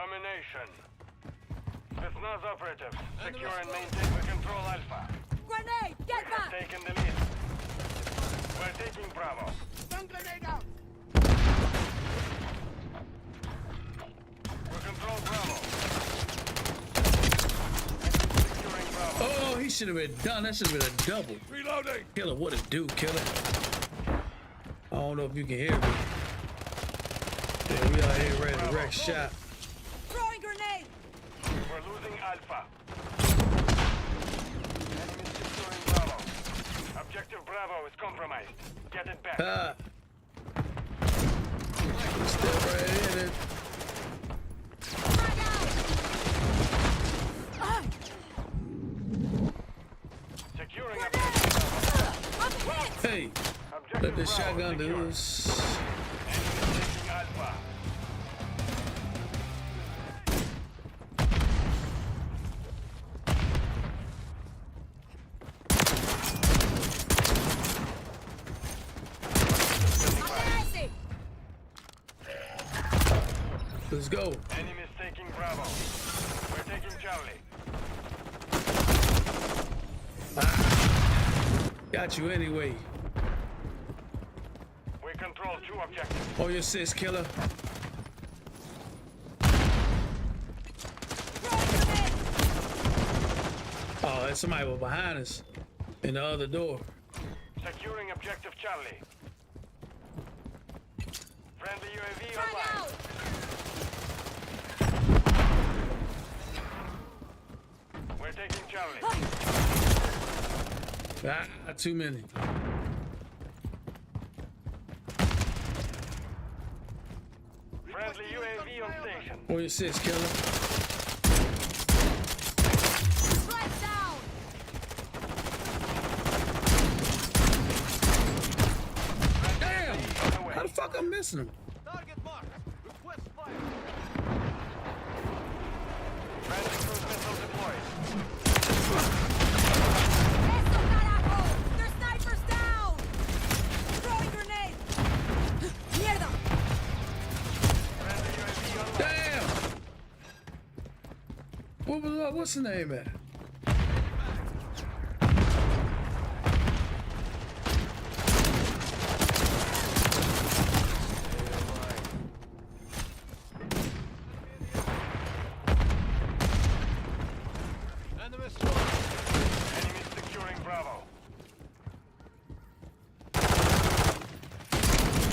Domination. Business operatives, secure and maintain the control Alpha. Grenade! Get back! Taking the lead. We're taking Bravo. Stun grenade out! We control Bravo. Securing Bravo. Oh, he should have been done. That should have been a double. Reloading! Killer, what it do, killer? I don't know if you can hear me. Yeah, we out here ready to wreck shop. Throwing grenade! We're losing Alpha. Enemy securing Bravo. Objective Bravo is compromised. Get it back. Ah. Still right in it. Frag out! Securing Grenade! objective I'm hit! Hey, Objective let the Bravo shotgun secure. do this. Enemy taking Alpha. Mercy! Let's go. Enemy is taking Bravo. We're taking Charlie. Got you anyway. We control 2 objectives. On your 6, killer. Throwing grenade! Oh, that's somebody was behind us in the other door. Securing objective Charlie. Friendly UAV Frag online. out! We're taking Charlie. Ah, too many. Friendly UAV on station. On your 6, killer. Strike down! Damn! How the fuck I'm missing him? Target marked. Request fire. Friendly cruise missile deployed. Eso, carajo! Their snipers down! Throwing grenade! Mierda! Friendly UAV online. Damn! What's the name at? Enemy spotted. Enemy securing Bravo.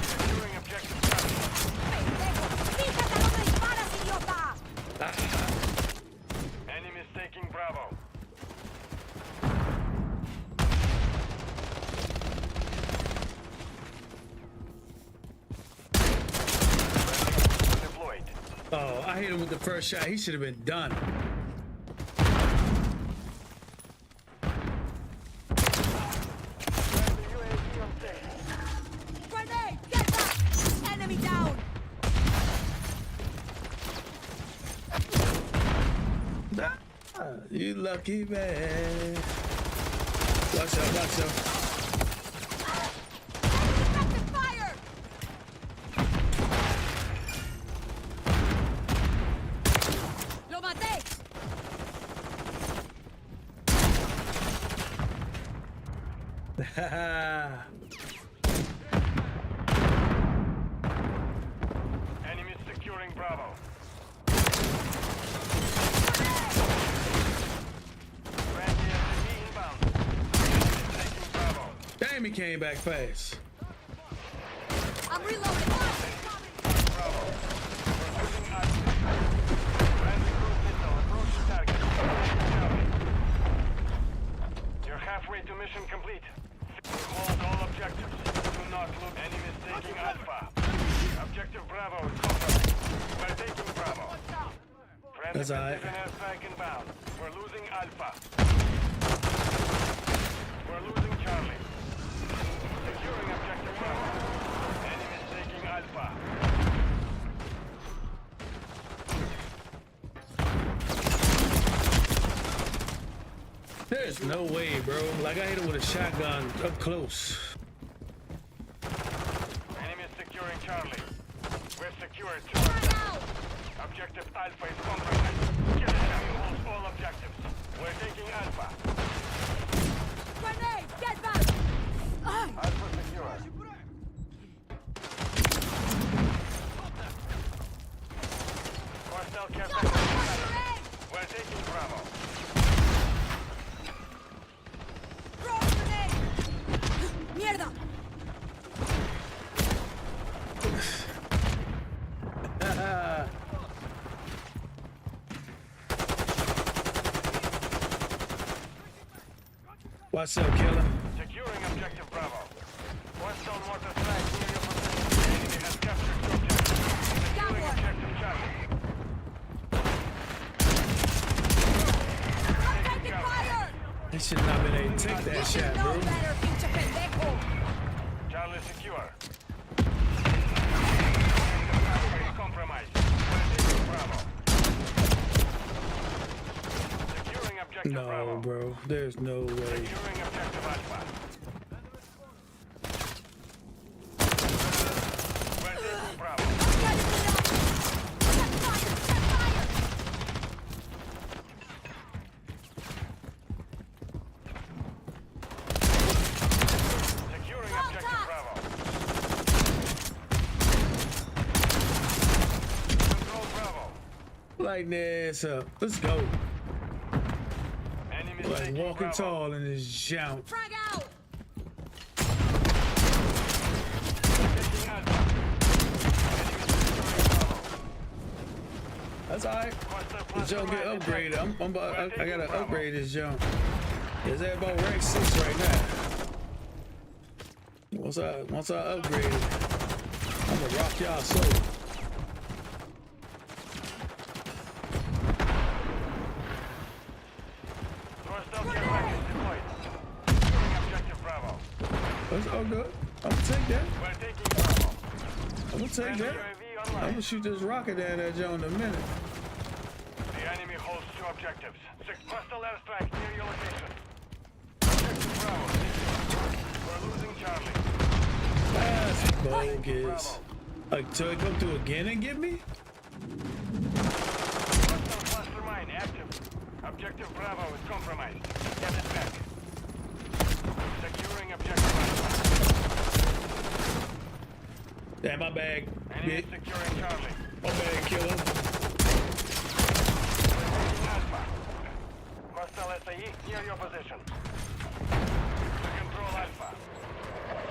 Securing objective Charlie. ¡Pendejo! ¡Fíjate a dónde disparas, idiota! Enemy is taking Bravo. Friendly deployed. Oh, I hit him with the first shot. He should have been done. Friendly UAV on station. Grenade! Get back! Enemy down! Ah, you lucky man. Watch out, watch out. Effective fire! ¡Lo maté! Enemy securing Bravo. Friendly enemy inbound. Enemy taking Bravo. Damn, he came back fast. I'm reloading! Bravo. We're losing Alpha. Friendly cruise missile approaching target. Charlie. You're halfway to mission complete. Hold all objectives. Do not look. Enemy is taking Alpha. Objective Bravo is compromised. We're taking Bravo. Friendly That's all right. precision airstrike inbound. We're losing Alpha. We're losing Charlie. Securing objective Bravo. Enemy is taking Alpha. There's no way, bro. Like I hit him with a shotgun up close. Enemy is securing Charlie. We're secured. Frag out! Objective Alpha is compromised. Kill it and hold all objectives. We're taking Alpha. Grenade! Get back! Alpha secure. Hostile care package. We're taking Bravo. Throw a grenade! Mierda! What's up, killer? Securing objective Bravo. Hostile mortar strike near your position. The enemy has captured your objective. Securing one. objective Charlie. I'm taking fire! They should not been able to take that You shot, should know bro. better, pinche pendejo! Charlie secure. Alpha is compromised. We're taking Bravo. Securing objective Bravo. No, bro. There's no way. Securing objective Alpha. We're taking Bravo. I'm getting it up! Set fire! Set fire! Securing objective Bravo. Control Bravo. Lighten their ass up. Let's go. Enemy Like taking walking Bravo. tall in this jump. Frag out! Taking Alpha. Enemy securing Bravo. That's alright. Hostile This jump get cluster mine upgraded. detected. I gotta upgrade this jump. Is that about rank 6 right now? Once I upgrade it, I'm gonna rock y'all so. Hostile care package deployed. Securing objective Bravo. That's all good. I'm gonna take that. We're taking Bravo. I'm gonna take Friendly that. UAV I'm online. gonna shoot this rocket down that joint in a minute. The enemy holds 2 objectives. 6 hostile airstrike near your location. Objective Bravo secure. We're losing Charlie. That's bogus. Like, so it come through again and get me? Hostile cluster mine active. Objective Bravo is compromised. Get it back. Securing objective Alpha. Damn, my bag. Enemy Bitch. securing Charlie. My bag, killer. Alpha. Hostile SAE near your position. To control Alpha.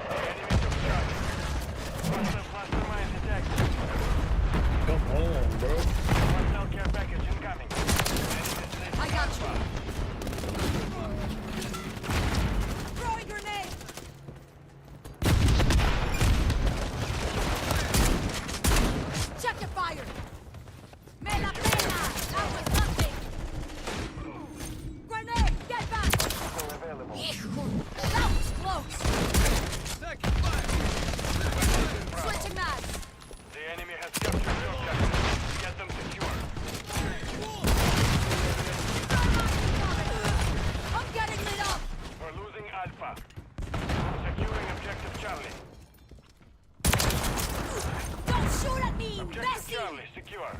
The enemy took Charlie. Hostile cluster mine detected. Come on, bro. Hostile care package incoming. Enemy I got you! Throwing grenade! Check your fire! Me la pena! That was nothing! Grenade! Get back! available. Hijo! That was close! Taking fire! Switching mags! The enemy has captured the objective. Get them secure. I'm getting lit up! We're losing Alpha. Securing objective Charlie. Don't shoot at me, Objective Bessie! Charlie secure.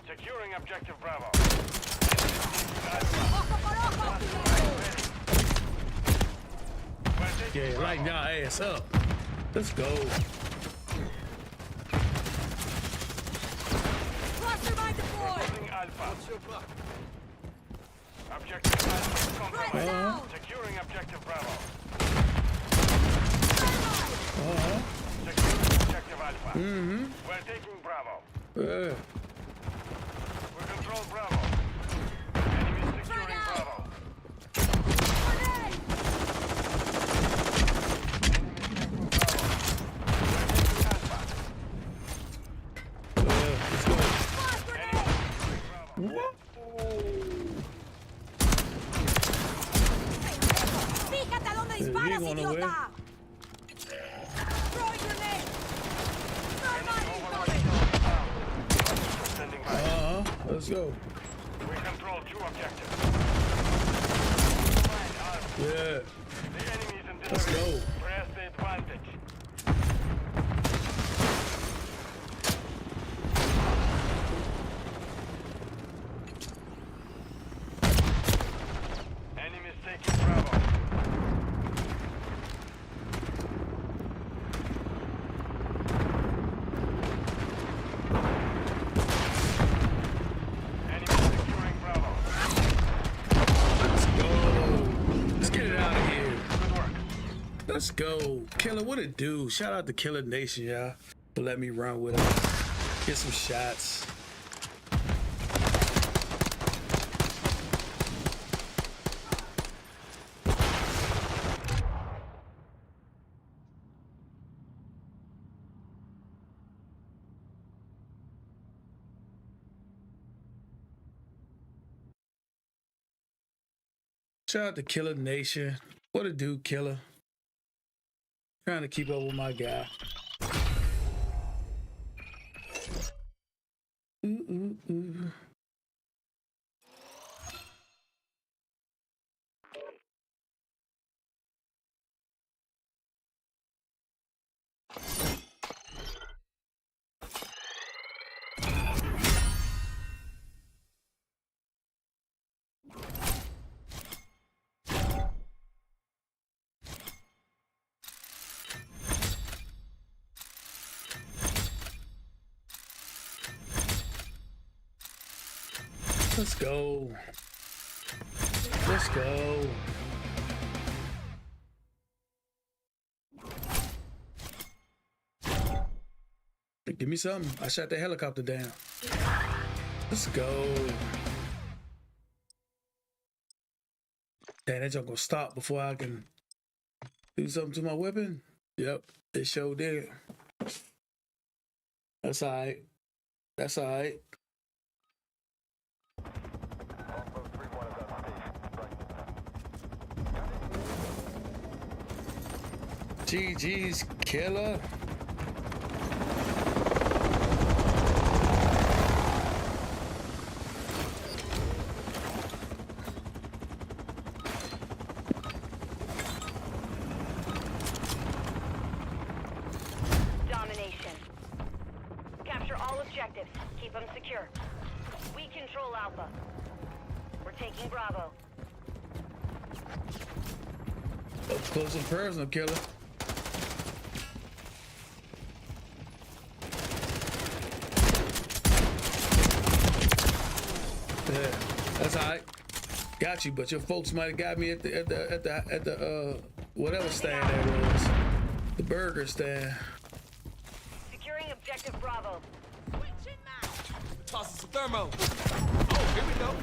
Securing objective Bravo. Alpha. Ojo por ojo, Cluster culero! mine ready. We're taking Yeah, Bravo. lighten y'all ass up. Let's go. Cluster mine deployed! Losing Alpha. Your buck. Objective Alpha is Right compromised. now! Securing objective Bravo. Uh-huh. Securing objective Alpha. We're taking Bravo. Yeah. We control Bravo. Enemy securing Frag out. Bravo. Grenade! Let's go. Flash grenade! Whoa. Fíjate a dónde He disparas, ain't going nowhere. idiota! Throwing grenade! Thermite incoming! Sending back. Uh-huh. Let's go. We control 2 objectives. Yeah. The enemy is in Let's disarray. go. Press the advantage. Let's go. Killer, what it do? Shout out to Killer Nation, y'all, for letting me run with it. Get some shots. Shout out to Killer Nation. What it do, Killer? Trying to keep up with my guy. Ooh. Let's go. Let's go. Give me something. I shot the helicopter down. Let's go. Damn, that junk gonna stop before I can do something to my weapon. Yep, it sure did. That's all right. That's all right. GG's, Killer. Domination. Capture all objectives. Keep them secure. We control Alpha. We're taking Bravo. Up close and personal, Killer. Yeah, that's all right. Got you, but your folks might have got me at the whatever stand that was. The burger stand. Securing objective Bravo. Tossing some thermo. Oh, here we go.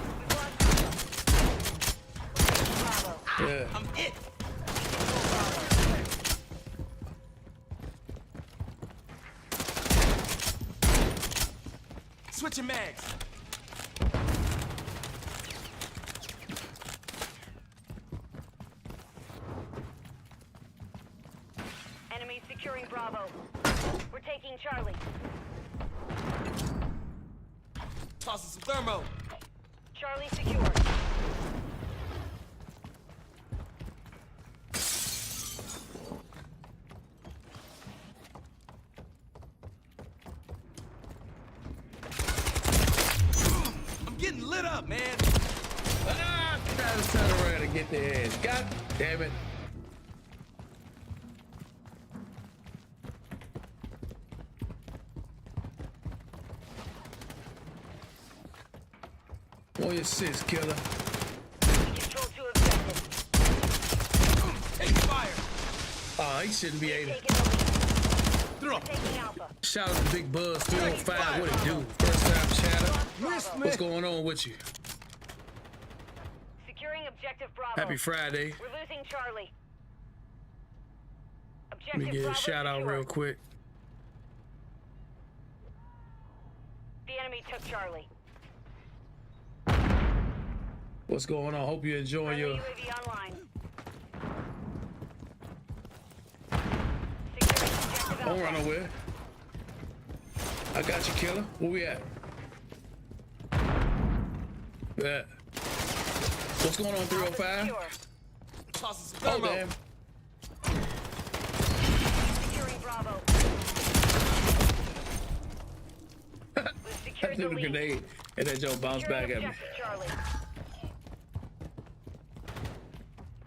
Bravo. Yeah. I'm it. Switching mags. Enemy securing Bravo. We're taking Charlie. Tossing some thermo. Charlie secured. I'm getting lit up, man. Ah, trying to turn around and get the ass. God damn it. On your sis, Killer. We control 2 objectives. Take fire. Oh, he shouldn't be able. Taking the lead. Through. Taking Alpha. Shout out to Big Buzz 305. What it do? First time chatter. Bravo. What's going on with you? Securing objective Bravo. Happy Friday. We're losing Charlie. Let Objective me get a Bravo shout out secured. real quick. The enemy took Charlie. What's going on? Hope you're enjoying Friendly your. UAV online. Securing objective Don't Alpha. run nowhere. I got you, Killer. Where we at? Yeah. What's going on, Alpha 305? secure. Tossing some Oh, thermo. damn. Securing Bravo. We've I secured threw the the lead. grenade and that joke bounced back Securing at me. objective Charlie.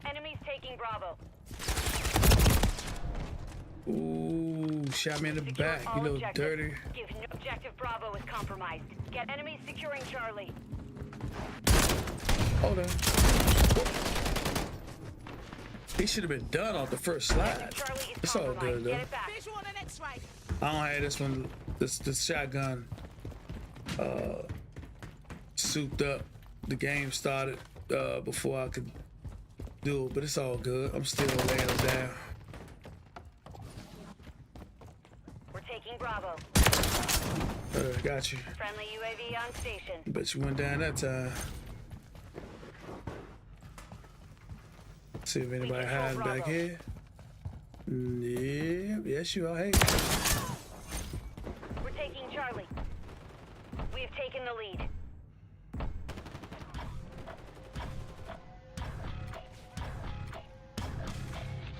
Enemies taking Bravo. Ooh, shot me in the Secure back. You all little objectives. dirty. Give no objective Bravo is compromised. Get enemies securing Charlie. Hold on. He should have been done off the first slide. Charlie is It's all compromised. good though. Get it back. Visual on an X-ray. I don't have this one, this shotgun souped up. The game started before I could do it, but it's all good. I'm still laying it down. We're taking Bravo. Got you. Friendly UAV on station. Bet you went down that time. See if anybody control hiding back Bravo. here. Yeah, yes you are. Hey, We're taking Charlie. We have taken the lead.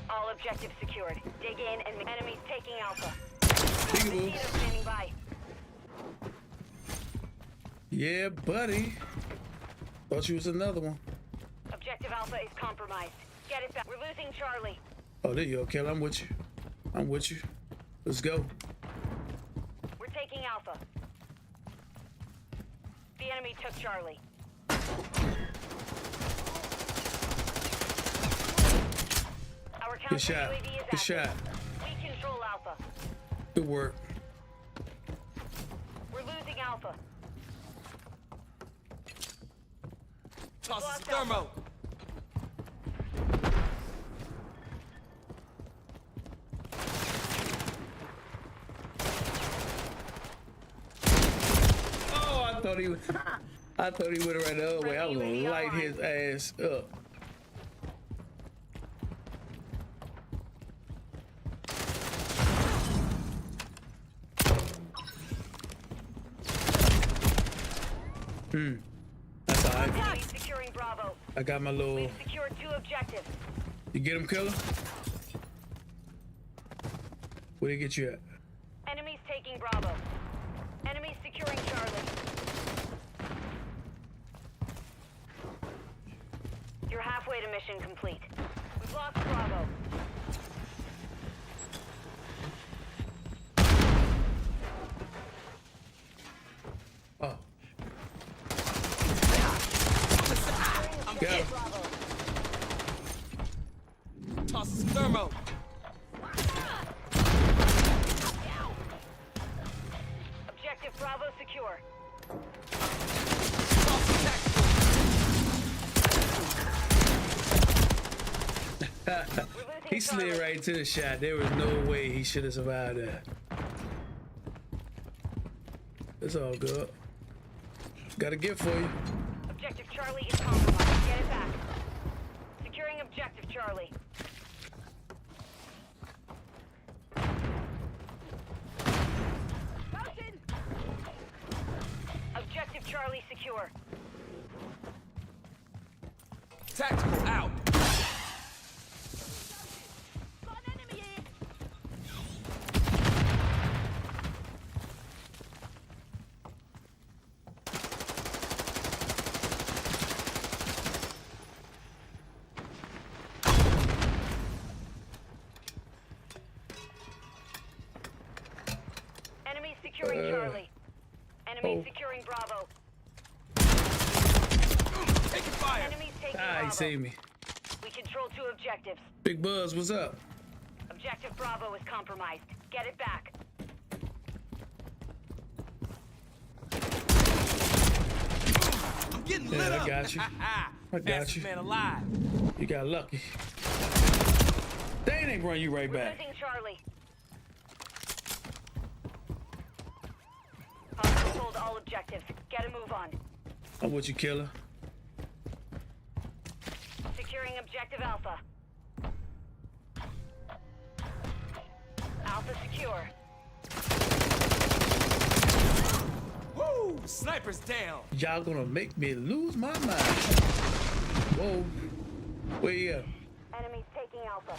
All objectives secured. Dig in and enemies taking Alpha. peekaboo. Mosquito standing by. Yeah, buddy. Thought you was another one. Objective Alpha is compromised. Get it back. We're losing Charlie. Oh, there you go, Kelly. I'm with you. I'm with you. Let's go. We're taking Alpha. The enemy took Charlie. Our counter Good shot. UAV is Good active. shot. We control Alpha. Good work. We're losing Alpha. Tossing some thermo. Oh, I thought he was. I thought he went right the other way. I was gonna light his ass up. That's all right. Enemy securing Bravo. I got my little. We've secured 2 objectives. You get him, killer? Where they get you at? Enemies taking Bravo. Enemies securing Charlie. You're halfway to mission complete. We've lost Bravo. Oh, I'm got him. Bravo. tossing some thermo. Objective Bravo secure. Tossing tactical. We're losing He slid Charlie. right to the shot. There was no way he should have survived that. It's all good. Got a gift for you. Objective Charlie is compromised. Get it back. Securing Objective Charlie. Mountain. Objective Charlie secure. Tactical out. Got an enemy here. Enemies securing Charlie. Enemies securing Bravo. Taking fire. Enemies taking Ah, Bravo. he saved me. We control 2 objectives. Big Buzz, what's up? Objective Bravo is compromised. Get it back. I'm getting Yeah, lit I up. got you. I got Fastest you. man alive. You got lucky. They ain't run you right We're back. losing Charlie. Hostile hold all objectives. Get a move on. I'm with you, killer. Securing Objective Alpha. Alpha secure. Woo! Sniper's down. Y'all gonna make me lose my mind. Whoa. Where you at? Enemies taking Alpha.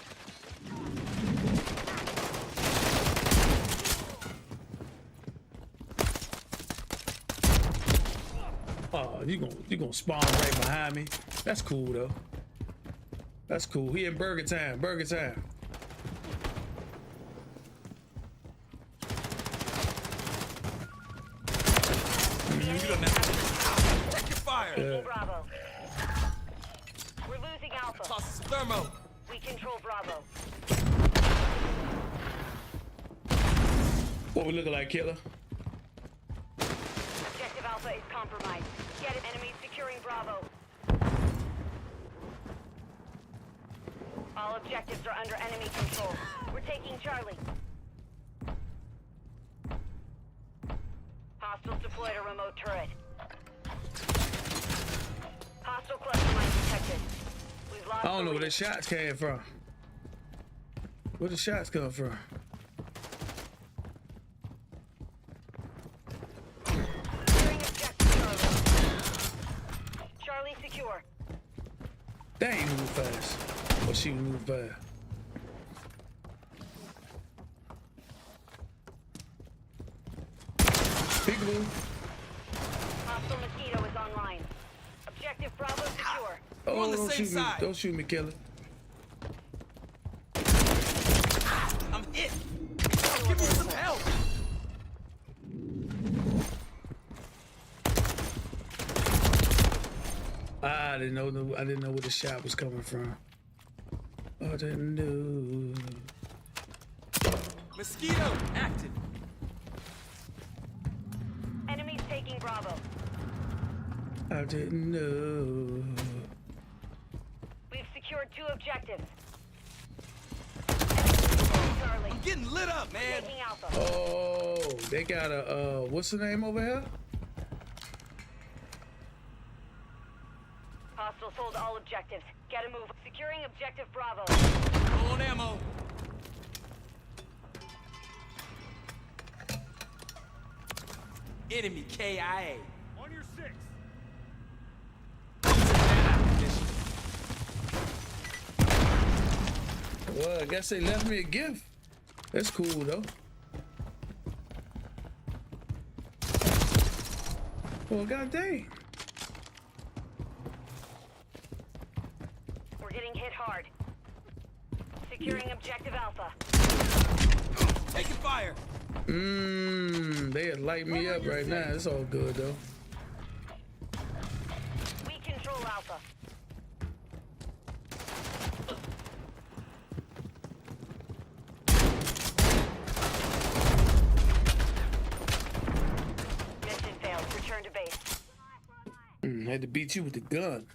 Oh, you gonna spawn right behind me. That's cool though. That's cool. He in Burger Time. Burger Time. You don't have to. Check your fire. Taking Bravo. We're losing Alpha. Tossing some thermo. We We control Bravo. What we looking like, killer? Objective Alpha is compromised. Get it. Enemies securing Bravo. All objectives are under enemy control. We're taking Charlie. Hostiles deployed a remote turret. Hostile cluster mine detected. We've lost I don't know where the the shots came from. Where the shots come from? Securing objective Charlie. Charlie secure. They ain't move fast. Or she move fast. Peekaboo. Hostile Mosquito is online. Objective Bravo secure. We're on the don't same shoot me. side. Don't shoot me, killer. I'm hit. Give me some help. I didn't know. I didn't know where the shot was coming from. I didn't know. Mosquito active. Enemies taking Bravo. I didn't know. We've secured 2 objectives. Enemies Charlie. I'm getting lit up, man. Taking Alpha. Oh, they got a what's the name over here? Hostiles hold all objectives. Get a move. Securing objective Bravo. Low on ammo. Enemy KIA. On your 6. Well, I guess they left me a gift. That's cool though. Well, god dang. We're getting hit hard. Securing objective Alpha. Taking fire. They light me up right now. It's all good though. We control Alpha. Mission failed. Return to base. Had to beat you with the gun.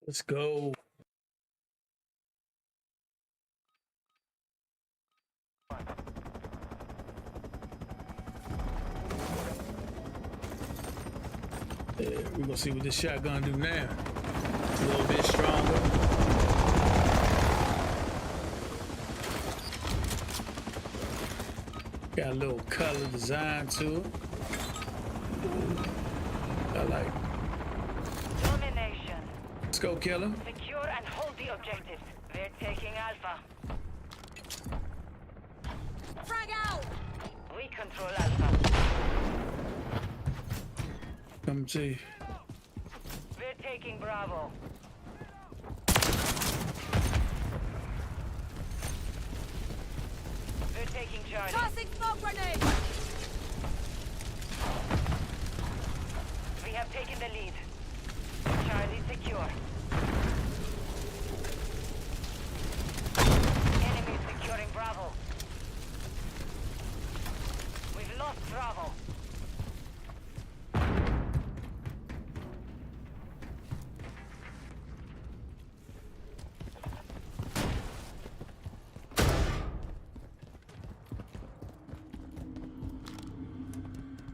Let's go. Yeah, we're gonna see what this shotgun do now. It's a little bit stronger. Got a little color design to it. I like it. Domination. Let's go, killer. Secure and hold the objectives. We're taking Alpha. Frag out! We control Alpha. Come see. We're taking Bravo. We're taking Charlie. Tossing smoke grenade! We have taken the lead. Charlie secure. Enemy securing Bravo. We've lost Bravo.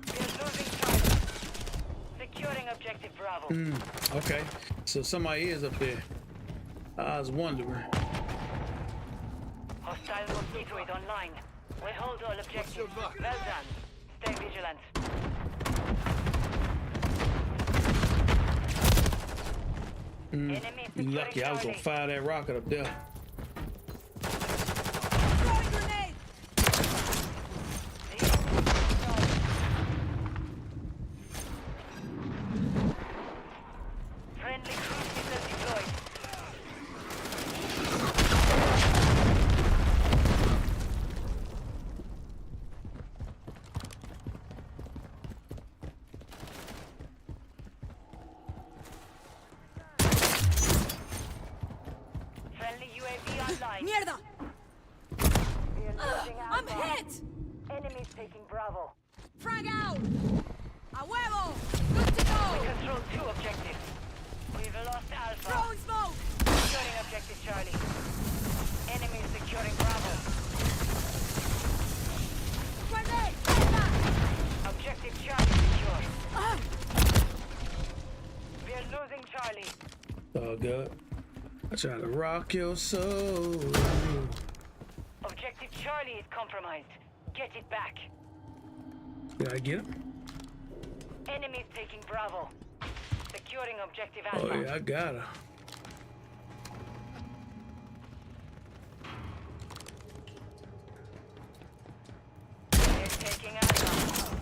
We're losing Charlie. Securing objective Bravo. Okay. So somebody is up there. I was wondering. Hostile mosquito is online. We hold all objectives. Well done. Stay vigilant. Enemy You securing lucky I was gonna Charlie. fire that rocket up there. Throwing grenade! Friendly cruise missile deployed. Friendly UAV online. Mierda! We are losing I'm Alpha. hit! Enemies taking Bravo. Frag out! A huevo! Good to go! Control 2 objectives. We've lost Alpha. Throwing smoke! Securing objective Charlie. Enemies securing Bravo. Grenade! Mierda! Objective Charlie secure. Ah! We're losing Charlie. Oh good. I try to rock your soul. Objective Charlie is compromised. Get it back. Did I get him? Enemies taking Bravo. Securing objective Oh Alpha. yeah, I got her. They're taking Alpha.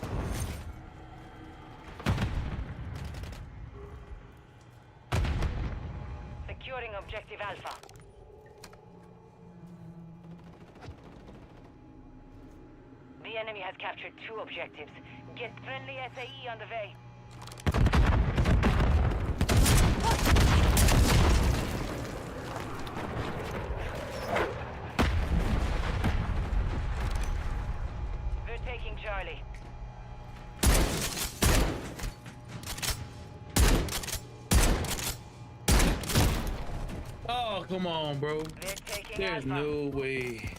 Securing objective Alpha. The enemy has captured 2 objectives. Get friendly SAE on the way. We're taking Charlie. Oh, come on, bro. We're taking There's Alpha. no way.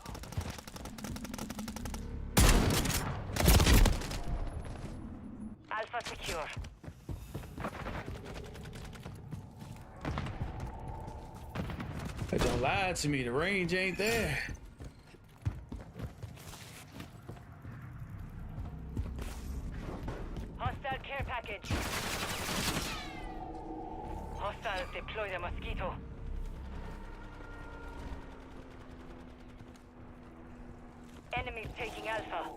Alpha secure. Hey, don't lie to me. The range ain't there. Hostile care package. Hostiles deploy the mosquito. Enemies taking Alpha.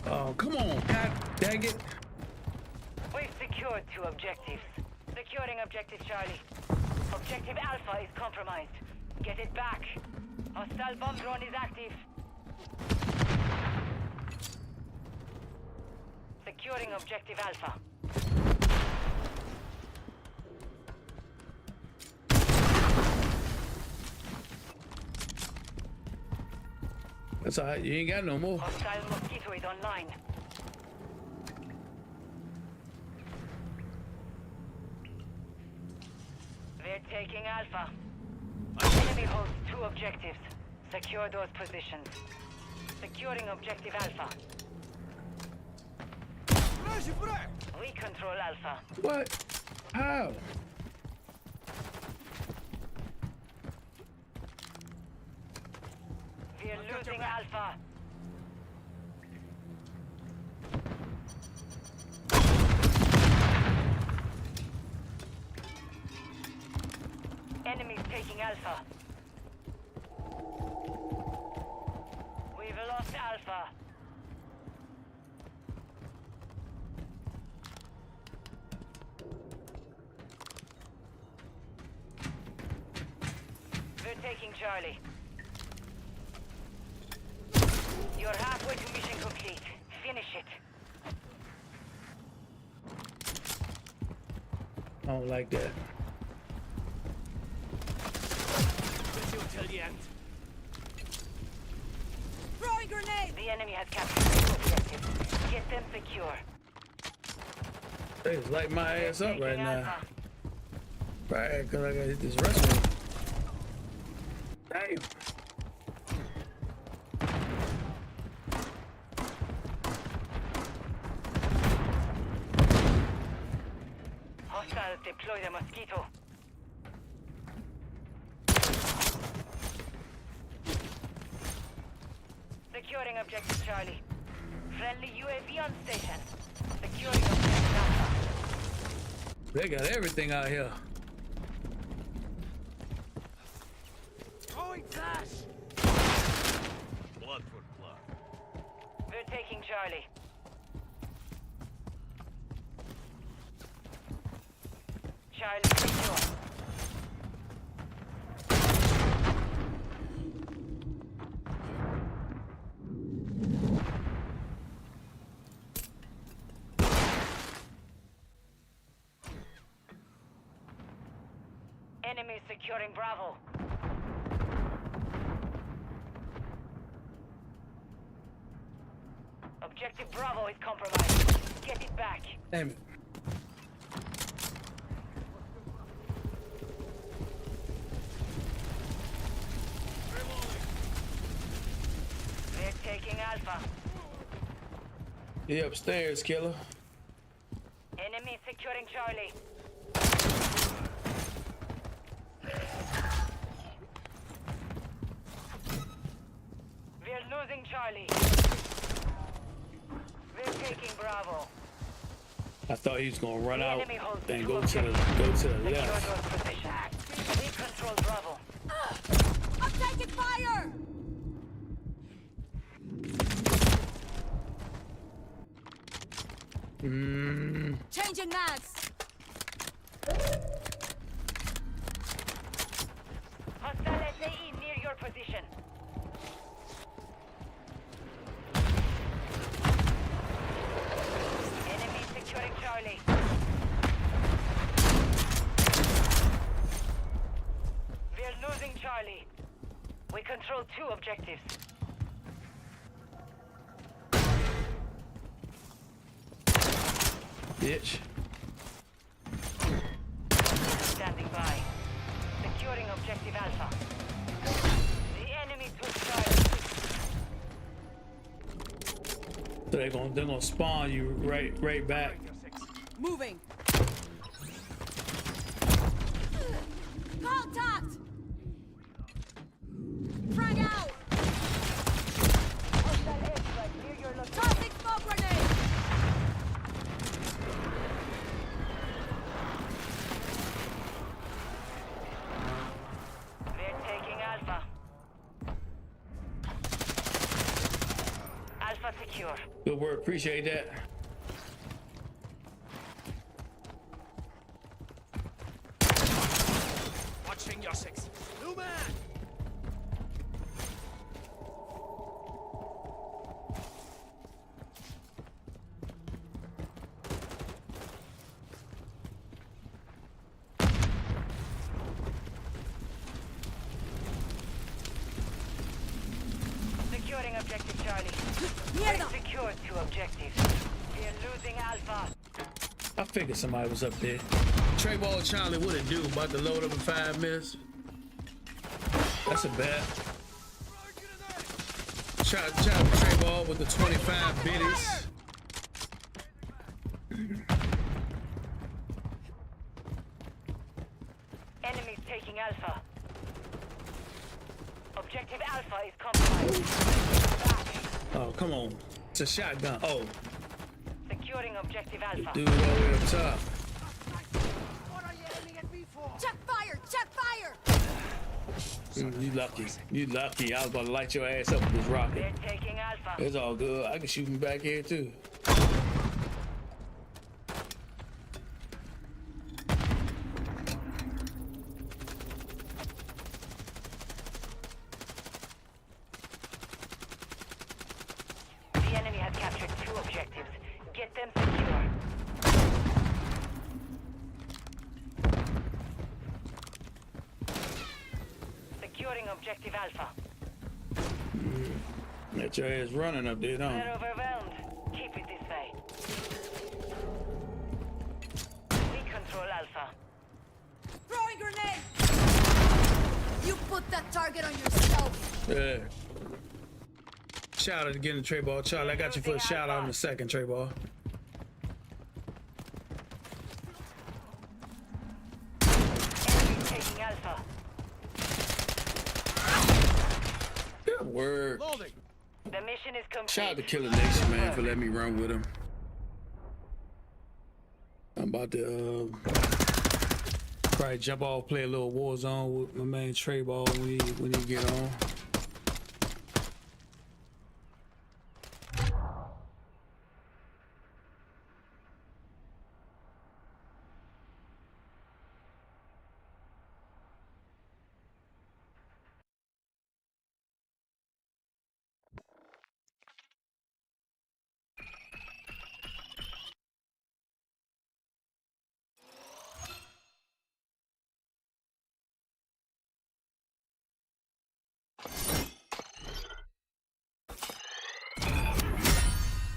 Oh, come on. God dang it. We've secured 2 objectives. Securing objective Charlie. Objective Alpha is compromised. Get it back. Hostile bomb drone is active. Securing objective Alpha. That's all right. You ain't got no more. Hostile mosquito is online. We're taking Alpha. Enemy holds 2 objectives. Secure those positions. Securing objective Alpha. We control Alpha. What? How? We're losing Alpha. Enemies taking Alpha. We've lost Alpha. We're taking Charlie. You're halfway to mission complete. Finish it. I don't like that. With you until the end. Throwing grenade! The enemy has captured the objective. Get them secure. They just light my ass up right Taking now. Alpha. Right, because I gotta hit this restroom. Damn. Hostiles deploy the mosquito. Securing objective Charlie. Friendly UAV on station. Securing objective Alpha. They got everything out here. Throwing flash! Blood for blood. We're taking Charlie. Charlie secure. Enemy securing Bravo. Objective Bravo is compromised. Get it back. Damn it. We're taking Alpha. He upstairs, killer. Enemy securing Charlie. We're losing Charlie. We're taking Bravo. I thought he was gonna run The out enemy holds and two go to the objectives. Secure left. those positions. We control Bravo. I'm taking fire! Changing mags! Hostile SAE near your position. Enemy securing Charlie. We're losing Charlie. We control two objectives. Bitch. Standing by. Securing objective Alpha. The enemy took Charlie. So they're gonna spawn you right back. Moving! Contact! Frag out! Hostile airstrike near your location. Tossing smoke grenade! We're taking Alpha. Alpha secure. Good work, appreciate that. Watching your six. New man! Securing objective Charlie. Mierda! We secured two objectives. We're losing Alpha. I figured somebody was up there. Trey Ball Charlie, what it do? About to load up in 5 minutes. That's a bet. Shout out to Trey Ball with the 25 biddies. Enemies taking Alpha. Objective Alpha is compromised. Back. Oh, come on. It's a shotgun. Oh, Securing objective Alpha. dude all the way up top. What are you aiming at me for? Check fire! Check fire! You lucky. You lucky. I was about to light your ass up with this rocket. They're taking Alpha. It's all good. I can shoot him back here too. The enemy has captured 2 objectives. Get them secure. Securing objective Alpha. Got your ass running up there, don't you? They're overwhelmed. Keep it this way. We control Alpha. Throwing grenade! You put that target on yourself. Yeah. Shout out again to Trey Ball. Charlie, I got you for a shout out in a second, Trey Ball. Enemy taking Alpha. Good work. Loading. The mission is complete. Shout out to Killer Nation, man, for letting me run with him. I'm about to probably jump off, play a little Warzone with my man Trey Ball when he get on.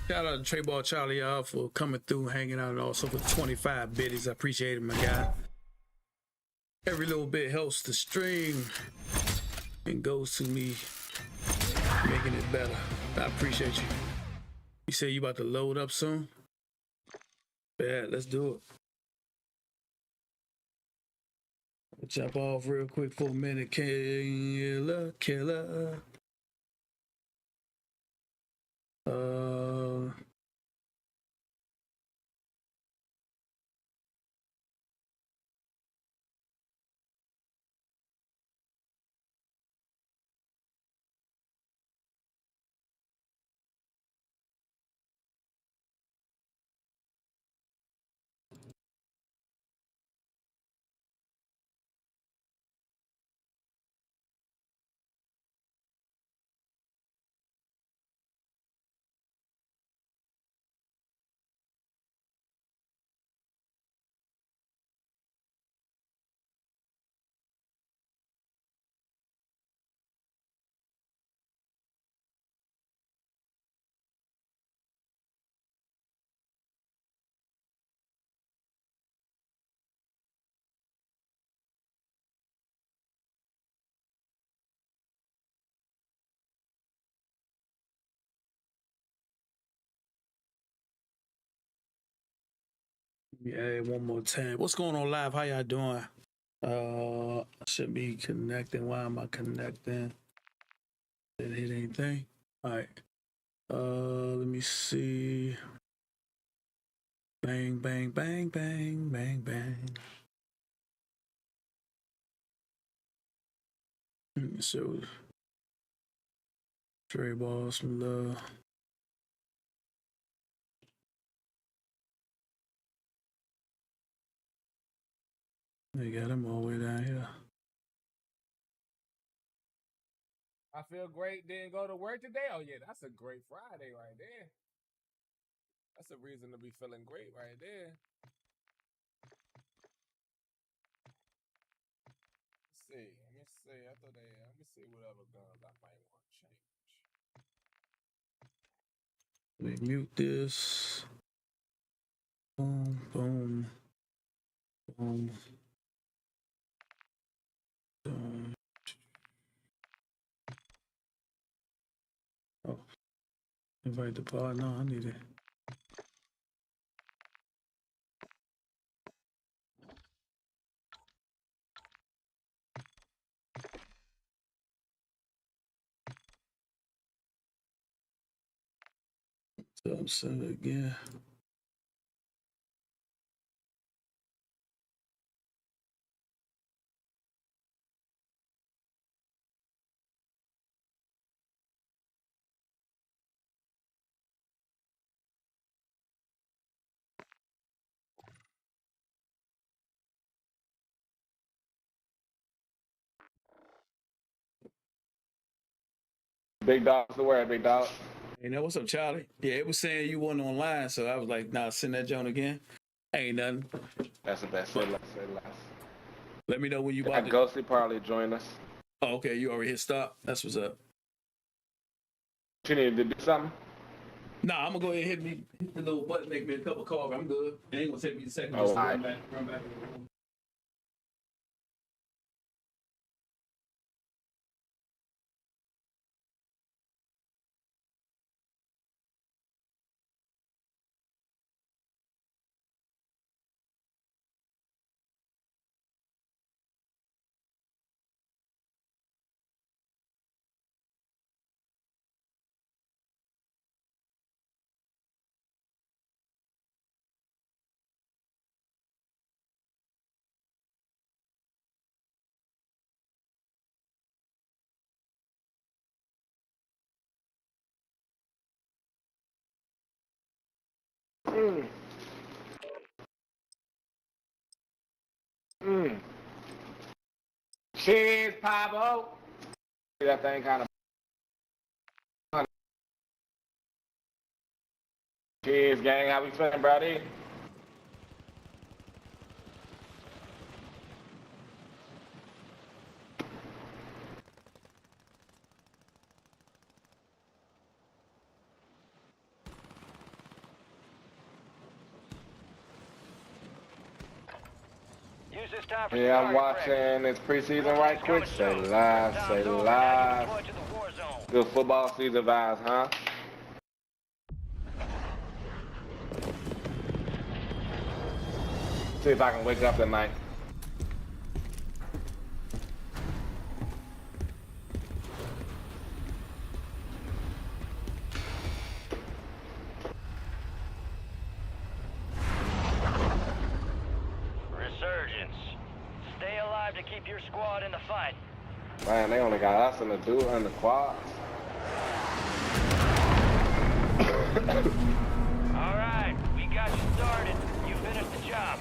Shout out to Trey Ball Charlie, y'all, for coming through, hanging out, and also for 25 biddies. I appreciate it, my guy. Every little bit helps the stream and goes to me making it better. I appreciate you. You say you about to load up soon? Yeah, let's do it. I'll jump off real quick for a minute. Killer. Yeah, one more time. What's going on live? How y'all doing? I should be connecting. Why am I connecting? Didn't hit anything. All right. Let me see. Bang, bang, bang, bang, bang, bang. So, Trey Ball, some love. They got him all the way down here. I feel great. Didn't go to work today. Oh yeah, that's a great Friday right there. That's a reason to be feeling great right there. Let's see. Let me see. After that, let me see what other guns I might want to change. Let me mute this. Boom, boom, boom. Boom. Oh, invite the pod. No, I need it. So I'm sending it again. Big dog, what's the word, big dog? You know, what's up, Charlie? Yeah, it was saying you weren't online, so I was like, nah, send that joint again. Ain't nothing. That's the best. Say less, say less. Let me know when you Got about to. Ghosty probably join us. Oh, okay, you already hit stop. That's what's up. You need to do something? Nah, I'm gonna go ahead and hit the little button, make me a cup of coffee. I'm good. It ain't gonna take me a second Oh, just to alright. run back in the room. Mm. Mm. Cheers, Pablo. That thing kind of. Cheers, gang. How we feeling, buddy? Use this time for Yeah, I'm some target practice. watching this preseason right quick. Say live, say Time's over, now you live. deploy to the war zone. Good football season vibes, huh? See if I can wake up tonight. Resurgence. Stay alive to keep your squad in the fight. Man, they only got us in the dude and the quads. All right, we got you started. You finished the job.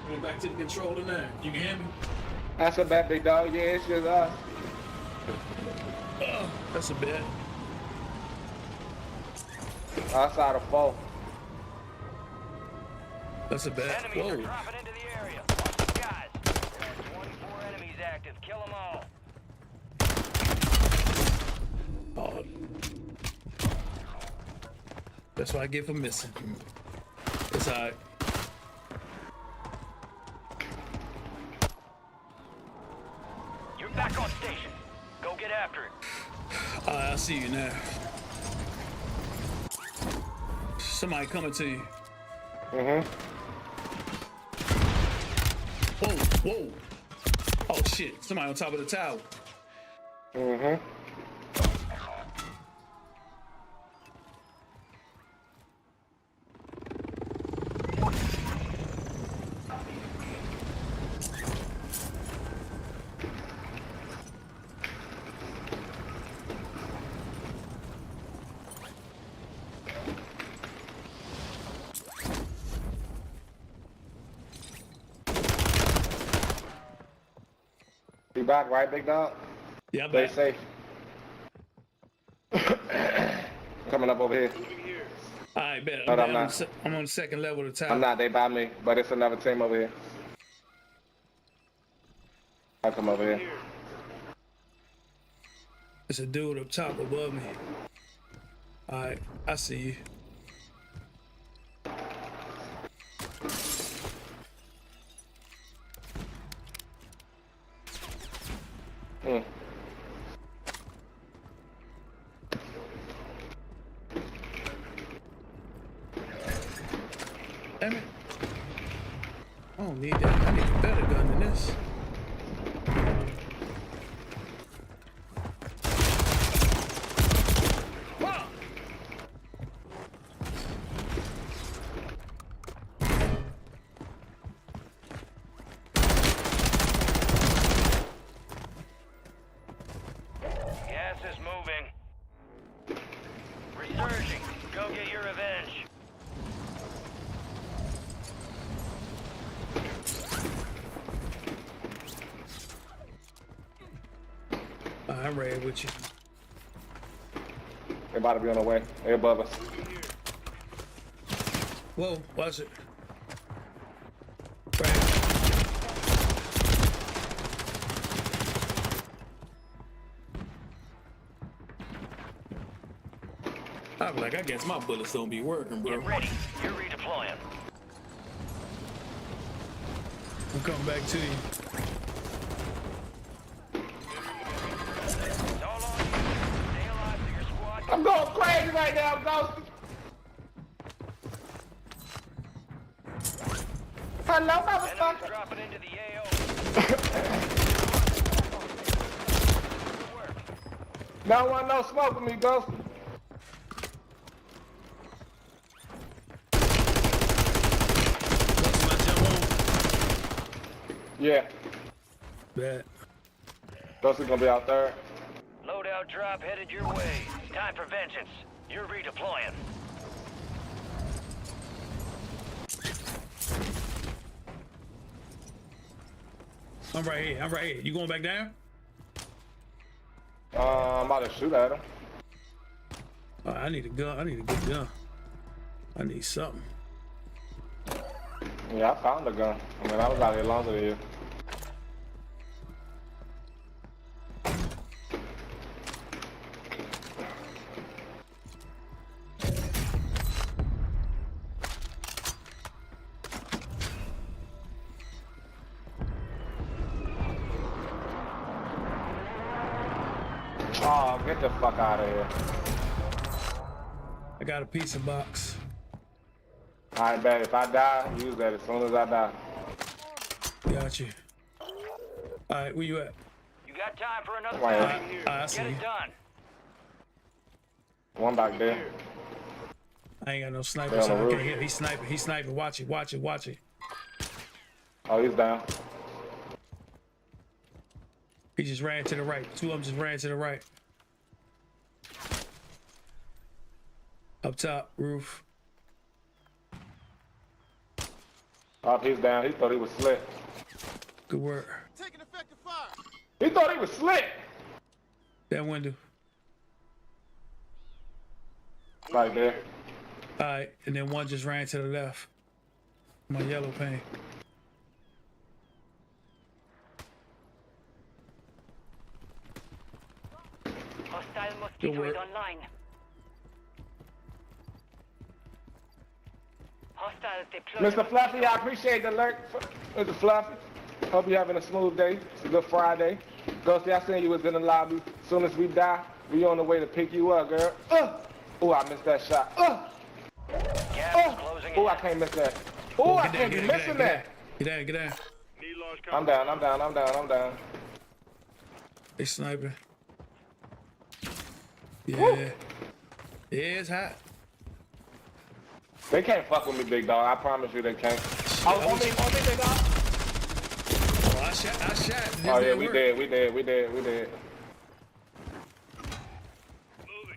Going back to the controller now. You can hear me? That's a bet, big dog. Yeah, it's just us. That's a bet. Outside of 4. That's a bet. Enemies are Whoa. dropping into the area. Watch the skies. There are 24 enemies active. Kill them all. Oh. That's what I get for missing. It's alright. You're back on station. Go get after it. I see you now. Somebody coming to you. Whoa, whoa. Oh shit, somebody on top of the tower. You back, right, big dog? Yeah, Stay back. safe. Coming up over here. Alright, bet. No, I'm I'm not. I'm on the second level of the tower. I'm not, they by me, but it's another team over here. I'll come over here. It's a dude up top above me. Alright, I see you. Damn it. I don't need that. I need a better gun than this. Whoa! Gas is moving. Resurging. Go get your revenge. I'm ready with you. They about to be on the way. They above us. Whoa, watch it. Right. I'm like, I guess my bullets don't be working, bro. Get ready. You're redeploying. I'm coming back to you. It's all on you. Stay alive so your squad I'm going crazy right now, Ghosty. Hello, enemies motherfucker. dropping into the AO. Good work. No one no smoke with me, Ghosty. What's my jump Yeah. on? That. Ghosty gonna be out there. Loadout drop headed your way. Time for vengeance. You're redeploying. I'm right here. I'm right here. You going back down? I'm about to shoot at him. Oh, I need a gun. I need a good gun. I need something. Yeah, I found the gun. I mean, I was out here longer than you. Oh, get the fuck out of here. I got a pizza box. I bet if I die, use that as soon as I die. Got you. All right, where you at? You got time for another Right. round. I see Get you. it done. One back there. I ain't got no sniper, Yeah, on so the I roof. can't hit. He's sniping. He's sniping. Watch it. Watch it. Watch it. Oh, he's down. He just ran to the right. Two of them just ran to the right. Up top, roof. Oh, he's down. He thought he was slick. Good work. Taking effective fire. He thought he was slick. That window. Right there. All right, and then one just ran to the left. My yellow paint. Hostile Good mosquito work. is online. Hostiles deployed. Mr. Fluffy, I appreciate the alert. Mr. Fluffy, hope you're having a smooth day. It's a good Friday. Ghosty, I seen you was in the lobby. As soon as we die, we on the way to pick you up, girl. Oh, I missed that shot. Gas is closing Oh, I in. can't miss that. Oh, I can't be missing that. Get down, get down. Need launch I'm down, I'm down, I'm down, I'm down. They sniping. Yeah. Woo. Yeah, it's hot. They can't fuck with me, big dog. I promise you they can't. Oh, on me, big dog. Oh, I shot. This Oh, yeah, didn't we work. dead.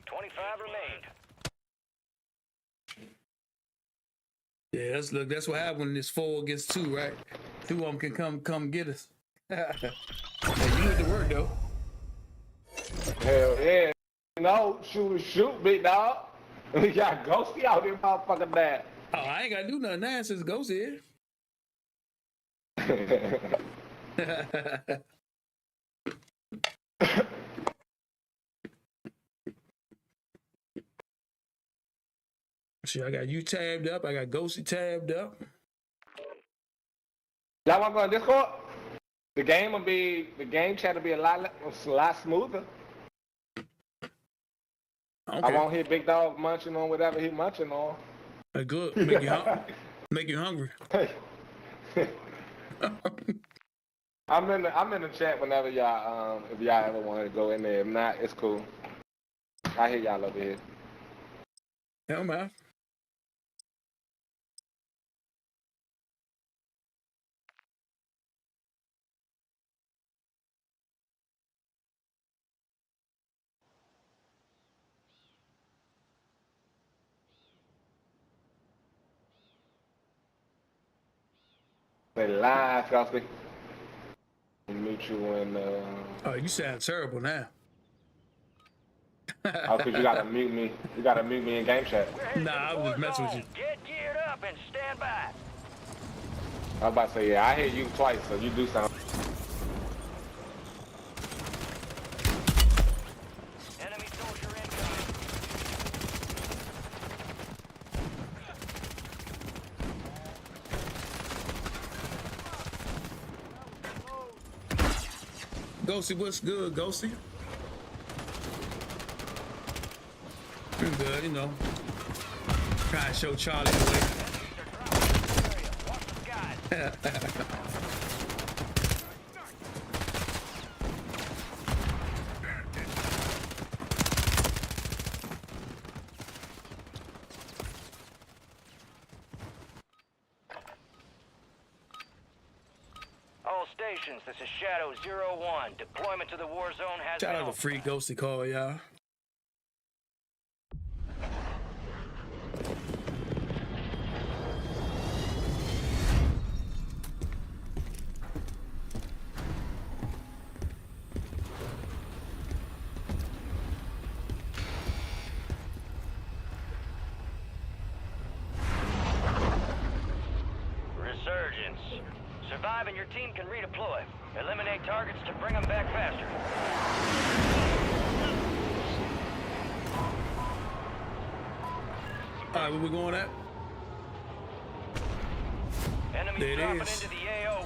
25 remained. Yeah, that's what happened when it's 4 against 2, right? 2 of them can come get us. Hey, you went to work though. Hell yeah. No, shoot, big dog. We got Ghosty out here, motherfucking bad. Oh, I ain't gotta do nothing now since Ghost here. See, I got you tabbed up. I got Ghosty tabbed up. Y'all want to go on Discord? The game chat will be a lot smoother. Okay. I won't hear Big Dog munching on whatever he munching on. Good. Make you make you hungry. I'm in the chat whenever y'all if y'all ever want to go in there. If not, it's cool. I hear y'all over here. Hell man. They live, Ghosty. Meet you in Oh, you sound terrible now. Oh, cause you gotta mute me. You gotta mute me in game chat. We're headed Nah, to I the was war just messing with zone. you. Get geared up and stand by. I was about to say, yeah, I hit you twice, so you do sound. Enemy soldier incoming. Ghosty, what's good, Ghosty? Pretty good, you know. Trying to show Charlie the way. Watch the skies. All stations, this is Shadow 01. Deployment to the war zone has Shout been out to Free Ghosty call, y'all. Resurgence. Survive and your team can redeploy. Eliminate targets to bring them back faster. All right, where we going at? Enemies There it dropping is. into the AO.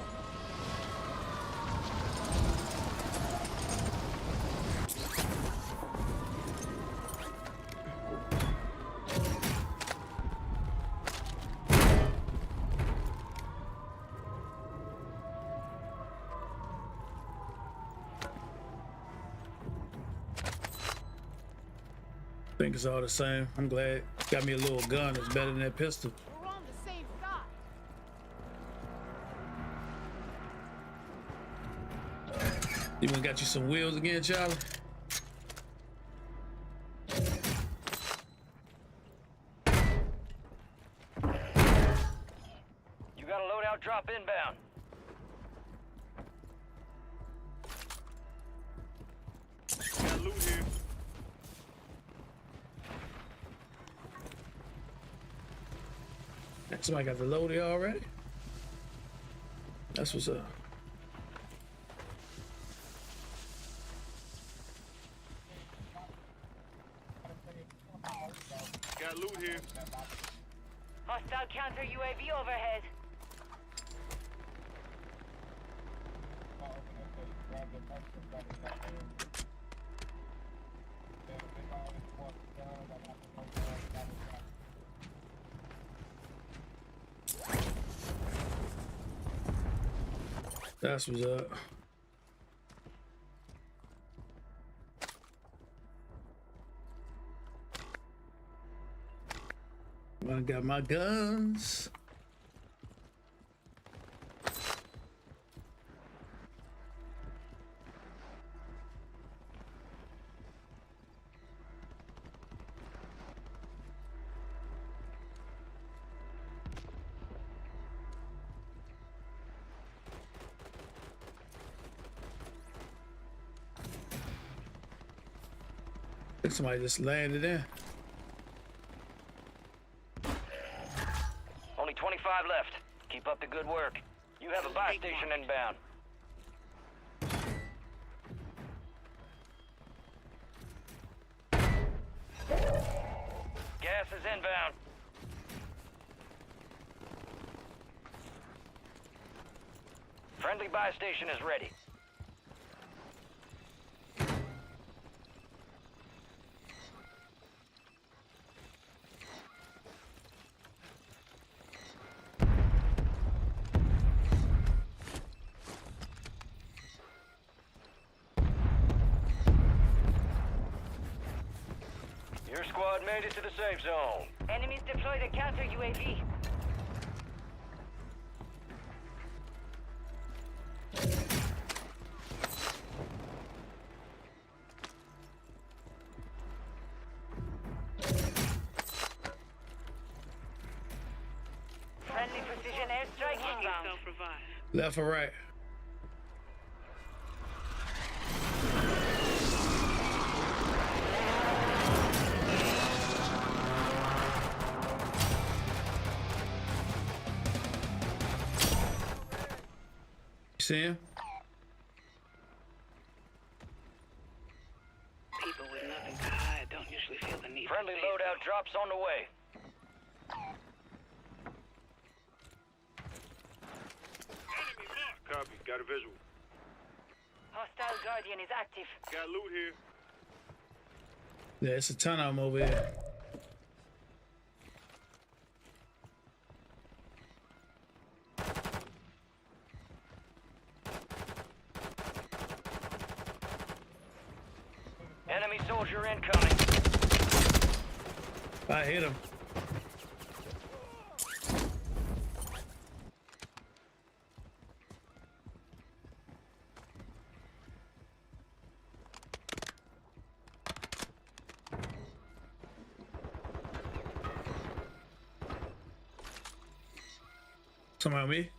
Think it's all the same. I'm glad. Got me a little gun. It's better than that pistol. We're on the same side. You even got you some wheels again, Charlie? You got a loadout drop inbound. Got loot here. Somebody got the load here already? That's what's up. Got loot here. Hostile counter UAV overhead. That's what's up. I got my guns. I think somebody just landed in. Only 25 left. Keep up the good work. You have a buy station inbound. Gas is inbound. Friendly buy station is ready. Your squad made it to the safe zone. Enemies deployed a counter UAV. Friendly precision airstrike inbound. Left or right? see him? People with nothing to hide don't usually feel the need. Friendly loadout drops on the way. Copy. Got a visual. Hostile Guardian is active. Got loot here. Yeah, it's a ton of them over here. Enemy soldier incoming. I hit him. Somebody on me?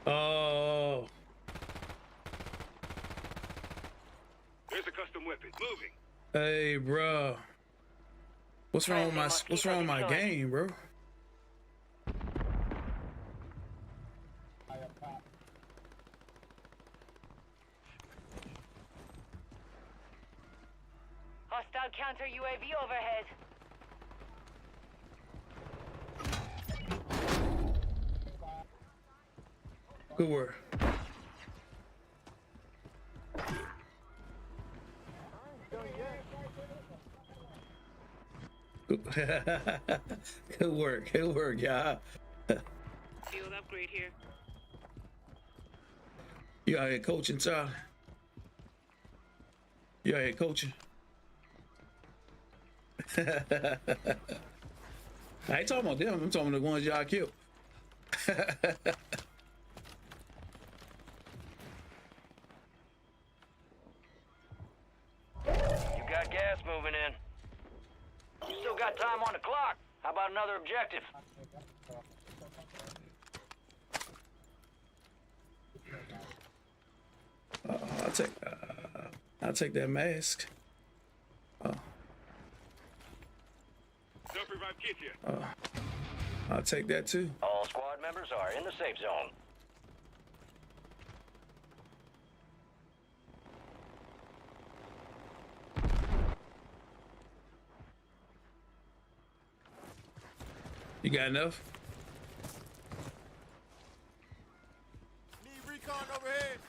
Oh, There's a custom weapon. Moving. hey, bro. What's wrong with my game, bro? Hostile counter UAV overhead. Good work. Good work. Good work, y'all. Field upgrade here. You out here coaching, Charlie? You out here coaching? I ain't talking about them. I'm talking about the ones y'all killed. You got gas moving in. You still got time on the clock. How about another objective? I'll take that mask. Self-revive kit here. I'll take that too. All squad members are in the safe zone. You got enough? Need recon overhead.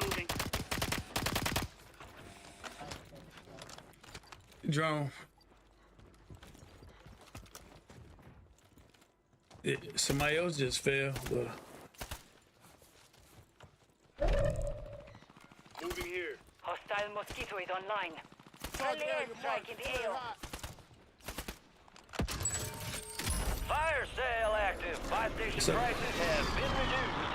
Moving. Drone. Somebody else just fell, but Moving here. Hostile Mosquito is online. Friendly airstrike in the AO. Fire sale active. Buy station So- prices have been reduced.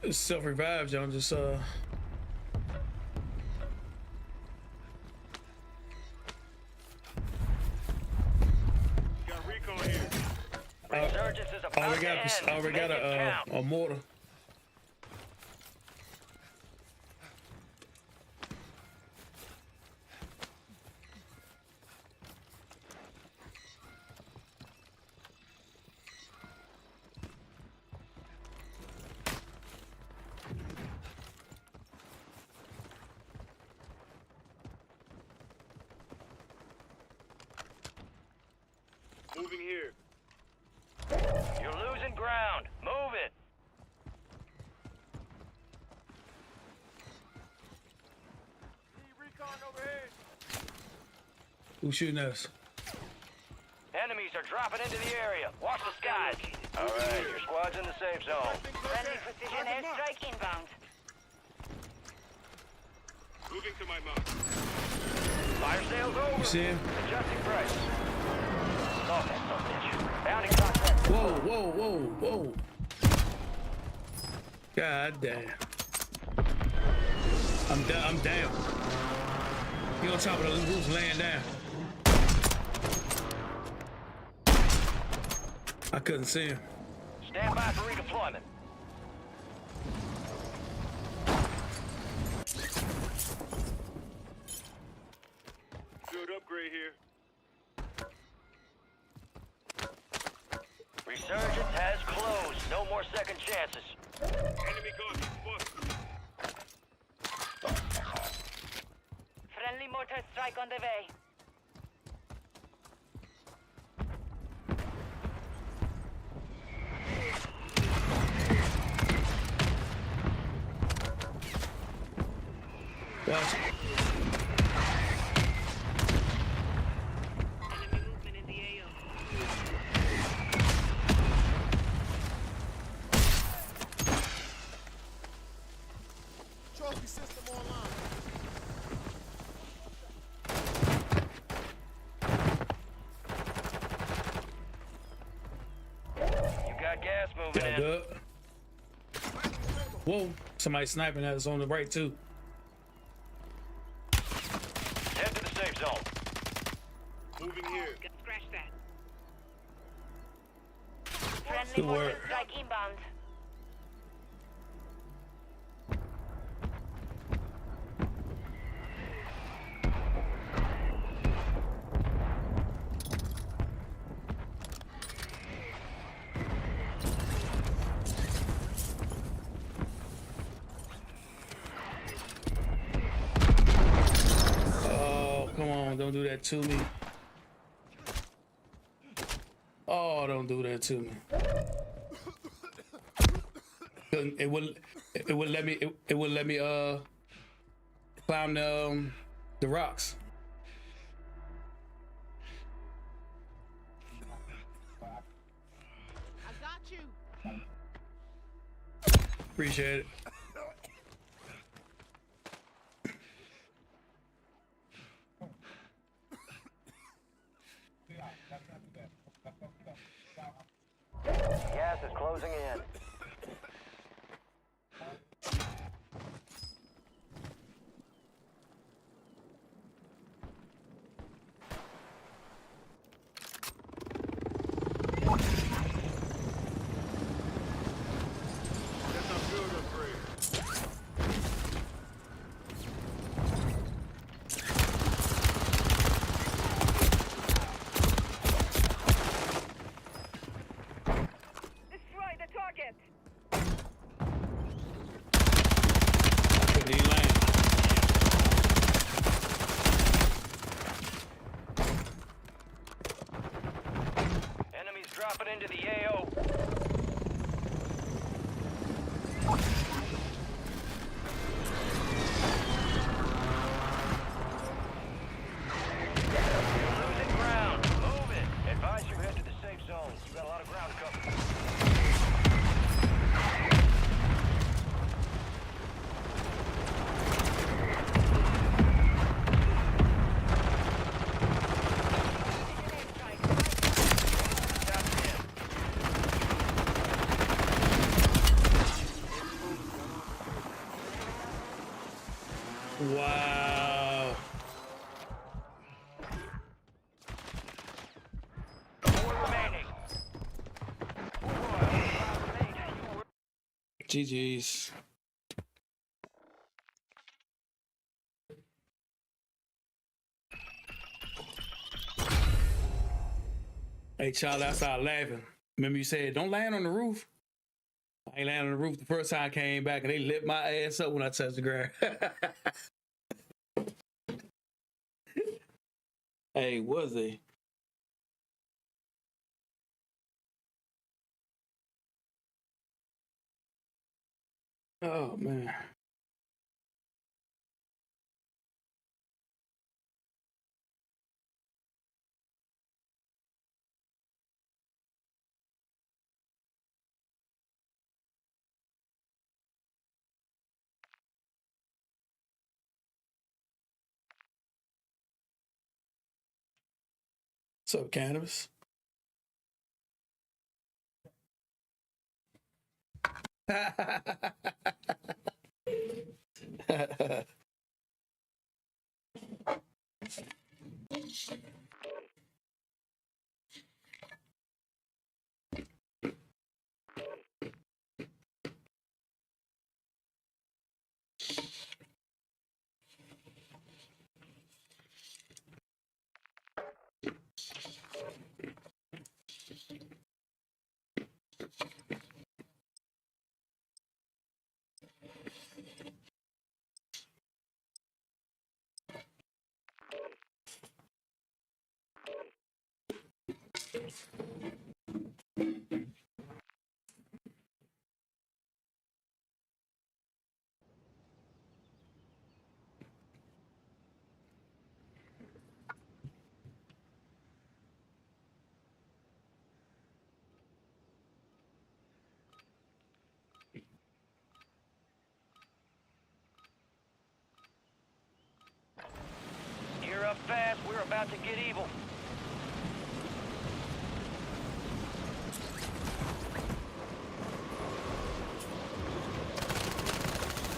it's self-revives, y'all. Just Got recon here. Resurgence is about already to got end. already got Make it count. a mortar. Moving here. You're losing ground. Move it. Need recon overhead. Who's shooting us? Enemy They're dropping into the area. Watch the skies. All right, your squad's in the safe zone. Friendly precision airstrike inbound. Moving to my mark. Fire sales over. You see him? Adjusting price. Lost that son of a bitch. Bounty contract. Whoa, whoa, whoa, whoa. God damn. I'm down. He on top of the roof laying down. I couldn't see him. Stand by for redeployment. Field upgrade here. Resurgence has closed. No more second chances. Enemy gun spot. Friendly mortar strike on the way. Watch. Enemy movement in the AO. Trophy system online. You got gas moving Yeah, in. good. Whoa, somebody sniping at us on the right too. Head to the safe zone. Moving here. Scratch that. Friendly Good mortar work. strike inbound. Oh, come on, don't do that to me. Oh, don't do that to me. It would let me climb the rocks. I got you. Appreciate it. Gas is closing in. That's our field upgrade. Destroy the target. Couldn't even land. Enemies dropping into the AO. Losing ground. Move it. Advise you head to the safe zone. You got a lot of ground to cover. Wow. Four remaining. GG's. Hey, Charlie, I started laughing. Remember you said, don't land on the roof? I ain't landed on the roof the first time I came back, and they lit my ass up when I touched the ground. Hey, was they? Oh, man. What's up, Cannabis? Gear up fast. We're about to get evil.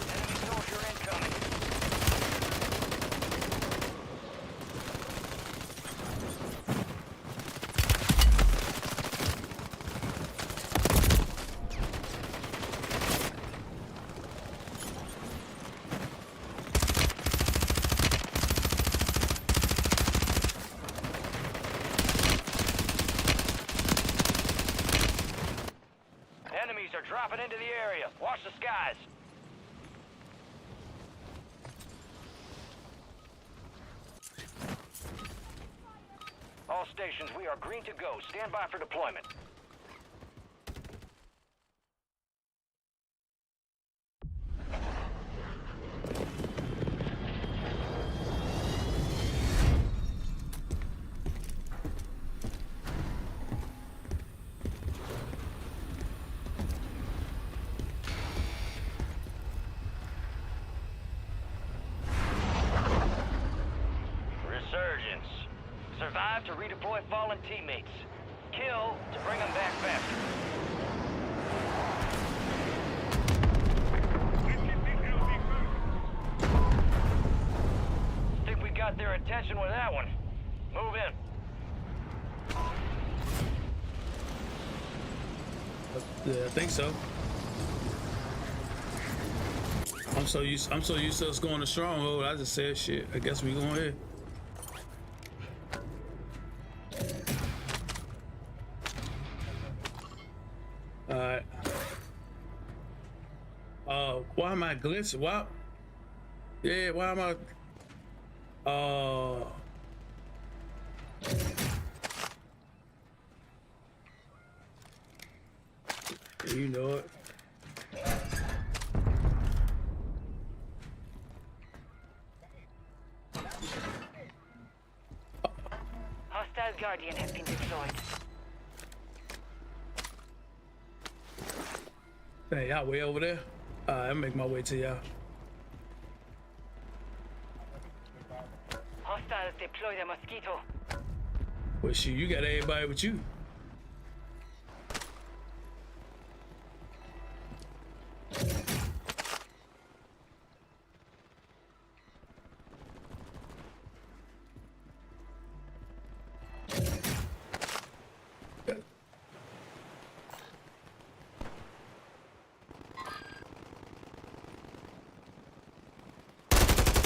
Enemy soldier incoming. Enemies are dropping into the area. Watch the skies. All stations, we are green to go. Stand by for deployment. Resurgence. Survive to redeploy fallen teammates. Kill to bring them back faster. Think we got their attention with that one. Move in. Yeah, I think so. I'm so used to us going to stronghold. I just said shit. I guess we going here. Alright. Why am I glitching? Why? Yeah, why am I? You know it. Hostile Guardian has been deployed. Hey, y'all way over there? I'll make my way to y'all. Hostiles deploy the Mosquito. Well, shoot, you got everybody with you.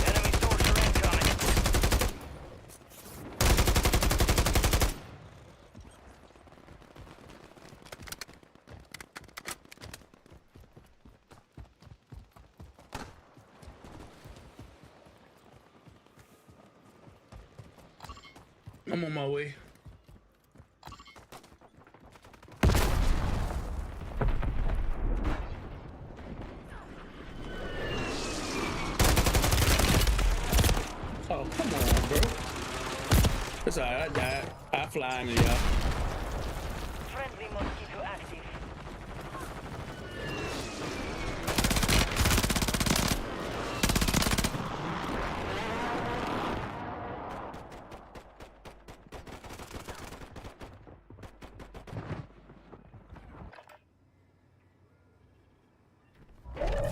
Enemy soldier incoming. I'm on my way. Oh, come on, bro. It's alright, I died. I fly into y'all. Friendly Mosquito active.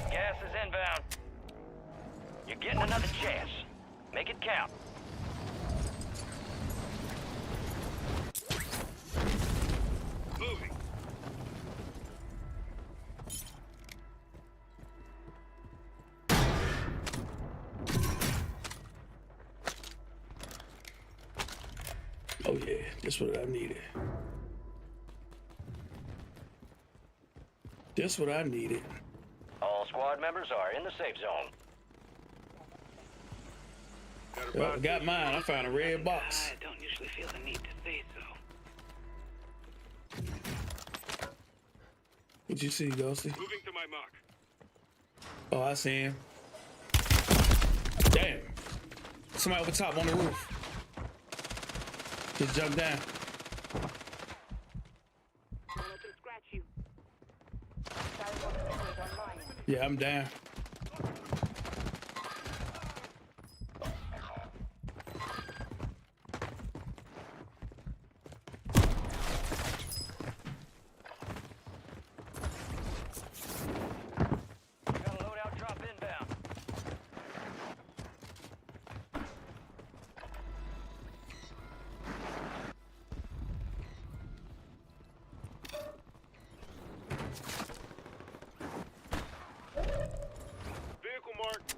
Gas is inbound. You're getting another chance. Make it count. Moving. Oh yeah, that's what I needed. That's what I needed. All squad members are in the safe zone. Well, I got mine. I found a red box. I don't usually feel the need to say so. What'd you see, Ghosty? Moving to my mark. Oh, I see him. Damn. Somebody over top on the roof. Just jump down. Don't let them scratch you. Yeah, I'm down. Got a loadout drop inbound. Vehicle marked.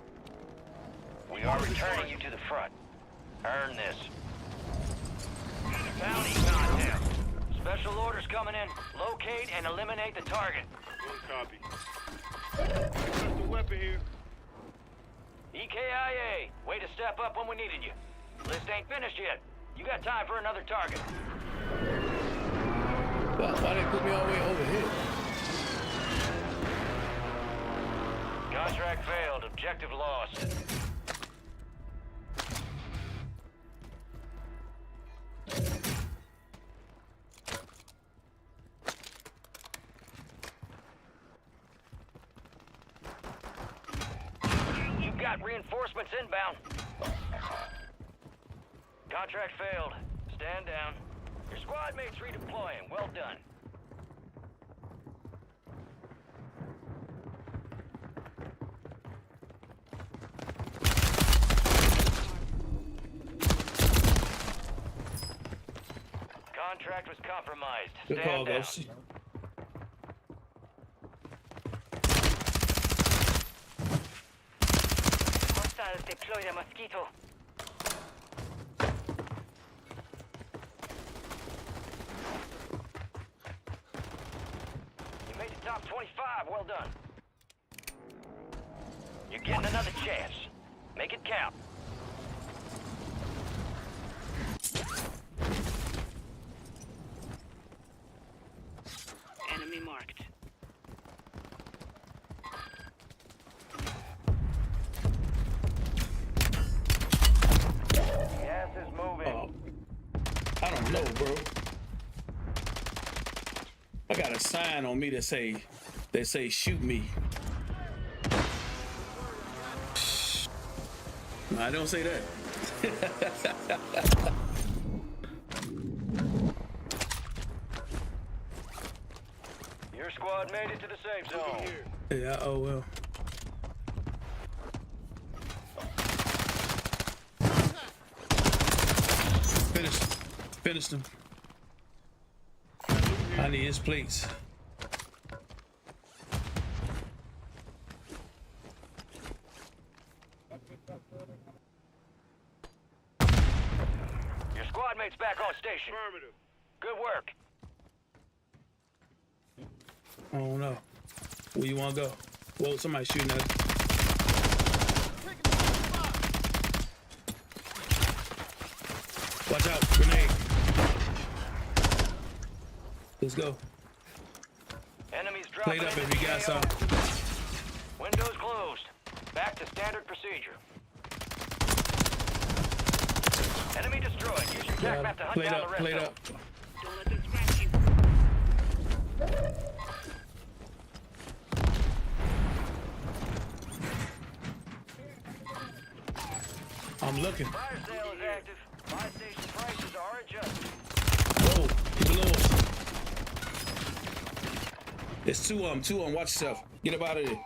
We are returning you to the front. Earn this. Bounty contest. Special orders coming in. Locate and eliminate the target. One copy. Custom weapon here. EKIA. Way to step up when we needed you. List ain't finished yet. You got time for another target. Why they put me all the way over here? Contract failed. Objective lost. You've got reinforcements inbound. Contract failed. Stand down. Your squad mates redeploying. Well done. Contract was compromised. Good Stand call, down. Ghosty. Hostiles deploy the mosquito. You made the top 25. Well done. You're getting another chance. Make it count. Enemy marked. Gas is moving. Oh, I don't know, bro. I got a sign on me that say shoot me. No, I don't say that. Your squad made it to the safe zone. Yeah, oh well. Finished him. I need his plates. Your squad mate's back on station. Affirmative. Good work. I don't know. Where you wanna go? Whoa, somebody shooting at us. Watch out, grenade. Let's go. Enemies dropping. Plate up into if you the got AO. some. Windows closed. Back to standard procedure. Enemy destroyed. Use your tac map to hunt Plate down up, the rest plate of up. them. Don't let them scratch you. I'm looking. Fire sale is active. Buy station prices are adjusted. Whoa, he below us. There's two of them. Watch yourself. Get up out of there.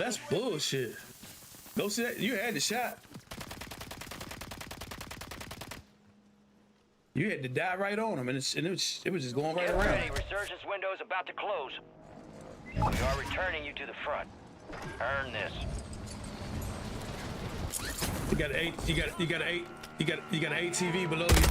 That's bullshit. Go see that. You had the shot. You had to die right on him, and it was just going right Get around. ready. Resurgence window is about to close. We are returning you to the front. Earn this. You got an ATV below you.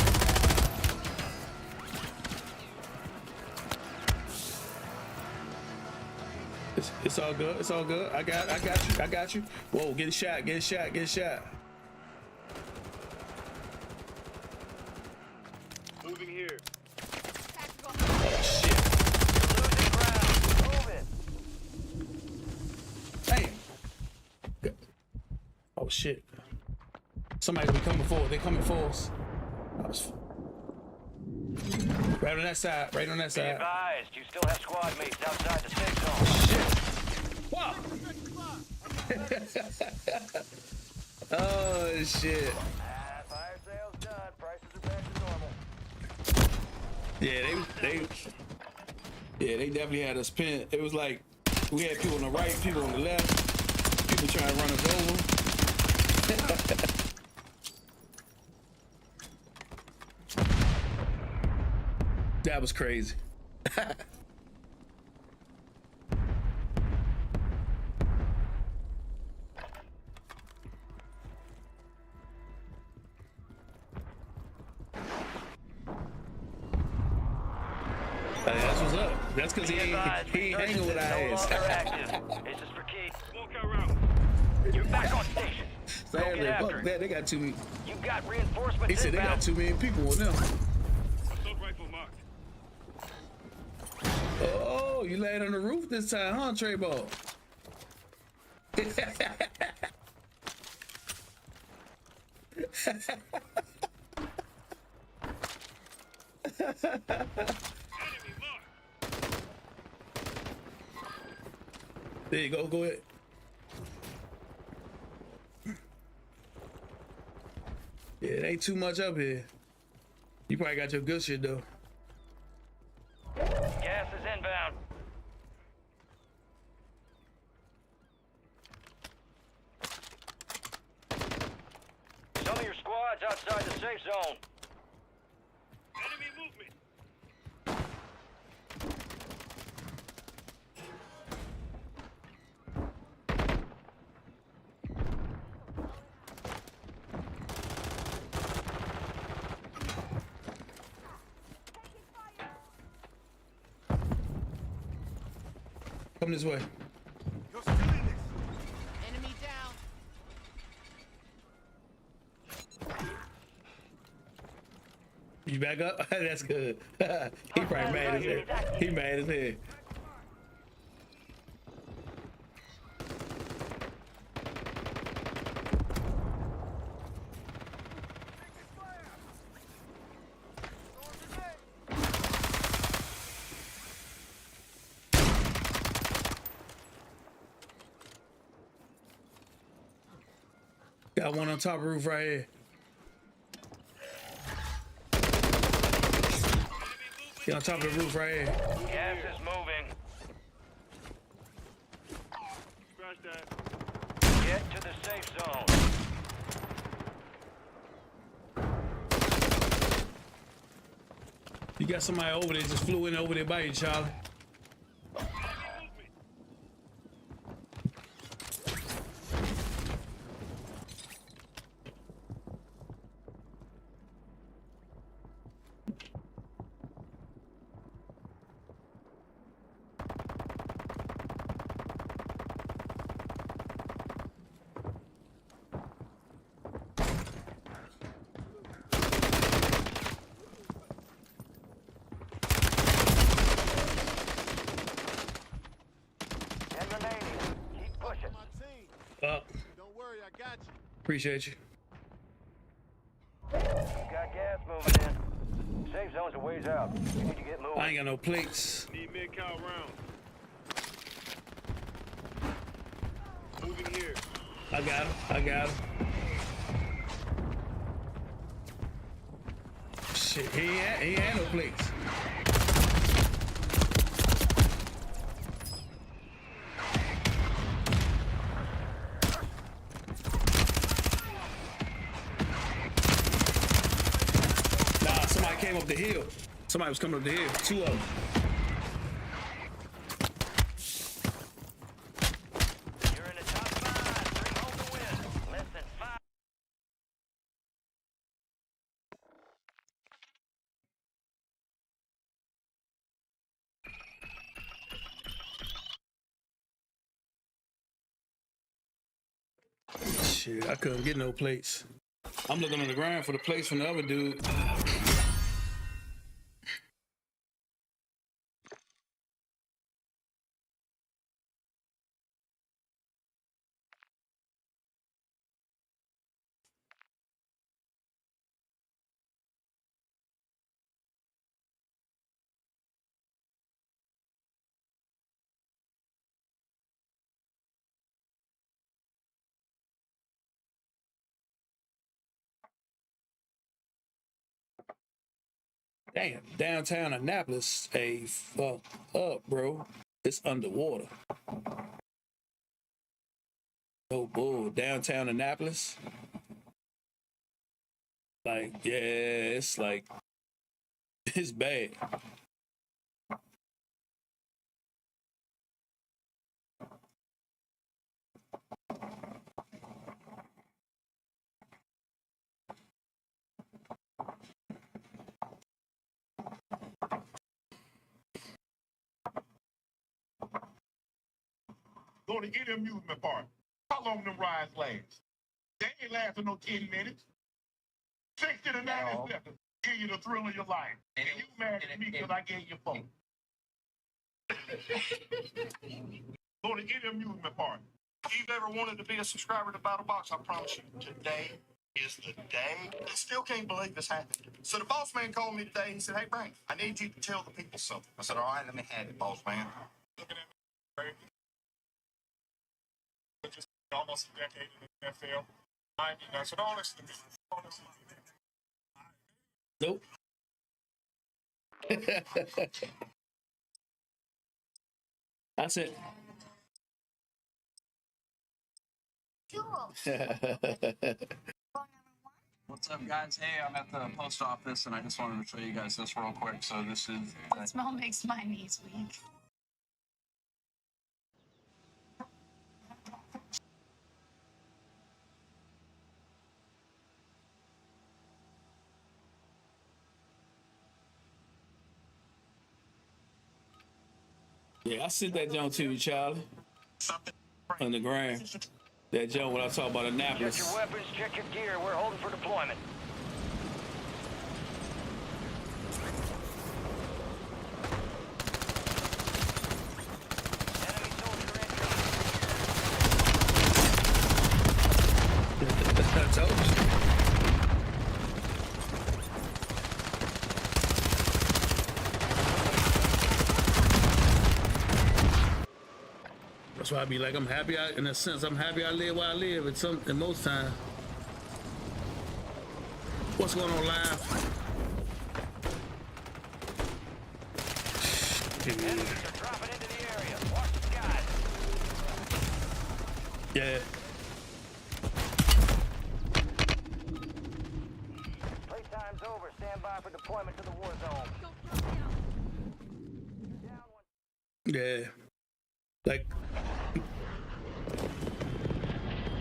It's all good. It's all good. I got you. Whoa, get a shot. Moving here. Oh shit. Losing ground. Move it. Damn. Oh shit. Somebody's been coming forward. They're coming for us. Right on that side. Be advised, you still have squad mates outside the safe zone. Shit. Wow. Oh shit. Fire sales done. Prices are back to normal. Yeah, they definitely had us pinned. It was like we had people on the right, people on the left, people trying to run us over. That was crazy. That's what's up. That's because he ain't hanging with our ass. This is for keep. Walk around. You're back on station. So Go get after fuck it. that. They got too many. You got reinforcements He said they got inbound. too many people on them. Assault rifle marked. Oh, you laid on the roof this time, huh, Trey Ball? Enemy marked. There you go. Go ahead. Yeah, it ain't too much up here. You probably got your good shit though. Gas is inbound. Some of your squads outside the safe zone. Enemy movement. Come this way. You're still in this. Enemy down. You back up? That's good. He probably mad as hell. He mad as hell. Got one on top of the roof right here. Get on top of the roof right here. Gas is moving. Scratch that. Get to the safe zone. You got somebody over there just flew in over there by you, Charlie. And remaining. Keep pushing. My team. Up. Don't worry, I got you. Appreciate you. You got gas moving in. Safe zone's a ways out. You need to get moving. I ain't got no plates. Need mid-cal round. Moving here. I got him. Shit, he ain't had no plates. hill. Somebody was coming up the hill. 2 of them. You're in the top 5. Bring home the win. Less than 5. Shit, I couldn't get no plates. I'm looking on the ground for the plates from the other dude. Damn, downtown Annapolis, a fuck up, bro. It's underwater. Oh, bull. Downtown Annapolis. Like, yeah, it's like, it's bad. Go to any amusement park. How long them rides last? They ain't lasting no 10 minutes. 60 to 90 seconds. Give you the thrill of your life. And you mad at me because I gave you phone. Go to any amusement park. If you've ever wanted to be a subscriber to BattleBox, I promise you, today is the day. I still can't believe this happened. So the boss man called me today and he said, "Hey, Frank, I need you to tell the people something." I said, "All right, let me have it, boss man." Looking at me, just almost a decade in the NFL. I said, "Oh, listen to me. Oh, listen to me." Nope. I said. What's up, guys? Hey, I'm at the post office, and I just wanted to show you guys this real quick. So this is... The smell makes my knees weak. Yeah, I sent that joint to you, Charlie. On the ground. That joint when I talk about Check Annapolis. your weapons, check your gear. We're holding for deployment. Enemy soldier incoming. I told you. That's why I be like, I'm happy. In a sense, I'm happy I live where I live. In most times. What's going on live? Enemies are dropping into the area. Watch the skies. Yeah. Playtime's over. Stand by for deployment to the war zone. Yeah. Like,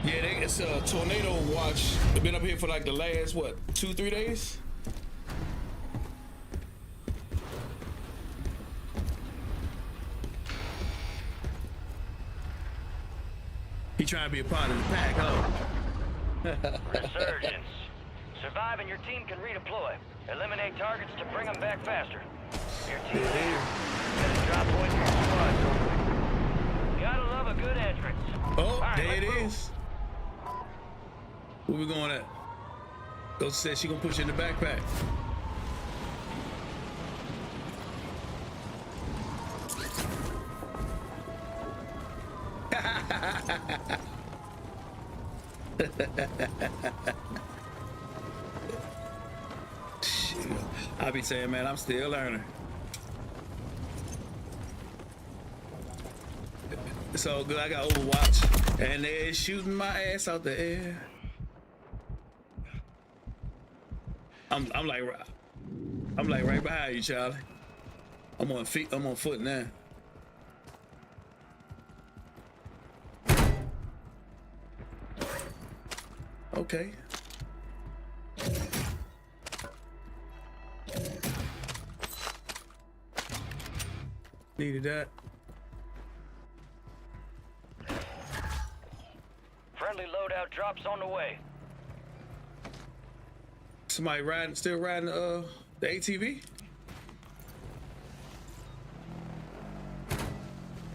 yeah, it's a tornado watch. They've been up here for like the last, what, 2-3 days? He trying to be a part of the pack, huh? Resurgence. Survive and your team can redeploy. Eliminate targets to bring them back faster. Your team got a drop point for your squad. Gotta love a good entrance. Oh, right, there it let's move. is. Where we going at? Ghost said she gonna push in the backpack. I be saying, man, I'm still learning. It's all good. I got Overwatch, and they're shooting my ass out the air. I'm like, I'm like right behind you, Charlie. I'm on feet. I'm on foot now. Okay. Needed that. Friendly loadout drops on the way. Somebody still riding the ATV?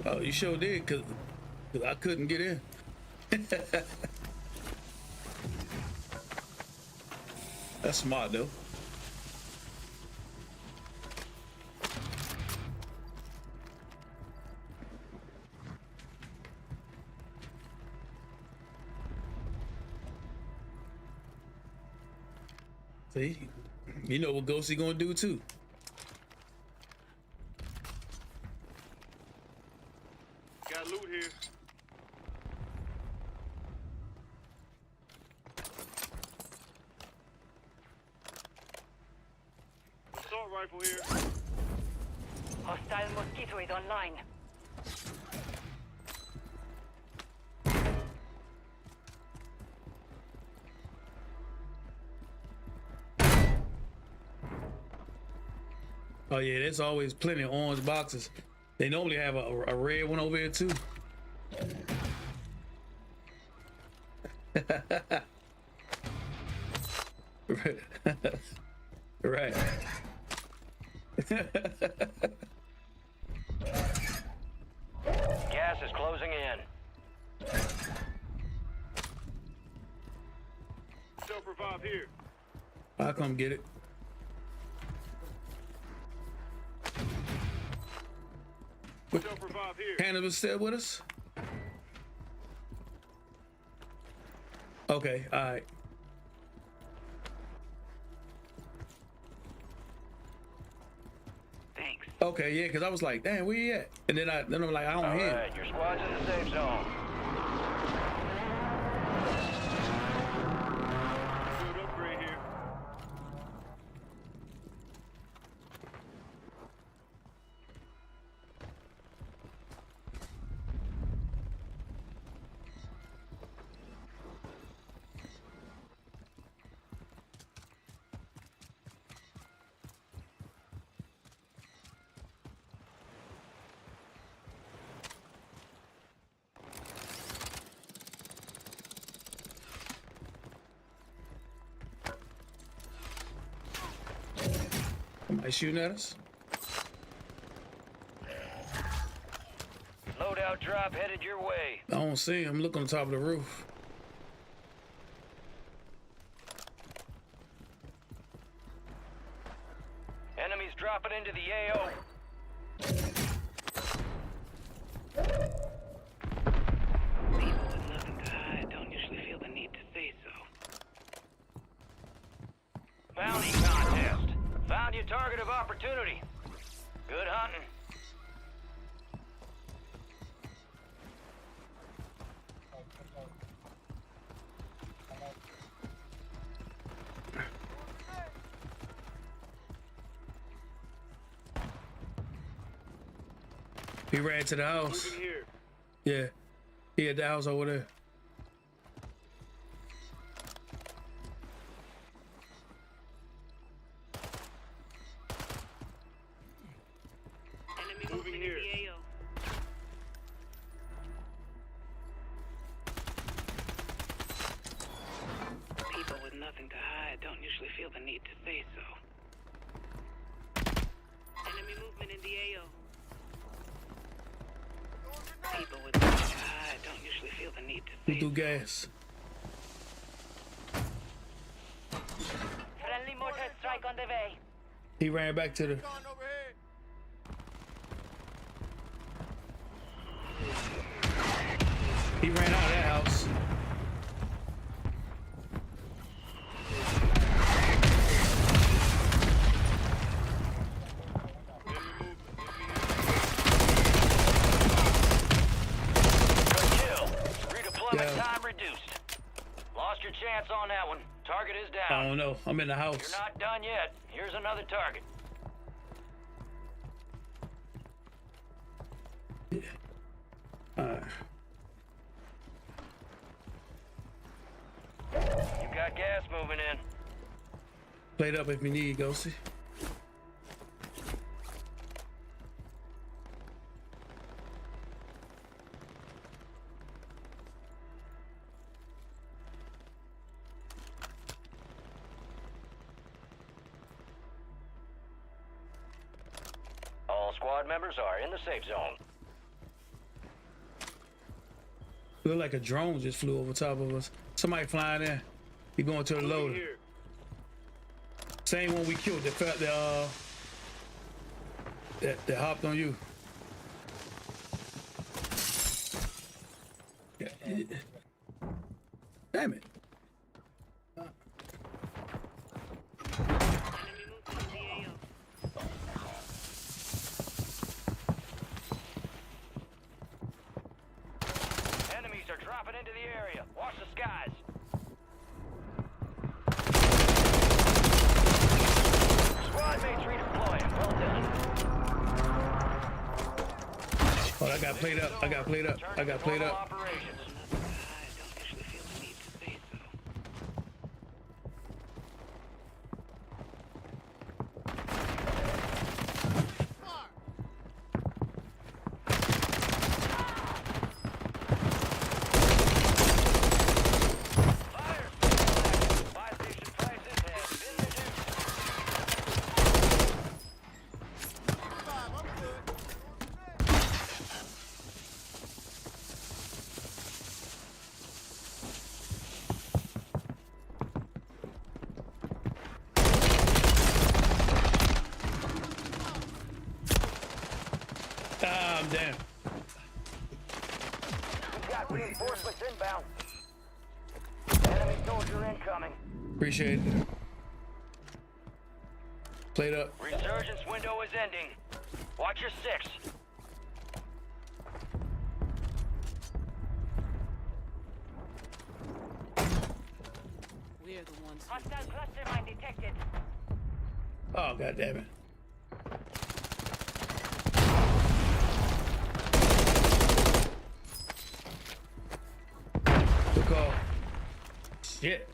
Oh, you sure did, cause I couldn't get in. That's smart though. See, you know what Ghosty gonna do too. Got loot here. Assault rifle here. Hostile mosquito is online. Oh yeah, there's always plenty of orange boxes. They normally have a red one over here too. Right. Gas is closing in. Self-revive here. I'll come get it. Self-revive here. Cannabis still with us? Okay, all right. Thanks. Okay, yeah, because I was like, damn, where you at? And then I'm like, I don't hear. Alright, your squad's in the safe zone. Good upgrade here. Somebody shooting at us? Loadout drop headed your way. I don't see him. Look on top of the roof. Enemies dropping into the AO. People with nothing to hide don't usually feel the need to say so. Bounty contest. Found your target of opportunity. Good hunting. He ran to the house. Moving here. Yeah, he at the house over there. Enemy Moving moving here. in the AO. People with nothing to hide don't usually feel the need to say so. Enemy movement in the AO. People with nothing to hide don't usually feel the need to Who say do so. gas? Friendly mortar strike on the way. He ran back to the. Going over here. He ran out of that house. Good kill. Redeployment Yeah. time reduced. Lost your chance on that one. Target is I down. don't know. I'm in the house. You're not done yet. Here's another target. Alright. You got gas moving in. Plate up if you need, Ghosty. All squad members are in the safe zone. Look like a drone just flew over top of us. Somebody flying in. He going to the loader. Same one we killed. That hopped on you. Yeah. Damn it. Enemies are dropping into the area. Watch the skies. Squad mates redeploying. Well done. Oh, I got played up. I got played up. I got played up. Operations. Damn. We've got reinforcements inbound. Enemy soldier incoming. Appreciate it. Played up. Resurgence window is ending. Watch your six. We're the ones. Hostile cluster mine detected. Oh, god damn it. Good call. Shit.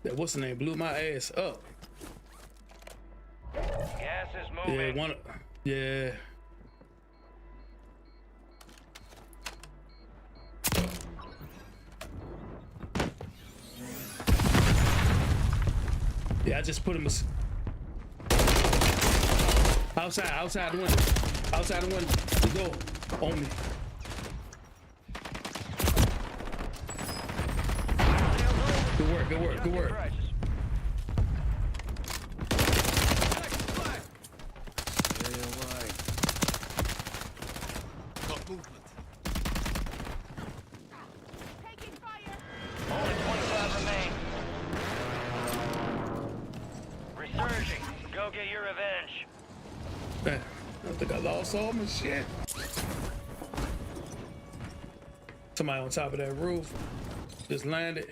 That what's the name? Blew my ass up. Gas is moving. Yeah, yeah. Yeah, I just put him outside the window. Outside the window. The door. On me. Good work, good work, good work. Taking fire. Only 25 remain. Resurging. Go get your revenge. Man, I think I lost all my shit. Somebody on top of that roof just landed.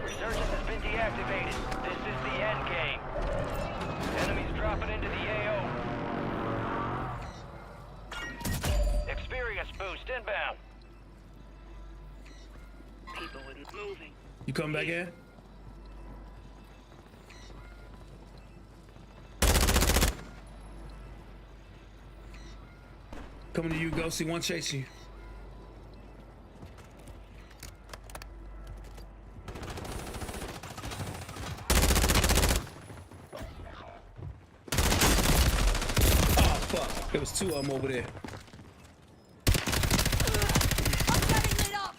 Resurgence has been deactivated. This is the end game. Enemies dropping into the AO. Experience boost inbound. People wouldn't moving. You come back in? Coming to you, Ghosty. One chasing you. Oh, fuck. There was two of them over there. I'm setting it up.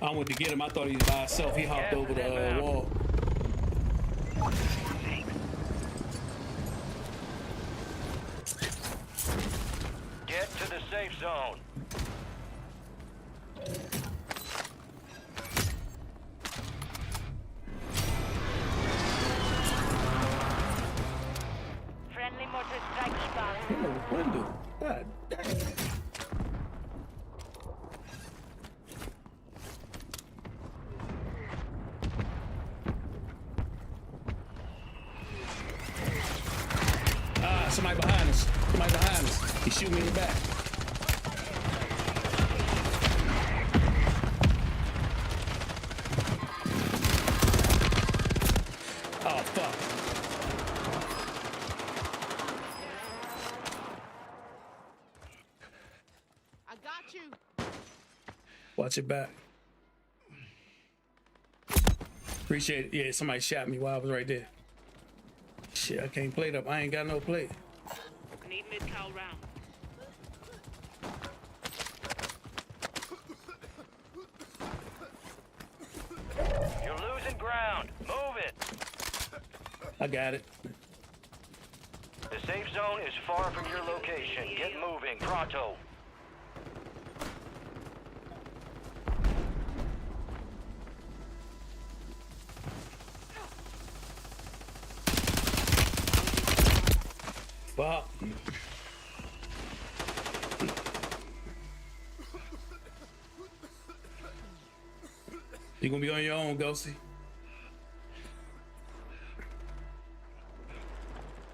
I went to get him. I thought he was by himself. He hopped over the wall. Get to the safe zone. Friendly mortar strike inbound. Oh, window. God damn. Somebody behind us. Somebody behind us. He's shooting me in the back. Oh, fuck. I got you. Watch it back. Appreciate it. Yeah, somebody shot me while I was right there. Shit, I can't plate up. I ain't got no plate. Need mid-cal round. You're losing ground. Move it. I got it. The safe zone is far from your location. Get moving, pronto. Fuck. You gonna be on your own, Ghosty.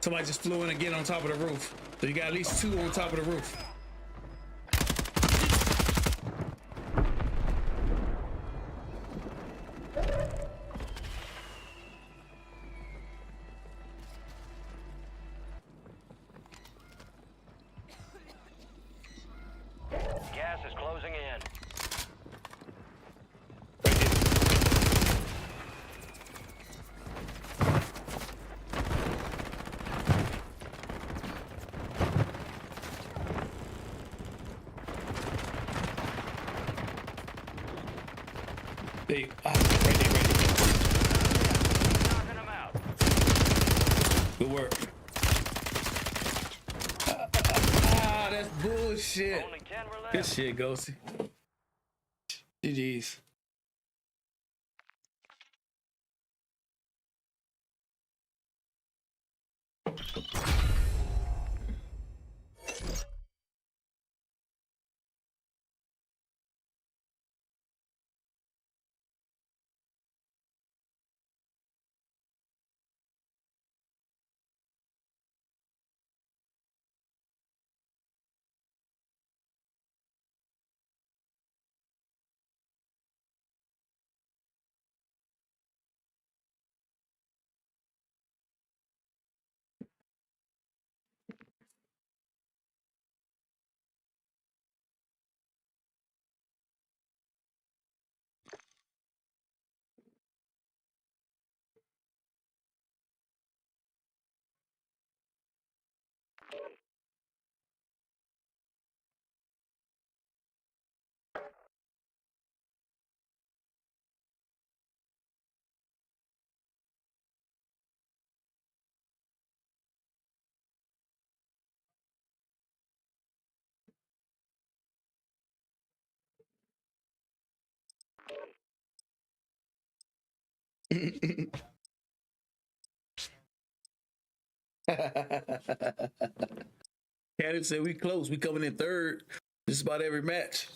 Somebody just flew in again on top of the roof. So you got at least 2 on top of the roof. Gas is closing in. Right there. Knocking them out. Good work. That's bullshit. Only 10 were left. Good shit, Ghosty. GG's. Cannon said we close. We coming in third. Just about every match.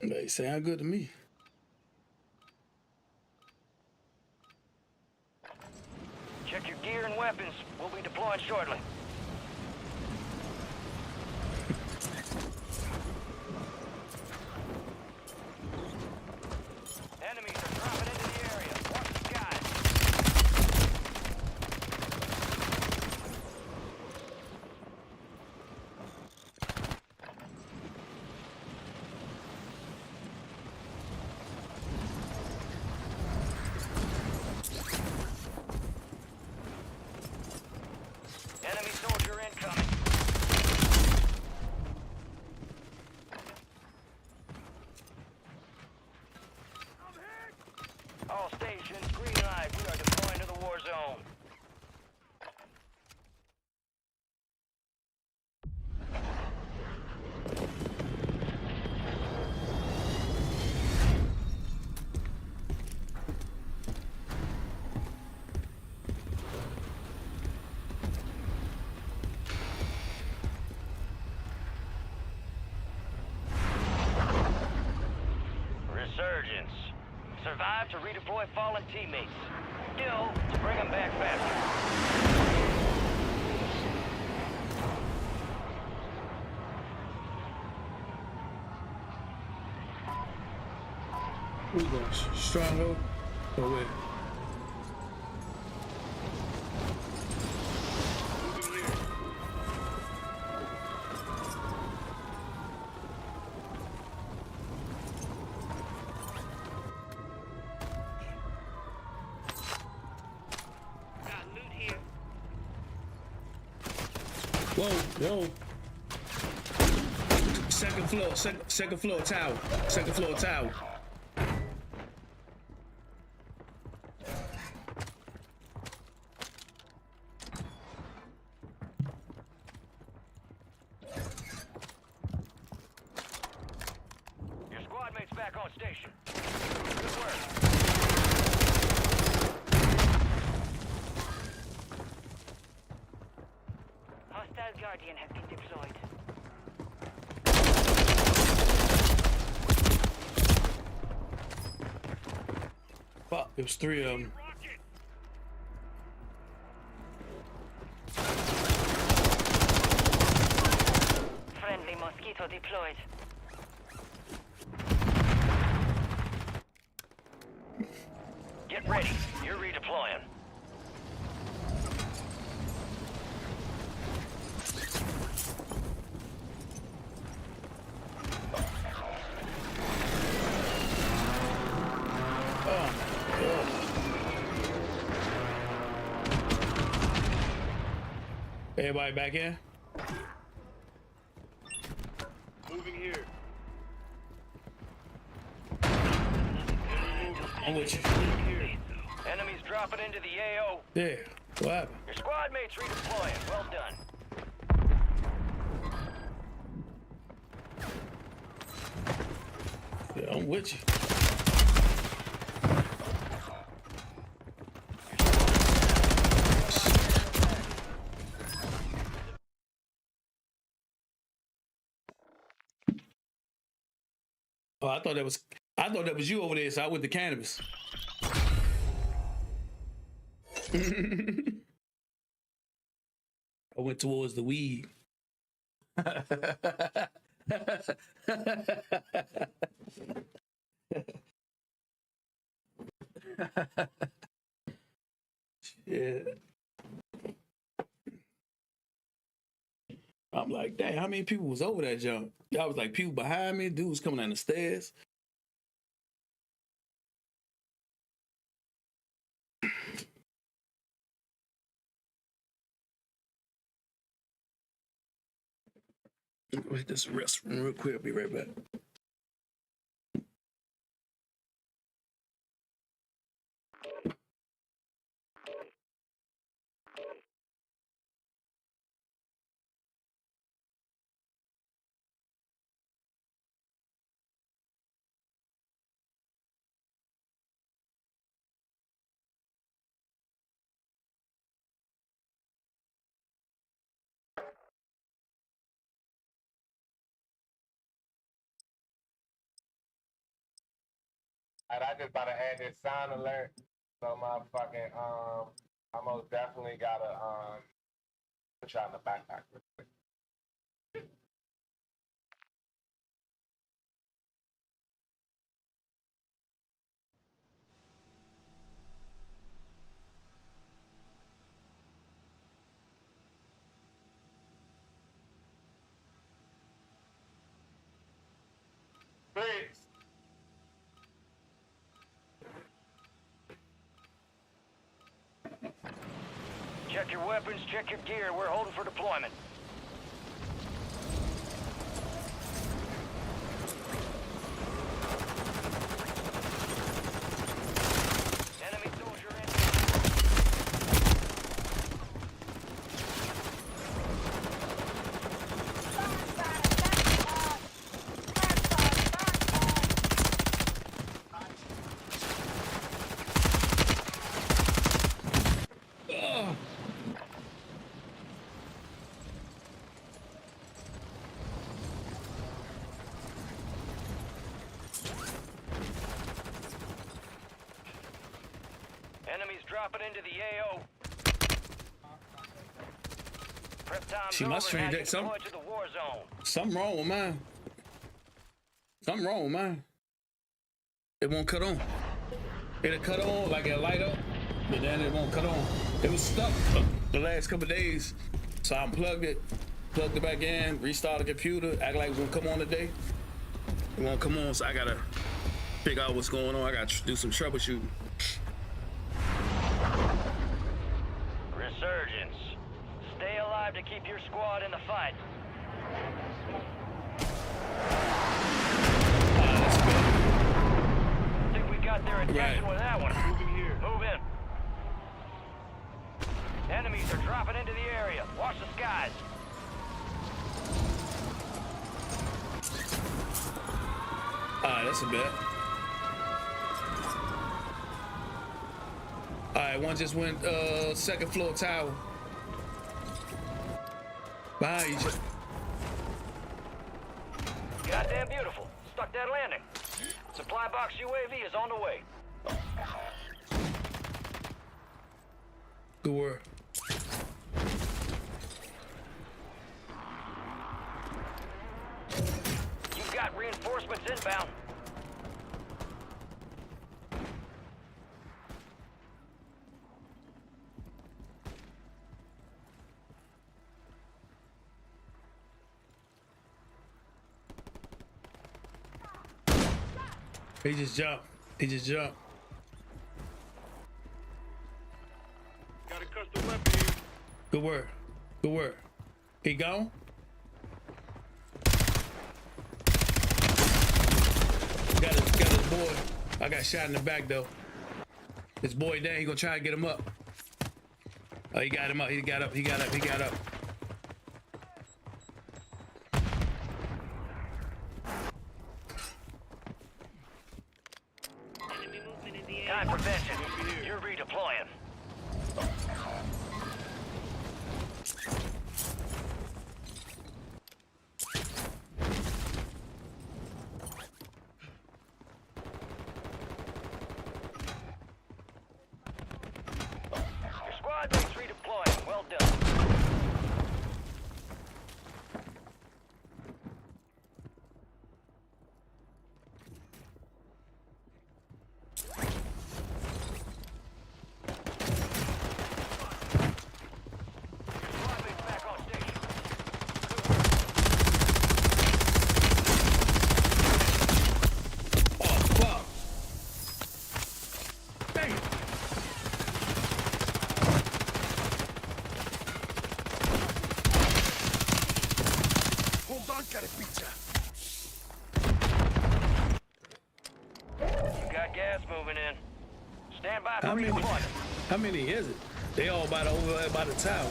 They sound good to me. Check your gear and weapons. We'll be deploying shortly. Enemies are dropping into the area. Watch the skies. Enemy soldier incoming. All stations, green light. We are deploying to the war zone. 5 to redeploy fallen teammates. Still, to bring them back faster. Who's going? Stronghold? Or where? Whoa, whoa. Second floor tower. Second floor tower. Your squad mate's back on station. Good work. Hostile Guardian has been deployed. Fuck, it was 3 of them. Friendly mosquito deployed. Get ready. You're redeploying. Everybody back in? Moving here. I'm with you. Enemies dropping into the AO. Yeah, what happened? Your squad mate's redeploying. Well done. Yeah, I'm with you. Oh, I thought that was you over there, so I went to cannabis. I went towards the weed. Yeah. I'm like, dang, how many people was over that jump? Y'all was like people behind me, dude was coming down the stairs. Go hit this restroom real quick. I'll be right back. And I just about to add this sound alert. So motherfucking I most definitely gotta put y'all in the backpack real quick. Please. Check your weapons, check your gear. We're holding for deployment. Enemy soldier in. Enemies dropping into the AO. Prep time's See, my over. stream Now deck, you're deployed to the war zone. something wrong with mine. Something wrong with mine. It won't cut on. It'll cut on, like it'll light up, but then it won't cut on. It was stuck the last couple of days, so I unplugged it, plugged it back in, restarted the computer, act like it was gonna come on today. It won't come on, so I gotta figure out what's going on. I gotta do some troubleshooting. Resurgence. Stay alive to keep your squad in the fight. That's good. I think we got their attention Right. with that one. Moving here. Move in. Enemies are dropping into the area. Watch the skies. Alright, that's a bet. Alright, one just went second floor tower. Behind you. Goddamn beautiful. Stuck that landing. Supply box UAV is on the way. Good work. You've got reinforcements inbound. He just jumped. He just jumped. Got a custom weapon here. Good work. Good work. He gone? Got his boy. I got shot in the back though. His boy down, he gonna try to get him up. Oh, he got him up. He got up. He got up. He got up. Enemy movement in the Time air. prevention. You're redeploying. Your squad mate's redeploying. Well done. Your squad mate's back on station. Oh, fuck. Dang it. Hold on, carapita. You got gas moving in. Stand by for How many? redeployment. How many is it? They all by the over there by the tower.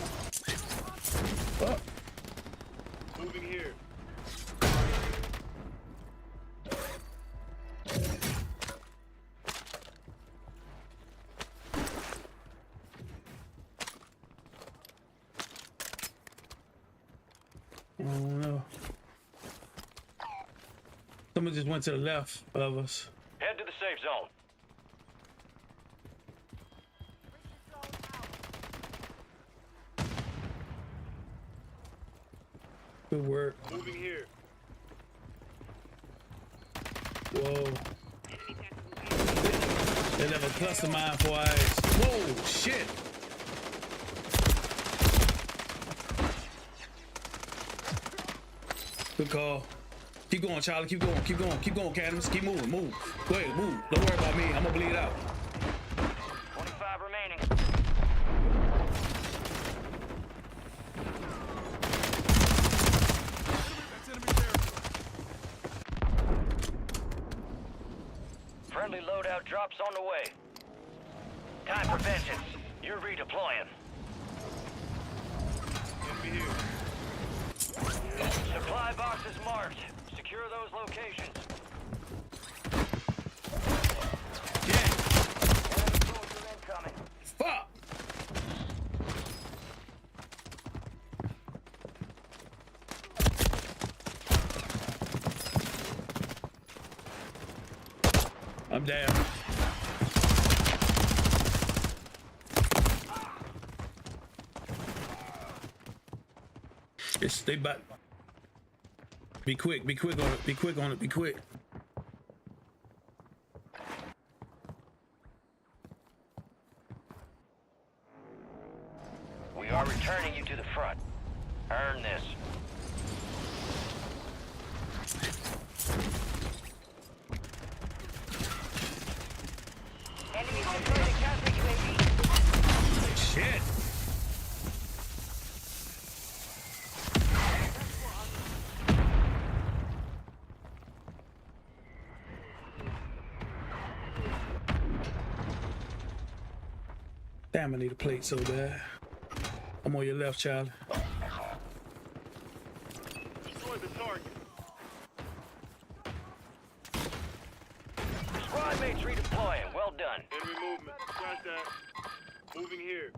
Fuck. Moving here. I don't know. Someone just went to the left of us. Head to the safe zone. Good work. Moving here. Whoa. Enemy tactical vehicle. They never cluster mine for eyes. Whoa, shit. Good call. Keep going, Charlie. Keep going. Keep going. Keep going, Cadmus. Keep moving. Move. Go ahead. Move. Don't worry about me. I'm gonna bleed out. 25 remaining. That's enemy territory. Friendly loadout drops on the way. Time for vengeance. You're redeploying. Enemy here. Supply boxes marked. Secure those locations. Yeah. Enemy soldier incoming. Fuck. I'm down. It's they about. Be quick. Be quick on it. Be quick on it. Be quick. We are returning you to the front. Earn this. Enemy deployed a counter UAV. Shit. Damn, I need a plate so bad. I'm on your left, Charlie. Destroy the target. Squad mates redeploying. Well done. Enemy movement. Trash that. Moving here.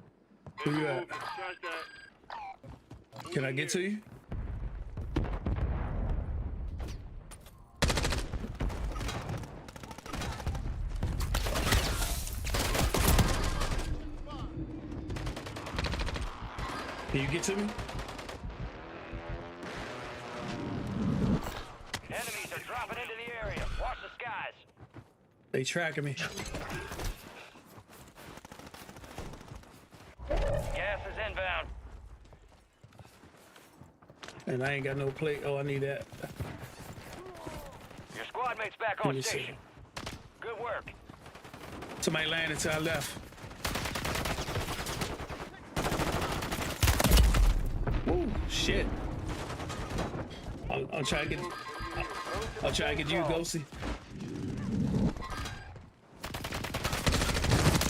Where you Enemy at? movement. Trash that. Can I get to you? Can you get to me? Enemies are dropping into the area. Watch the skies. They tracking me. Gas is inbound. And I ain't got no plate. Oh, I need that. Your squad mates back Let on me see. station. Good work. Somebody landed to our left. Ooh, shit. I'll try to get. I'll try to get you, Ghosty.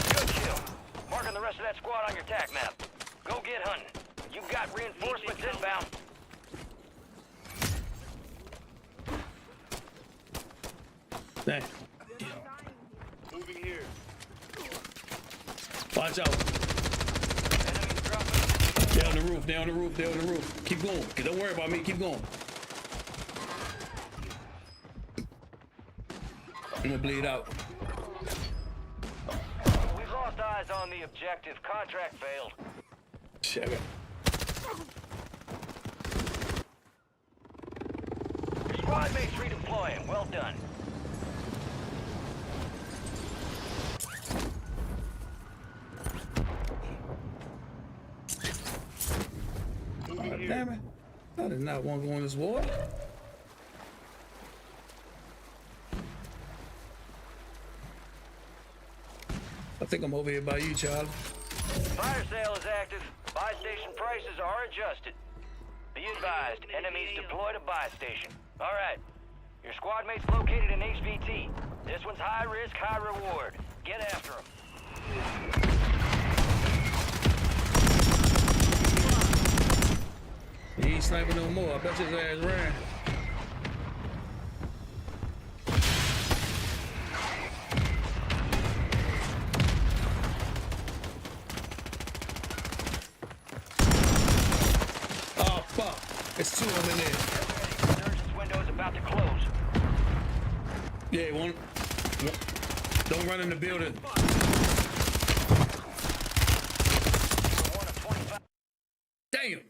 Good kill. Marking the rest of that squad on your tac map. Go get hunting. You've got reinforcements inbound. Dang. Moving here. Watch out. Enemies dropping. They're on the roof. They're on the roof. They're on the roof. Keep going. Don't worry about me. Keep going. I'm gonna bleed out. We've lost eyes on the objective. Contract failed. Shit. Your squad mates redeploying. Well done. God damn it. I did not want to go in this water. I think I'm over here by you, Charlie. Fire sale is active. Buy station prices are adjusted. Be advised, enemies deploy to buy station. All right. Your squad mate's located in HVT. This one's high risk, high reward. Get after him. He ain't sniping no more. I bet his ass ran. Oh, fuck. It's two of them in there. Emergence window is about to close. Yeah, one. Don't run in the building. One of 25. Damn.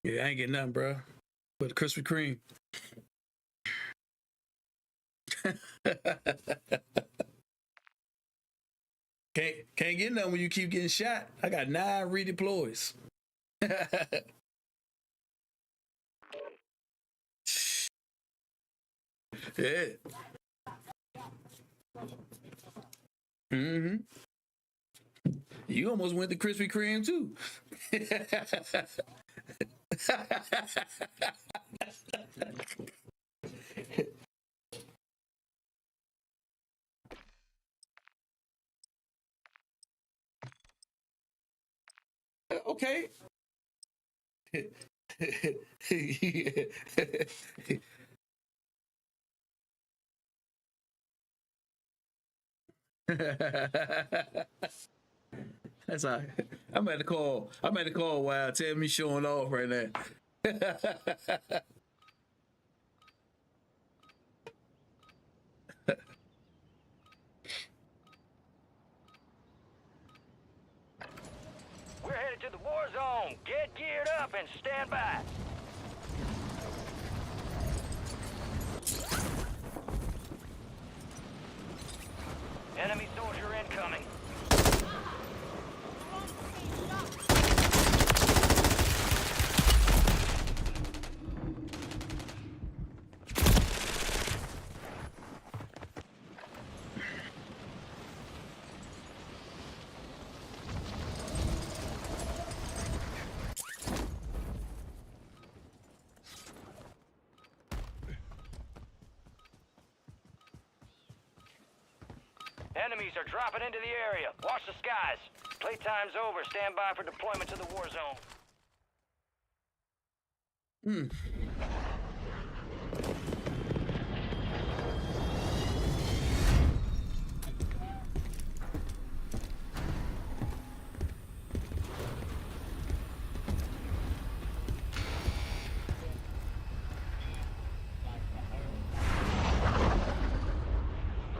Yeah, I ain't getting nothing, bro. But Krispy Kreme. Can't get nothing when you keep getting shot. I got 9 redeploys. Yeah. Mm-hmm. You almost went to Krispy Kreme too. Okay. That's all right. I'm at the call. Wow, tell me showing off right now. We're headed to the war zone. Get geared up and stand by. Enemy soldier incoming. Enemies are dropping into the area. Watch the skies. Playtime's over. Stand by for deployment to the war zone.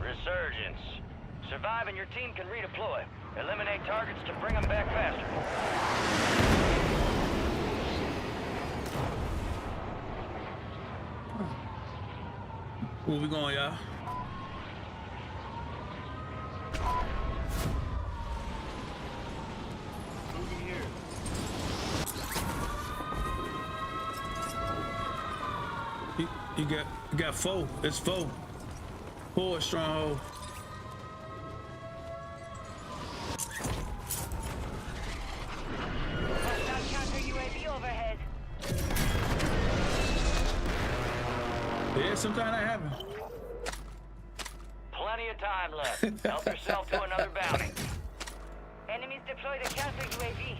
Resurgence. Survive and your team can redeploy. Eliminate targets to bring them back faster. Where we going, y'all? Moving here. You got four. It's four. Four stronghold. Hostile counter UAV overhead. Yeah, sometimes that happens. Plenty of time left. Help yourself to another bounty. Enemies deploy the counter UAV.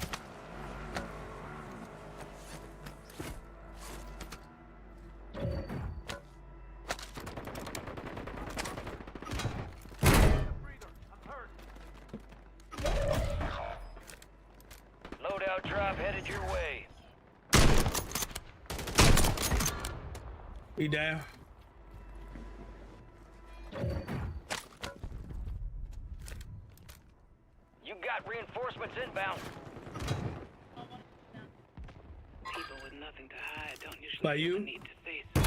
Loadout drop headed your way. He down. You got reinforcements inbound. People with nothing to hide don't usually By feel you? the need to face it.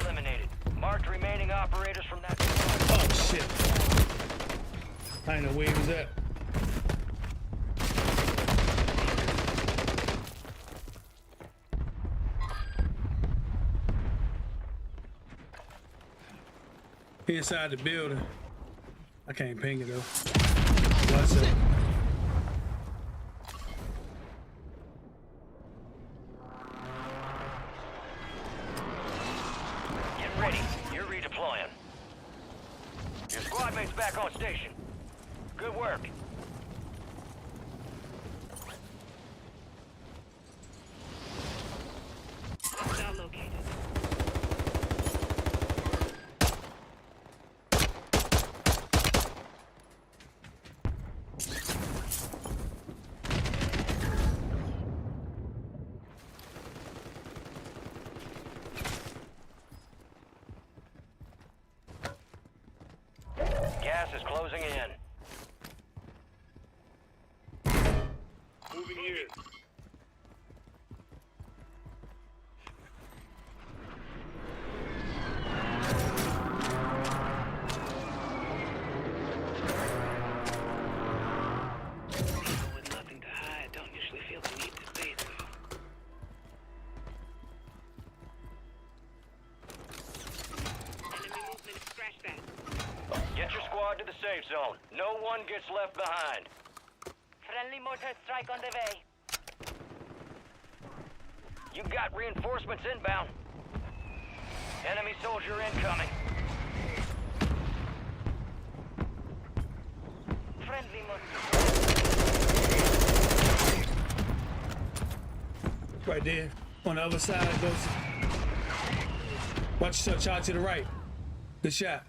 Eliminated. Marked remaining operators from that. Oh shit. I ain't know where he was at. He inside the building. I can't ping it though. What's up? Get ready. You're redeploying. Your squad mate's back on station. Good work. Hostile located. Gas is closing in. Moving here. People with nothing to hide don't usually feel the need to say so. Enemy movement, scratch that. Get your squad to the safe zone. No one gets left behind. Friendly mortar strike on the way. You got reinforcements inbound. Enemy soldier incoming. Friendly mortar. Right there. On the other side, those. Watch yourself, Charlie, to the right. Good shot.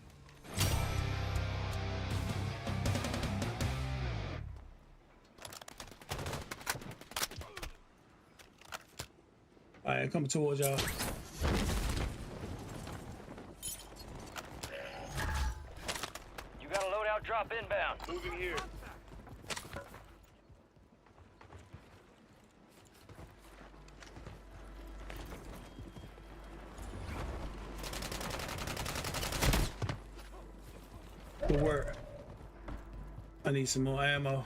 All right, coming towards y'all. You got a loadout drop inbound. Moving here. Good work. I need some more ammo.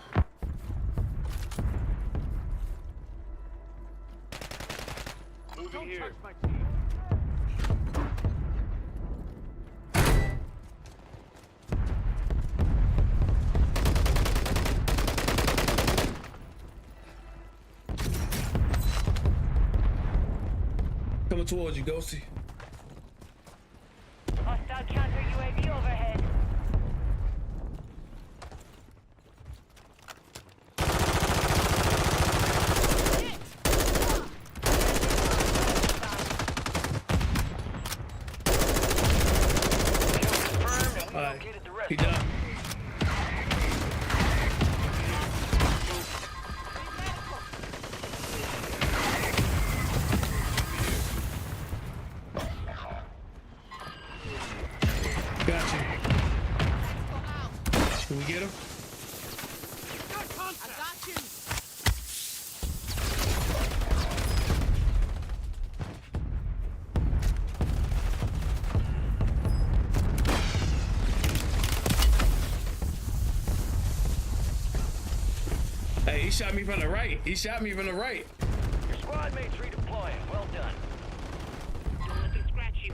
Moving here. Coming towards you, Ghosty. Hostile counter UAV overhead. All right, he done. Gotcha. Can we get him? I got you. Hey, he shot me from the right. He shot me from the right. Your squad mates redeploying. Well done. Don't let them scratch you.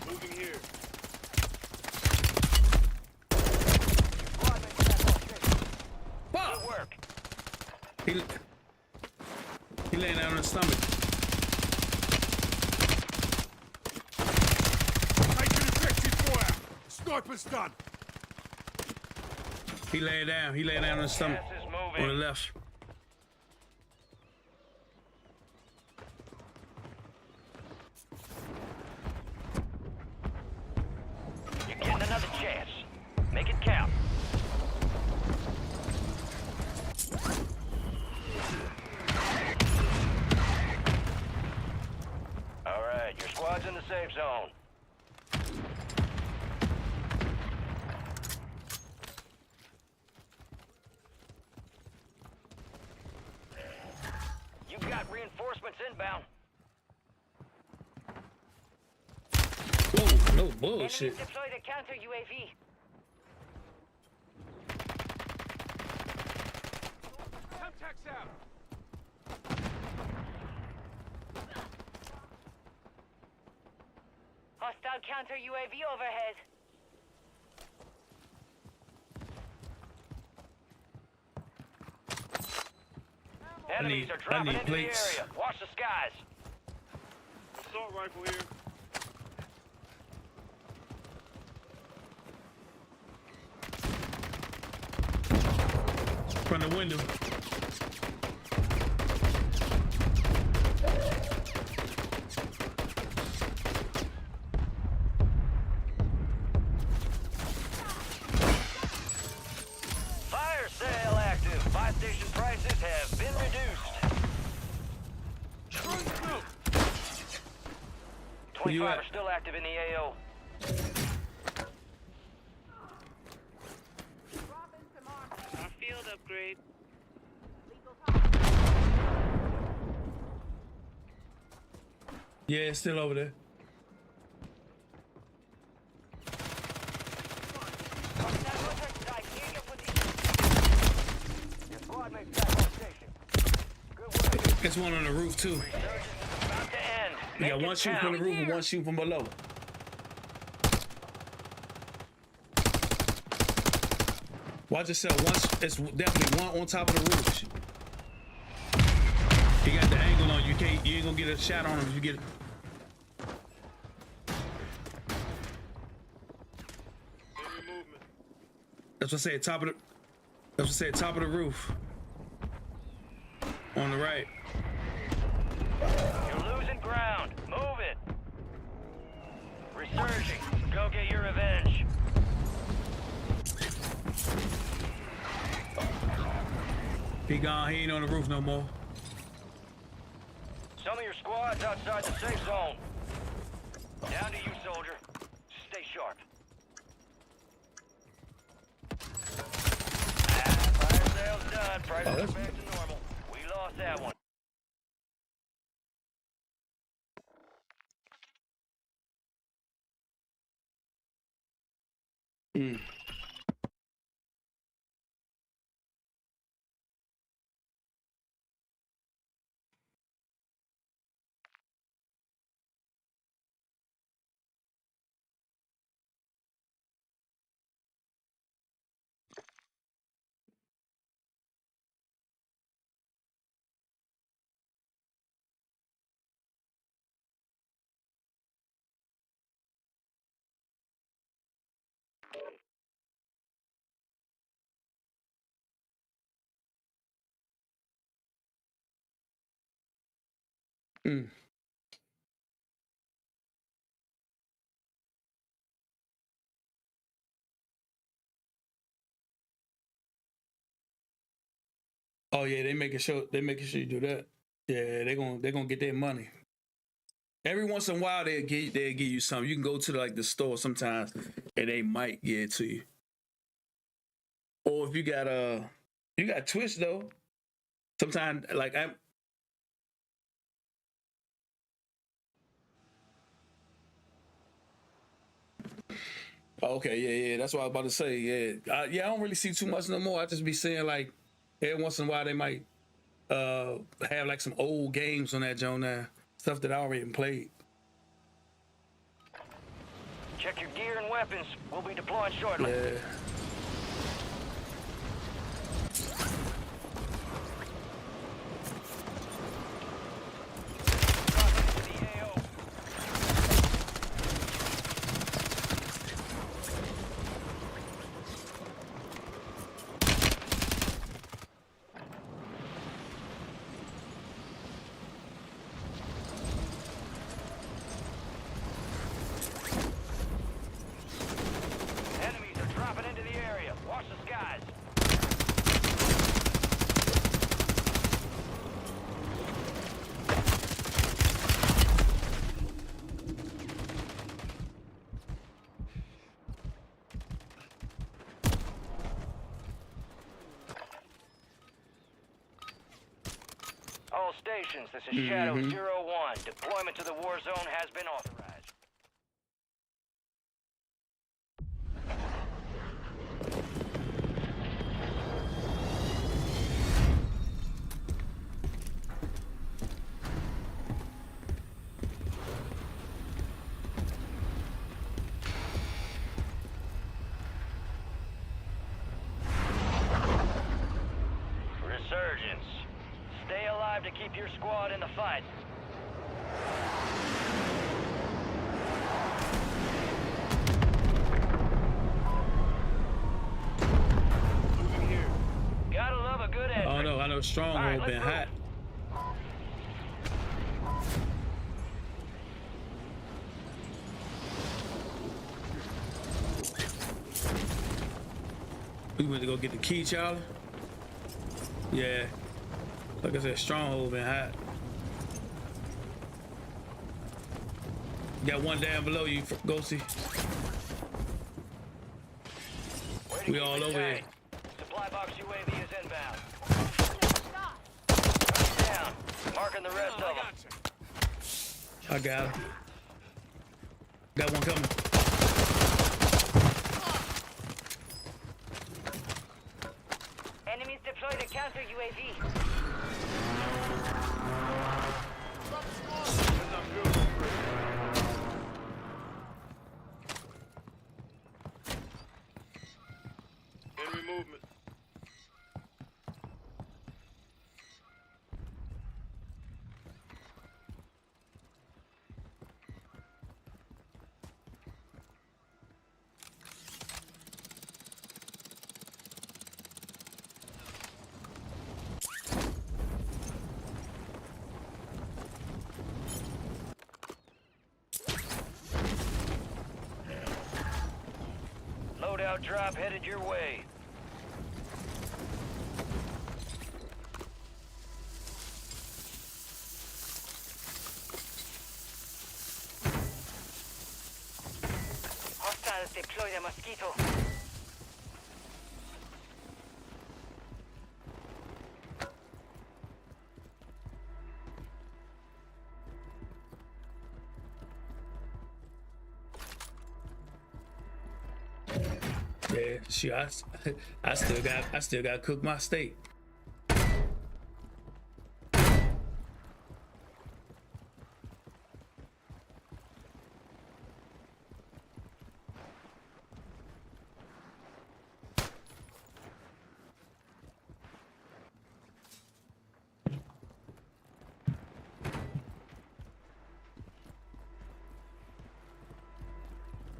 Moving here. Squad mates back on station. Fuck! Good work. He laying down on his stomach. Taking effective fire. Sniper's done. He laying down. He laying down on his stomach. Gas is On the moving. left. You're getting another chance. Make it count. All right, your squad's in the safe zone. You got reinforcements inbound. Whoa, no Enemies bullshit. deployed a counter UAV. Contacts out. Hostile counter UAV overhead. Enemies are I dropping need into plates. the area. Watch the skies. Assault rifle here. From the window. Fire sale active. Buy station prices have been reduced. 25 are still active in the AO. Our field upgrade. Yeah, it's still over there. Hostile motor strike near your position. Your squad mates back on station. Good work. There's one on the roof too. Resurgence is about to end. We got Make it one shooting from the count. roof and one shooting from below. Watch yourself. It's definitely one on top of the roof. He got the angle on you. You ain't gonna get a shot on him if you get it. Enemy movement. That's what I say. Top of the. That's what I say. Top of the roof. On the right. You're losing ground. Resurging. Go get your revenge. He gone. He ain't on the roof no more. Some of your squad's outside the safe zone. Down to you, soldier. Stay sharp. Fire sale's done. Prices are back to normal. We lost that one. Mm. Oh yeah, they making sure you do that. Yeah, they're gonna get their money. Every once in a while they'll give you something. You can go to the store sometimes and they might give it to you. Or if you got Twitch though. Sometimes I'm okay, yeah. That's what I was about to say. Yeah, I don't really see too much no more. I just be seeing every once in a while they might have some old games on that joint now, stuff that I already played. Check your gear and weapons. We'll be deploying shortly. Yeah. Enemies are dropping into the area. Watch the skies. All stations, this is Shadow 01. Deployment to the war zone has been authorized. Resurgence. Stay alive to keep your squad in the fight. Moving here. Gotta love a good entry. Oh no, I know Stronghold been hot. We went to go get the key, Charlie. Yeah. Like I said, Stronghold been hot. Got one down below you, Ghosty. We all over here. Supply box UAV is inbound. Down. Marking the rest of them. I got him. Got one coming. Enemies deployed a counter UAV. Enemy movement. Loadout drop headed your way. Hostiles deploy the mosquito. Yeah, shoot, I still got to cook my steak.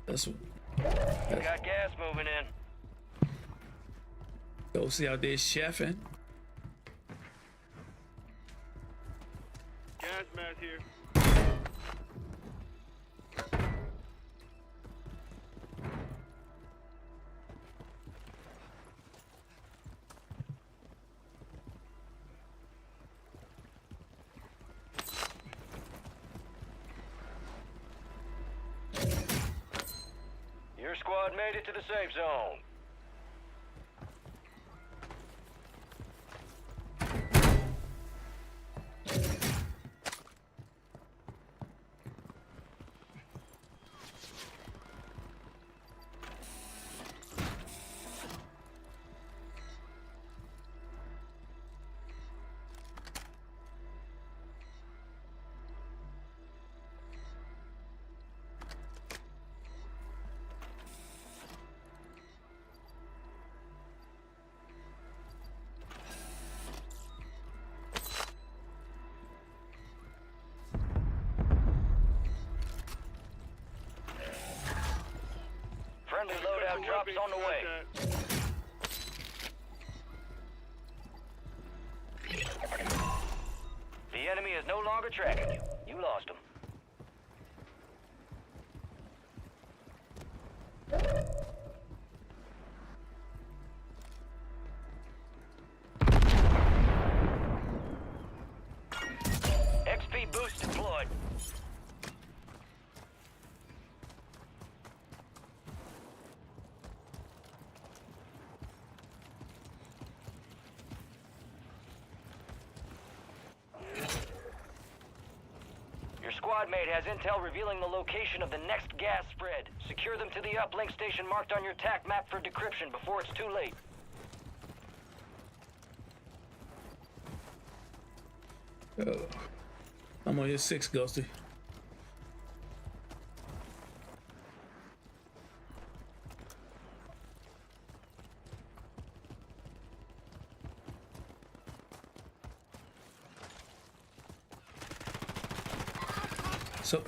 That's what. Got gas moving in. Go see out there chefing. Gas mask here. Your squad made it to the safe zone. Friendly loadout drops on the way. The enemy is no longer tracking you. You lost him. XP boost deployed. Your squad mate has intel revealing the location of the next gas spread. Secure them to the uplink station marked on your TAC map for decryption before it's too late. Oh, I'm on your 6, Ghosty. So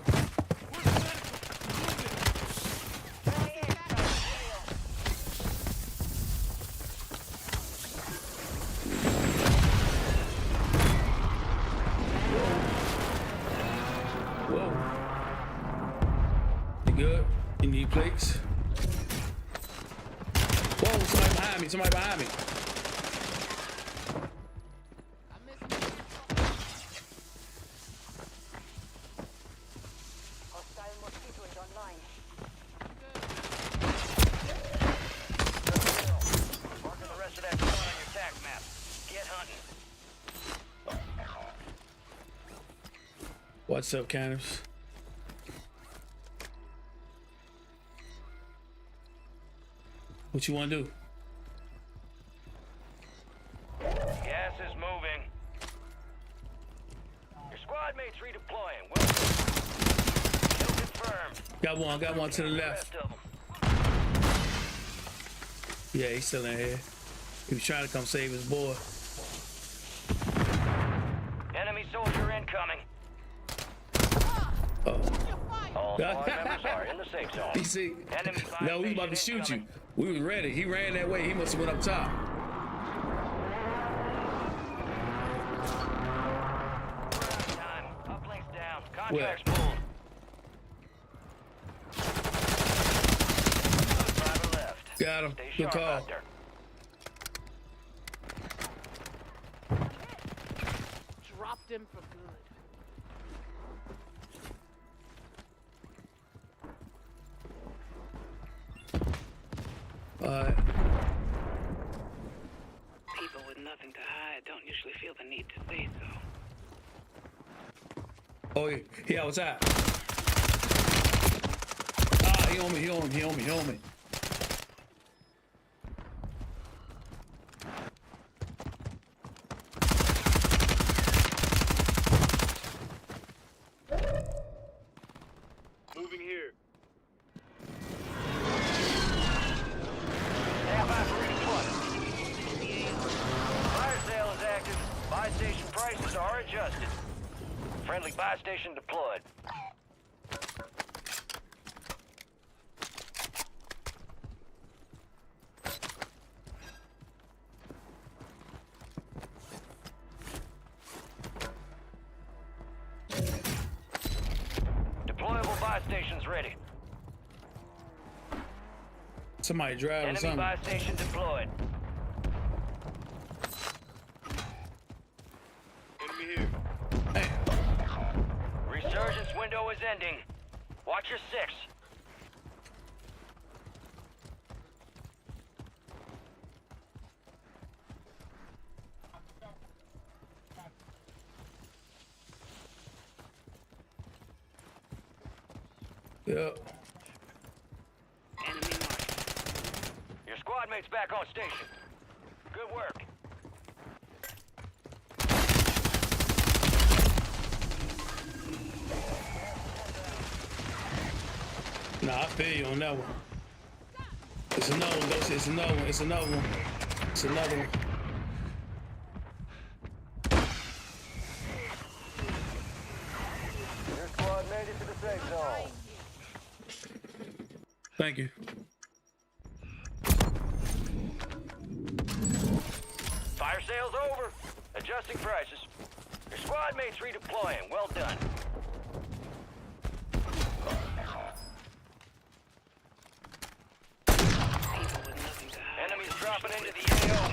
whoa. You good? You need plates? Whoa, somebody behind me, somebody behind me. Hostile mosquito is online. Marking the rest of that squad on your TAC map. Get hunting. What's up, Cannabis? What you want to do? Gas is moving. Your squad mates redeploying. Well, kill confirmed. Got one to the left. Rest of 'em. Yeah, he's still in here. He was trying to come save his boy. Enemy soldier incoming. Oh. All squad members are in the safe zone. He see, Enemy no, we was about to shoot you. We was ready. He ran that way. He must have went up top. Time. Uplinks down. Contracts pulled. Driver left. Got him. Stay Good sharp call. out there. Dropped him for good. People with nothing to hide don't usually feel the need to say so. Oh, he outside. Ah, he on me, he on me, he on me, he on me. Moving here. Stand by for redeployment. Fire sale is active. Buy station prices are adjusted. Friendly buy station deployed. Deployable buy stations ready. Somebody driving Enemy something. buy station deployed. Enemy here. Hey, Resurgence window is ending. Watch your six. yeah. Enemy marked. Your squad mate's back on station. Good work. Nah, I feel you on that one. It's another one, though. It's another one. It's another one. It's another one. Your squad made it to the safe zone. Thank you. Fire sale's over. Adjusting prices. Your squad mate's redeploying. Well done. People with nothing to hide. Enemies dropping into the AO.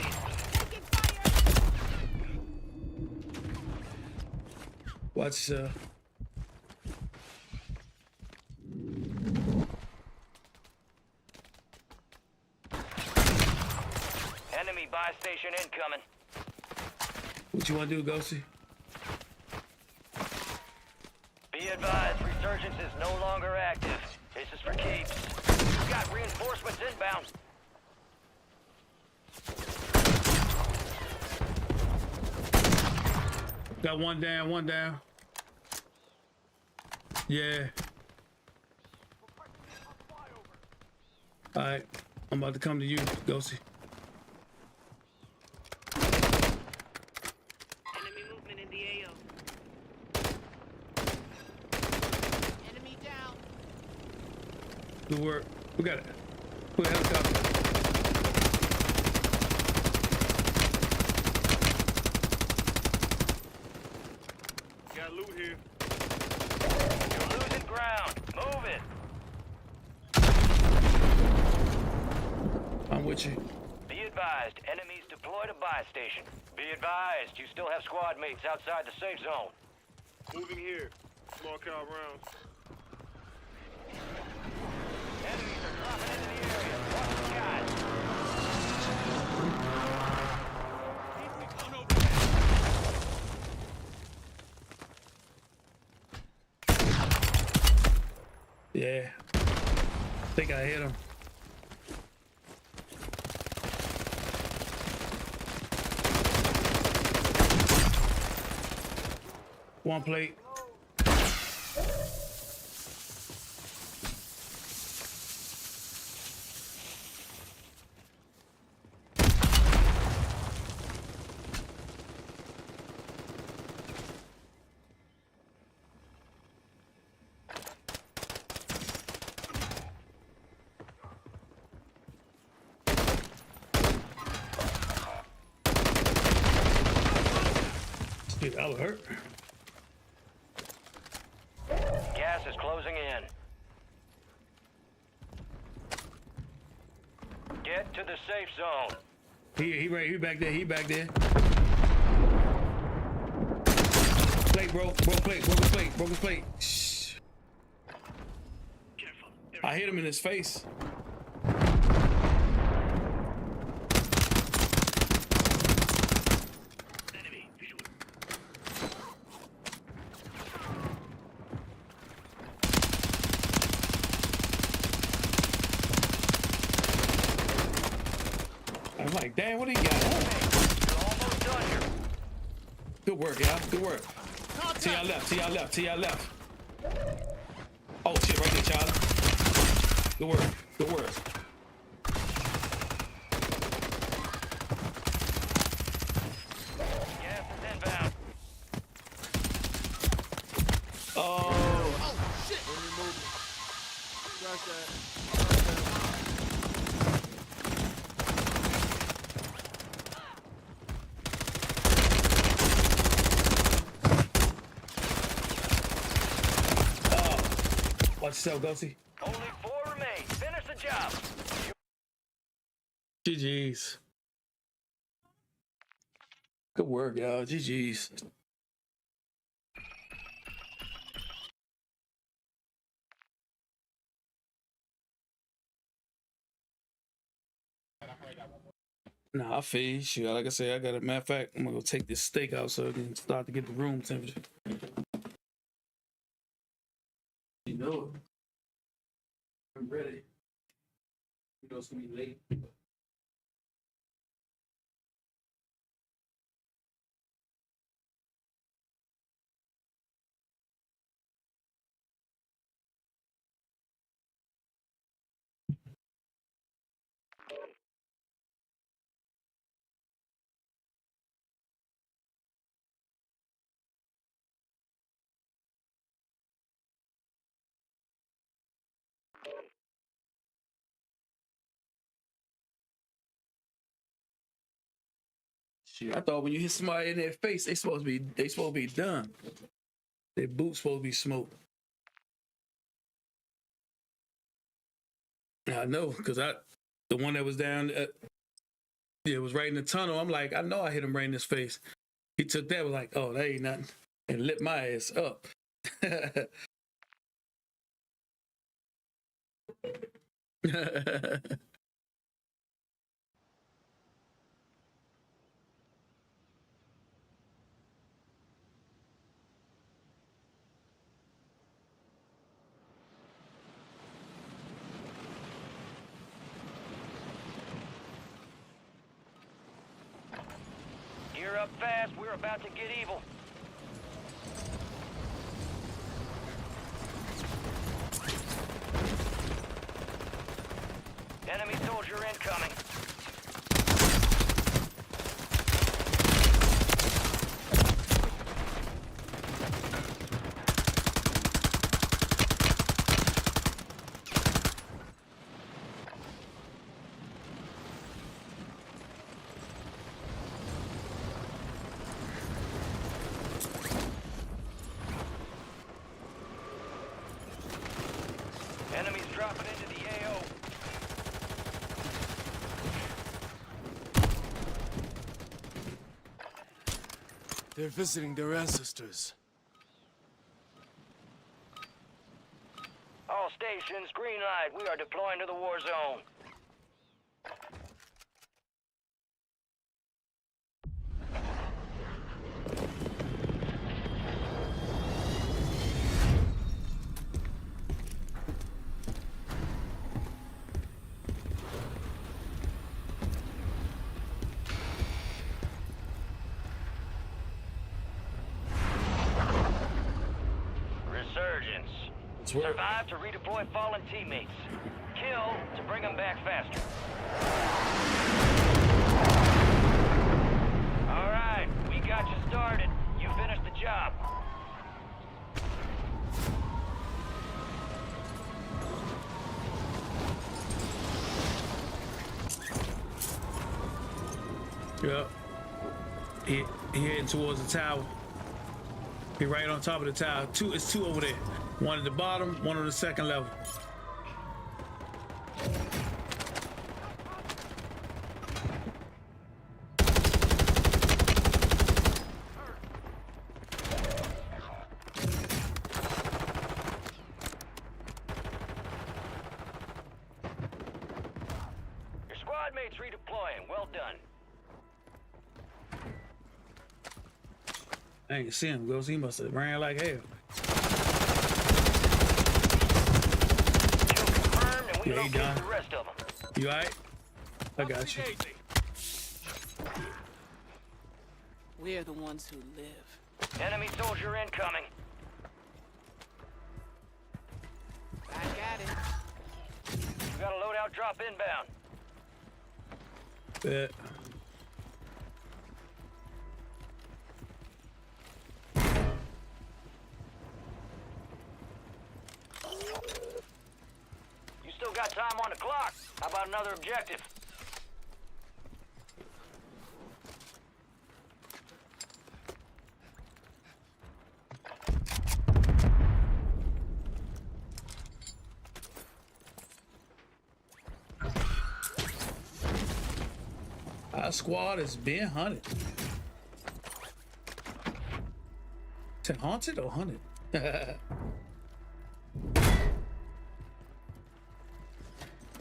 Taking fire! Watch, Enemy buy station incoming. what you want to do, Ghosty? Be advised, resurgence is no longer active. This is for keeps. We've got reinforcements inbound. Got one down, one down. Yeah. All right, I'm about to come to you, Ghosty. Enemy movement in the AO. Enemy down. Good work. We got it. Put a helicopter. Got loot here. You're losing ground. Move it. I'm with you. Be advised, enemies deployed a buy station. Be advised, you still have squad mates outside the safe zone. Moving here. Small cow rounds. Enemies are dropping into the area. Watch the skies. Yeah. Think I hit him. One plate. Shit, that would hurt. Gas is closing in. Get to the safe zone. He back there. He back there. Plate broke. Broken plate. Broken plate. Shh. Careful. I hit him in his face. Enemy visual. I'm like, damn, what do you got? You're almost done here. Good work, y'all. Good work. To y'all left. To y'all left. To y'all left. Oh shit, right there, Charlie. Good work. Good work. Gas is inbound. Oh. Shit! Enemy movement. Rush that. Watch yourself, Ghosty. Only 4 remain. Finish the job. GG's. Good work, y'all. GG's. Nah, I feel you. Shoot, like I said, I got a matter of fact, I'm gonna go take this steak out so I can start to get the room temperature. You know it. I'm ready. You know it's gonna be late. Shit, I thought when you hit somebody in their face, they supposed to be done. Their boots supposed to be smoked. I know, cause the one that was down, it was right in the tunnel. I'm like, I know I hit him right in his face. He took that, was like, oh, that ain't nothing, and lit my ass up. Gear up fast. We're about to get evil. Enemy soldier incoming. Enemies dropping into the AO. They're visiting their ancestors. All stations, green light. We are deploying to the war zone. Resurgence. Survive to redeploy fallen teammates. Kill to bring them back faster. All right, we got you started. You finished the job. Yep. He heading towards the tower. He right on top of the tower. It's two over there. One at the bottom, one on the second level. Well done. I ain't see him, Ghost. He must have ran like hell. Kill confirmed, and we Yeah, he locate done. the rest of them. You alright? I got you. We're the ones who live. Enemy soldier incoming. Back at it. We got a loadout drop inbound. Bet. You still got time on the clock. How about another objective? Our squad is being hunted. Is it haunted or hunted?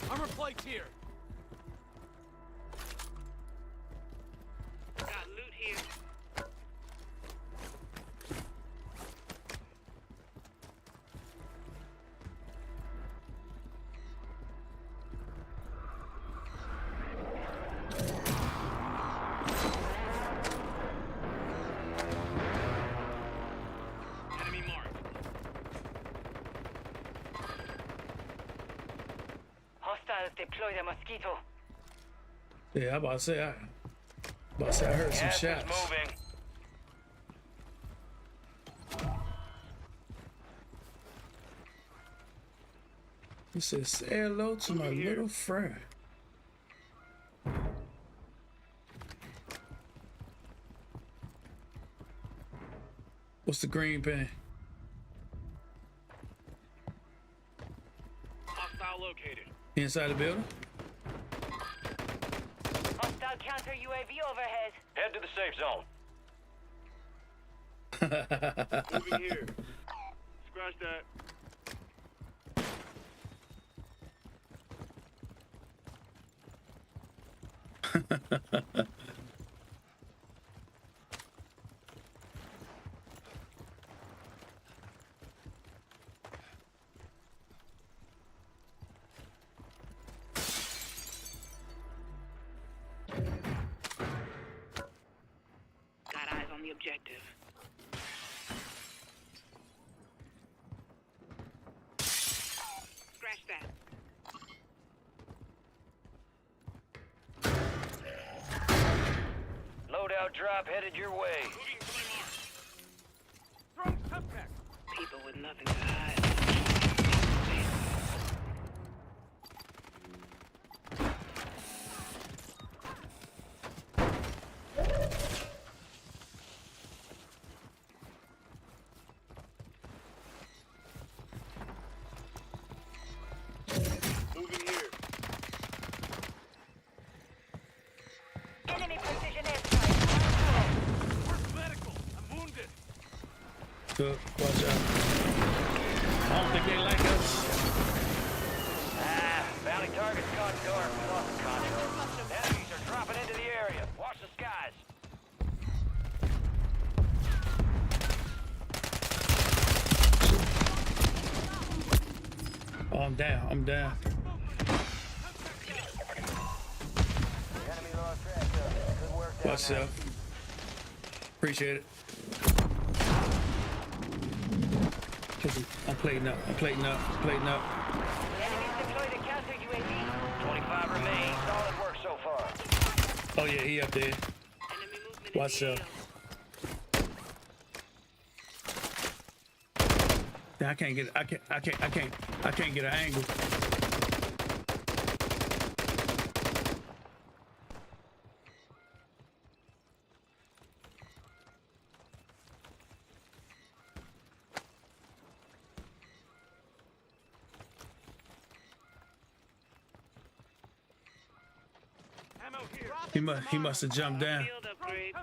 Armor plate here. Got loot here. Enemy marked. Hostiles deploy the mosquito. Yeah, I'm about to say I heard some Gas is shots. moving. He said, say hello to my little friend. What's the green pen? Hostile located. Inside the building? Hostile counter UAV overhead. Head to the safe zone. Moving here. Scratch that. Got eyes on the objective. Scratch that. Loadout drop headed your way. People with nothing to hide. Moving here. Enemy precision airstrike. Where's medical? I'm wounded. Good. Watch out. I don't think they like us. Bounty target's gone dark. We lost the contract. Enemies are dropping into the area. Watch the skies. Oh, I'm down. I'm down. Enemy lost track of it. Good work down Watch there. out. Appreciate it. I'm plating up. I'm plating up. Plating up. Enemies deploy the counter UAV. 25 remain. Solid work so far. Oh yeah, he up there. Enemy movement Watch in the out. AO. I can't get an angle. Ammo here. He must have jumped down. Field upgrade.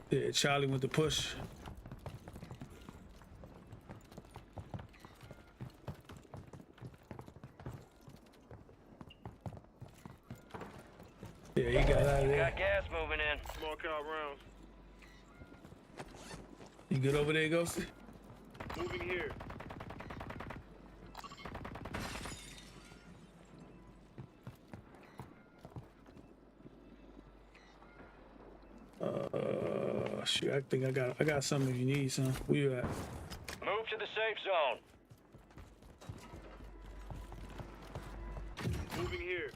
Yeah, Charlie went to push. Yeah, he got out of there. Got gas moving in. Small cal rounds. You good over there, Ghosty? Moving here. Shoot, I think I got something if you need some. Where you at? Move to the safe zone. Moving here.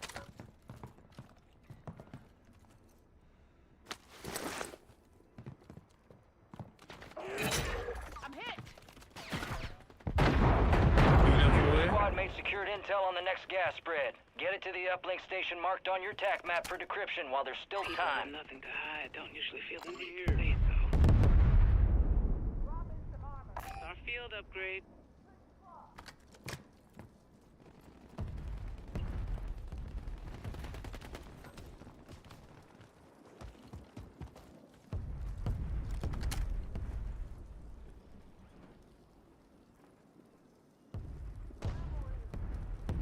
I'm hit. You know where? Squad mate secured intel on the next gas spread. Get it to the uplink station marked on your TAC map for decryption while there's still People time. with nothing to hide don't usually feel the need Here. to say so. Our field upgrade.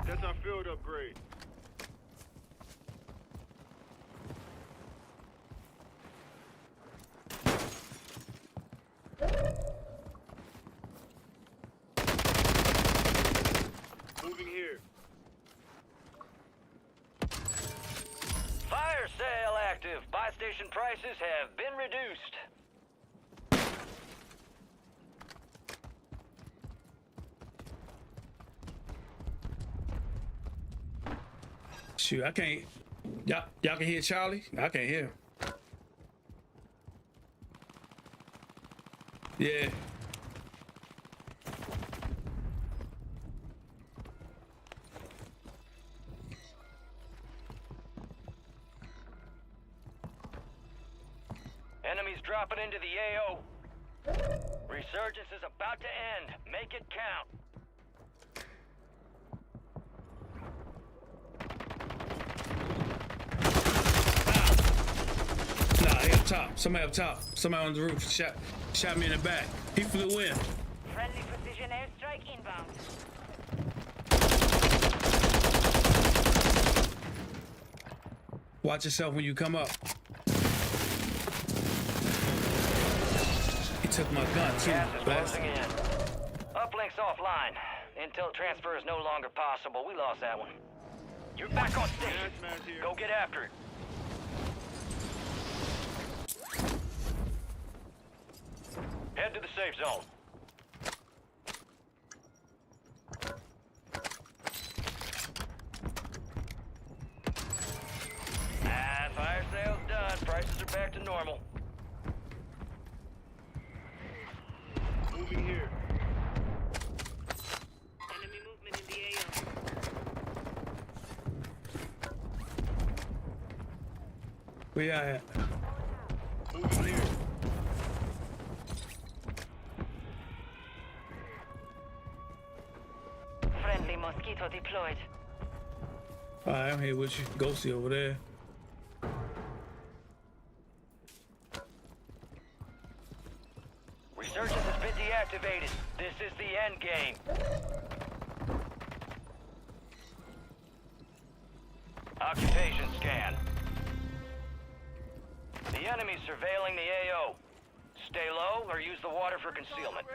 That's our field upgrade. Moving here. Fire sale active. Buy station prices have been reduced. Shoot, I can't. Y'all can hear Charlie? I can't hear him. Yeah. Enemies dropping into the AO. Resurgence is about to end. Make it count. Nah, he up top. Somebody up top. Somebody on the roof shot me in the back. He flew in. Friendly precision airstrike inbound. Watch yourself when you come up. He took my gun too. Gas is Bastard. closing in. Uplink's offline. Intel transfer is no longer possible. We lost that one. You're back on station. Man's here. Go get after it. Head to the safe zone. Fire sale's done. Prices are back to normal. Moving here. Enemy movement in the AO. Where y'all at? Moving here. Friendly mosquito deployed. Alright, I'm here with you. Ghosty over there. Resurgence has been deactivated. This is the end game. Occupation scan. The enemy's surveilling the AO. Stay low or use the water for concealment.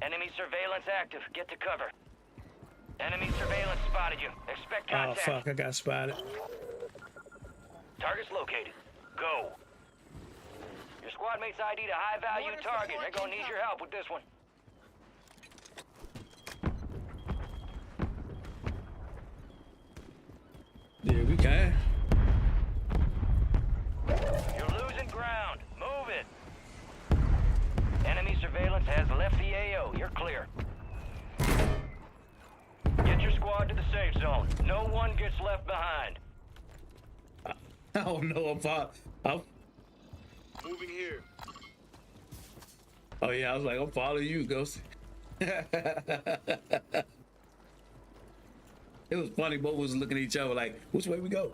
Enemy surveillance active. Get to cover. Enemy surveillance spotted you. Expect Oh contact. fuck, I got spotted. Target's located. Go. Your squad mate's ID'd a high-value target. They're gonna need your help with this one. Yeah, we can. You're losing ground. Move it. Enemy surveillance has left the AO. You're clear. Get your squad to the safe zone. No one gets left behind. I don't know if I'm Moving here. oh yeah, I was like, I'm following you, Ghost. It was funny, both was looking at each other like, which way we go?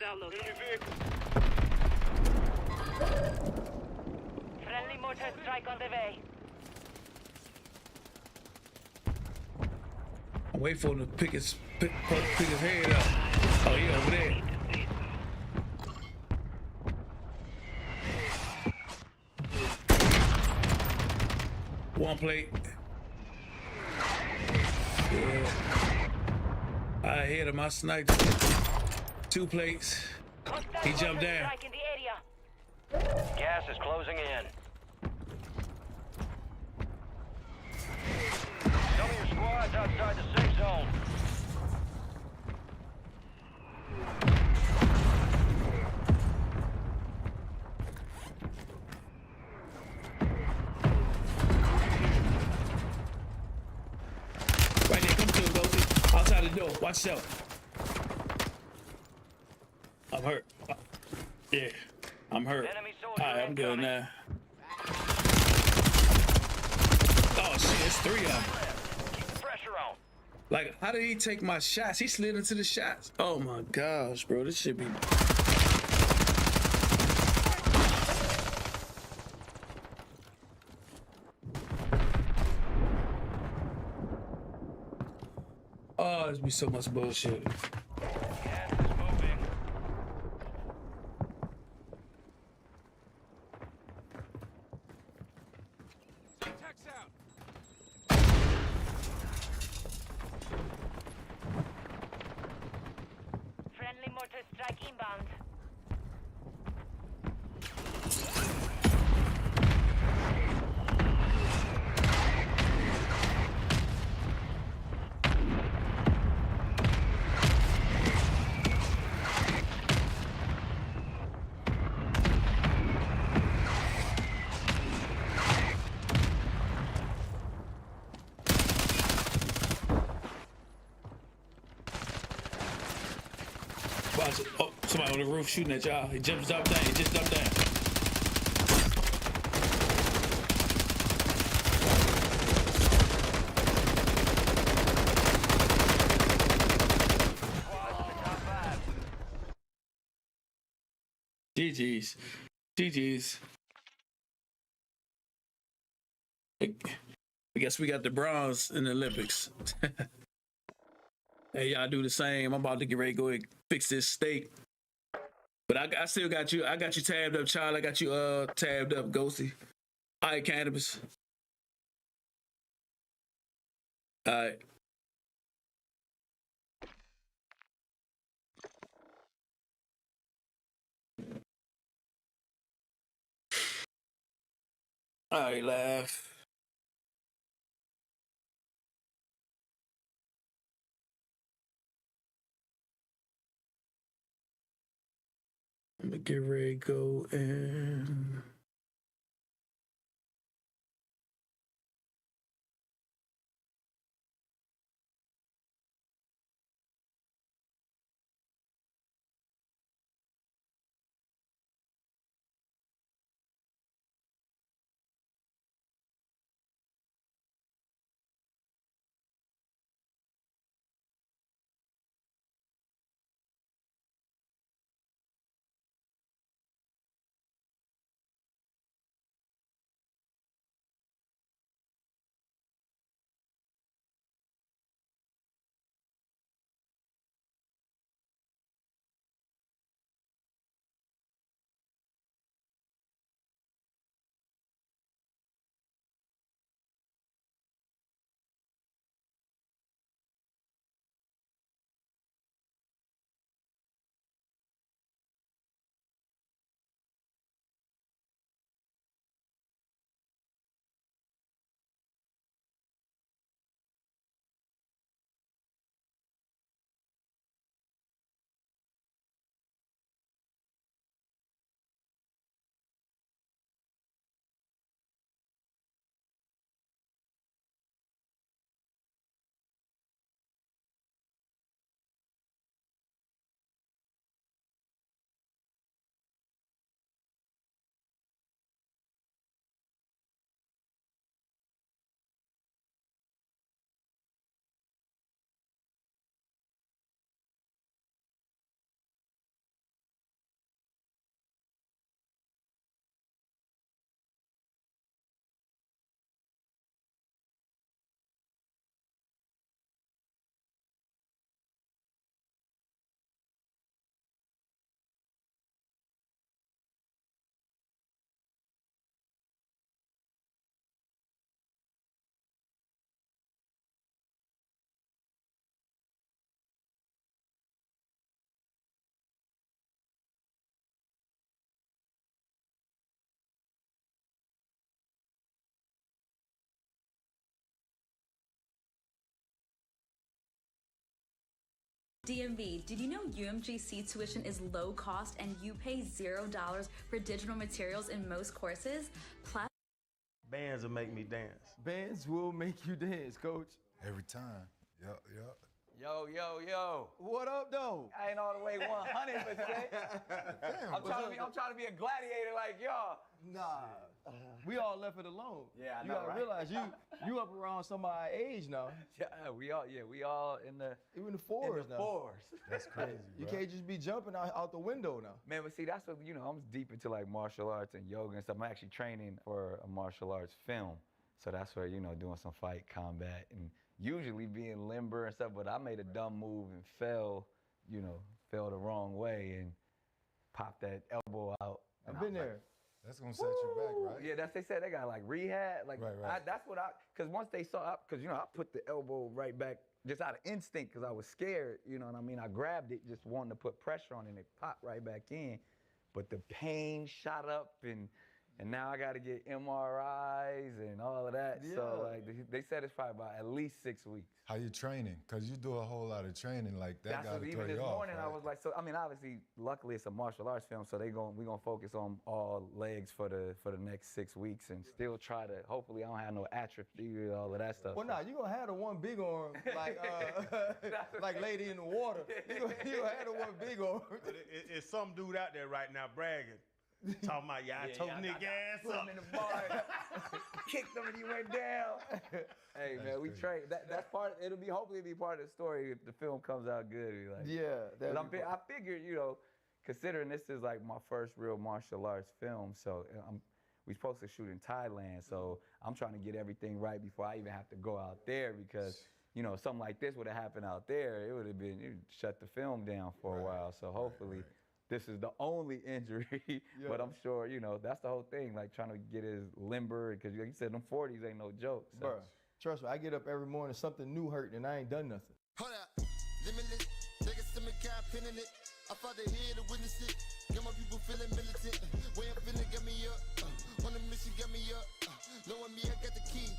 Hostile located. Enemy vehicle. Friendly mortar strike on the way. I'm waiting for him to pick his head up. Oh, he over there. One plate. Yeah. I hit him. I sniped him. 2 plates. He jumped down. Strike in the area. Gas is closing in. Some of your squad's outside the safe zone. Right there. Come to him, Ghosty. Outside the door. Watch yourself. I'm hurt. Yeah. I'm hurt. Enemy soldier Alright, I'm good incoming. now. Oh shit, it's 3 of them. Keep the pressure on. Like, how did he take my shots? He slid into the shots. Oh my gosh, bro. This should be. Oh, there's be so much bullshit. Gas is moving. Tech's out. Friendly mortar strike inbound. Watch it. Oh, somebody on the roof shooting at y'all. He jumps up down. He just jumped down. GG's. GG's. I guess we got the bronze in the Olympics. Hey, y'all do the same. I'm about to get ready to go and fix this steak. But I still got you. I got you tabbed up, child. I got you tabbed up, Ghosty. All right, Cannabis. All right. All right, laugh. I'm gonna get ready to go and DMV, did you know UMGC tuition is low cost and you pay $0 for digital materials in most courses? Plus, bands will make me dance. Bands will make you dance, coach. Every time. Yup. Yo. What up, though? I ain't all the way 100%. I'm trying to be a gladiator like y'all. Nah. We all left it alone. Yeah, I know, You gotta right? realize you up around somebody's age now. Yeah, we all in the Even the fours now. fours. That's crazy, You bro. can't just be jumping out the window now. Man, but see, that's what, I'm deep into like martial arts and yoga and stuff. I'm actually training for a martial arts film. So that's where, doing some fight combat and usually being limber and stuff, but I made a dumb move and fell the wrong way and popped that elbow out. I've been there. That's gonna set you back, right? Yeah, they said they got like rehab. Like, Right. that's what cause once they saw, cause I put the elbow right back just out of instinct cause I was scared, you know what I mean? I grabbed it just wanting to put pressure on it and it popped right back in. But the pain shot up and now I got to get MRIs and all of that. Yeah. So like they said it's probably about at least 6 weeks. How you training? Cause you do a whole lot of training like that. That's Gotta what throw even you this off, morning right? I was like, so I mean obviously luckily it's a martial arts film, so we're gonna focus on all legs for the next 6 weeks and still try to hopefully I don't have no atrophy or all of that stuff. Well, nah, you gonna have the one big arm like Lady in the Water. You gonna have the one big arm. It's some dude out there right now bragging. Talking about, I told Nick ass put up. him in the bar, kicked him and he went down. Hey man, we train. That's part. Hopefully be part of the story if the film comes out good. We like, Yeah. I figured, considering this is like my first real martial arts film, so we supposed to shoot in Thailand, so I'm trying to get everything right before I even have to go out there because. Something like this would have happened out there, it would have been shut the film down for a while. So hopefully. This is the only injury, but I'm sure, that's the whole thing, like trying to get as limber, because like you said, them 40s ain't no joke. So. Bro, trust me, I get up every morning, something new hurting, and I ain't done nothing. Hold up, limitless, niggas to me can't pin in it. I fought the head to witness it. Got my people feeling militant. Way I'm feeling, get me up. On the mission, get me up. Knowing me, I got the key.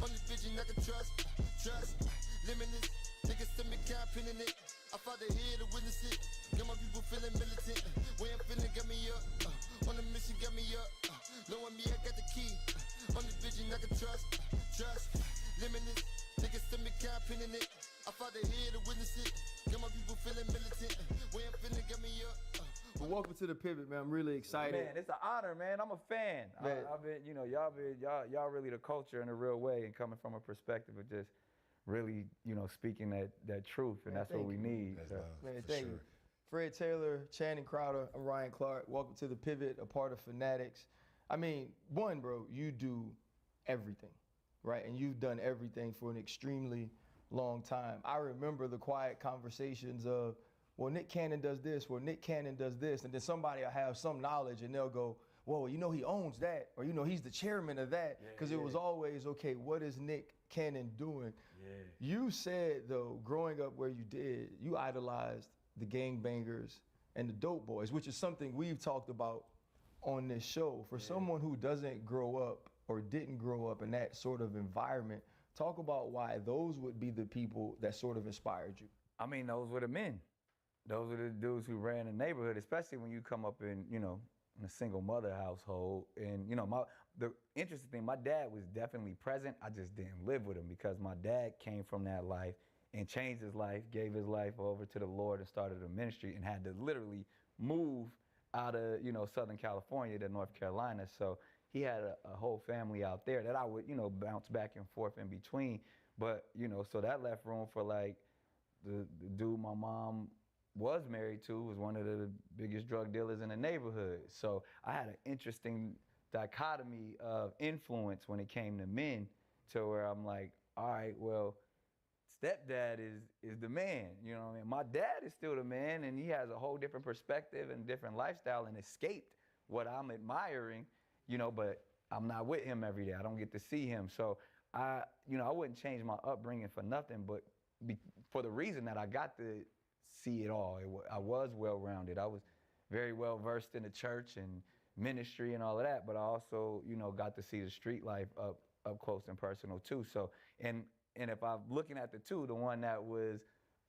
Only vision I can trust. Limitless, niggas to me can't pin in it. I fought the head to witness it. Got my people feeling militant. Way I'm feeling, get me up. On the mission, get me up. Knowing me, I got the key. Only vision I can trust. Limitless, niggas to me can't pin in it. I fought the head to witness it. Got my people feeling militant. Way I'm feeling, get me up. Well, welcome to the Pivot, man. I'm really excited. Man, it's an honor, man. I'm a fan. I've been, y'all really the culture in a real way, and coming from a perspective of just really, speaking that truth, and that's what we need. So. Man, thank you. Fred Taylor, Channing Crowder, I'm Ryan Clark. Welcome to the Pivot, a part of Fanatics. I mean, one, bro, you do everything, right? And you've done everything for an extremely long time. I remember the quiet conversations of, well, Nick Cannon does this, well, Nick Cannon does this, and then somebody will have some knowledge and they'll go, well, he owns that, or he's the chairman of that, because it was always, okay, what is Nick Cannon doing? Yeah. You said, though, growing up where you did, you idolized the gangbangers and the dope boys, which is something we've talked about on this show. For someone who doesn't grow up or didn't grow up in that sort of environment, talk about why those would be the people that sort of inspired you. I mean, those were the men. Those were the dudes who ran the neighborhood, especially when you come up in, in a single mother household. And, the interesting thing, my dad was definitely present. I just didn't live with him because my dad came from that life and changed his life, gave his life over to the Lord and started a ministry and had to literally move out of, Southern California to North Carolina. So he had a whole family out there that I would, bounce back and forth in between. But, so that left room for like the dude my mom was married to was one of the biggest drug dealers in the neighborhood. So I had an interesting dichotomy of influence when it came to men, to where I'm like, all right, well, stepdad is the man, you know what I mean? My dad is still the man, and he has a whole different perspective and different lifestyle and escaped what I'm admiring, but I'm not with him every day. I don't get to see him. So I wouldn't change my upbringing for nothing, but for the reason that I got to see it all. I was well-rounded. I was very well-versed in the church and ministry and all of that, but I also, got to see the street life up close and personal too. So, and if I'm looking at the two, the one that was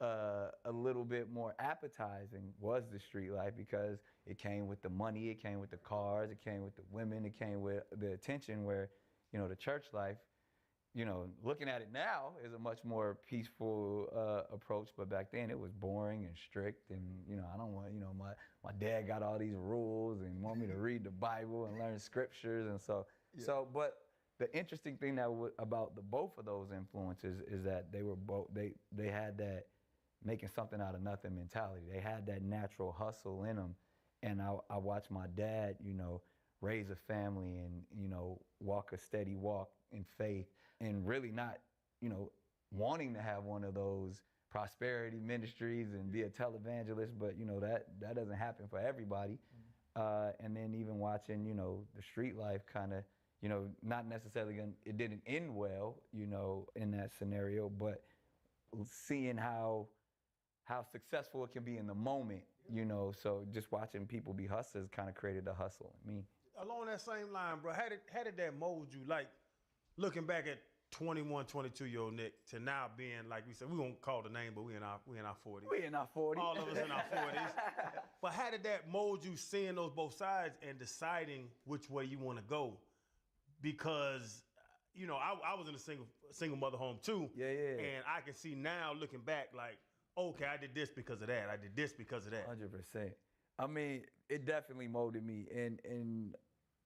a little bit more appetizing was the street life because it came with the money, it came with the cars, it came with the women, it came with the attention. Where, you know, the church life, you know, looking at it now is a much more peaceful approach, but back then it was boring and strict, and, you know, I don't want, you know, my dad got all these rules and want me to read the Bible and learn scriptures, and but the interesting thing about both of those influences is that they were both, they had that making something out of nothing mentality. They had that natural hustle in them, and I watched my dad, you know, raise a family and, you know, walk a steady walk in faith, and really not, you know, wanting to have one of those prosperity ministries and be a televangelist, but, you know, that doesn't happen for everybody. And then even watching, you know, the street life kind of, you know, not necessarily it didn't end well, you know, in that scenario, but seeing how successful it can be in the moment, you know. So just watching people be hustlers kind of created the hustle in me. Along that same line, bro, how did that mold you? Like, looking back at 21, 22-year-old Nick to now being, like we said, we won't call the name, but we in our 40s. We in our 40s. All of us in our 40s. But how did that mold you, seeing those both sides and deciding which way you want to go? Because, you know, I was in a single mother home too. Yeah. And I can see now looking back, like, okay, I did this because of that. I did this because of that. 100%. I mean, it definitely molded me, and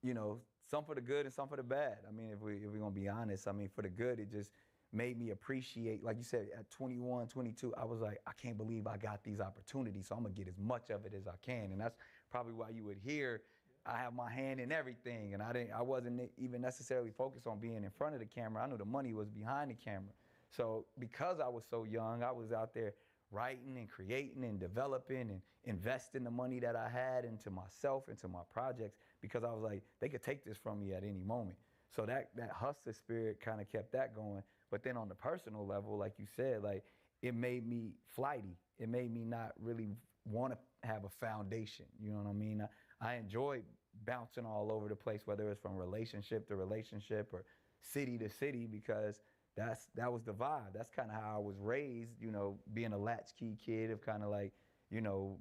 you know, some for the good and some for the bad. I mean, if we're gonna be honest, I mean, for the good, it just made me appreciate, like you said, at 21, 22, I was like, I can't believe I got these opportunities, so I'm gonna get as much of it as I can. And that's probably why you would hear I have my hand in everything, and I wasn't even necessarily focused on being in front of the camera. I knew the money was behind the camera. So because I was so young, I was out there writing and creating and developing and investing the money that I had into myself, into my projects, because I was like, they could take this from me at any moment. So that hustler spirit kind of kept that going. But then on the personal level, like you said, like, it made me flighty. It made me not really want to have a foundation. You know what I mean? I enjoyed bouncing all over the place, whether it's from relationship to relationship or city to city, because that was the vibe. That's kind of how I was raised, you know, being a latchkey kid of kind of like, you know,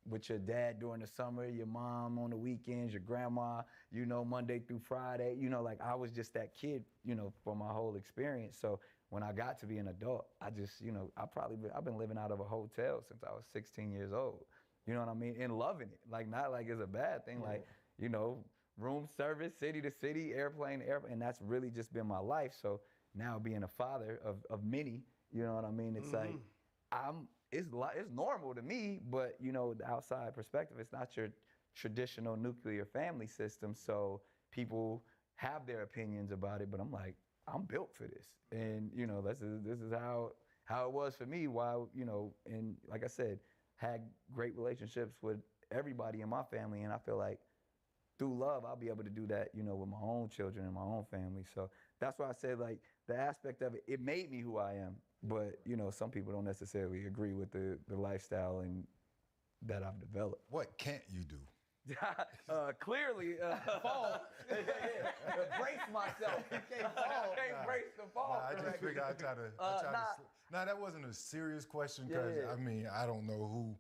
with your dad during the summer, your mom on the weekends, your grandma, you know, Monday through Friday, you know, like I was just that kid, you know, for my whole experience. So when I got to be an adult, I just, you know, I've been living out of a hotel since I was 16 years old. You know what I mean? And loving it. Like, not like it's a bad thing. Like, you know, room service, city to city, airplane to airplane, and that's really just been my life. So now being a father of many, you know what I mean? It's like, it's normal to me, but, you know, the outside perspective, it's not your traditional nuclear family system. So people have their opinions about it, but I'm like, I'm built for this. And, you know, this is how it was for me. While, you know, and like I said, had great relationships with everybody in my family. And I feel like through love, I'll be able to do that, you know, with my own children and my own family. So that's why I said, like, the aspect of it, it made me who I am. But, you know, some people don't necessarily agree with the lifestyle and that I've developed. What can't you do? Clearly, fall. Brace myself. You can't fall. I can't brace the fall. I just figured I'd try to. Nah, that wasn't a serious question, because I mean, I don't know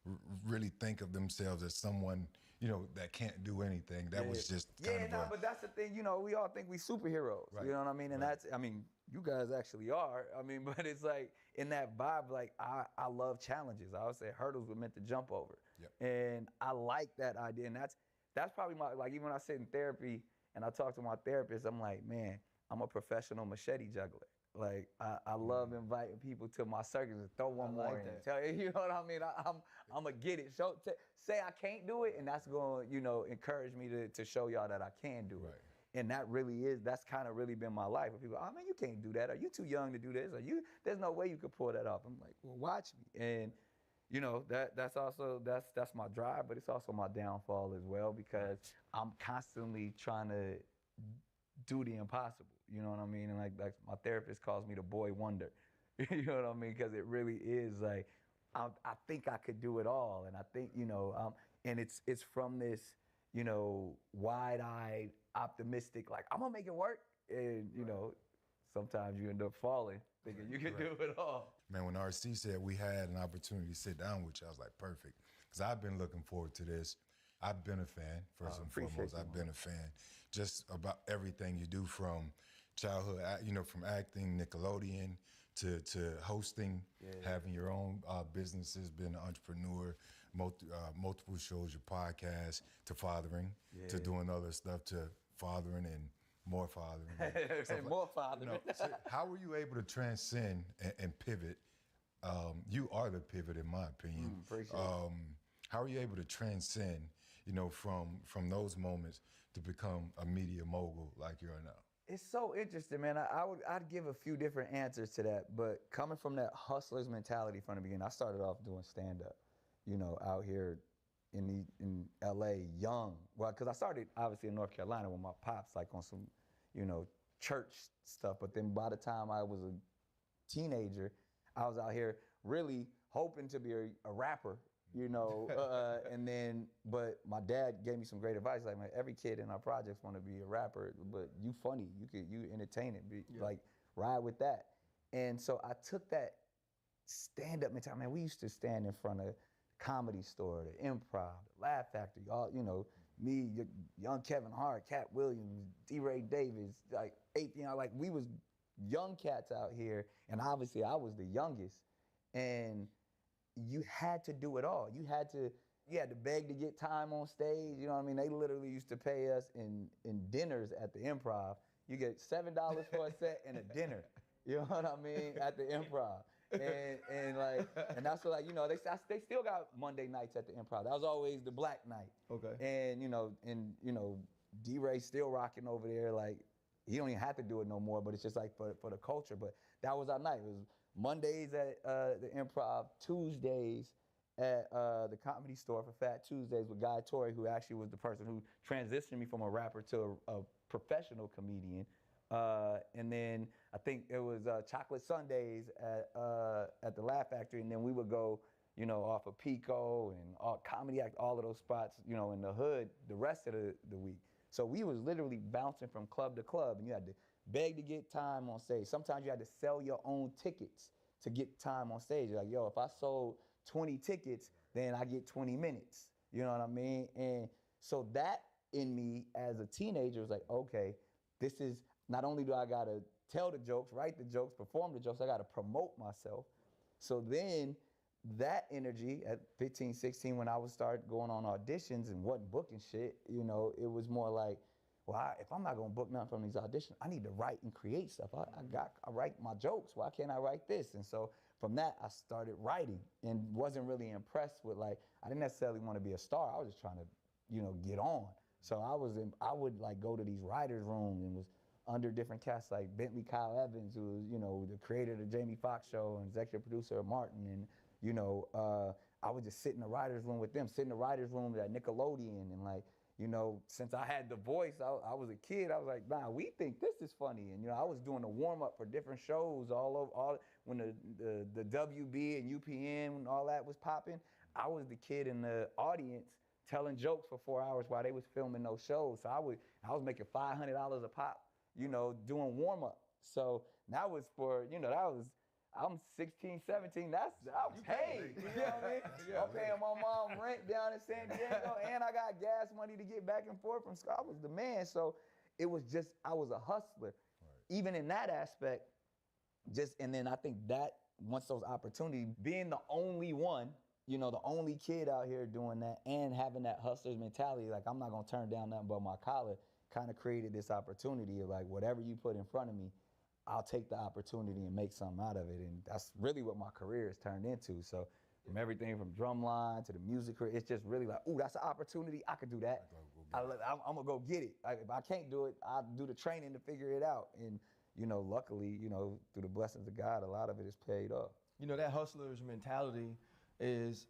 who really think of themselves as someone, you know, that can't do anything. That was just kind of but that's the thing. You know, we all think we superheroes. Right. You know what I mean? And that's, I mean, you guys actually are. I mean, but it's like in that vibe, like I love challenges. I would say hurdles were meant to jump over. Yep. And I like that idea. And that's probably my, like, even when I sit in therapy and I talk to my therapist, I'm like, man, I'm a professional machete juggler. Like, I love inviting people to my circus and throw one more in. Tell you, you know what I mean? I'm going to get it. Say I can't do it, and that's going to, you know, encourage me to show y'all that I can do it. And that really is, that's kind of really been my life. When people, oh man, you can't do that. Are you too young to do this? There's no way you could pull that off. I'm like, well, watch me. And, you know, that's also, that's my drive, but it's also my downfall as well, because I'm constantly trying to do the impossible. You know what I mean? And like my therapist calls me the boy wonder. You know what I mean? Because it really is like, I think I could do it all. And I think, you know, and it's from this, you know, wide-eyed, optimistic, like, I'm gonna make it work. And, you know, sometimes you end up falling. thinking you can do it all. Man, when RC said we had an opportunity to sit down with you, I was like, perfect. Because I've been looking forward to this. I've been a fan, first and foremost. I've been a fan. Just about everything you do from childhood, from acting, Nickelodeon, to hosting, having your own businesses, being an entrepreneur, multiple shows, your podcast, to fathering, to doing other stuff, to fathering and more fathering. And more fathering. So how were you able to transcend and pivot? You are the pivot, in my opinion. Appreciate it. How are you able to transcend, from those moments to become a media mogul like you are now? It's so interesting, man. I'd give a few different answers to that, but coming from that hustler's mentality from the beginning, I started off doing stand-up, out here in LA, young. Well, because I started obviously in North Carolina with my pops, like on some, church stuff. But then by the time I was a teenager, I was out here really hoping to be a rapper, but my dad gave me some great advice. Like, man, every kid in our projects want to be a rapper, but you funny, you entertain it, like ride with that. And so I took that stand-up mentality. Man, we used to stand in front of Comedy Store, the Improv, the Laugh Factory, all, me, young Kevin Hart, Cat Williams, D-Ray Davis, like 18, like we was young cats out here, and obviously I was the youngest, and you had to do it all. You had to beg to get time on stage, you know what I mean? They literally used to pay us in dinners at the Improv. You get $7 for a set and a dinner, you know what I mean, at the Improv. And that's what, they still got Monday nights at the Improv. That was always the black night. Okay. And D-Ray still rocking over there. Like, he don't even have to do it no more, but it's just like for the culture. But that was our night. It was Mondays at the Improv, Tuesdays at the Comedy Store for Fat Tuesdays with Guy Torrey, who actually was the person who transitioned me from a rapper to a professional comedian. And then I think it was Chocolate Sundays at the Laugh Factory, and then we would go, off of Pico and Comedy Act, all of those spots, in the hood the rest of the week. So we was literally bouncing from club to club, and you had to beg to get time on stage. Sometimes you had to sell your own tickets to get time on stage. You're like, yo, if I sold 20 tickets, then I get 20 minutes. You know what I mean? And so that in me as a teenager was like, okay, this is, not only do I gotta tell the jokes, write the jokes, perform the jokes, I gotta promote myself. So then that energy at 15, 16, when I would start going on auditions and wasn't booking shit, it was more like, well, if I'm not gonna book nothing from these auditions, I need to write and create stuff. I write my jokes. Why can't I write this? And so from that, I started writing and wasn't really impressed with, like, I didn't necessarily want to be a star. I was just trying to, get on. So I would like go to these writers' rooms and was under different casts like Bentley Kyle Evans, who was, the creator of the Jamie Foxx show and executive producer of Martin. And, I would just sit in the writers' room with them, sit in the writers' room at Nickelodeon. And like, since I had the voice, I was a kid, I was like, nah, we think this is funny. And, I was doing the warm-up for different shows when the WB and UPN and all that was popping. I was the kid in the audience telling jokes for 4 hours while they was filming those shows. So I was making $500 a pop, doing warm-up. So that was for, I'm 16, 17, I was paid, you know what I mean? I'm paying my mom rent down in San Diego, and I got gas money to get back and forth from school. I was the man, so it was just, I was a hustler. Right. Even in that aspect, and then I think that once those opportunities, being the only one, the only kid out here doing that and having that hustler's mentality, like I'm not gonna turn down nothing but my collar, kind of created this opportunity of like, whatever you put in front of me, I'll take the opportunity and make something out of it. And that's really what my career has turned into. So from everything from drumline to the music career, it's just really like, ooh, that's an opportunity, I could do that. I'm gonna go get it. If I can't do it, I'll do the training to figure it out. And, luckily, through the blessings of God, a lot of it is paid off. That hustler's mentality is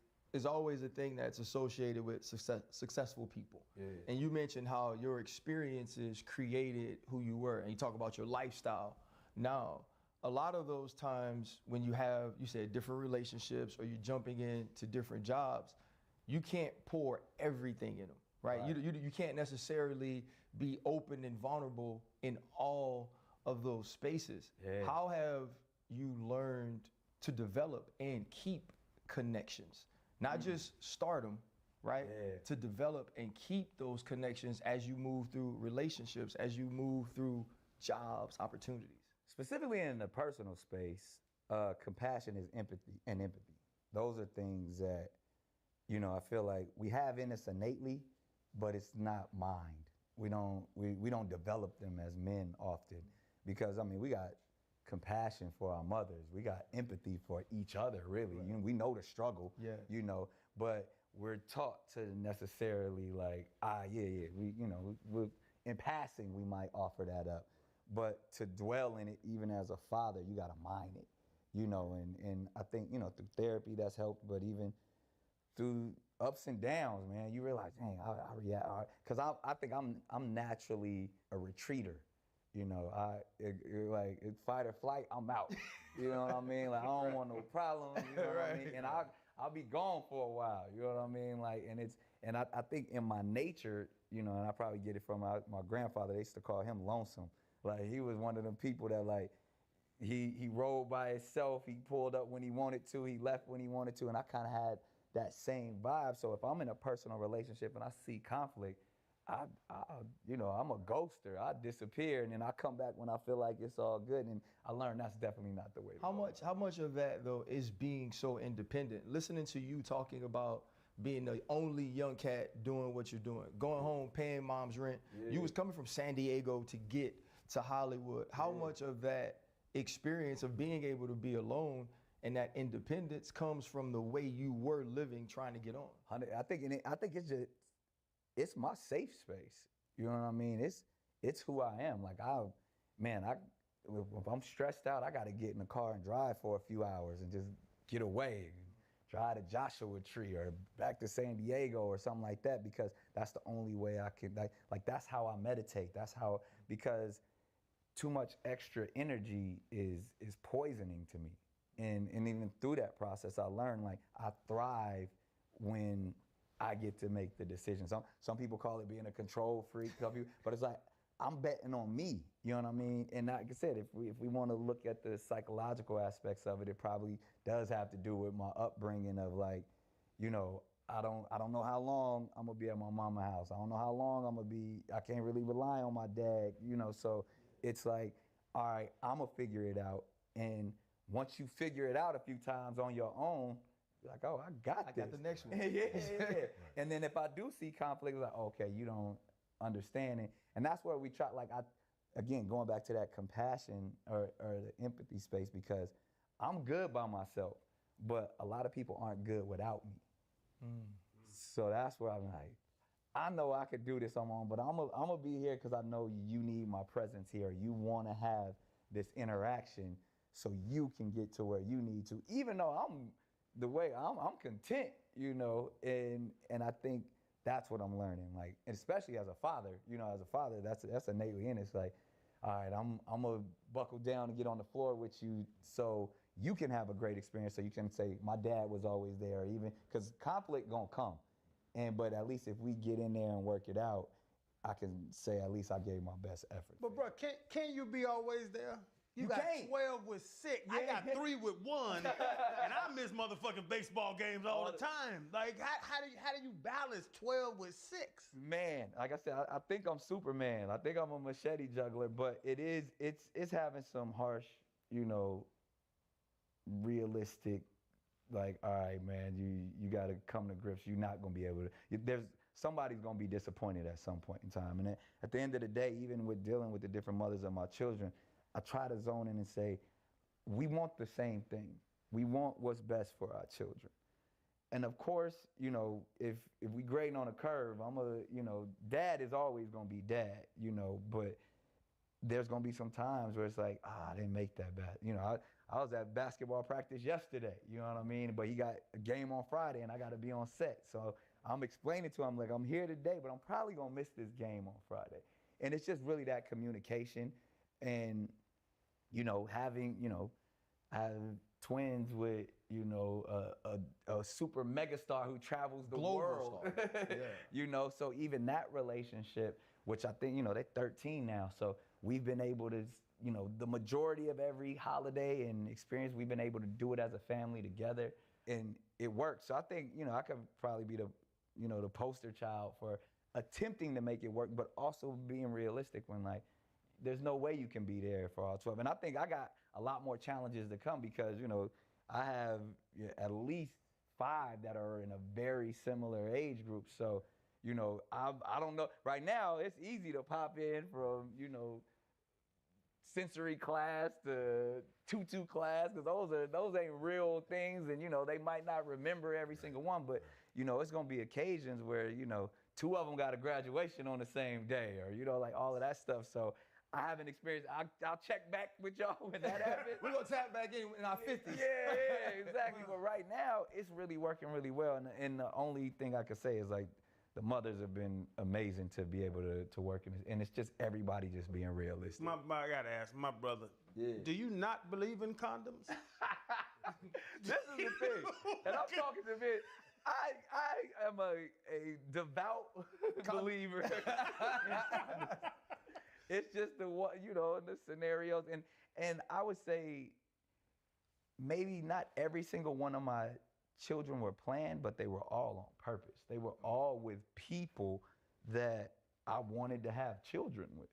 always a thing that's associated with successful people. Yeah. And you mentioned how your experiences created who you were, and you talk about your lifestyle. Now, a lot of those times when you said different relationships or you're jumping into different jobs, you can't pour everything in them, right? You can't necessarily be open and vulnerable in all of those spaces. Yeah. How have you learned to develop and keep connections, not just start them, right? Yeah. To develop and keep those connections as you move through relationships, as you move through jobs, opportunities. Specifically in the personal space, compassion is empathy. Those are things that, you know, I feel like we have in us innately, but it's not mind. We don't develop them as men often, because I mean, we got compassion for our mothers. We got empathy for each other, really. Right. You know, we know the struggle, Yeah. you know, but we're taught to necessarily like, we in passing, we might offer that up. But to dwell in it, even as a father, you gotta mine it, you know, and I think, you know, through therapy that's helped, but even through ups and downs, man, you realize, dang, I react, because I think I'm naturally a retreater. You know, it's fight or flight, I'm out. You know what I mean? Like, I don't want no problems, you know what I mean? And I'll be gone for a while, you know what I mean? Like, and I think in my nature, you know, and I probably get it from my grandfather, they used to call him lonesome. Like, he was one of them people that, like, he rode by himself, he pulled up when he wanted to, he left when he wanted to, and I kind of had that same vibe. So if I'm in a personal relationship and I see conflict, I'm a ghoster. I disappear and then I come back when I feel like it's all good. And I learned that's definitely not the way to go. How much of that though is being so independent? Listening to you talking about being the only young cat doing what you're doing, going home, paying mom's rent. Yeah. You was coming from San Diego to get to Hollywood. How much of that experience of being able to be alone and that independence comes from the way you were living, trying to get on? I think it's my safe space. You know what I mean? It's who I am. Like if I'm stressed out, I got to get in the car and drive for a few hours and just get away. Drive to Joshua Tree or back to San Diego or something like that, because that's the only way I can, like that's how I meditate. Because too much extra energy is poisoning to me. And even through that process, I learned, like, I thrive when I get to make the decision. Some people call it being a control freak, but it's like, I'm betting on me, you know what I mean? And like I said, if we want to look at the psychological aspects of it, it probably does have to do with my upbringing of, like, you know, I don't know how long I'm gonna be at my mama's house. I don't know how long I can't really rely on my dad, you know, so it's like, all right, I'm gonna figure it out. And once you figure it out a few times on your own, you're like, oh, I got yeah. And then if I do see conflict, it's like, okay, you don't understand it. And that's where we try, like, again, going back to that compassion or the empathy space, because I'm good by myself, but a lot of people aren't good without me. So that's where I'm like, I know I could do this on my own, but I'm gonna be here because I know you need my presence here. You want to have this interaction so you can get to where you need to, even though I'm content, you know, and I think that's what I'm learning, like, especially as a father, you know, that's innately in it. It's like, all right, I'm gonna buckle down and get on the floor with you so you can have a great experience, so you can say, my dad was always there, even, because conflict gonna come. But at least if we get in there and work it out, I can say at least I gave my best effort. But bro, can you be always there? You got can't. 12 with 6. I got 3 with 1, and I miss motherfucking baseball games all the time. Like, how do you balance 12 with 6? Man, like I said, I think I'm Superman. I think I'm a machete juggler, but it's having some harsh, you know, realistic, like, all right, man, you got to come to grips. You're not gonna be able to. Somebody's gonna be disappointed at some point in time, and at the end of the day, even with dealing with the different mothers of my children, I try to zone in and say, we want the same thing. We want what's best for our children. And of course, you know, if we grading on a curve, dad is always gonna be dad, you know, but there's gonna be some times where it's like, I didn't make that bad. You know, I was at basketball practice yesterday, you know what I mean? But he got a game on Friday and I gotta be on set. So I'm explaining to him, like, I'm here today, but I'm probably gonna miss this game on Friday. And it's just really that communication and, you know, having twins with, you know, a super megastar who travels the Global world. star. Yeah. You know, so even that relationship, which I think, you know, they're 13 now, so we've been able to, you know, the majority of every holiday and experience, we've been able to do it as a family together, and it works. So I think, you know, I could probably be the, you know, the poster child for attempting to make it work, but also being realistic when, like, there's no way you can be there for all 12. And I think I got a lot more challenges to come because, you know, I have at least 5 that are in a very similar age group. So, you know, I don't know. Right now, it's easy to pop in from, you know, sensory class to tutu class, because those ain't real things, and you know they might not remember every single one, but you know it's gonna be occasions where you know 2 of them got a graduation on the same day, or you know like all of that stuff. So I haven't experienced. I'll check back with y'all when that happens. We're gonna tap back in our 50s. Yeah, exactly. But right now it's really working really well, and the only thing I could say is like, the mothers have been amazing to be able to work in this. And it's just everybody just being realistic. I gotta ask my brother, do you not believe in condoms? This is the thing. And I'm talking to Vince. I am a devout believer. It's just the one, you know, the scenarios. And I would say maybe not every single one of my children were planned, but they were all on purpose. They were all with people that I wanted to have children with.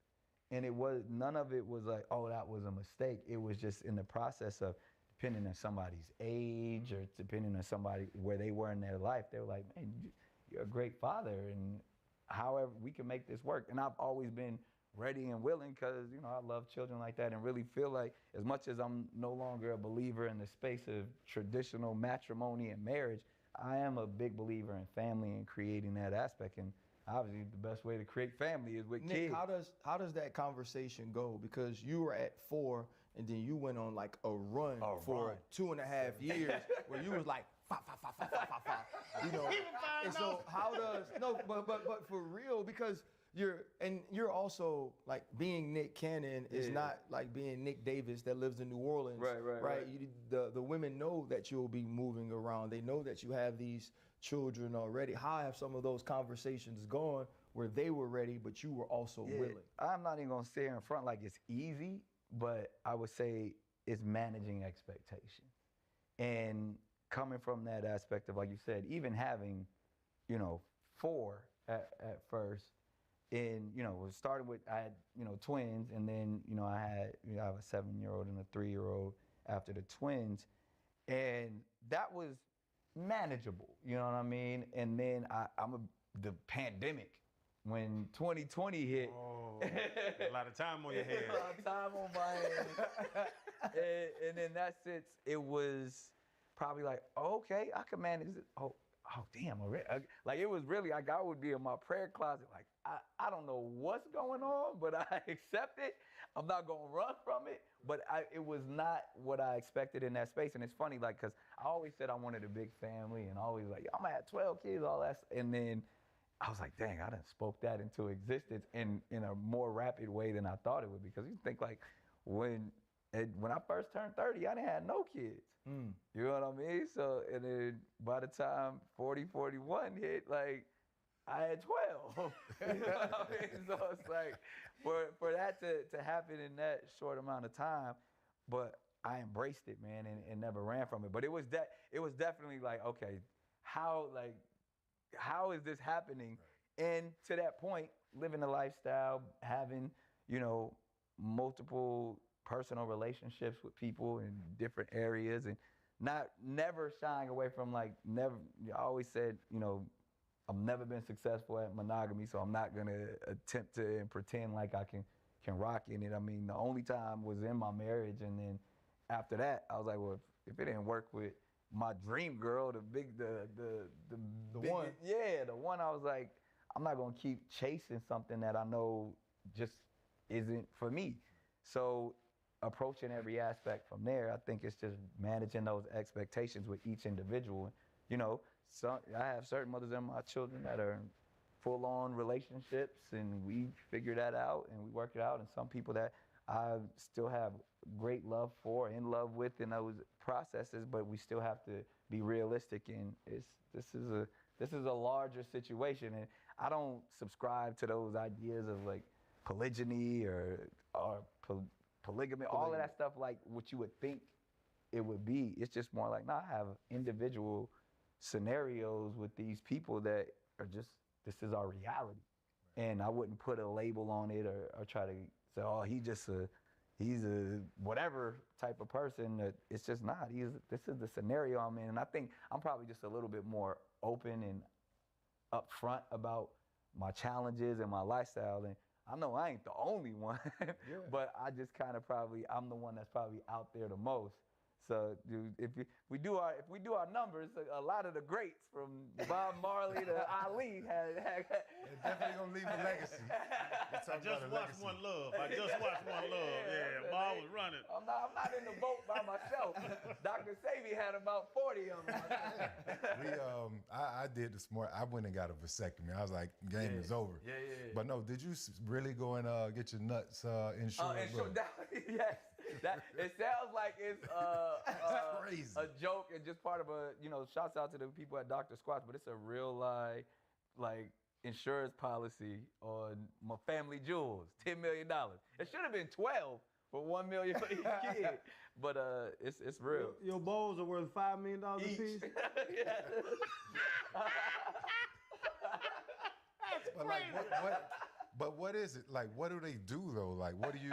And none of it was like, oh, that was a mistake. It was just in the process of, depending on somebody's age or depending on somebody where they were in their life, they were like, man, you're a great father, and however we can make this work. And I've always been ready and willing because, you know, I love children like that and really feel like, as much as I'm no longer a believer in the space of traditional matrimony and marriage, I am a big believer in family and creating that aspect. And obviously the best way to create family is with Nick, kids. how does that conversation go? Because you were at 4 and then you went on like a run for 2.5 years where you was like, fa, fa, fa, fa, fa, fa, fa, you know. And so how does, but for real, because you're also like, being Nick Cannon is not like being Nick Davis that lives in New Orleans, right? The women know that you'll be moving around. They know that you have these children already. How have some of those conversations gone where they were ready, but you were also willing? I'm not even gonna say in front like it's easy, but I would say it's managing expectations. And coming from that aspect of, like you said, even having, you know, 4 at first, and, you know, it started with, I had, you know, twins, and then, you know, I have a 7-year-old and a 3-year-old after the twins, and that was manageable, you know what I mean? And then the pandemic, when 2020 hit. Oh, a lot of time on your hands. A lot of time on my hands. and in that sense, it was probably like, okay, I can manage it. Oh damn, already. Like, it was really like I would be in my prayer closet like, I don't know what's going on, but I accept it. I'm not gonna run from it, but it was not what I expected in that space. And it's funny, like, cause I always said I wanted a big family and always like, I'm gonna have 12 kids, all that. And then I was like, dang, I done spoke that into existence in a more rapid way than I thought it would, because you think like when I first turned 30, I didn't have no kids. You know what I mean? So, and then by the time 40, 41 hit, like, I had 12. You know what I mean? So it's like, for that to happen in that short amount of time, but I embraced it, man, and never ran from it. But it was definitely like, okay, how is this happening? And to that point, living a lifestyle, having, you know, multiple personal relationships with people in different areas, and never shying away from, like, never. I always said, you know, I've never been successful at monogamy, so I'm not gonna attempt to and pretend like I can rock in it. I mean, the only time was in my marriage, and then after that, I was like, well, if it didn't work with my dream girl, the one, the one, I was like, I'm not gonna keep chasing something that I know just isn't for me. So approaching every aspect from there, I think it's just managing those expectations with each individual. You know, I have certain mothers and my children that are in full-on relationships, and we figure that out and we work it out. And some people that I still have great love for, in love with in those processes, but we still have to be realistic. And this is a larger situation, and I don't subscribe to those ideas of like polygyny or polygamy, all of that stuff, like what you would think it would be. It's just more like, I have individual scenarios with these people that are just, this is our reality. And I wouldn't put a label on it or try to say, oh, he's a whatever type of person. It's just not. This is the scenario I'm in. And I think I'm probably just a little bit more open and upfront about my challenges and my lifestyle. And I know I ain't the only one, but I just kind of I'm the one that's probably out there the most. So, dude, if we do our numbers, a lot of the greats from Bob Marley to Ali had They're definitely gonna leave a legacy. I just watched One Love. Yeah, Bob was running. I'm not in the boat by myself. Dr. Savy had about 40 of them. I did the smart. I went and got a vasectomy. I was like, game is over. Yeah. But no, did you really go and get your nuts insured? Yes. It sounds like it's crazy. A joke and just part of shouts out to the people at Dr. Squatch, but it's a real like insurance policy on my family jewels, $10 million. It should have been 12 for $1 million for each kid, but it's real. Your bowls are worth $5 million a piece. But like, but what is it? Like, what do they do though? Like, what do you,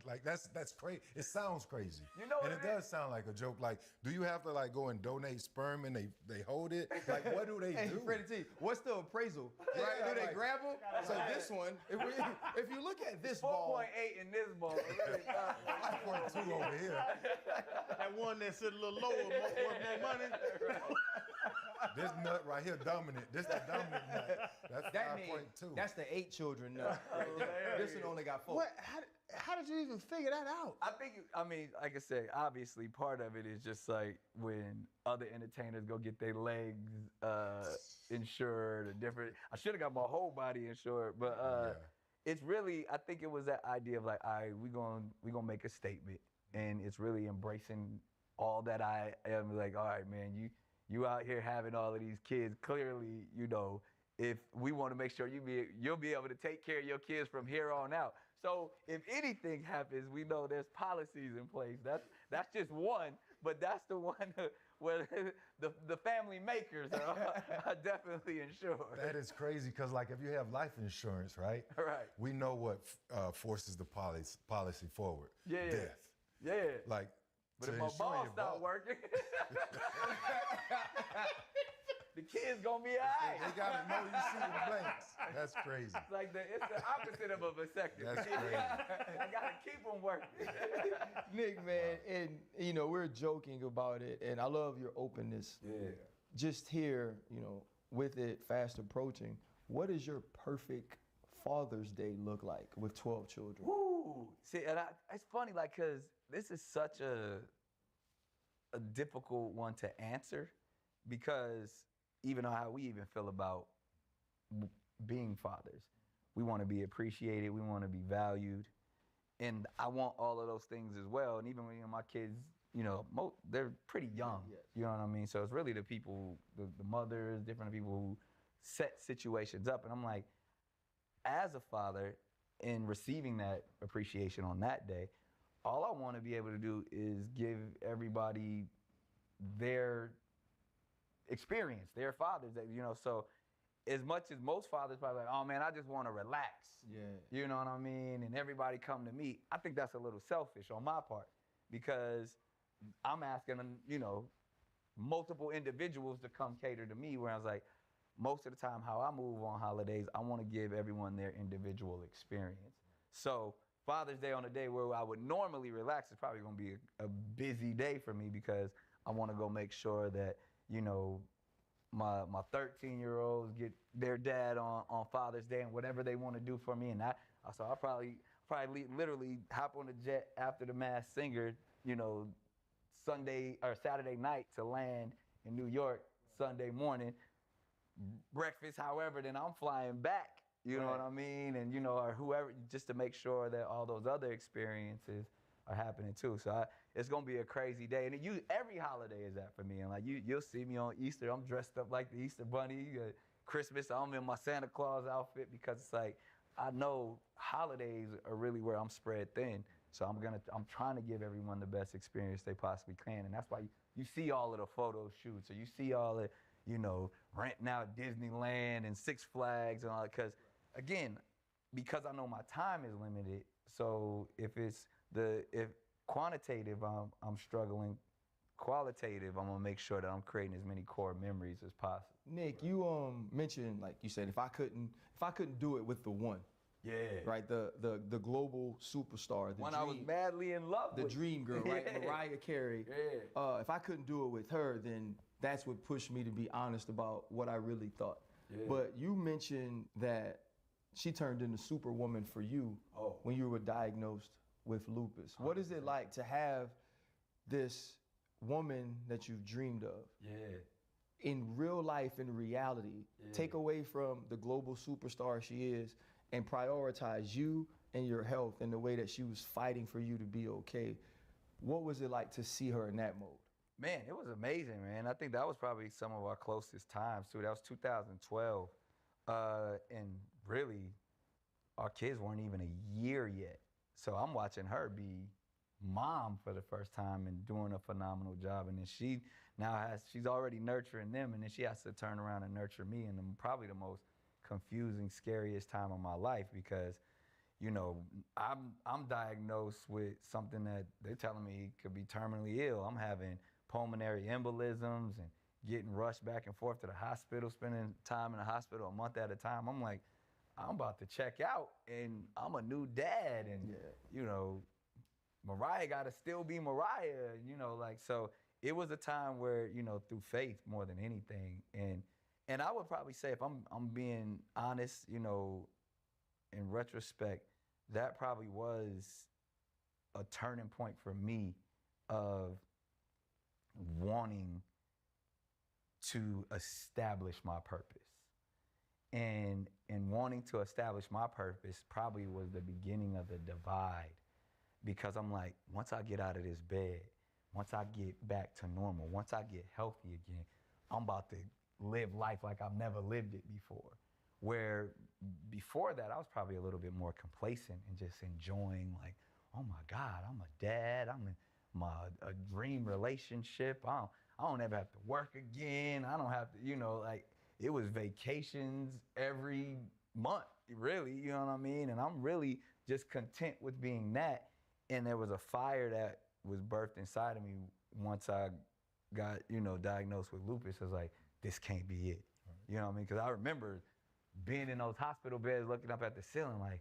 like, that's crazy. It sounds crazy. And it does sound like a joke. Like, do you have to like go and donate sperm and they hold it? Like, what do they do? Freddie T, what's the appraisal? Right? Do they grab them? So this one, if you look at this ball. 4.8 in this ball. 5.2 over here. That one that's a little lower, worth more money. This nut right here, dominant. This the dominant nut. That's 5.2. That's the 8 children nut. This one only got 4. What? How did you even figure that out? I mean, like I said, obviously part of it is just like when other entertainers go get their legs insured or different. I should have got my whole body insured, but it's really, I think it was that idea of like, all right, we gonna make a statement, and it's really embracing all that I am. Like, all right, man, you out here having all of these kids. Clearly, if we want to make sure you'll be able to take care of your kids from here on out. So if anything happens, we know there's policies in place. That's just one, but that's the one where the family makers are definitely insured. That is crazy, because like if you have life insurance, right? Right. We know what forces the policy forward. Yeah. Death. Yeah. Like, but if my balls stop working, the kids gonna be all right. They gotta know you see the blanks. That's crazy. Like it's the opposite of a vasectomy. That's crazy. I gotta keep them working. Nick, man, and we're joking about it, and I love your openness. Yeah. Just here, with it fast approaching, what does your perfect Father's Day look like with 12 children? Woo! See, and it's funny, like, cause this is such a difficult one to answer, because even how we even feel about being fathers, we want to be appreciated, we want to be valued, and I want all of those things as well. And even when my kids, they're pretty young, you know what I mean? So it's really the people, the mothers, different people who set situations up, and I'm like, as a father, in receiving that appreciation on that day, all I want to be able to do is give everybody their experience, their fathers, that so as much as most fathers probably like, oh man, I just want to relax. Yeah. You know what I mean? And everybody come to me. I think that's a little selfish on my part, because I'm asking, multiple individuals to come cater to me, where I was like, most of the time how I move on holidays, I want to give everyone their individual experience. So Father's Day, on a day where I would normally relax, is probably going to be a busy day for me, because I want to go make sure that, my 13-year-olds get their dad on Father's Day and whatever they want to do for me. And so I'll probably literally hop on the jet after the Masked Singer, Sunday or Saturday night to land in New York Sunday morning, breakfast, however, then I'm flying back. You know what I mean? And, or whoever, just to make sure that all those other experiences are happening too. So it's going to be a crazy day. And every holiday is that for me. And like you'll see me on Easter, I'm dressed up like the Easter Bunny. Christmas, I'm in my Santa Claus outfit, because it's like, I know holidays are really where I'm spread thin. So I'm trying to give everyone the best experience they possibly can. And that's why you see all of the photo shoots, or you see all the, you know, renting out Disneyland and Six Flags and all that. Because again, because I know my time is limited. So if quantitative, I'm struggling. Qualitative, I'm gonna make sure that I'm creating as many core memories as possible. Nick, you mentioned, like you said, if I couldn't do it with the one. Yeah. Right, the global superstar, the One dream, I was madly in love the with. dream girl, right? Yeah. Mariah Carey. Yeah. If I couldn't do it with her, then that's what pushed me to be honest about what I really thought. Yeah. But you mentioned that she turned into Superwoman for you when you were diagnosed with lupus. What is it like to have this woman that you've dreamed of in real life, in reality, take away from the global superstar she is and prioritize you and your health in the way that she was fighting for you to be okay? What was it like to see her in that mode? Man, it was amazing, man. I think that was probably some of our closest times too. That was 2012. And really, our kids weren't even a year yet. So I'm watching her be mom for the first time and doing a phenomenal job. And then she's already nurturing them, and then she has to turn around and nurture me in probably the most confusing, scariest time of my life, because, you know, I'm diagnosed with something that they're telling me could be terminally ill. I'm having pulmonary embolisms and getting rushed back and forth to the hospital, spending time in the hospital a month at a time. I'm like, I'm about to check out, and I'm a new dad, and you know, Mariah got to still be Mariah, you know, like, so it was a time where, you know, through faith more than anything. And I would probably say, if I'm being honest, you know, in retrospect, that probably was a turning point for me of wanting to establish my purpose. And wanting to establish my purpose probably was the beginning of the divide. Because I'm like, once I get out of this bed, once I get back to normal, once I get healthy again, I'm about to live life like I've never lived it before. Where before that, I was probably a little bit more complacent and just enjoying, like, oh my God, I'm a dad, I'm in a dream relationship, I don't ever have to work again, I don't have to, you know, like, it was vacations every month, really, you know what I mean? And I'm really just content with being that. And there was a fire that was birthed inside of me once I got, you know, diagnosed with lupus. I was like, this can't be it. You know what I mean? Because I remember being in those hospital beds looking up at the ceiling like,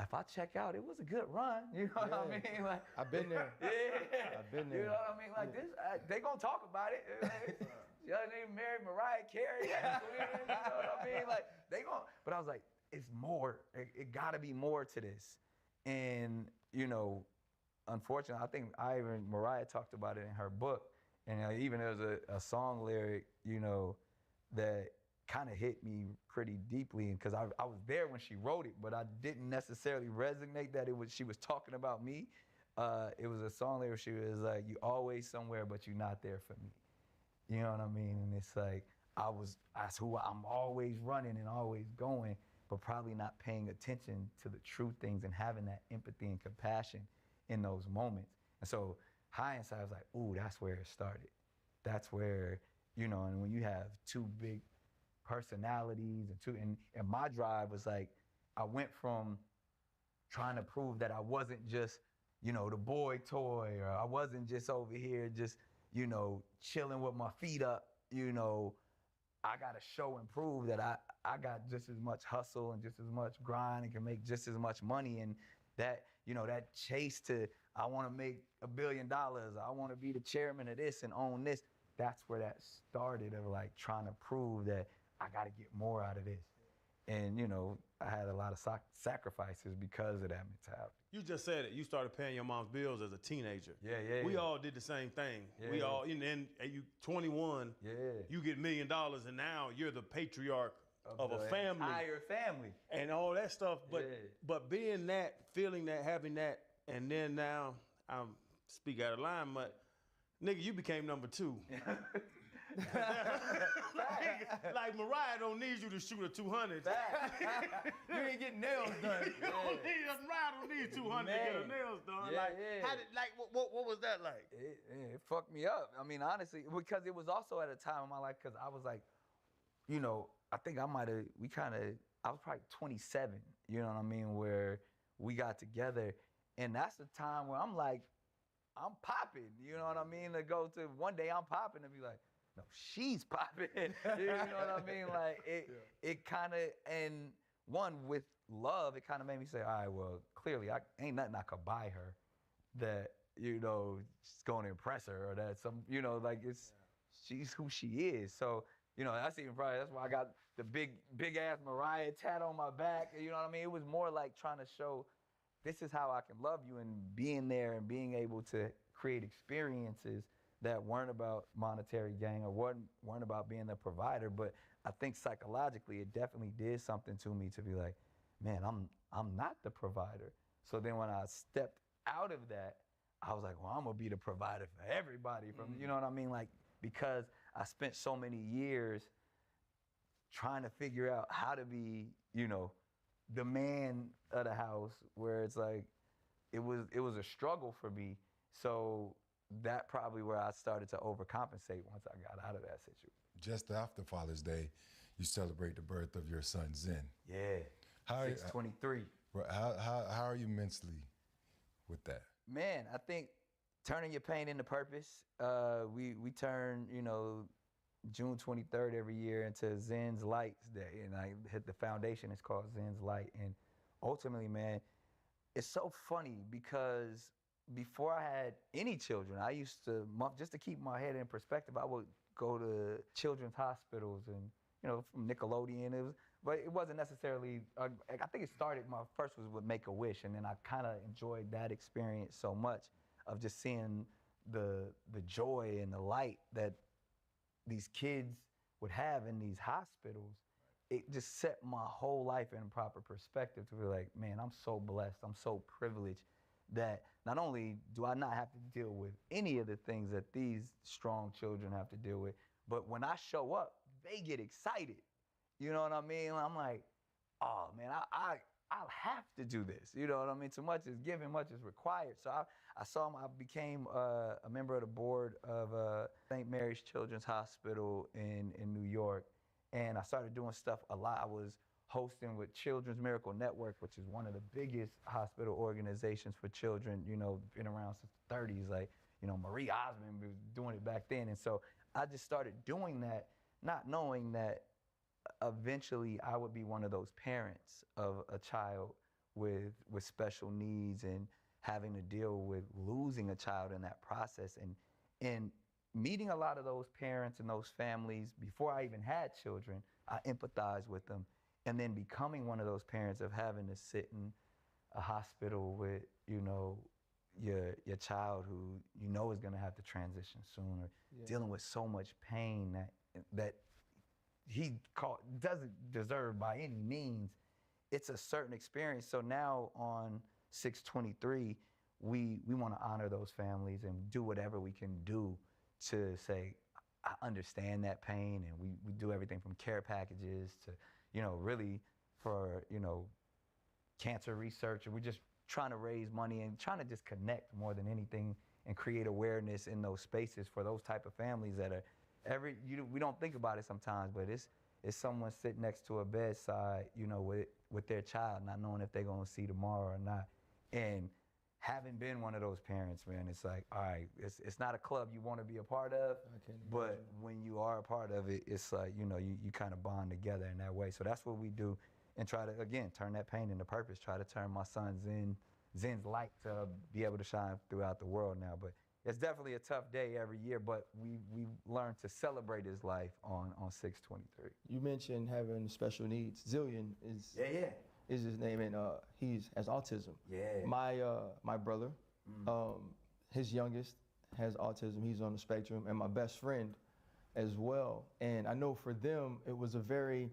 if I check out, it was a good run. You know what I mean? Like, I've been there. Yeah. I've been there. You know what I mean? Like, this, they gonna talk about it. Y'all name married Mariah Carey. You know what I mean? Like, they gonna, but I was like, it's more. It gotta be more to this. And, you know, unfortunately, I think Mariah talked about it in her book. And even there's a song lyric, you know, that kind of hit me pretty deeply, because I was there when she wrote it, but I didn't necessarily resonate that she was talking about me. It was a song lyric. She was like, "You always somewhere, but you're not there for me." You know what I mean? And it's like, that's who I'm always running and always going, but probably not paying attention to the true things and having that empathy and compassion in those moments. And so hindsight, I was like, ooh, that's where it started. That's where, you know, and when you have two big personalities and my drive was like, I went from trying to prove that I wasn't just, you know, the boy toy, or I wasn't just over here just, you know, chilling with my feet up, you know, I got to show and prove that I got just as much hustle and just as much grind and can make just as much money. And that, you know, that chase to, I want to make $1 billion, I want to be the chairman of this and own this. That's where that started, of like trying to prove that I got to get more out of this. And, you know, I had a lot of sacrifices because of that mentality. You just said it. You started paying your mom's bills as a teenager. Yeah. We all did the same thing. Yeah. We all, and then you 21, you get $1 million, and now you're the patriarch of a family. Entire family. And all that stuff. But being that, feeling that, having that, and then now, I'm speak out of line, but nigga, you became number 2. like Mariah don't need you to shoot a 200. You ain't getting nails done. Mariah don't need 200 to get her nails done. What was that like? It fucked me up. I mean, honestly, because it was also at a time in my life, because I was like, you know, I think I was probably 27, you know what I mean, where we got together. And that's the time where I'm like, I'm popping, you know what I mean? To go to one day I'm popping and be like, no, she's popping. You know what I mean? Like it kind of, and one with love, it kind of made me say, all right, well, clearly ain't nothing I could buy her that, you know, she's going to impress her or that some, you know, like she's who she is. So, you know, that's why I got the big ass Mariah tat on my back. You know what I mean? It was more like trying to show this is how I can love you, and being there and being able to create experiences that weren't about monetary gain or weren't about being the provider. But I think psychologically it definitely did something to me to be like, man, I'm not the provider. So then when I stepped out of that, I was like, well, I'm gonna be the provider for everybody from, you know what I mean? Like, because I spent so many years trying to figure out how to be, you know, the man of the house, where it's like, it was a struggle for me. So that probably where I started to overcompensate once I got out of that situation. Just after Father's Day, you celebrate the birth of your son, Zen. Yeah, 6/23. How are you mentally with that? Man, I think turning your pain into purpose. We turn, you know, June 23rd every year into Zen's Lights Day, and I hit the foundation. It's called Zen's Light, and ultimately, man, it's so funny because before I had any children, I used to, just to keep my head in perspective, I would go to children's hospitals and, you know, from Nickelodeon. But it wasn't necessarily, I think it started, my first was with Make-A-Wish, and then I kind of enjoyed that experience so much of just seeing the joy and the light that these kids would have in these hospitals. It just set my whole life in proper perspective to be like, man, I'm so blessed, I'm so privileged that not only do I not have to deal with any of the things that these strong children have to deal with, but when I show up, they get excited. You know what I mean? I'm like, oh man, I'll have to do this. You know what I mean? Too much is given, much is required. So I became a member of the board of St. Mary's Children's Hospital in New York. And I started doing stuff a lot. I was hosting with Children's Miracle Network, which is one of the biggest hospital organizations for children, you know, been around since the 30s. Like, you know, Marie Osmond was doing it back then. And so I just started doing that, not knowing that eventually I would be one of those parents of a child with special needs and having to deal with losing a child in that process. And meeting a lot of those parents and those families before I even had children, I empathized with them. And then becoming one of those parents of having to sit in a hospital with, you know, your child who you know is gonna have to transition soon, or dealing with so much pain that he doesn't deserve by any means. It's a certain experience. So now on 6/23, we want to honor those families and do whatever we can do to say, I understand that pain, and we do everything from care packages to, you know, really for, you know, cancer research. And we're just trying to raise money and trying to just connect more than anything and create awareness in those spaces for those type of families that are we don't think about it sometimes, but it's someone sitting next to a bedside, you know, with their child, not knowing if they're gonna see tomorrow or not. And having been one of those parents, man, it's like, all right, it's not a club you want to be a part of, but when you are a part of it, it's like, you know, you kind of bond together in that way. So that's what we do, and try to, again, turn that pain into purpose, try to turn my son Zen's light to be able to shine throughout the world now. But it's definitely a tough day every year, but we learn to celebrate his life on 6/23. You mentioned having special needs. Zillion is his name, and he has autism. Yeah. My brother, his youngest, has autism. He's on the spectrum, and my best friend as well. And I know for them, it was a very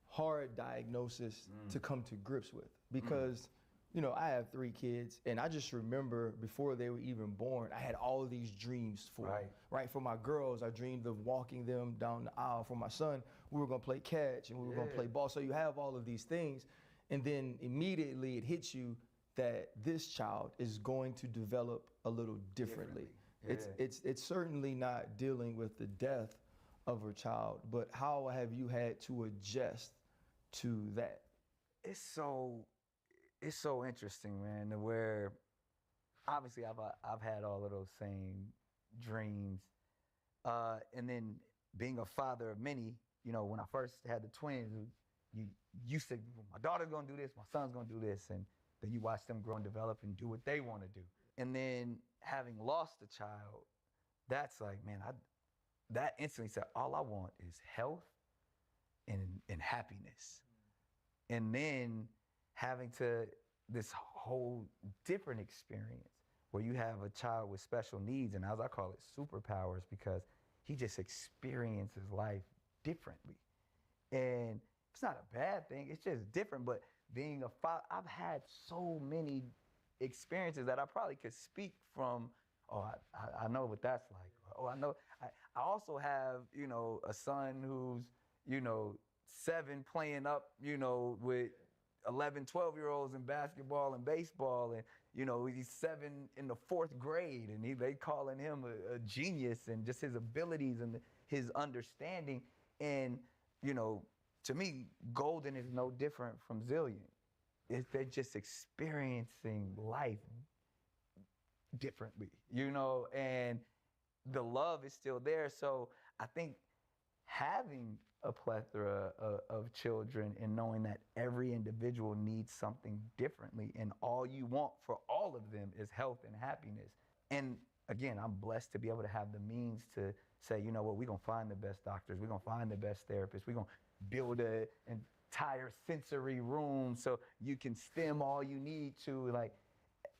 hard diagnosis to come to grips with, because you know, I have 3 kids, and I just remember before they were even born, I had all of these dreams for them, right? For my girls, I dreamed of walking them down the aisle. For my son, we were gonna play catch and we were gonna play ball. So you have all of these things, and then immediately it hits you that this child is going to develop a little differently. It's certainly not dealing with the death of a child, but how have you had to adjust to that? It's so interesting, man, to where obviously I've had all of those same dreams. And then being a father of many, you know, when I first had the twins, you said, my daughter's gonna do this, my son's gonna do this, and then you watch them grow and develop and do what they wanna do. And then having lost a child, that's like, man, that instantly said, all I want is health and happiness. And then having this whole different experience where you have a child with special needs, and as I call it, superpowers, because he just experiences life differently. And it's not a bad thing, it's just different. But being a father, I've had so many experiences that I probably could speak from, oh, I know what that's like. Oh, I know. I also have, you know, a son who's, you know, 7 playing up, you know, with 11, 12-year-olds in basketball and baseball, and you know, he's 7 in the 4th grade, and they calling him a genius, and just his abilities and his understanding. And you know, to me, Golden is no different from Zillion. They're just experiencing life differently, you know, and the love is still there. So I think having a plethora of children and knowing that every individual needs something differently, and all you want for all of them is health and happiness. And again, I'm blessed to be able to have the means to say, you know what, we're gonna find the best doctors, we're gonna find the best therapists, we're gonna build an entire sensory room so you can stim all you need to. Like,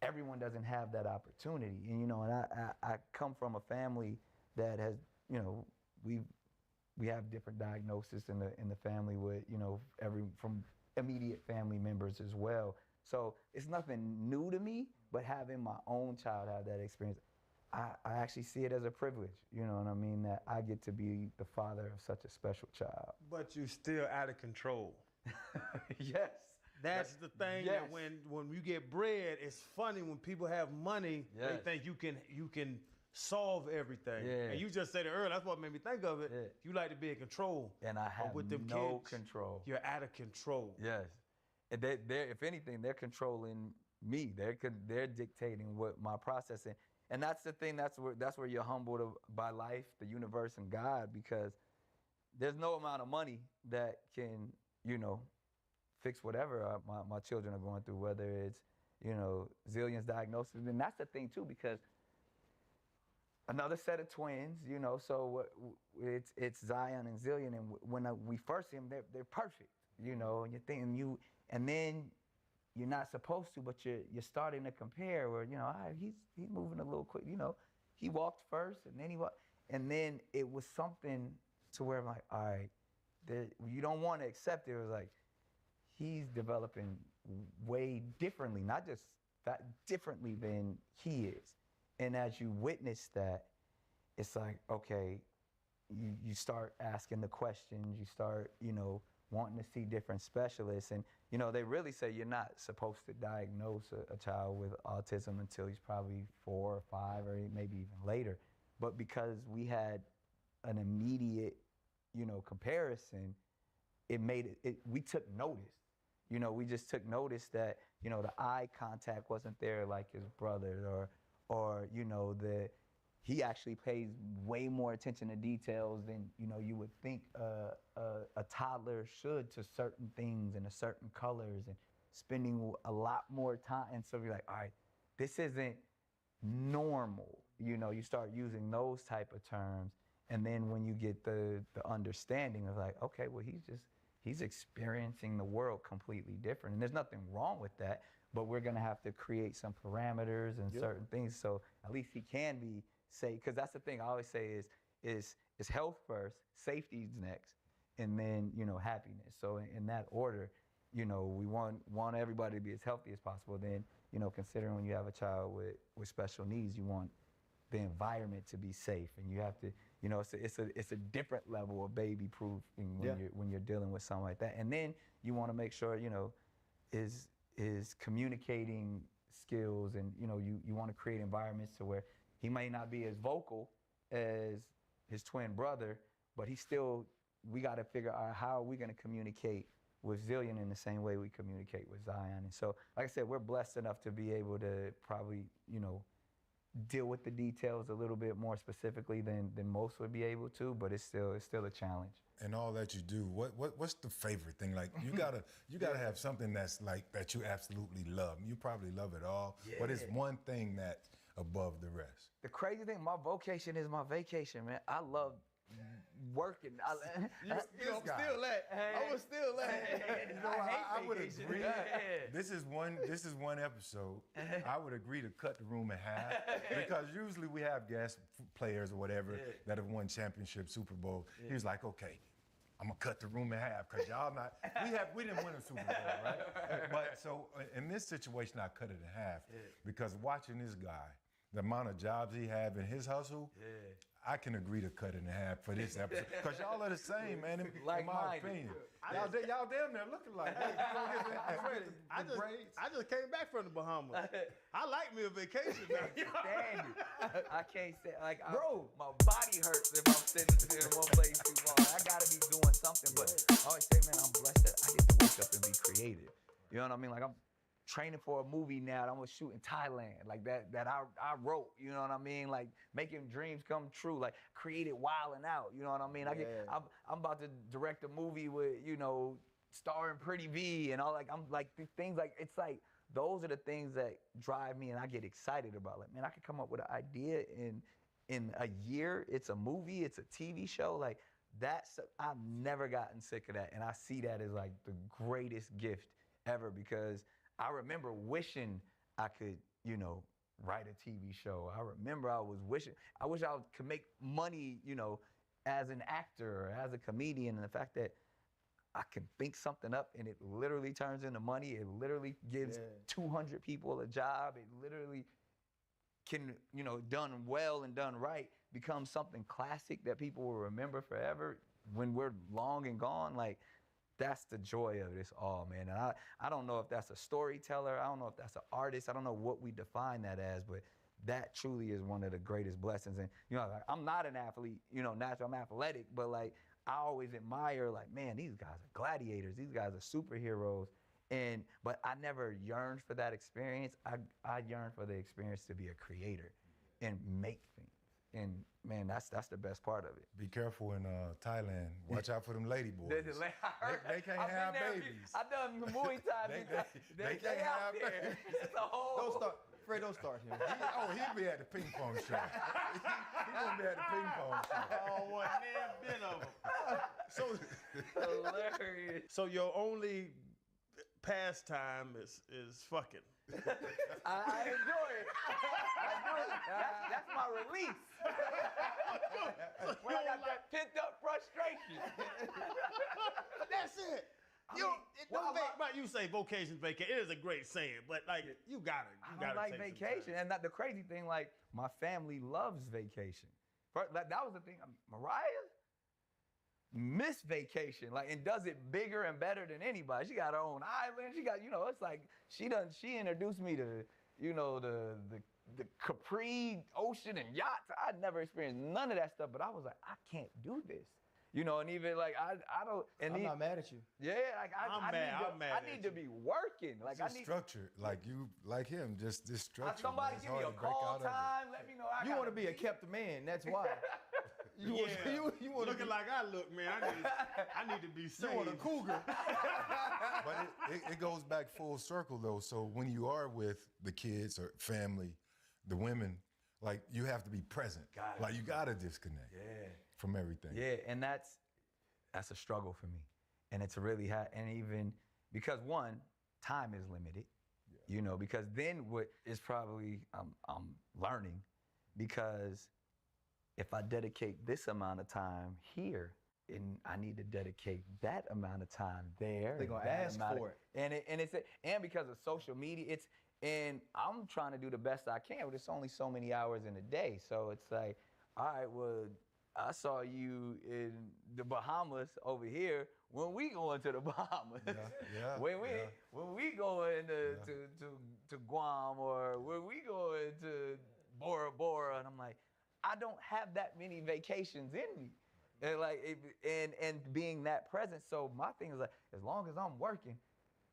everyone doesn't have that opportunity. And you know, and I come from a family that has, you know, we have different diagnoses in the family with, you know, from immediate family members as well. So it's nothing new to me, but having my own child have that experience, I actually see it as a privilege, you know what I mean, that I get to be the father of such a special child. But you're still out of control. Yes. That's the thing, yes. that when you get bread, it's funny when people have money, Yes. they think you can solve everything. Yeah. And you just said it earlier, that's what made me think of it. Yeah. You like to be in control. And I have with them no kids, control. You're out of control. Yes. And they're, if anything, they're controlling me. They're dictating what my processing. And that's the thing, that's where you're humbled by life, the universe, and God, because there's no amount of money that can, you know, fix whatever my children are going through, whether it's, you know, Zillion's diagnosis. And that's the thing too, because another set of twins, you know, so it's Zion and Zillion, and when we first see them, they're perfect, you know, and you're thinking and then you're not supposed to, but you're starting to compare where, you know, he's moving a little quick, you know, he walked first, and then and then it was something to where I'm like, all right, you don't want to accept it. It was like, he's developing way differently, not just that differently than he is. And as you witness that, it's like, okay, you start asking the questions, you start, you know, wanting to see different specialists. And, you know, they really say you're not supposed to diagnose a child with autism until he's probably 4 or 5 or maybe even later. But because we had an immediate, you know, comparison, it made it, we took notice. You know, we just took notice that, you know, the eye contact wasn't there like his brother, or you know, he actually pays way more attention to details than, you know, you would think a toddler should, to certain things and to certain colors, and spending a lot more time. And so you're like, all right, this isn't normal. You know, you start using those type of terms. And then when you get the understanding of like, okay, well, he's experiencing the world completely different. And there's nothing wrong with that, but we're gonna have to create some parameters and certain things so at least he can be safe. Because that's the thing I always say is health first, safety's next, and then, you know, happiness. So in that order. you know, we want everybody to be as healthy as possible. Then, you know, considering when you have a child with special needs, you want the environment to be safe, and you have to, you know, it's a different level of baby proofing when you're dealing with something like that. And then you want to make sure, you know, is communicating skills, and you know, you want to create environments to where he may not be as vocal as his twin brother, but we got to figure out how are we going to communicate with Zillion in the same way we communicate with Zion. And so, like I said, we're blessed enough to be able to probably, you know, deal with the details a little bit more specifically than most would be able to, but it's still a challenge. And all that you do, what's the favorite thing? Like you gotta have something that's like that you absolutely love. You probably love it all, but it's one thing that's above the rest. The crazy thing, my vocation is my vacation, man. I love working. I'm still I would agree. This is one episode. I would agree to cut the room in half because usually we have guest players or whatever that have won championship, Super Bowl. He was like, okay, I'm gonna cut the room in half because y'all not. We didn't win a Super Bowl, right? But so in this situation, I cut it in half because watching this guy, the amount of jobs he have in his hustle. I can agree to cut it in half for this episode because y'all are the same, man. In my opinion, y'all damn near looking like. I just came back from the Bahamas. I like me a vacation now. Stand it. I can't say bro. My body hurts if I'm sitting in one place too long. I gotta be doing something. But I always say, man, I'm blessed that I get to wake up and be creative. You know what I mean? Like I'm training for a movie now that I'm gonna shoot in Thailand, like that I wrote, you know what I mean? Like making dreams come true, like created Wildin' Out, you know what I mean? I'm about to direct a movie with, you know, starring Pretty V and all, like I'm like things like, it's like those are the things that drive me and I get excited about. Like, man, I could come up with an idea in a year, it's a movie, it's a TV show, like I've never gotten sick of that, and I see that as like the greatest gift ever because I remember wishing I could, you know, write a TV show. I remember I wish I could make money, you know, as an actor or as a comedian. And the fact that I can think something up and it literally turns into money. It literally gives 200 people a job. It literally can, you know, done well and done right, become something classic that people will remember forever when we're long and gone. Like, that's the joy of this all, man. And I don't know if that's a storyteller. I don't know if that's an artist. I don't know what we define that as, but that truly is one of the greatest blessings. And, you know, like, I'm not an athlete, you know, naturally, I'm athletic, but like, I always admire, like, man, these guys are gladiators. These guys are superheroes. But I never yearned for that experience. I yearned for the experience to be a creator and make things. And man, that's the best part of it. Be careful in Thailand. Watch out for them lady boys. They can't have babies. I done Muay Thai. They can't have babies. It's a whole. Don't start. Fred, don't start here. He'll be at the ping pong show. He gonna be at the ping pong show. Oh, what man been of them. Hilarious. So your only pastime is fucking. I enjoy it. That's my release. When I got that pent up frustration. That's it. You say vocation, vacation. It is a great saying, but like you gotta. I like vacation, and the crazy thing, like my family loves vacation. That was the thing. Mariah missed vacation, like, and does it bigger and better than anybody. She got her own island. She got, you know, it's like she introduced me to, you know, the Capri ocean and yachts. I'd never experienced none of that stuff, but I was like, I can't do this. You know, and even like I don't. And I'm not mad at you. Yeah, like I need to be working. Like I need structure. Like you, like him, just this structure. Somebody give me a call time. Let me know. You want to be a kept man. That's why. You want looking like I look, man. I need to be safe. You want a cougar. But it goes back full circle though. So when you are with the kids or family, the women, like you have to be present. Like you gotta disconnect. From everything. Yeah, and that's a struggle for me. And it's really hard. And even because one, time is limited, you know, because then what is probably I'm learning, because if I dedicate this amount of time here, and I need to dedicate that amount of time there. They're gonna that ask amount for it. And because of social media, and I'm trying to do the best I can, but it's only so many hours in a day. So it's like, all right, well, I saw you in the Bahamas over here. When we going to the Bahamas? When we going to Guam, or when we going to Bora Bora? And I'm like, I don't have that many vacations in me. And like, and being that present. So my thing is like, as long as I'm working,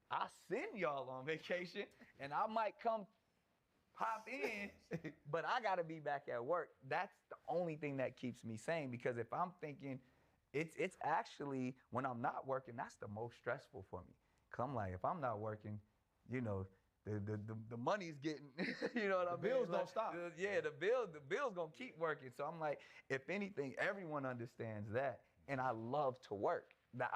I send y'all on vacation, and I might come pop in, but I gotta be back at work. That's the only thing that keeps me sane, because if I'm thinking, it's actually, when I'm not working, that's the most stressful for me. Cause I'm like, if I'm not working, you know, the money's getting, you know what I mean? Bills don't stop. The bills gonna keep working. So I'm like, if anything, everyone understands that, and I love to work. That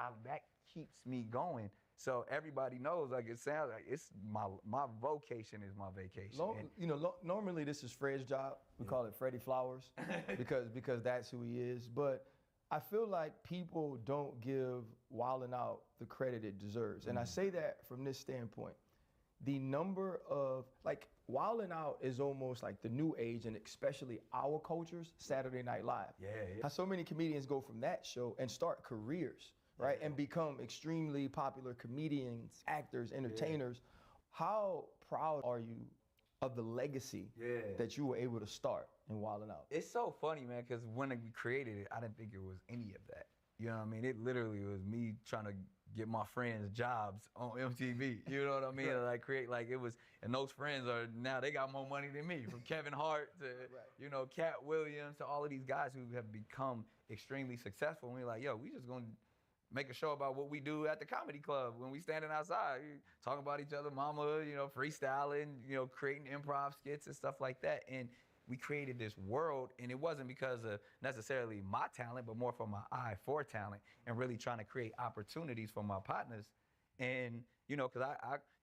keeps me going. So everybody knows, like, it sounds like it's my vocation is my vacation. Normally this is Fred's job. We call it Freddie Flowers because that's who he is. But I feel like people don't give Wildin' Out the credit it deserves. And I say that from this standpoint. The number of, like, Wildin' Out is almost like the new age, and especially our culture's Saturday Night Live. How so many comedians go from that show and start careers, right? And become extremely popular comedians, actors, entertainers. How proud are you of the legacy that you were able to start in Wildin' Out? It's so funny, man, because when we created it, I didn't think it was any of that. You know what I mean? It literally was me trying to get my friends jobs on MTV. You know what I mean? Like, create, like, it was, and those friends are, now they got more money than me, from Kevin Hart to, you know, Cat Williams, to all of these guys who have become extremely successful. And we're like, yo, we just gonna make a show about what we do at the comedy club when we standing outside, talking about each other, mama, you know, freestyling, you know, creating improv skits and stuff like that. And we created this world, and it wasn't because of necessarily my talent, but more for my eye for talent, and really trying to create opportunities for my partners. And, you know, because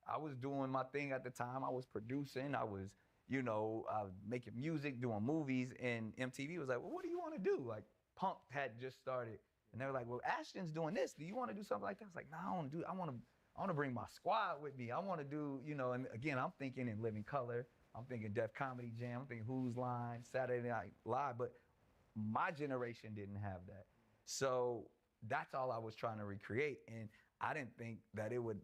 I was doing my thing at the time. I was producing, I was, you know, making music, doing movies, and MTV was like, well, what do you want to do? Like, Punk had just started, and they were like, well, Ashton's doing this. Do you want to do something like that? I was like, no, I want to do, I want to bring my squad with me. I want to do, you know, and again, I'm thinking in Living Color. I'm thinking Def Comedy Jam. I'm thinking Who's Line, Saturday Night Live. But my generation didn't have that. So that's all I was trying to recreate. And I didn't think that it would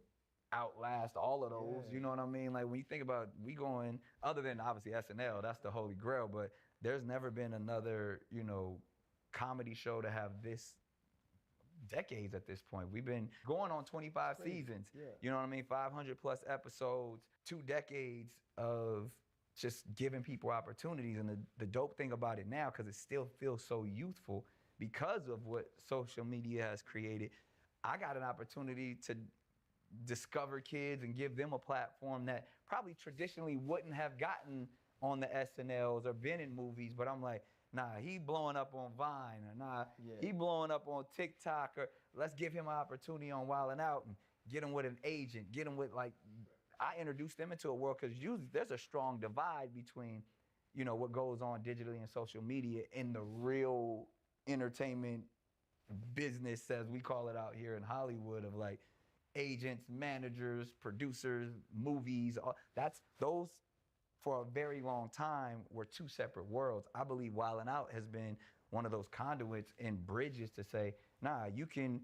outlast all of those. You know what I mean? Like, when you think about, we going, other than obviously SNL, that's the holy grail. But there's never been another, you know, comedy show to have this decades at this point. We've been going on 25 seasons. You know what I mean? 500 plus episodes, 2 decades of just giving people opportunities. And the dope thing about it now, because it still feels so youthful because of what social media has created, I got an opportunity to discover kids and give them a platform that probably traditionally wouldn't have gotten on the SNLs or been in movies. But I'm like, nah, he blowing up on Vine, or nah, he blowing up on TikTok, or let's give him an opportunity on Wildin' Out and get him with an agent, get him with, like, I introduced them into a world, because usually there's a strong divide between, you know, what goes on digitally and social media and the real entertainment business, as we call it out here in Hollywood, of like agents, managers, producers, movies. Those for a very long time were 2 separate worlds. I believe Wildin' Out has been one of those conduits and bridges to say, nah, you can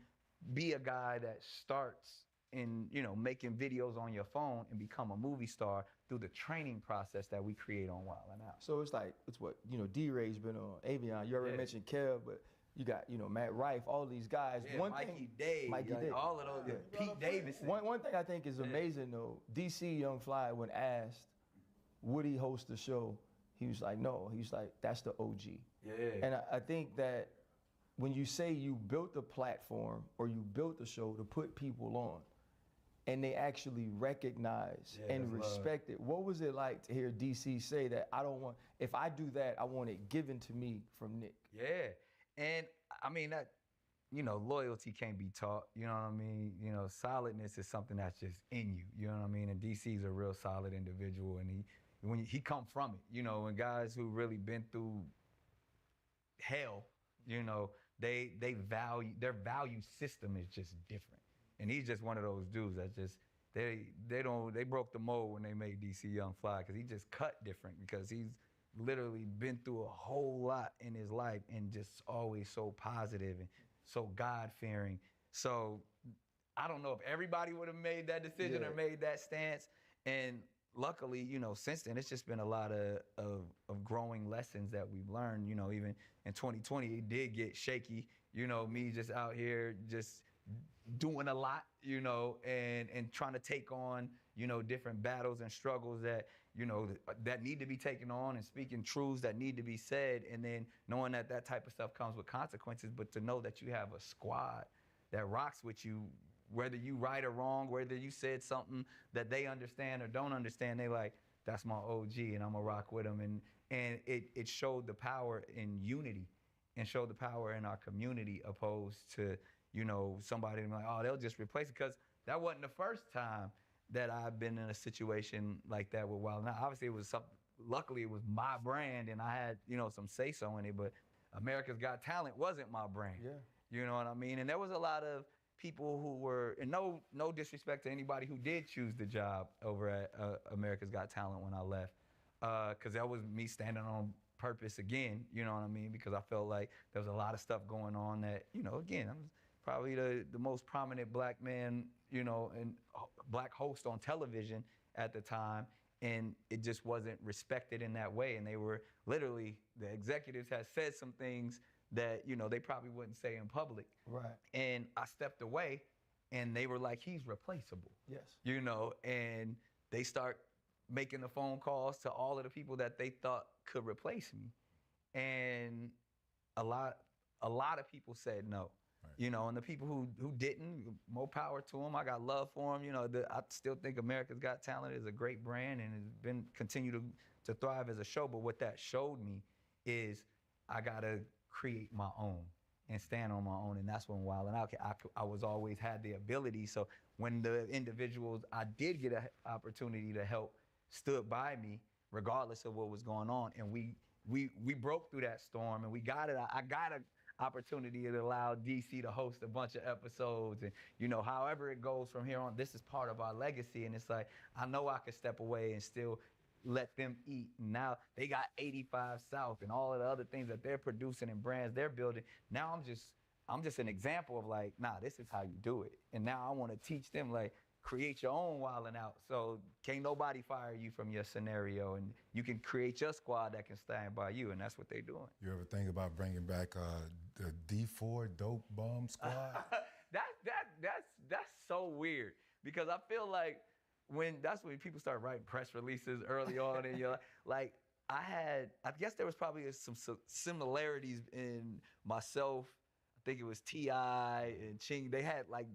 be a guy that starts in, you know, making videos on your phone and become a movie star through the training process that we create on Wildin' Out. So it's like, it's what, you know, D-Ray's been on, Avion, you already mentioned Kev, but you got, you know, Matt Rife, all these guys. Mikey Dave, all of those, Pete Davidson. One thing I think is amazing though, DC Young Fly, when asked, would he host the show? He was like, no. He's like, that's the OG. And I think that when you say you built the platform or you built the show to put people on, and they actually recognize and respect it, what was it like to hear DC say that, I don't want, if I do that, I want it given to me from Nick? And I mean, that, you know, loyalty can't be taught. You know what I mean? You know, solidness is something that's just in you. You know what I mean? And DC's a real solid individual, and when he come from it, you know, and guys who really been through hell, you know, they value, their value system is just different. And he's just one of those dudes that just, they broke the mold when they made DC Young Fly, because he just cut different, because he's literally been through a whole lot in his life and just always so positive and so God-fearing. So I don't know if everybody would have made that decision or made that stance. And luckily, you know, since then, it's just been a lot of growing lessons that we've learned. You know, even in 2020, it did get shaky. You know, me just out here just doing a lot, you know, and trying to take on, you know, different battles and struggles that, you know, that need to be taken on, and speaking truths that need to be said, and then knowing that that type of stuff comes with consequences, but to know that you have a squad that rocks with you, whether you right or wrong, whether you said something that they understand or don't understand, they like, that's my OG and I'm gonna rock with them. And it showed the power in unity and showed the power in our community, opposed to, you know, somebody like, oh, they'll just replace it. Because that wasn't the first time that I've been in a situation like that with Wild. Now, obviously it was something, luckily it was my brand and I had, you know, some say so in it, but America's Got Talent wasn't my brand. Yeah. You know what I mean? And there was a lot of people who were, and no disrespect to anybody who did choose the job over at America's Got Talent when I left, because that was me standing on purpose again, you know what I mean? Because I felt like there was a lot of stuff going on that, you know, again, I'm probably the most prominent black man, you know, and black host on television at the time, and it just wasn't respected in that way. And they were literally, the executives had said some things that, you know, they probably wouldn't say in public. Right. And I stepped away and they were like, he's replaceable. Yes. You know, and they start making the phone calls to all of the people that they thought could replace me. And a lot of people said no. Right. You know, and the people who didn't, more power to them. I got love for them. You know, I still think America's Got Talent is a great brand and has been continue to thrive as a show. But what that showed me is I gotta create my own and stand on my own. And that's when Wild 'N Out, I was always had the ability. So when the individuals I did get an opportunity to help stood by me, regardless of what was going on, and we broke through that storm and we got it. I got an opportunity to allow DC to host a bunch of episodes, and you know, however it goes from here on, this is part of our legacy. And it's like, I know I could step away and still let them eat. Now they got 85 South and all of the other things that they're producing and brands they're building. Now I'm just an example of like, nah, this is how you do it. And now I want to teach them, like, create your own Wild 'N Out. So can't nobody fire you from your scenario, and you can create your squad that can stand by you, and that's what they're doing. You ever think about bringing back the D4 Dope Bomb Squad? That's so weird, because I feel like that's when people start writing press releases early on, and you're like, I guess there was probably some similarities in myself. I think it was T.I. and Ching. They had like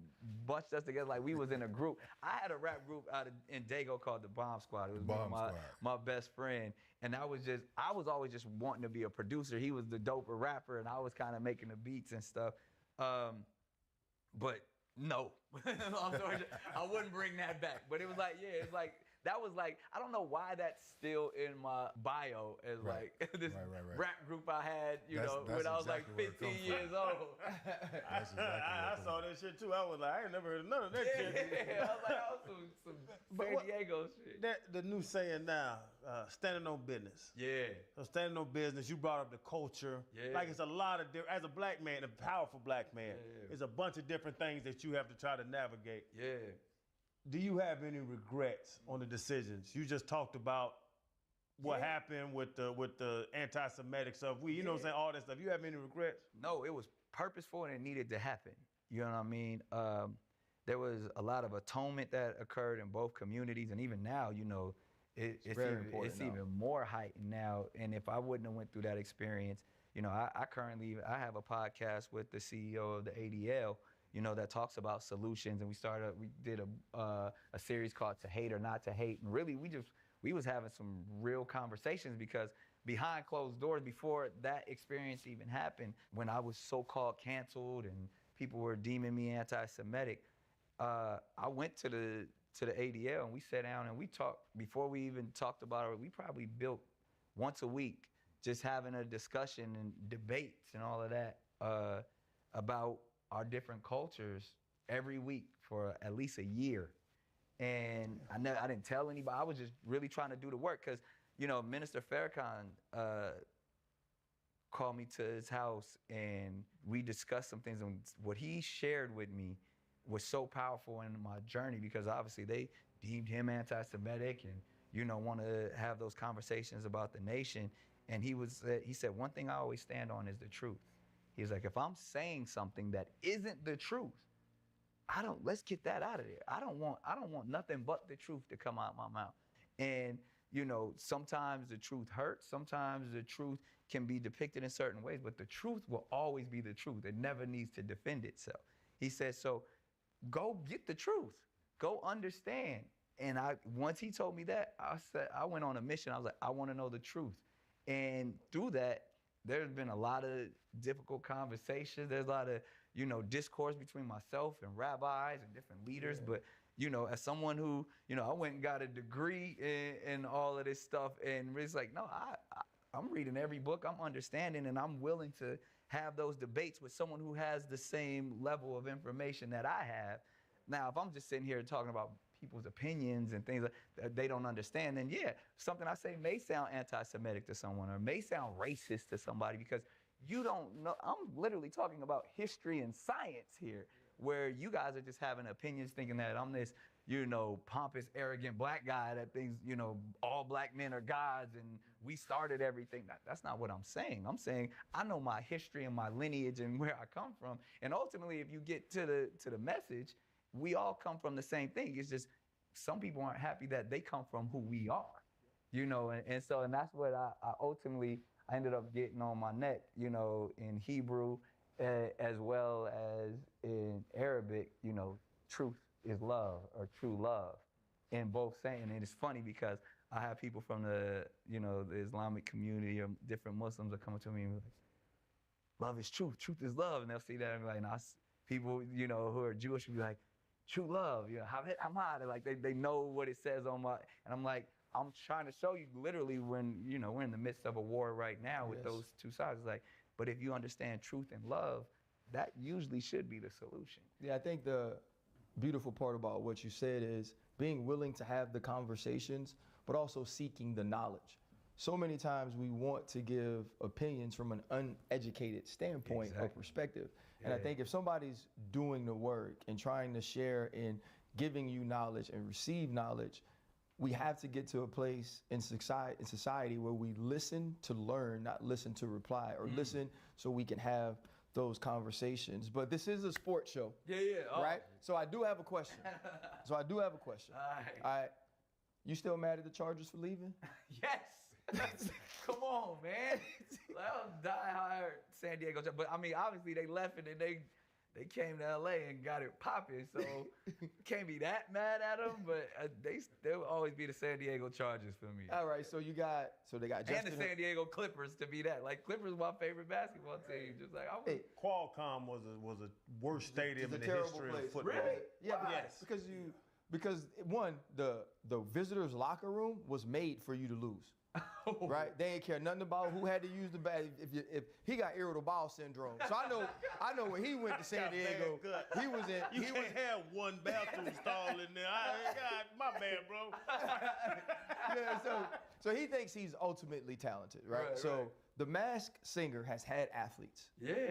bunched us together, like we was in a group. I had a rap group in Dago called the Bomb Squad. It was my best friend. And I was always just wanting to be a producer. He was the doper rapper, and I was kind of making the beats and stuff. But no, I wouldn't bring that back. But it was like, yeah, it's like, that was like, I don't know why that's still in my bio as like this rap group I had, you know, when I was like 15 years old. That's exactly I saw that shit too. I was like, I ain't never heard of none of that shit. Yeah, I was like, some San Diego shit. The new saying now, standing on business. Yeah. So standing on business, you brought up the culture. Yeah. Like it's a lot of as a black man, a powerful black man, it's a bunch of different things that you have to try to navigate. Yeah. Do you have any regrets on the decisions? You just talked about what happened with the anti-Semitic stuff. You know what I'm saying, all that stuff. You have any regrets? No, it was purposeful and it needed to happen. You know what I mean? There was a lot of atonement that occurred in both communities, and even now, you know, it's even more heightened now. And if I wouldn't have went through that experience, you know, I currently have a podcast with the CEO of the ADL, you know, that talks about solutions, and we did a series called To Hate or Not to Hate, and really we was having some real conversations, because behind closed doors, before that experience even happened, when I was so-called canceled and people were deeming me anti-Semitic, I went to the ADL and we sat down and we talked. Before we even talked about it, we probably built once a week, just having a discussion and debates and all of that. about our different cultures every week for at least a year. And I didn't tell anybody. I was just really trying to do the work because, you know, Minister Farrakhan called me to his house and we discussed some things. And what he shared with me was so powerful in my journey because obviously they deemed him anti-Semitic and, you know, want to have those conversations about the nation. And he said, one thing I always stand on is the truth. He was like, if I'm saying something that isn't the truth, let's get that out of there. I don't want nothing but the truth to come out my mouth. And, you know, sometimes the truth hurts. Sometimes the truth can be depicted in certain ways, but the truth will always be the truth. It never needs to defend itself. He said, so go get the truth. Go understand. And once he told me that, I went on a mission. I was like, I want to know the truth. And through that, there's been a lot of difficult conversations. There's a lot of, you know, discourse between myself and rabbis and different leaders. Yeah. But, you know, as someone who, you know, I went and got a degree in all of this stuff, and it's like, no, I'm reading every book, I'm understanding, and I'm willing to have those debates with someone who has the same level of information that I have. Now, if I'm just sitting here talking about people's opinions and things that they don't understand, then yeah, something I say may sound anti-Semitic to someone or may sound racist to somebody because you don't know. I'm literally talking about history and science here, where you guys are just having opinions thinking that I'm this, you know, pompous, arrogant black guy that thinks, you know, all black men are gods and we started everything. That's not what I'm saying. I'm saying I know my history and my lineage and where I come from. And ultimately, if you get to the message, we all come from the same thing. It's just some people aren't happy that they come from who we are, you know, and that's what I ended up getting on my neck, you know, in Hebrew as well as in Arabic, you know, truth is love or true love in both saying. And it's funny because I have people from the, you know, the Islamic community or different Muslims are coming to me and be like, love is truth, truth is love. And they'll see that and be like, nah, people, you know, who are Jewish will be like, true love, you know, Hamad, like they know what it says on my, and I'm like, I'm trying to show you literally when, you know, we're in the midst of a war right now with those two sides. It's like, but if you understand truth and love, that usually should be the solution. Yeah, I think the beautiful part about what you said is being willing to have the conversations, but also seeking the knowledge. So many times we want to give opinions from an uneducated standpoint or perspective. And I think if somebody's doing the work and trying to share in giving you knowledge and receive knowledge, we have to get to a place in society where we listen to learn, not listen to reply, or listen so we can have those conversations. But this is a sports show. Yeah. Right? So I do have a question. All right. You still mad at the Chargers for leaving? Yes. Come on, man. Let them die hard San Diego. But I mean, obviously they left and then they came to LA and got it popping. So can't be that mad at them, but they'll always be the San Diego Chargers for me. All right, so they got Justin and the San Diego Clippers to be that. Like Clippers, my favorite basketball team. Just like Qualcomm was a worst stadium in the history of football. Really? Yeah, Wow. yes. Because one, the visitors' locker room was made for you to lose. Right? They ain't care nothing about who had to use the bathroom. If he got irritable bowel syndrome. So I know when he went to San Diego, he was in. You can't have one bathroom stall in there. God, my bad, bro. Yeah, so he thinks he's ultimately talented, right? So the Masked Singer has had athletes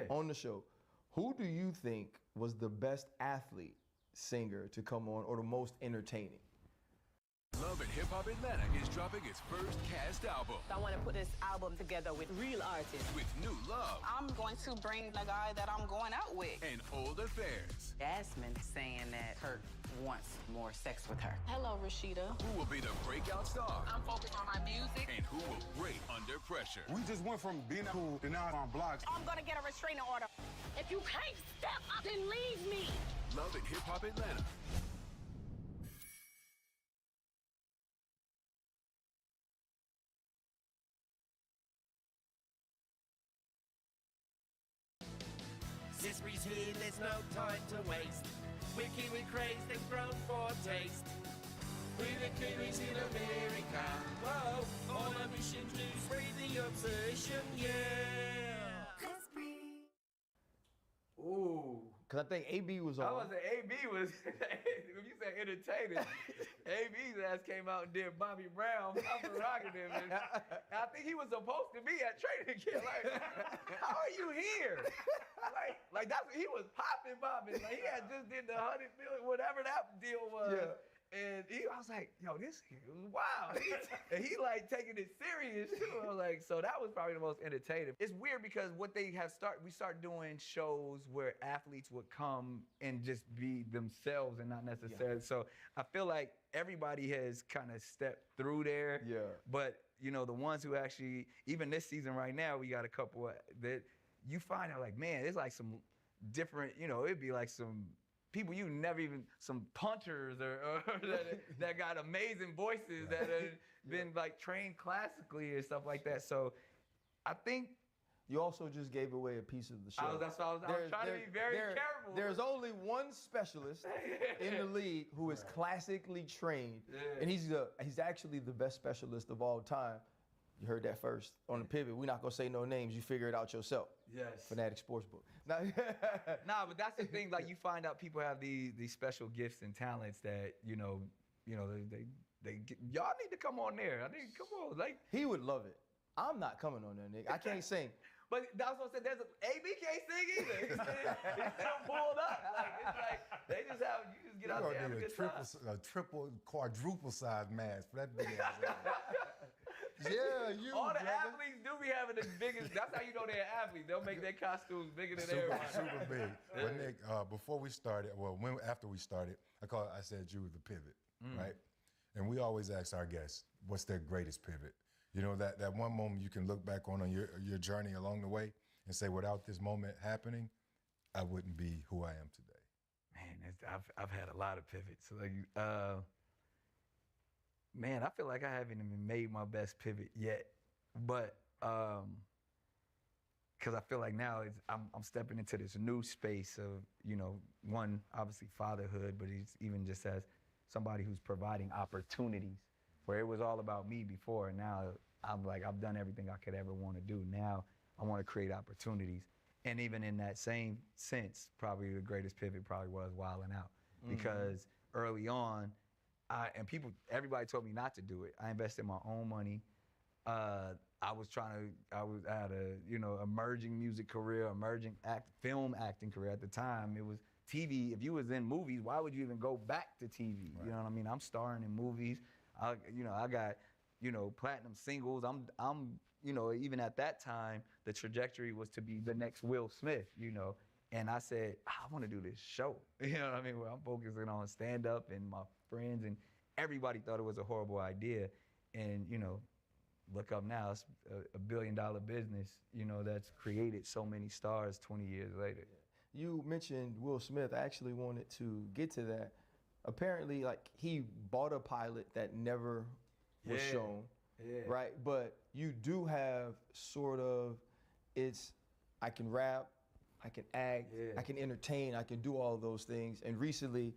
on the show. Who do you think was the best athlete singer to come on or the most entertaining? Love and Hip Hop Atlanta is dropping its first cast album. I want to put this album together with real artists. With new love. I'm going to bring the guy that I'm going out with. And old affairs. Jasmine saying that Kirk wants more sex with her. Hello, Rashida. Who will be the breakout star? I'm focused on my music. And who will break under pressure? We just went from being cool to now on blocks. I'm going to get a restraining order. If you can't step up, then leave me. Love and Hip Hop Atlanta. Sisbury's here, there's no time to waste. We're Kiwi crazed and grown for taste. We're the Kiwis in America. Whoa, on a mission to spread the obsession, yeah. Because I think AB was on. I was saying AB was, when you say entertainer, AB's ass came out and did Bobby Brown, I'm rocking him. And I think he was supposed to be at training camp. Like, how are you here? Like that's he was popping. Like he had just did the 100 million, whatever that deal was. Yeah. And I was like, yo, this was wild. And he like taking it serious too. I was like, so that was probably the most entertaining. It's weird because what they have we start doing shows where athletes would come and just be themselves and not necessarily. So I feel like everybody has kind of stepped through there. Yeah. But you know, the ones who actually, even this season right now, we got a couple that you find out like, man, it's like some different, you know, it'd be like some people you never even, some punters or that got amazing voices that have been like trained classically and stuff like that. So I think you also just gave away a piece of the show. I was trying to be very careful. There's only one specialist in the league who is classically trained, and he's actually the best specialist of all time. You heard that first on the pivot. We're not gonna say no names. You figure it out yourself. Yes. Fanatic Sportsbook. Nah, but that's the thing. Like you find out people have these special gifts and talents that you know they y'all need to come on there. I think come on, like he would love it. I'm not coming on there, nigga. I can't sing. But that's what I said. There's AB can't sing either. He's still pulled up. Like it's like they just have you just get out there and have a good time. A triple, quadruple size mask for that big ass. Yeah, you. All the brother. athletes do be having the biggest. That's how you know they're athletes. They'll make their costumes bigger than everybody. Super big. But Nick, before we started, after we started, I said you were the pivot, right? And we always ask our guests, what's their greatest pivot? You know, that one moment you can look back on your journey along the way and say, without this moment happening, I wouldn't be who I am today. Man, I've had a lot of pivots. Like, man, I feel like I haven't even made my best pivot yet, but because I feel like now I'm stepping into this new space of, you know, one, obviously fatherhood, but he's even just as somebody who's providing opportunities, where it was all about me before, and now I'm like, I've done everything I could ever want to do. Now I want to create opportunities. And even in that same sense, probably the greatest pivot probably was wilding out, because early on, everybody told me not to do it. I invested my own money. I had a, emerging music career, film acting career at the time. It was TV. If you was in movies, why would you even go back to TV? Right. You know what I mean? I'm starring in movies. I got, platinum singles. I'm even at that time, the trajectory was to be the next Will Smith, And I said, I want to do this show. You know what I mean? Where I'm focusing on stand-up, and my friends and everybody thought it was a horrible idea. And, look up now, it's a $1 billion business, that's created so many stars 20 years later. You mentioned Will Smith. I actually wanted to get to that. Apparently, like, he bought a pilot that never was shown, right? But you do have sort of, I can rap, I can act, I can entertain, I can do all those things. And recently,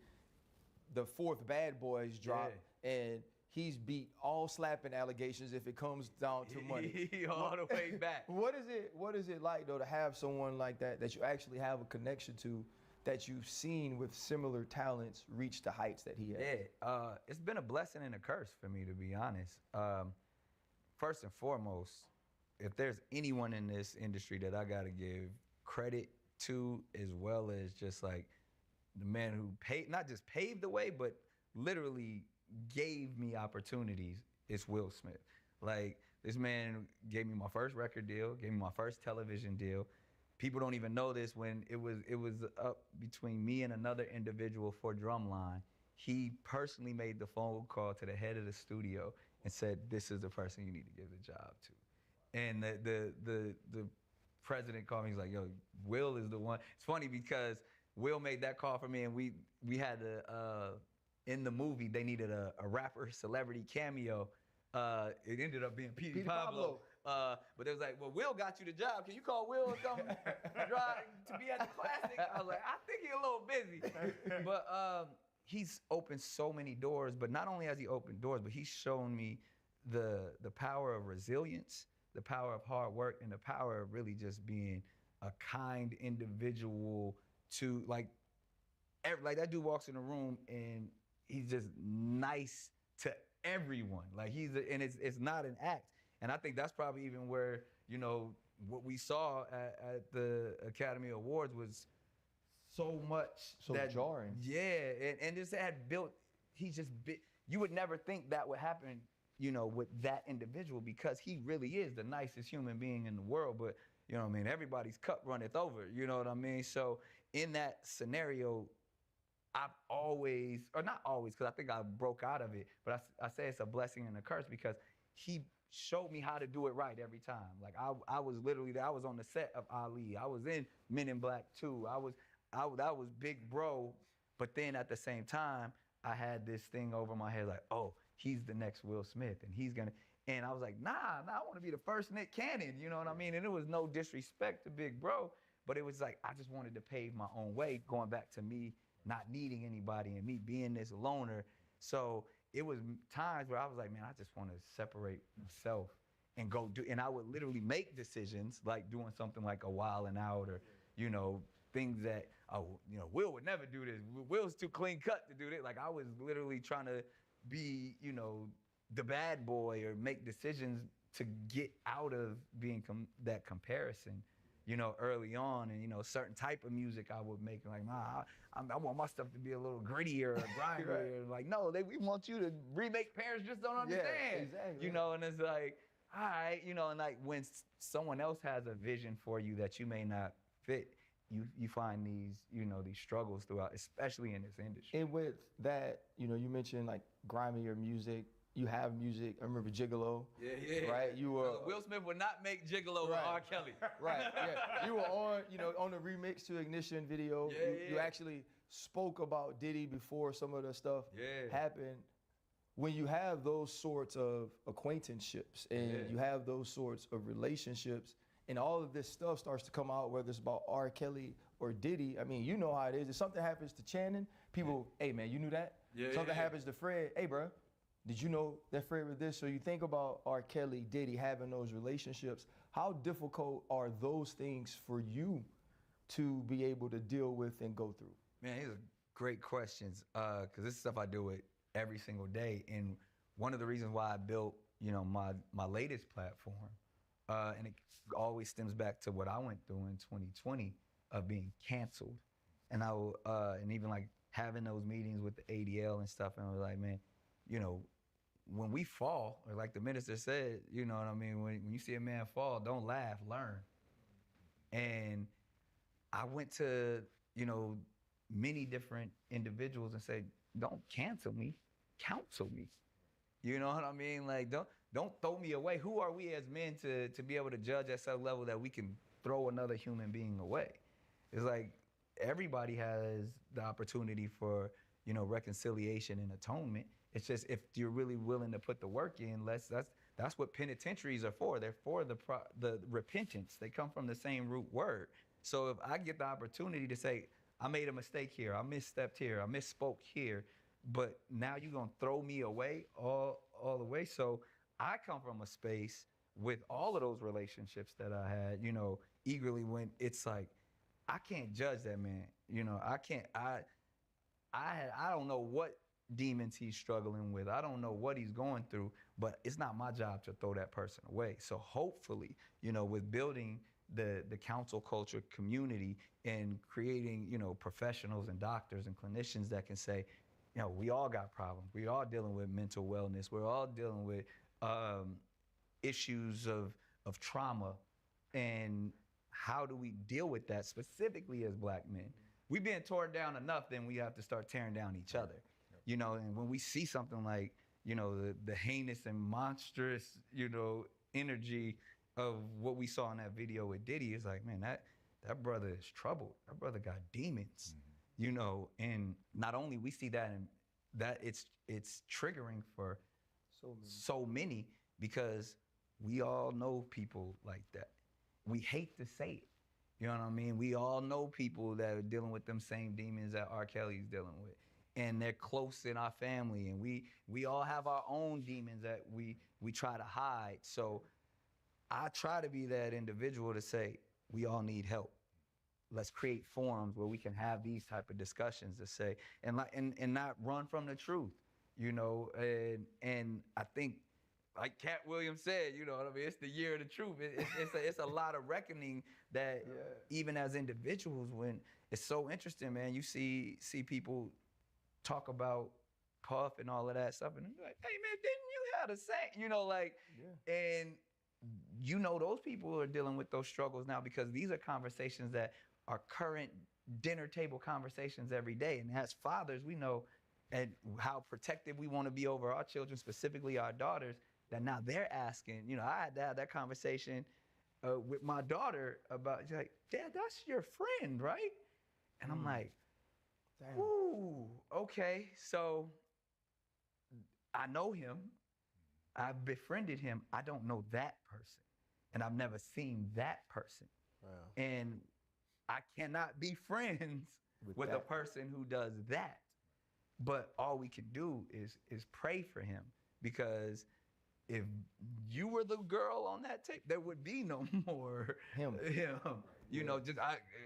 the 4th Bad Boys dropped, and he's beat all slapping allegations if it comes down to money. All the way back. What is it like, though, to have someone like that you actually have a connection to, that you've seen with similar talents reach the heights that he has? Yeah, it's been a blessing and a curse for me, to be honest. First and foremost, if there's anyone in this industry that I gotta give credit to, as well as just like the man who not just paved the way, but literally gave me opportunities, it's Will Smith. Like, this man gave me my first record deal, gave me my first television deal. People don't even know this, when it was up between me and another individual for Drumline. He personally made the phone call to the head of the studio and said, this is the person you need to give the job to. And the president called me, he's like, yo, Will is the one. It's funny because Will made that call for me, and we had in the movie, they needed a rapper celebrity cameo. It ended up being Petey Pablo. But it was like, well, Will got you the job. Can you call Will and come drive to be at the Classic? I was like, I think he's a little busy. But he's opened so many doors. But not only has he opened doors, but he's shown me the power of resilience, the power of hard work, and the power of really just being a kind individual to like that dude walks in the room and he's just nice to everyone. Like and it's not an act. And I think that's probably even where, you know, what we saw at the Academy Awards was so jarring. Yeah, and just had built, you would never think that would happen, you know, with that individual, because he really is the nicest human being in the world. But, you know what I mean, everybody's cup runneth over, you know what I mean? So in that scenario, I've always, or not always, because I think I broke out of it, but I say it's a blessing and a curse, because he showed me how to do it right every time. Like I was literally there. I was on the set of Ali. I was in Men in Black 2. That was Big Bro. But then at the same time, I had this thing over my head like, oh, he's the next Will Smith, and he's gonna. And I was like, nah, I want to be the first Nick Cannon. You know what I mean? And it was no disrespect to Big Bro, but it was like I just wanted to pave my own way, going back to me not needing anybody and me being this loner. So it was times where I was like, man, I just want to separate myself and go do, and I would literally make decisions like doing something like a Wild 'N Out, or, you know, things that, oh, you know, Will would never do this. Will's too clean cut to do this. Like I was literally trying to be, you know, the bad boy, or make decisions to get out of being that comparison, you know, early on. And, you know, certain type of music I would make, like, nah, I want my stuff to be a little grittier or grimier. Right. Like, no, we want you to remake Parents Just Don't Understand. Yeah, exactly. You know, and it's like, all right, you know, and like when someone else has a vision for you that you may not fit, you find these, you know, these struggles throughout, especially in this industry. And with that, you know, you mentioned like grimier music. You have music. I remember Gigolo. Yeah. Right. You were Will Smith would not make Gigolo with R. Kelly. Right. Yeah. You were on, you know, on the remix to Ignition video. You actually spoke about Diddy before some of the stuff happened. When you have those sorts of acquaintanceships and you have those sorts of relationships, and all of this stuff starts to come out, whether it's about R. Kelly or Diddy, I mean, you know how it is. If something happens to Channing, people, hey man, you knew that? Something happens to Fred, hey bro, did you know that Fred was this? So you think about R. Kelly, Diddy having those relationships. How difficult are those things for you to be able to deal with and go through? Man, these are great questions, because this is stuff I deal with every single day. And one of the reasons why I built, you know, my latest platform, and it always stems back to what I went through in 2020 of being canceled. And and even like having those meetings with the ADL and stuff, and I was like, man, you know, when we fall, or like the minister said, you know what I mean, when you see a man fall, don't laugh, learn. And I went to, you know, many different individuals and said, don't cancel me, counsel me. You know what I mean? Like, don't throw me away. Who are we as men to be able to judge at some level that we can throw another human being away? It's like everybody has the opportunity for, you know, reconciliation and atonement. It's just if you're really willing to put the work in, that's what penitentiaries are for. They're for the repentance. They come from the same root word. So if I get the opportunity to say, I made a mistake here, I misstepped here, I misspoke here, but now you're gonna throw me away all the way. So I come from a space with all of those relationships that I had, you know, eagerly, when it's like, I can't judge that man. You know, I can't, I don't know what demons he's struggling with. I don't know what he's going through, but it's not my job to throw that person away. So hopefully, you know, with building the counsel culture community and creating, you know, professionals and doctors and clinicians that can say, you know, we all got problems. We all dealing with mental wellness. We're all dealing with issues of trauma. And how do we deal with that specifically as Black men? We've been torn down enough, then we have to start tearing down each other. You know, and when we see something like, you know, the heinous and monstrous, you know, energy of what we saw in that video with Diddy, it's like, man, that brother is troubled. That brother got demons, you know. And not only we see that, and that it's triggering for so many, because we all know people like that. We hate to say it. You know what I mean? We all know people that are dealing with them same demons that R. Kelly's dealing with. And they're close in our family, and we all have our own demons that we try to hide. So I try to be that individual to say, we all need help. let's create forums where we can have these type of discussions to say, and not run from the truth, you know. And I think, like Cat Williams said, you know what I mean, it's the year of the truth. It's a lot of reckoning that even as individuals, when it's so interesting, man, you see people talk about Puff and all of that stuff, and you're like, hey man, didn't you have the same, you know, like, and you know those people are dealing with those struggles now, because these are conversations that are current dinner table conversations every day. And as fathers, we know and how protective we want to be over our children, specifically our daughters, that now they're asking, you know, I had to have that conversation with my daughter about, she's like, Dad, that's your friend, right? And I'm like, ooh, okay. So I know him. I've befriended him. I don't know that person. And I've never seen that person. Wow. And I cannot be friends with a person who does that. But all we can do is pray for him, because if you were the girl on that tape, there would be no more him. You know, just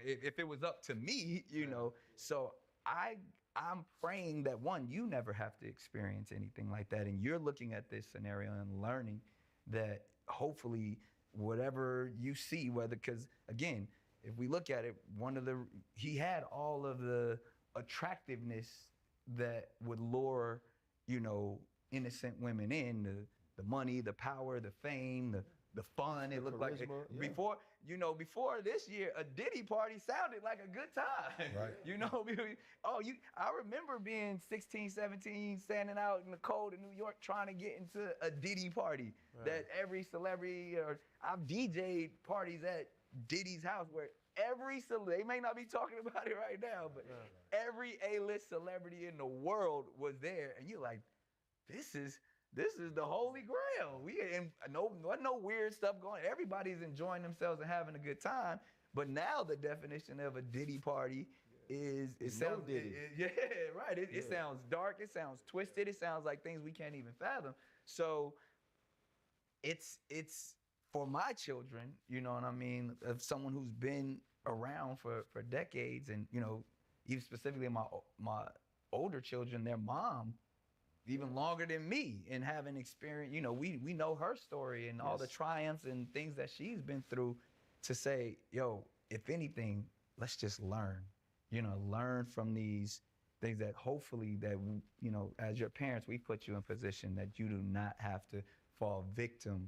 if it was up to me, you know. So I'm praying that, one, you never have to experience anything like that, and you're looking at this scenario and learning that hopefully whatever you see, whether, because again, if we look at it, he had all of the attractiveness that would lure, you know, innocent women in, the money, the power, the fame, the fun. It looked like before this year, a Diddy party sounded like a good time. Right. You know, I remember being 16, 17, standing out in the cold in New York trying to get into a Diddy party. Right. That every celebrity, or I've DJ'd parties at Diddy's house where they may not be talking about it right now, but every A-list celebrity in the world was there, and you're like, this is the holy grail. Wasn't no weird stuff going. Everybody's enjoying themselves and having a good time. But now the definition of a Diddy party is it sounds Diddy. Right. It sounds dark. It sounds twisted. It sounds like things we can't even fathom. So it's for my children, you know what I mean, of someone who's been around for decades, and you know, even specifically my older children, their mom, even longer than me, and having experience, you know, we know her story and all the triumphs and things that she's been through, to say, yo, if anything, let's just learn from these things, that hopefully that, you know, as your parents, we put you in position that you do not have to fall victim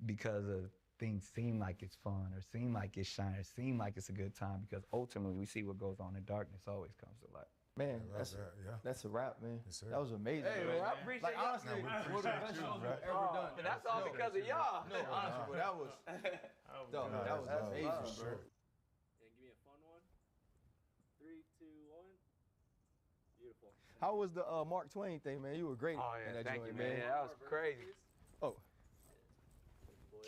because of things seem like it's fun or seem like it's shiny or seem like it's a good time, because ultimately we see what goes on in darkness always comes to light. Man, that's a wrap, man. Yes, that was amazing. Hey, bro. man, I appreciate y'all. Honestly, one of the best shows we've ever done. And that's all because of y'all. No, honestly, but that was amazing, bro. And give me a fun one. 3, 2, 1. Beautiful. How was the Mark Twain thing, man? You were great in that thank joint, you, man. Yeah, that was crazy. Oh.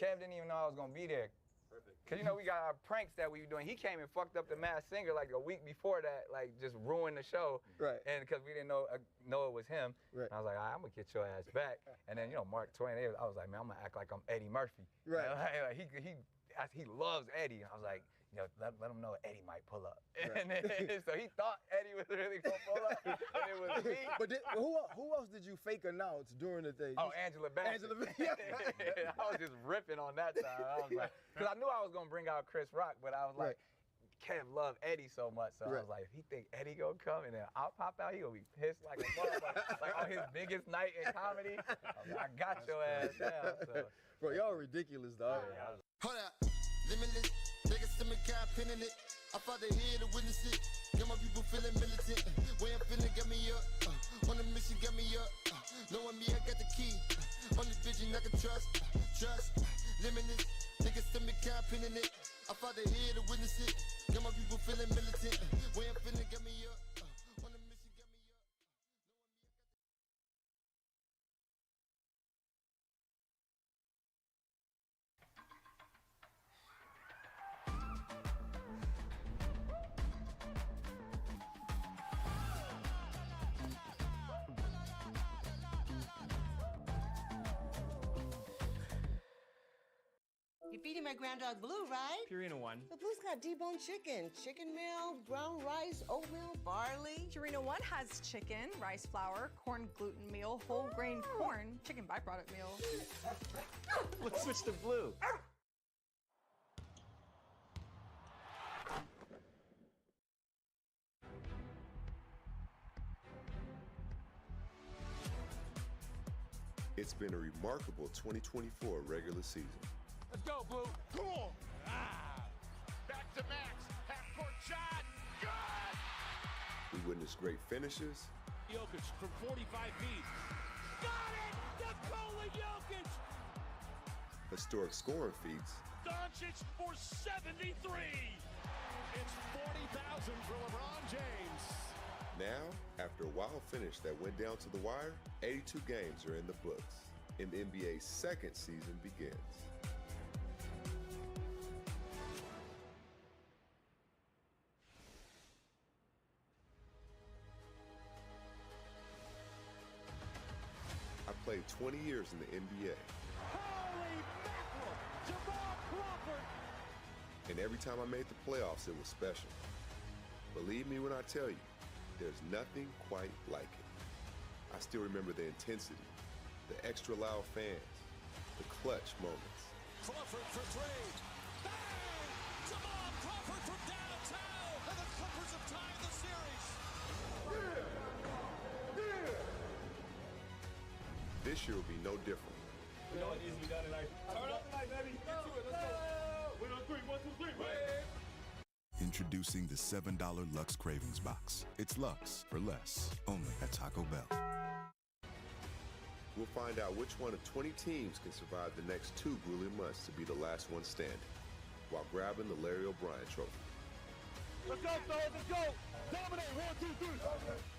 Kev didn't even know I was gonna be there. Perfect. Cause you know we got our pranks that we were doing. He came and fucked up the Masked Singer like a week before that, like just ruined the show. Right. And cause we didn't know it was him. Right. And I was like, I'm gonna get your ass back. And then you know Mark Twain, I was like, man, I'm gonna act like I'm Eddie Murphy. Right. Like, he loves Eddie. And I was like, you know, let him know Eddie might pull up. Right. And then, so he thought Eddie was really gonna pull up, and it was me. But who else did you fake announce during the thing? Oh, Angela Bassett. I was just ripping on that side. I was like, because I knew I was gonna bring out Chris Rock, but I was like, Kev loved Eddie so much, so I was like, if he think Eddie gonna come and then I'll pop out, he gonna be pissed like a motherfucker. Like on his biggest night in comedy, I was like, I got your ass down. So. Bro, y'all ridiculous, dog. Hold up, limitless. Take a stomach, I'm pinning it. I fought the head to witness it. Got my people feeling militant. Way I'm feeling, got me up. On a mission, got me up. Knowing me, I got the key. Only vision I can trust. Trust, limitless. Take a stomach, I'm pinning it. I fought the head to witness it. Got my people feeling militant. Way I'm feeling, got me up. On a mission, got me up. feeding my ground dog Blue, right? Purina One. But Blue's got deboned chicken meal, brown rice, oatmeal, barley. Purina One has chicken, rice flour, corn gluten meal, whole grain corn, chicken byproduct meal. Let's switch to Blue. It's been a remarkable 2024 regular season. Let's go, Blue. Cool. Back to Max. Half-court shot. Good. We witnessed great finishes. Jokic from 45 feet. Got it! Nikola Jokic! Historic scoring feats. Doncic for 73. It's 40,000 for LeBron James. Now, after a wild finish that went down to the wire, 82 games are in the books, and the NBA's second season begins. I played 20 years in the NBA. Holy mackerel! Jamal Crawford! And every time I made the playoffs, it was special. Believe me when I tell you, there's nothing quite like it. I still remember the intensity, the extra loud fans, the clutch moments. Crawford for three. Bang! Jamal Crawford from downtown! And the Clippers have tied the series! This year will be no different. You know what needs to be done tonight? Turn up tonight, baby. Get to it. Let's go. 1 on 3, 1, 2, 3. Wait. Introducing the $7 Lux Cravings Box. It's Lux for less, only at Taco Bell. We'll find out which one of 20 teams can survive the next 2 grueling months to be the last one standing, while grabbing the Larry O'Brien Trophy. Let's go, fellas. Let's go. Dominate. 1, 2, 3.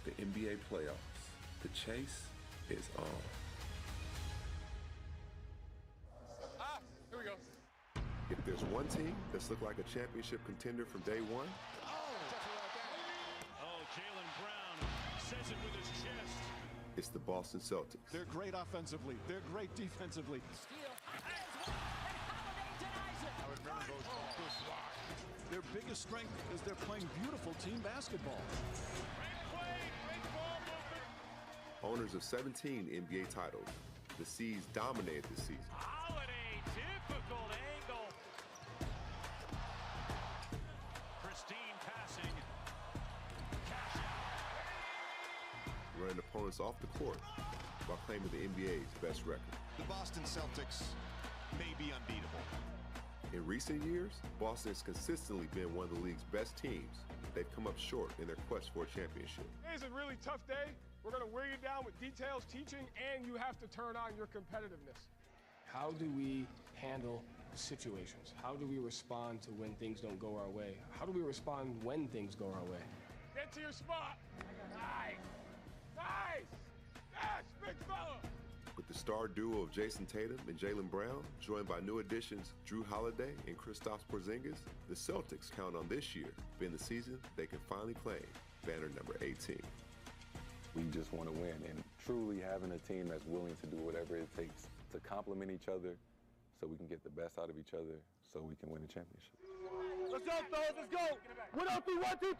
The NBA playoffs. The chase is on. Here we go. If there's one team that's looked like a championship contender from day one, Jaylen Brown says it with his chest. it's the Boston Celtics. They're great offensively. They're great defensively. Their biggest strength is they're playing beautiful team basketball. Owners of 17 NBA titles, the C's dominated this season. Holiday, difficult angle. Pristine passing. Cash out. Running opponents off the court while claiming the NBA's best record. The Boston Celtics may be unbeatable. In recent years, Boston has consistently been one of the league's best teams. They've come up short in their quest for a championship. It's a really tough day. We're going to wear you down with details, teaching, and you have to turn on your competitiveness. How do we handle situations? How do we respond to when things don't go our way? How do we respond when things go our way? Get to your spot. Nice. Nice. Yes, big fella. With the star duo of Jason Tatum and Jaylen Brown, joined by new additions Drew Holiday and Kristaps Porzingis, the Celtics count on this year being the season they can finally claim banner number 18. We just want to win, and truly having a team that's willing to do whatever it takes to complement each other so we can get the best out of each other so we can win a championship. Let's go, fellas. Let's go. 1 on 3, 1, 2,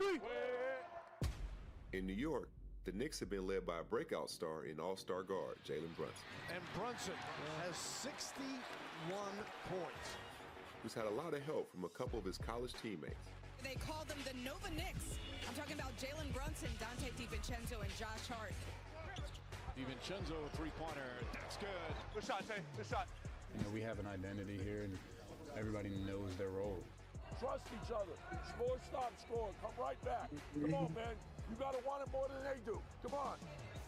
3. In New York, the Knicks have been led by a breakout star in all-star guard Jalen Brunson, And Brunson has 61 points. who's had a lot of help from a couple of his college teammates. They call them the Nova Knicks. I'm talking about Jalen Brunson, Dante DiVincenzo, and Josh Hart. DiVincenzo, three-pointer. That's good. Good shot, Tay. Good shot. You know, we have an identity here, and everybody knows their role. Trust each other. Score, stop, score. Come right back. Come on, man. You got to want it more than they do. Come on.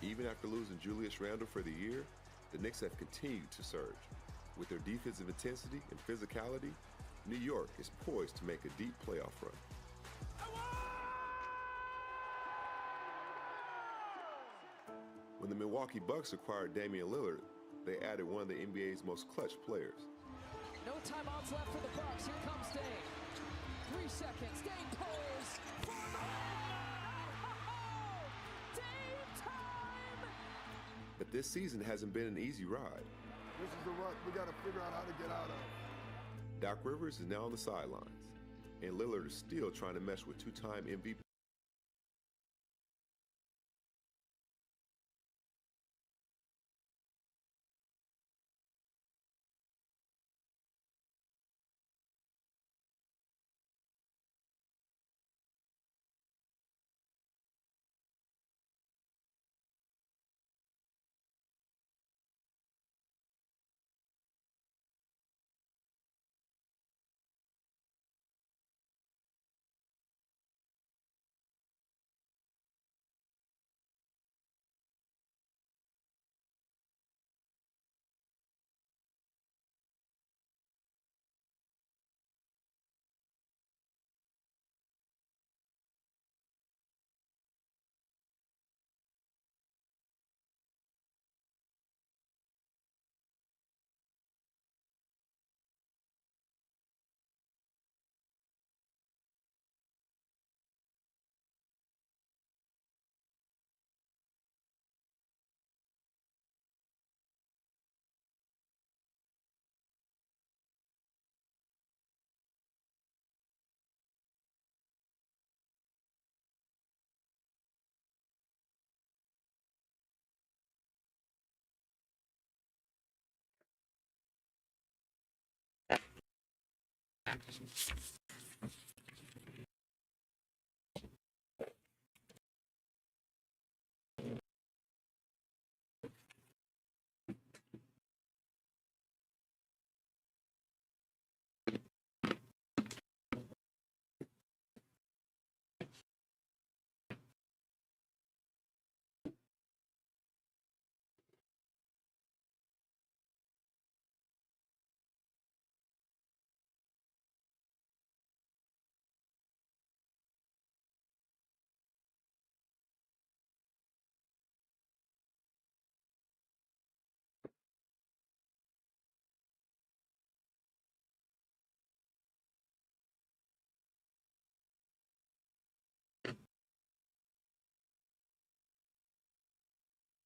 Even after losing Julius Randle for the year, the Knicks have continued to surge. With their defensive intensity and physicality, New York is poised to make a deep playoff run. When the Milwaukee Bucks acquired Damian Lillard, they added one of the NBA's most clutch players. No timeouts left for the Bucks. Here comes Dame. 3 seconds. Dame pulls for the Dame time! But this season hasn't been an easy ride. This is the rut we got to figure out how to get out of. Doc Rivers is now on the sidelines, and Lillard is still trying to mesh with two-time MVP.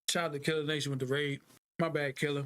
Shout out to Killer Nation with the raid. My bad, Killer.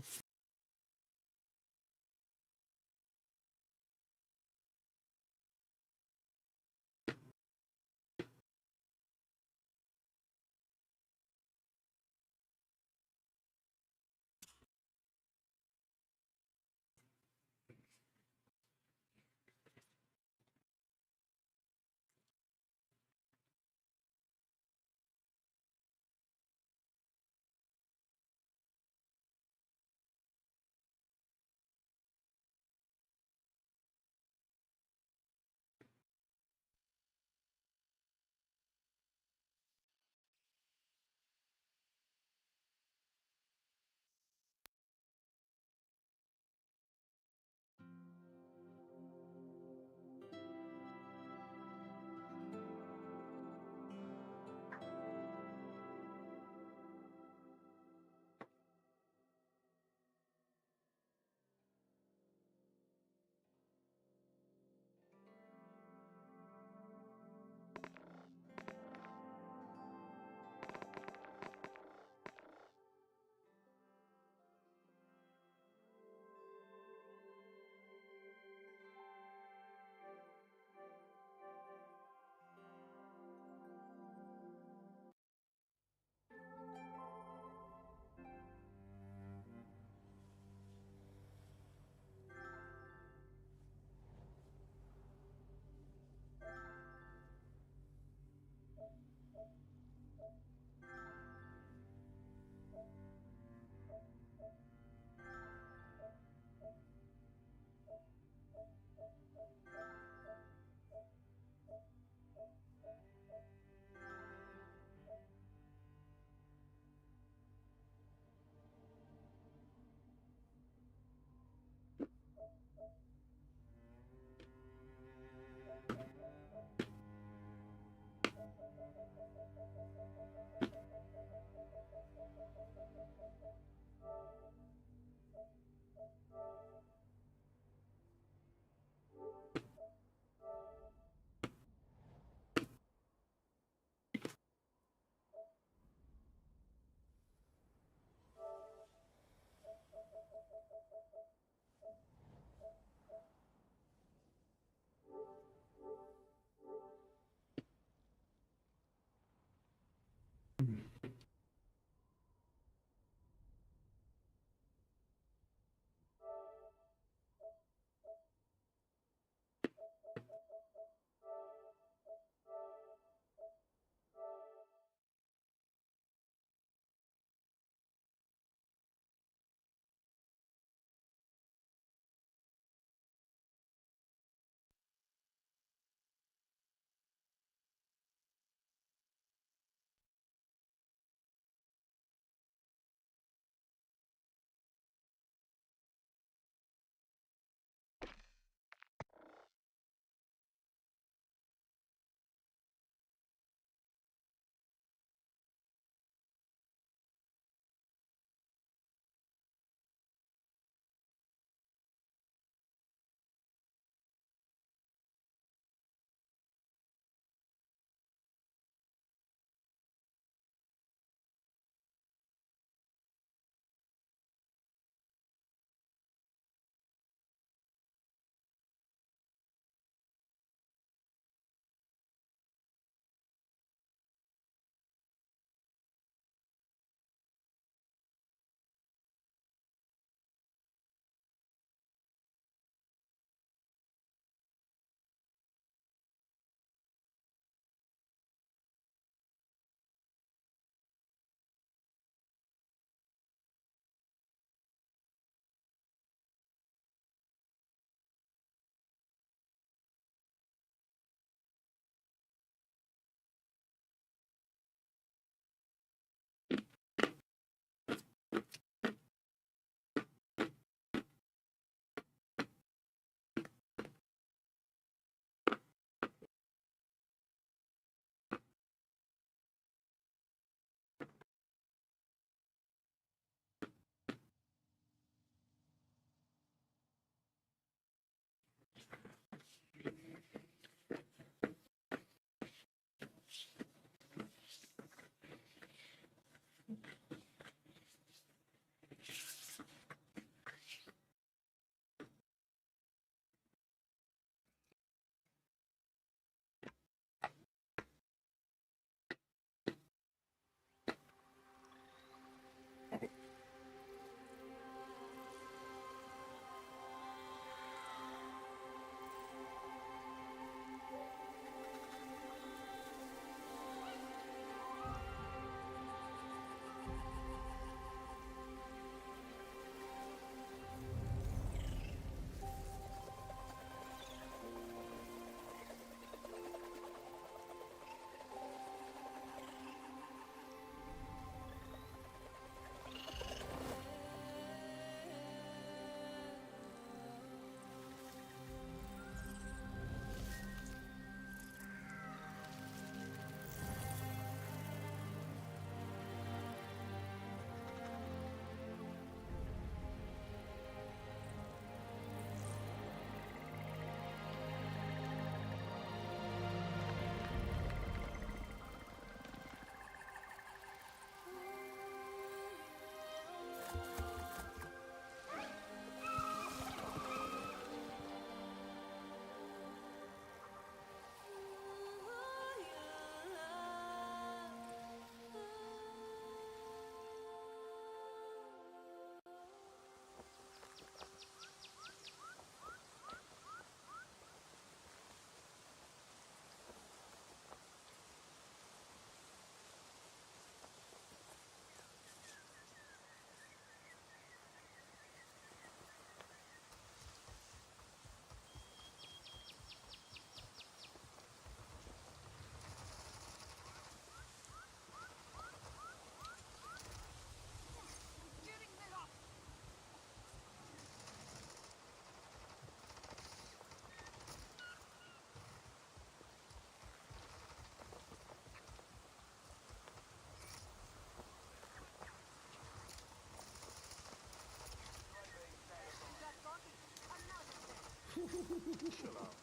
Chill out.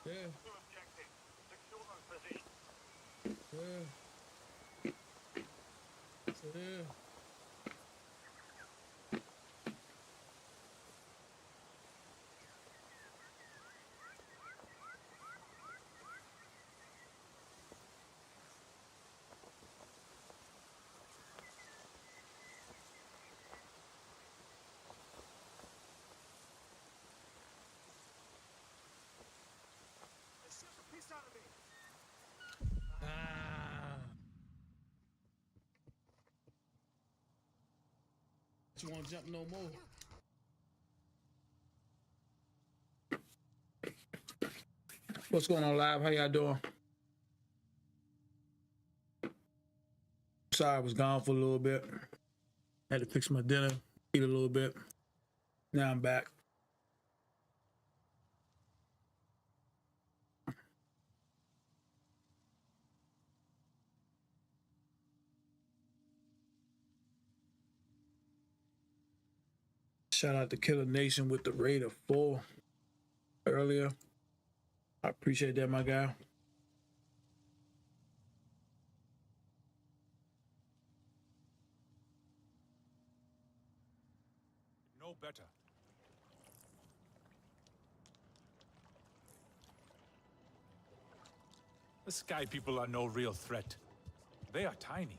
Yeah. Yeah. Yeah. Ah. You won't jump no more. What's going on live? How y'all doing? Sorry I was gone for a little bit. Had to fix my dinner, eat a little bit. Now I'm back. Shout out to Killer Nation with the rate of 4 earlier. I appreciate that, my guy. No better. The Sky People are no real threat. They are tiny.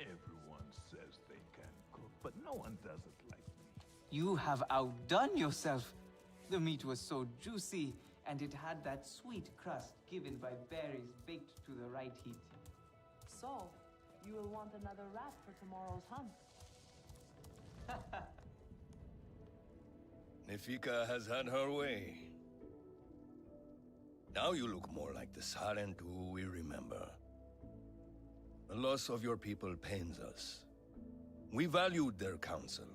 Everyone says they can cook, but no one does it like me. You have outdone yourself. The meat was so juicy, and it had that sweet crust given by berries baked to the right heat. So, you will want another rat for tomorrow's hunt. Nefika has had her way. Now you look more like the Sarent who we remember. The loss of your people pains us. We valued their counsel,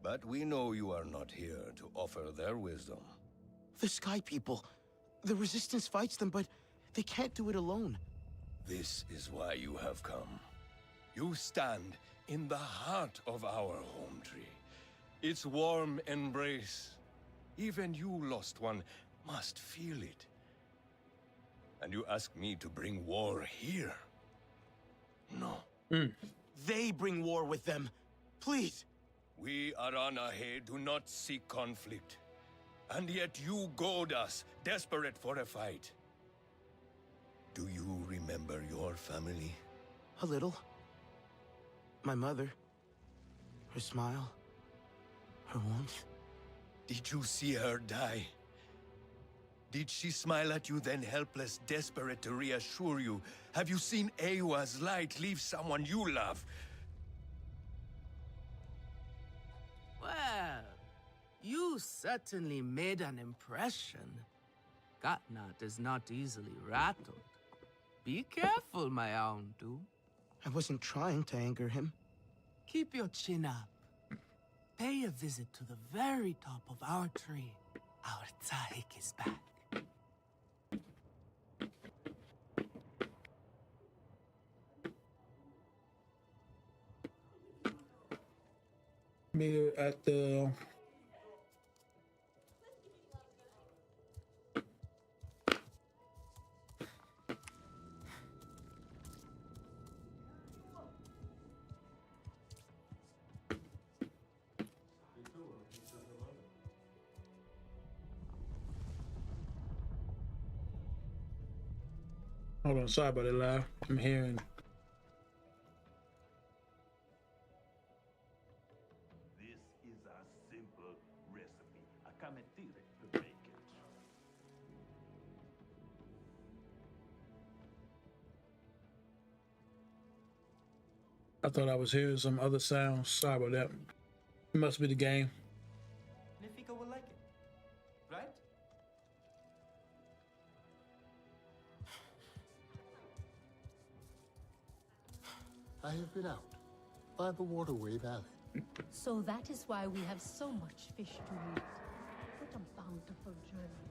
but we know you are not here to offer their wisdom. The Sky People. The Resistance fights them, but they can't do it alone. This is why you have come. You stand in the heart of our home tree. Its warm embrace. Even you, lost one, must feel it. And you ask me to bring war here? No. They bring war with them. Please. We, Aranahe, do not seek conflict. And yet you goad us, desperate for a fight. Do you remember your family? A little. My mother. Her smile. Her warmth. Did you see her die? Did she smile at you then helpless, desperate to reassure you? Have you seen Ewa's light leave someone you love? Well, you certainly made an impression. Gatnat is not easily rattled. Be careful, my Aundu. I wasn't trying to anger him. Keep your chin up. Pay a visit to the very top of our tree. Our Tsahik is back. Meet her at the Hold on, sorry about that, live. I'm hearing. This is a simple recipe. A cametire to make it. I thought I was hearing some other sounds. Sorry about that. It must be the game. Nefika will like it, right? I have been out. by the Waterway Valley. So that is why we have so much fish to eat. What a bountiful journey.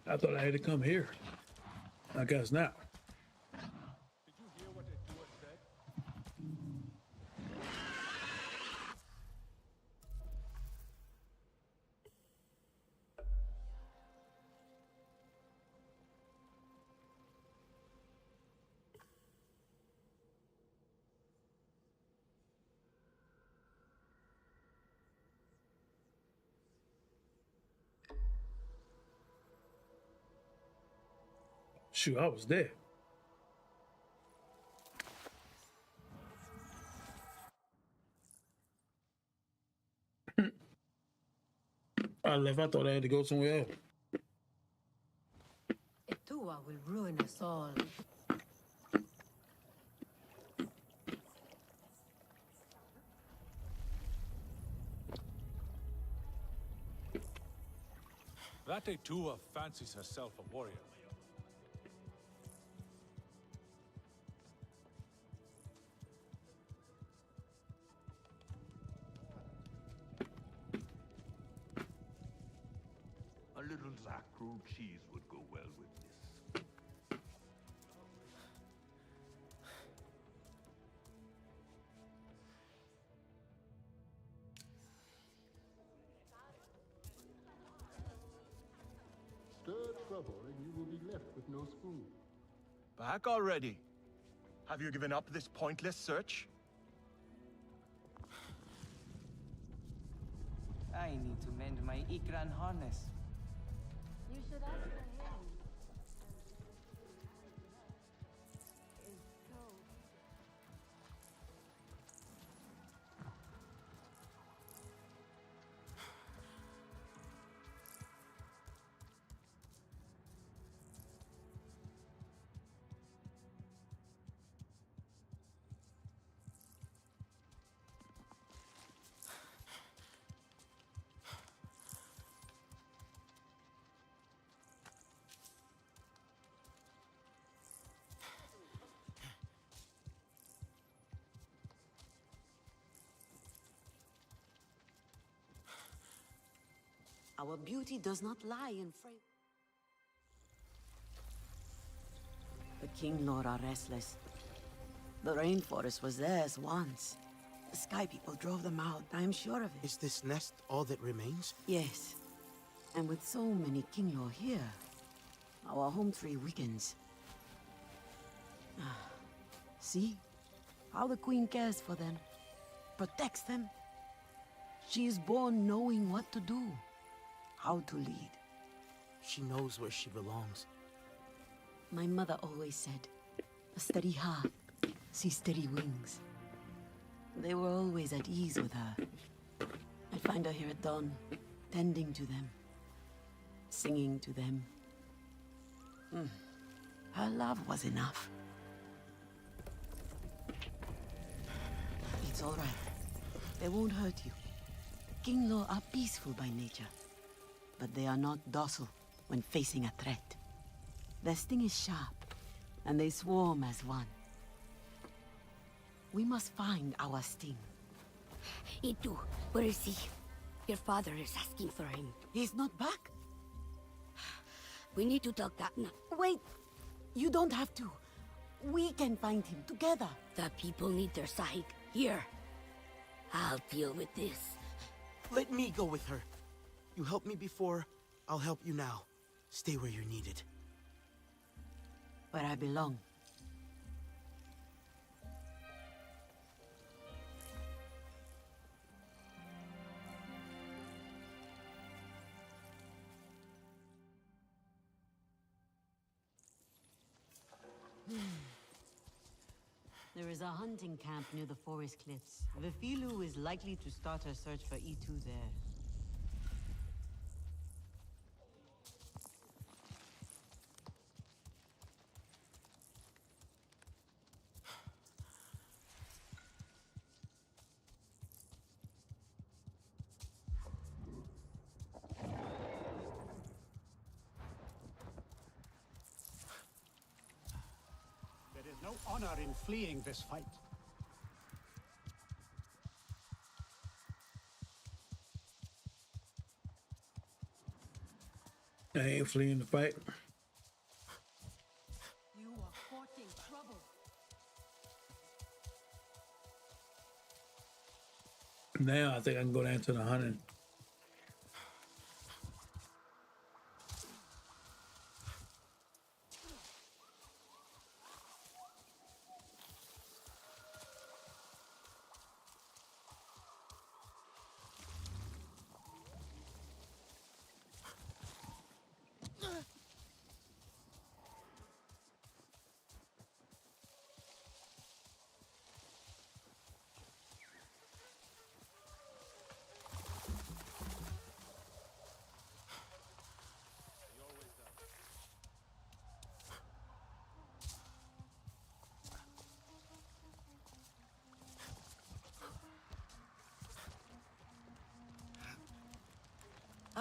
I thought I had to come here. I guess not. Did you hear what the doer said? Shoot, I was there. I left. I thought I had to go somewhere else. Etua will ruin us all. That Etua fancies herself a warrior. A little Zakru cheese would go well with this. Stir trouble and you will be left with no spoon. Back already? Have you given up this pointless search? I need to mend my Ikran harness. You should ask for him. Our beauty does not lie in frame. The King Lord are restless. The rainforest was theirs once. The Sky People drove them out, I am sure of it. Is this nest all that remains? Yes. And with so many King Lord here, our home tree weakens. See? How the Queen cares for them. Protects them. She is born knowing what to do. How to lead. She knows where she belongs. My mother always said, a steady heart sees steady wings. They were always at ease with her. I'd find her here at dawn, tending to them, singing to them. Her love was enough. It's all right. They won't hurt you. Kinglaw are peaceful by nature, but they are not docile when facing a threat. Their sting is sharp, and they swarm as one. We must find our sting. Itu, where is he? Your father is asking for him. He's not back? We need to tell Katna. Wait! You don't have to. We can find him together. The people need their sahig. Here. I'll deal with this. Let me go with her. You helped me before, I'll help you now. Stay where you're needed. Where I belong. There is a hunting camp near the forest cliffs. Vifilu is likely to start her search for E2 there. There is no honor in fleeing this fight. I ain't fleeing the fight. You are courting trouble. Now I think I can go down to the hunting.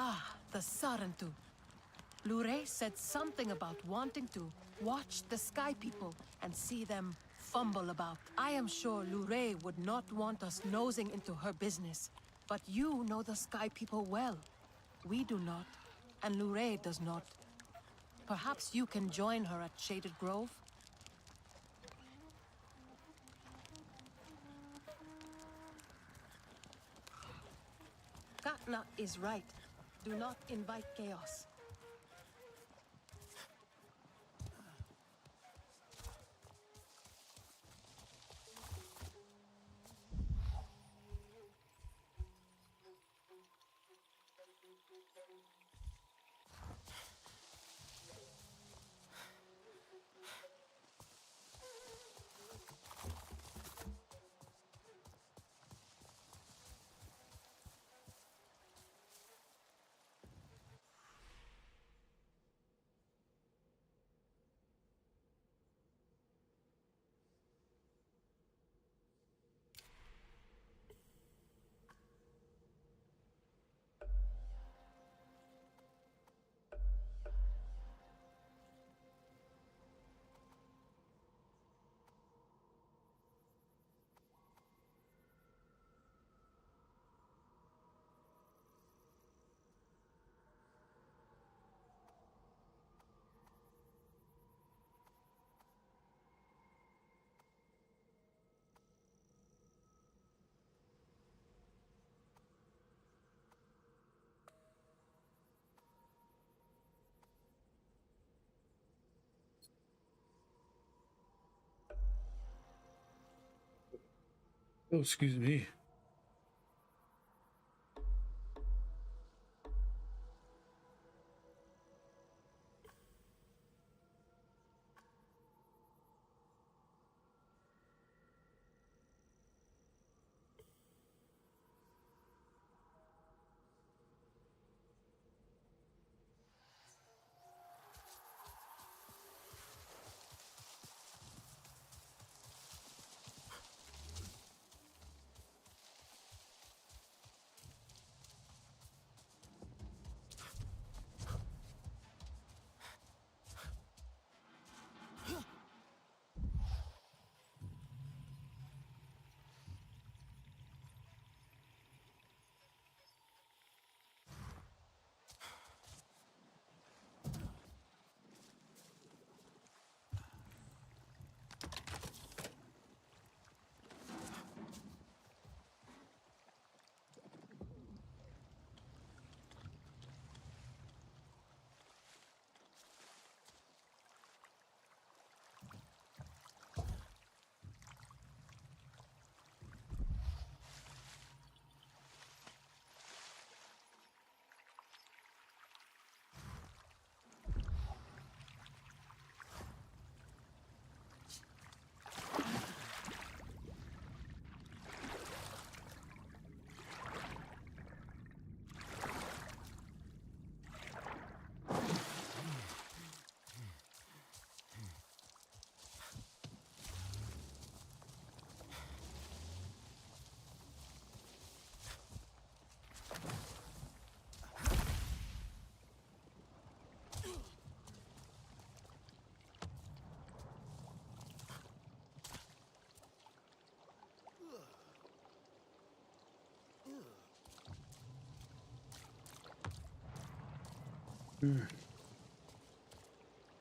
Ah, the Sarantu. Lure said something about wanting to watch the Sky People and see them fumble about. I am sure Lure would not want us nosing into her business. But you know the Sky People well. We do not, and Lure does not. Perhaps you can join her at Shaded Grove? Katna is right. Do not invite chaos. Oh, excuse me.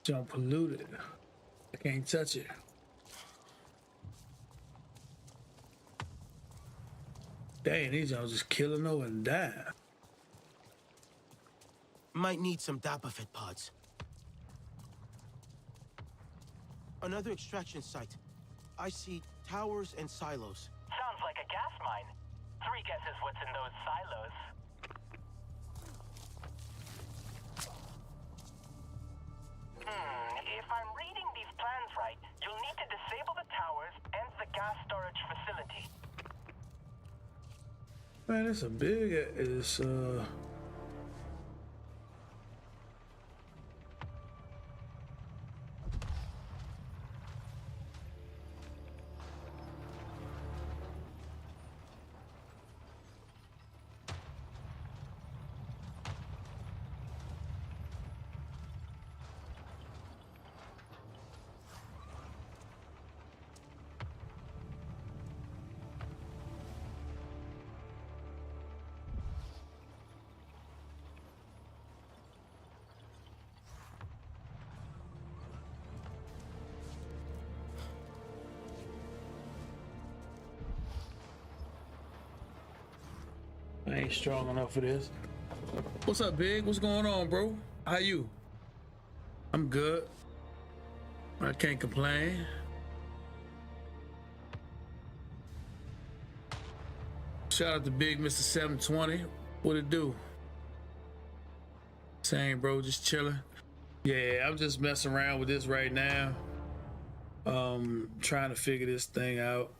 Jump polluted. I can't touch it. Dang, these are just killing over and dying. Might need some Dapafit pods. Another extraction site. I see towers and silos. Sounds like a gas mine. 3 guesses what's in those silos. If I'm reading these plans right, you'll need to disable the towers and the gas storage facility. Man, it's a big I ain't strong enough for this. What's up, Big? What's going on, bro? How you? I'm good. I can't complain. Shout out to Big Mr. 720. What it do? Same, bro. Just chilling. Yeah, I'm just messing around with this right now. Trying to figure this thing out.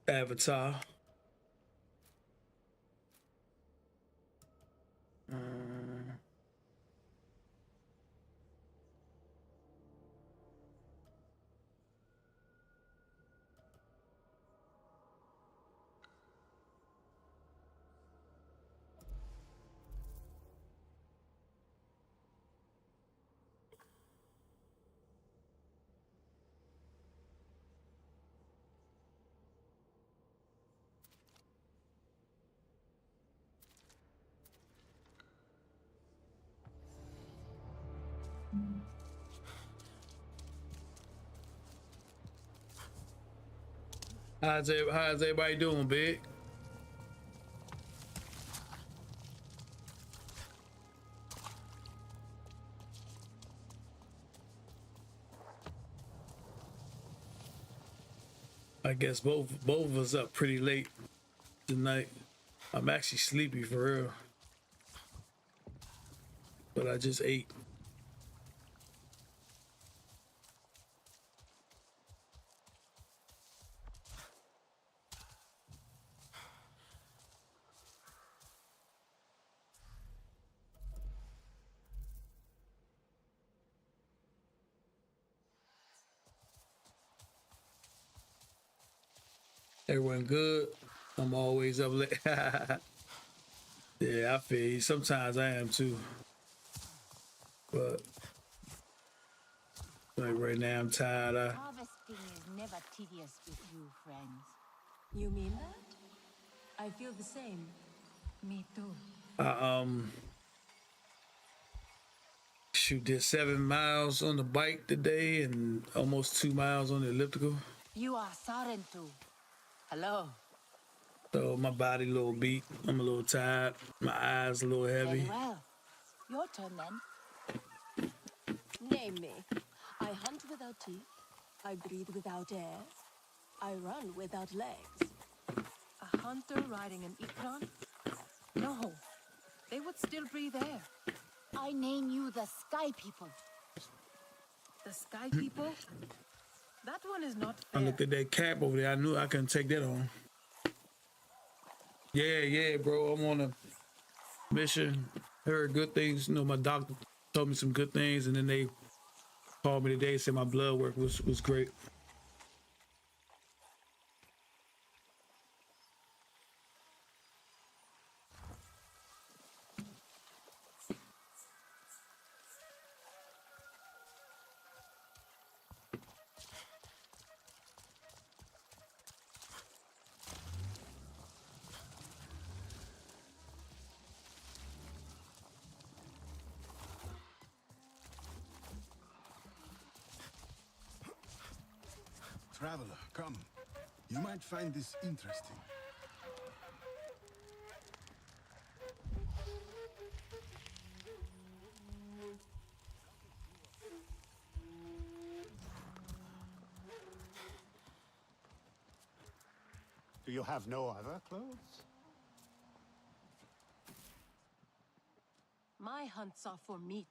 Avatar. How's everybody doing, Big? I guess both of us up pretty late tonight. I'm actually sleepy for real, but I just ate. Everyone good? I'm always up late. Yeah, I feel you. Sometimes I am too. But like right now I'm tired. Harvesting is never tedious with you, friends. You mean that? I feel the same. Me too. Shoot, did 7 miles on the bike today and almost 2 miles on the elliptical. You are Sarentu. Hello. So my body a little beat. I'm a little tired. My eyes a little heavy. Very well. Your turn then. Name me. I hunt without teeth. I breathe without air. I run without legs. A hunter riding an Ikran? No. They would still breathe air. I name you the Sky People. The Sky People? That one is not fair. I looked at that cap over there. I knew I couldn't take that on. Yeah, bro. I'm on a mission. Heard good things. You know, my doctor told me some good things, and then they called me today and said my blood work was great. traveler. Come. You might find this interesting. Do you have no other clothes? My hunts are for meat,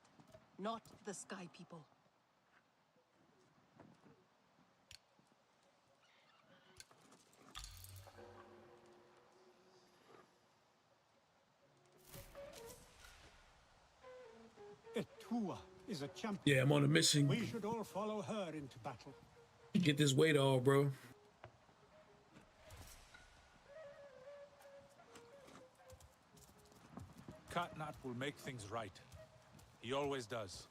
not the sky people. Etua is a champion. Yeah, I'm on a mission. We should all follow her into battle. Get this weight off, bro. Katnat will make things right. He always does.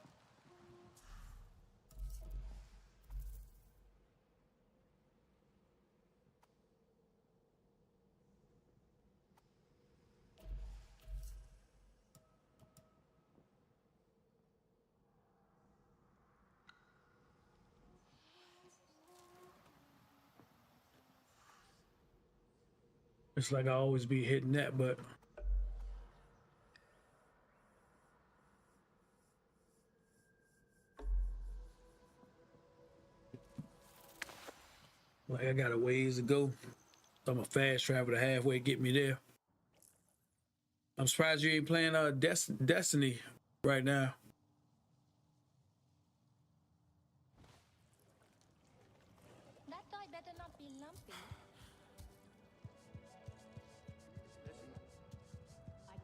It's like I always be hitting that, but like I got a ways to go. I'm a fast travel to halfway get me there. I'm surprised you ain't playing Destiny right now. That guy better not be lumpy.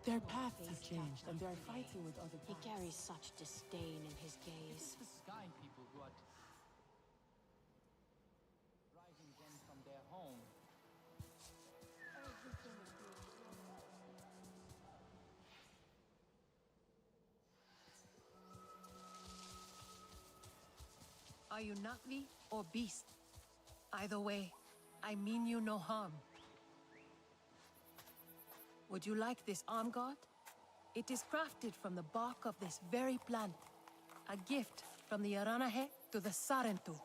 Their paths have changed, and they're fighting with other He paths. carries such disdain in his gaze. The sky people who are driving them from their home. Are you Navi or beast? Either way, I mean you no harm. Would you like this arm guard? It is crafted from the bark of this very plant. A gift from the Aranahe to the Sarentu.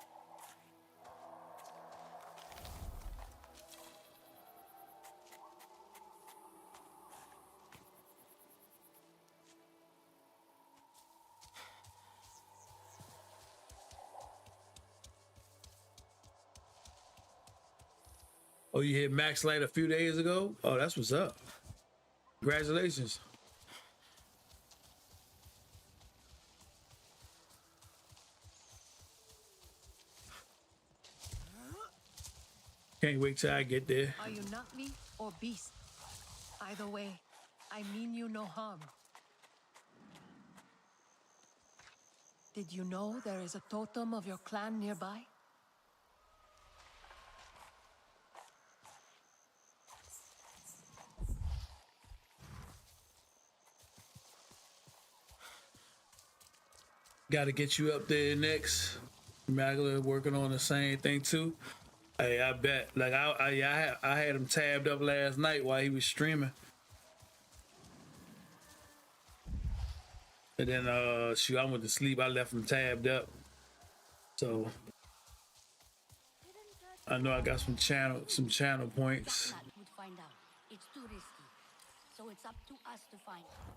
Oh, you hit max light a few days ago? Oh, that's what's up. Congratulations. Can't wait till I get there. Are you Navi or beast? Either way, I mean you no harm. Did you know there is a totem of your clan nearby? Got to get you up there next. Magla working on the same thing too. Hey, I bet. Like I had him tabbed up last night while he was streaming. And then shoot, I went to sleep. I left him tabbed up. So I know I got some channel points. That would find out. It's too risky. So it's up to us to find out.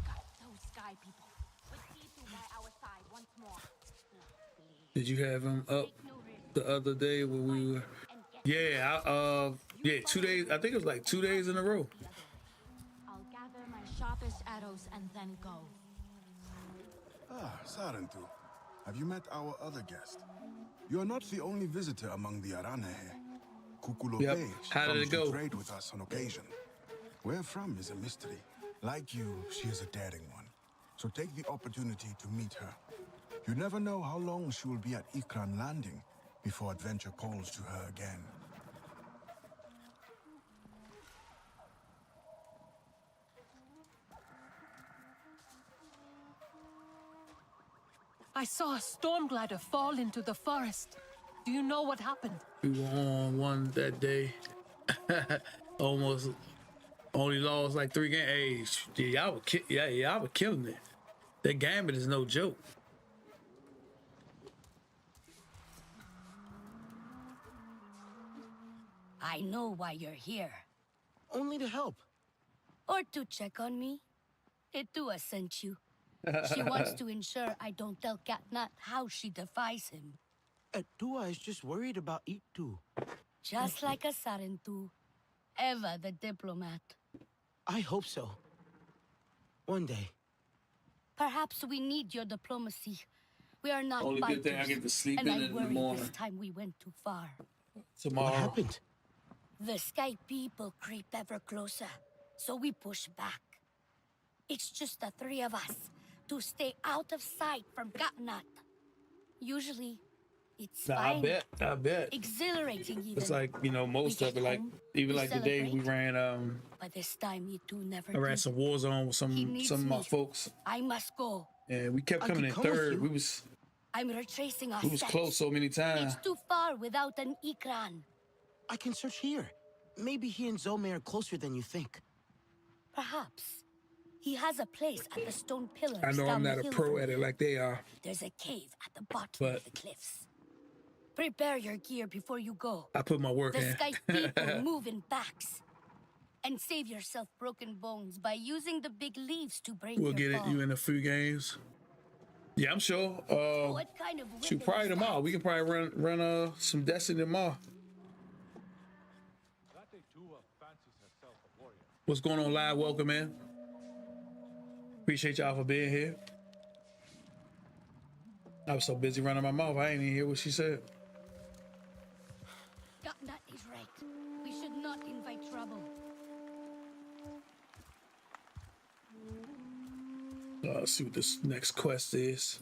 Got those sky people. We need to by our side once more. Did you have him up the other day when we were? Yeah, yeah, 2 days. I think it was like 2 days in a row. I'll gather my sharpest arrows and then go. Ah, Sarentu. Have you met our other guest? You're not the only visitor among the Aranehe. Kukulo Yep. Bay How did comes it go? to trade with us on occasion. Where from is a mystery. Like you, she is a daring one. So take the opportunity to meet her. You never know how long she will be at Ikran Landing before adventure calls to her again. I saw a storm glider fall into the forest. Do you know what happened? We were on one that day. Almost only lost like 3 games. Hey, y'all were killing it. That gambit is no joke. I know why you're here. Only to help. Or to check on me. Etua sent you. She wants to ensure I don't tell Katnat how she defies him. Etua is just worried about Itu. Just like a Sarentu. Eva the diplomat. I hope so. One day. Perhaps we need your diplomacy. We are not Only good thing I fighters, get to sleep and in I it in the worry morning. this time we went too far. Tomorrow. What happened? The Sky people creep ever closer, so we push back. It's just the three of us to stay out of sight from Katnat. Usually, it's fine. I bet. Exhilarating even. It's like, you know, most We of it, get like, home, even we like today we celebrate. ran, But this time you two never I ran did. some Warzone with He some needs of my me. folks. I must go. And we kept I coming could in come with third. you. I'm retracing our We was steps. close so many times. It's too far without an Ikran. I can search here. Maybe he and Zome are closer than you think. Perhaps. He has a place at the stone pillars I know down I'm the not a hill pro from at it here. like they are. There's a cave at the bottom But of the cliffs. Prepare your gear before you go. I put my work The in. Sky people move in packs. And save yourself broken bones by using the big leaves to break We'll your get it. fall. You in a few games. Yeah, I'm sure. What kind of Shoot, weapon probably is tomorrow. that? We can probably run some Destiny tomorrow. What's going on, live? Welcome in. Appreciate y'all for being here. I was so busy running my mouth, I ain't even hear what she said. That is right. We should not invite trouble. Let's see what this next quest is.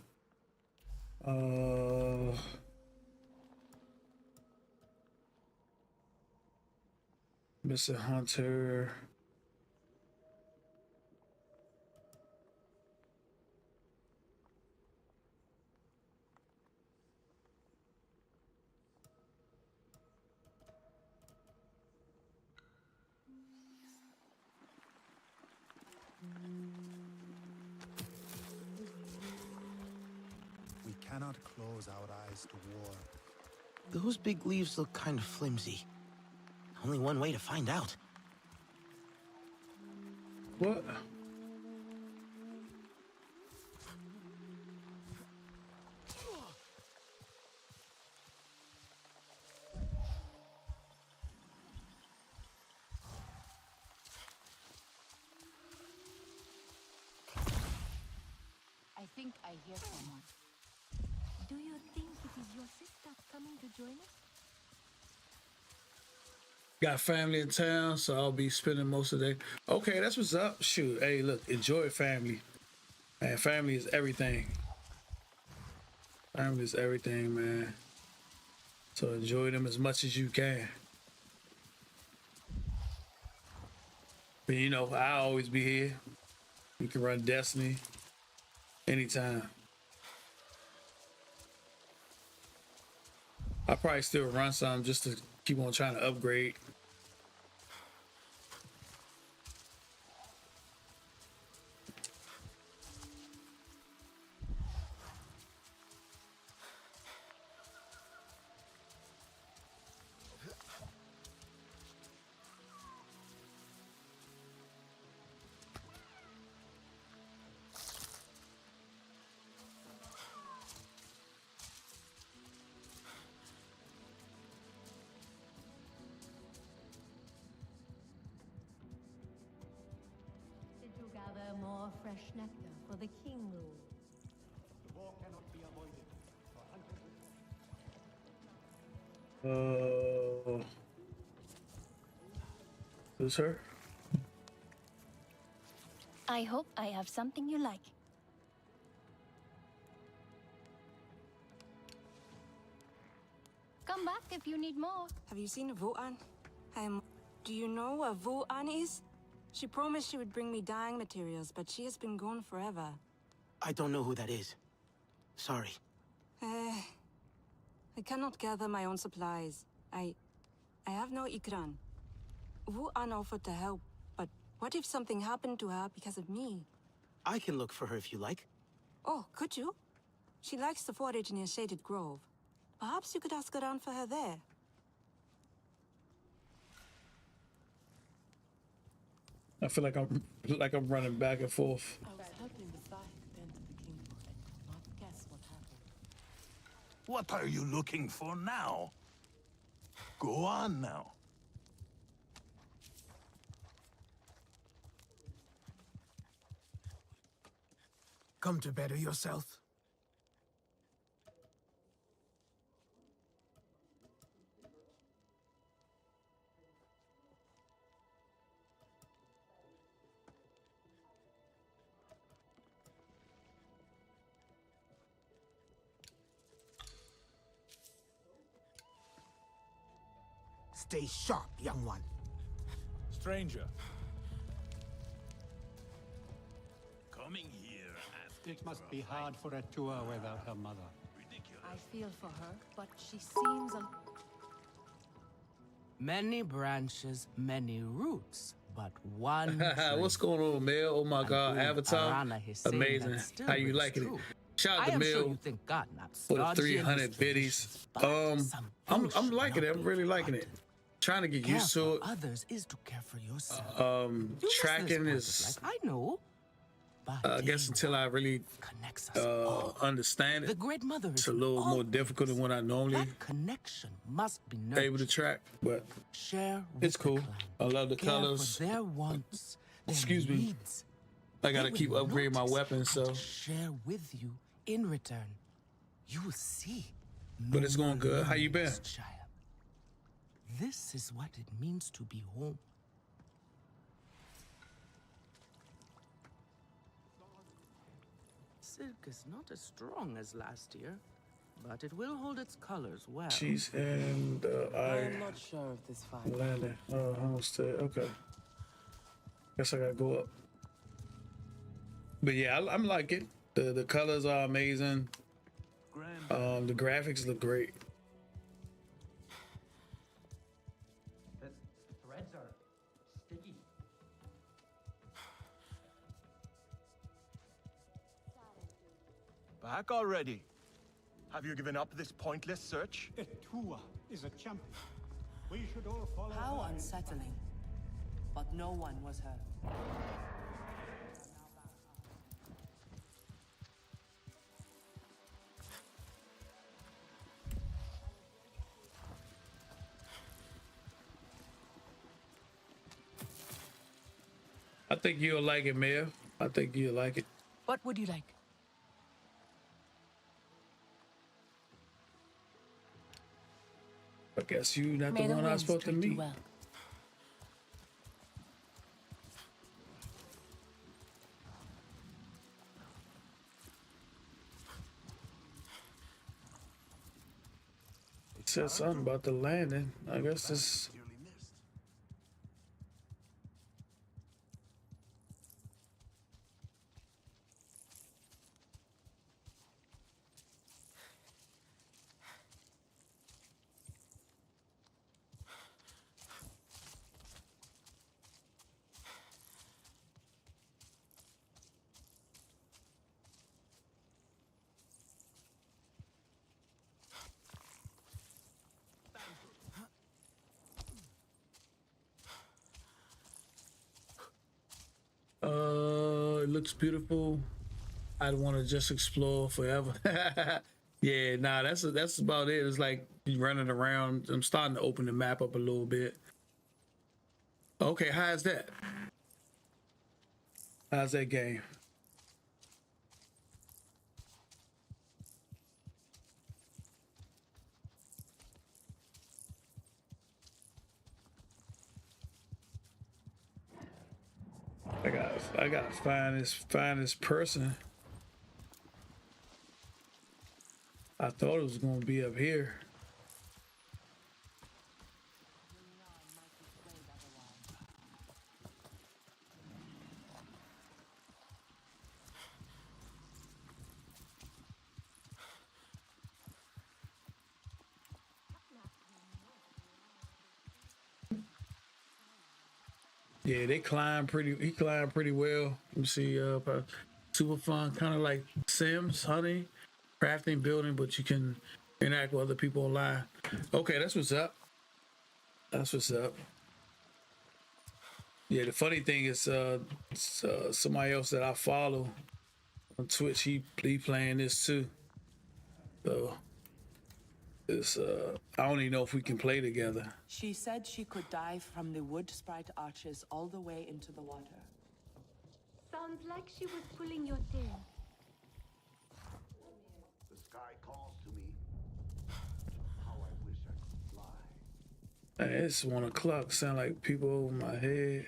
Mr. Hunter. We cannot close our eyes to war. Those big leaves look kind of flimsy. Only one way to find out. What? I think I hear someone. Do you think it is your sister coming to join us? Got family in town, so I'll be spending most of the day. Okay, that's what's up. Shoot, hey, look, enjoy family. Man, family is everything. Family is everything, man. So enjoy them as much as you can. But you know, I'll always be here. You can run Destiny anytime. I'll probably still run some just to keep on trying to upgrade. To gather more fresh nectar for the king rule. The war cannot be avoided. For hunters, Is her? I hope I have something you like. Come back if you need more. Have you seen Vuan? Do you know what Vuan is? She promised she would bring me dyeing materials, but she has been gone forever. I don't know who that is. Sorry. I cannot gather my own supplies. I have no ikran. Vuan offered to help, but what if something happened to her because of me? I can look for her if you like. Oh, could you? She likes to forage near Shaded Grove. Perhaps you could ask around for her there. I feel like I'm running back and forth. I was helping the Thai tend to the kingdom and could not guess what happened. What are you looking for now? Go on now. Come to better yourself. Stay sharp, young one. Stranger. Coming here after it must be hard for a tour without her mother. I feel for her, but she seems Many branches, many roots, but one What's going on, Mel? Oh my God, Avatar, amazing. How you liking it? Shout out to Mel for the 300 biddies. I'm liking it. I'm really liking it. Trying to get used to it. Others is to care for yourself. Tracking is, I know. I guess until I really understand it, The Great Mother it's is a little more difficult than what I normally that connection must be nurtured. able to track, but Share it's cool. I love the care colors. for their wants, their Excuse me. needs. I gotta They keep will upgrading my notice weapons, so. and share with you in return. You will see. But it's going good. How you been? Child. This is what it means to be home. Silk is not as strong as last year, but it will hold its colors well. She's in the I'm not sure of this fight. landing. Homestead. Okay. Guess I gotta go up. But yeah, I'm liking it. The colors are amazing. The graphics look great. The threads are sticky. Back already? Have you given up this pointless search? Etua is a champion. We should all follow How her. unsettling. But no one was hurt. I think you'll like it, Mayor. I think you'll like it. What would you like? I guess you not May the the one I'm winds supposed to treat you meet. well. It said something about the landing. I guess it's. It looks beautiful. I'd want to just explore forever. Yeah, nah, that's about it. It's like you running around. I'm starting to open the map up a little bit. Okay, how's that? How's that game? I gotta find this person. I thought it was gonna be up here. Yeah, they climb pretty. He climbed pretty well. Let me see. Super fun, kind of like Sims, honey, crafting, building, but you can interact with other people online. Okay, that's what's up. That's what's up. Yeah, the funny thing is, somebody else that I follow on Twitch, he playing this too. So it's I don't even know if we can play together. She said she could dive from the wood sprite arches all the way into the water. Sounds like she was pulling your tail. The sky calls to me. How I wish I could fly. Man, it's 1 o'clock. Sound like people over my head.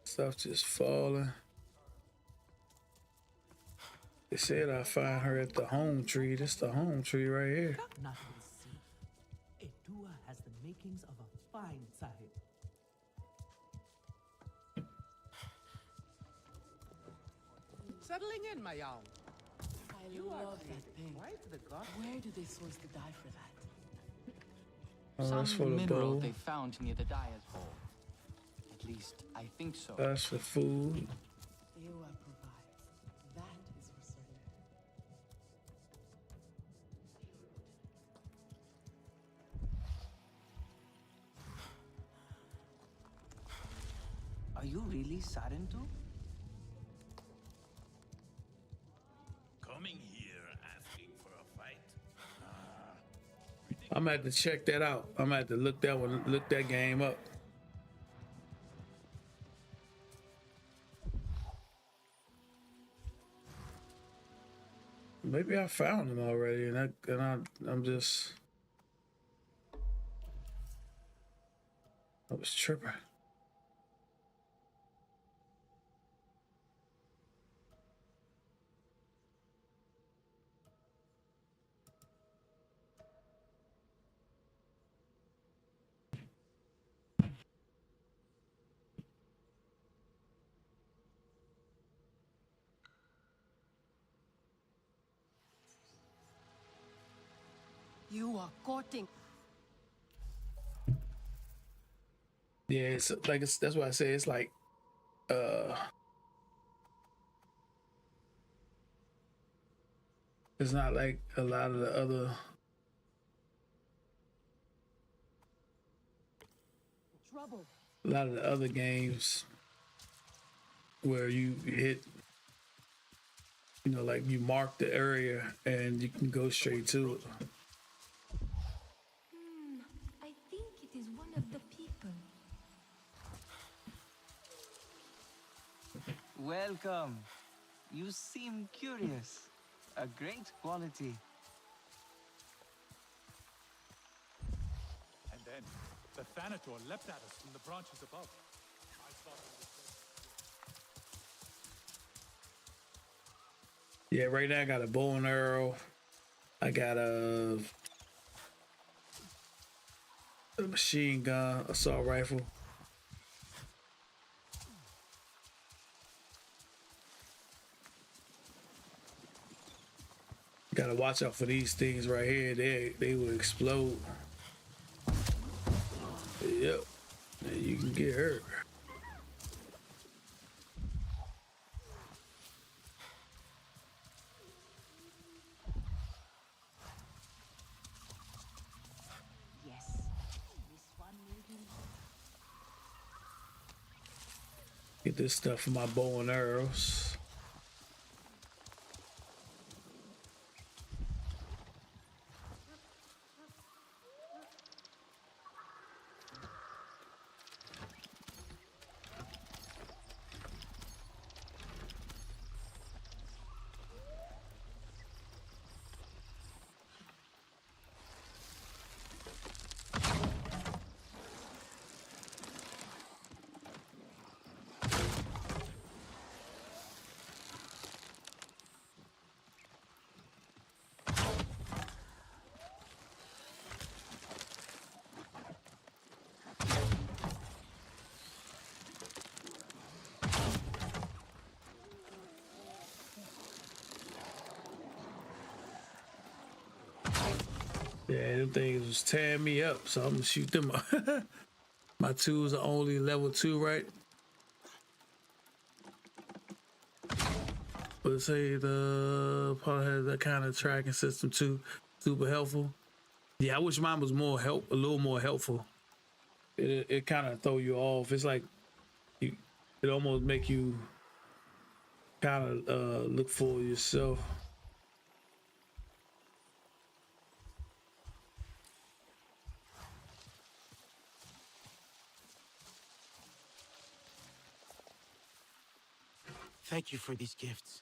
Stuff just falling. They said I find her at the home tree. This the home tree right here. Not will see. Edua has the makings of a fine sahib. Settling in, my young. I love that thing. Where do they source the dye for that? Oh, that's for Some the mineral bowl. they found near the dyer's hole. At least, I think so. That's for food. Ewa provides. That is for certain. Are you really Sarentu? Coming here asking for a fight? I'm gonna have to check that out. I'm gonna have to look that game up. Maybe I found him already, and I'm just I was tripping. You are courting. Yeah, it's like that's why I say it's like it's not like a lot of the other Trouble. games where you hit, like you mark the area and you can go straight to it. I think it is one of the people. Welcome. You seem curious. A great quality. And then the Thanator leapt at us from the branches above. I thought it was Yeah, right now I got a bow and arrow. I got a machine gun, assault rifle. Gotta watch out for these things right here. They will explode. Yep. And you can get hurt. Yes. This one will do. Get this stuff for my bow and arrows. Yeah, them things was tearing me up, so I'm gonna shoot them up. My tools are only level 2, right? But say the part has that kind of tracking system too, super helpful. Yeah, I wish mine was a little more helpful. It kind of throw you off. It's like it almost make you kind of look for yourself. Thank you for these gifts.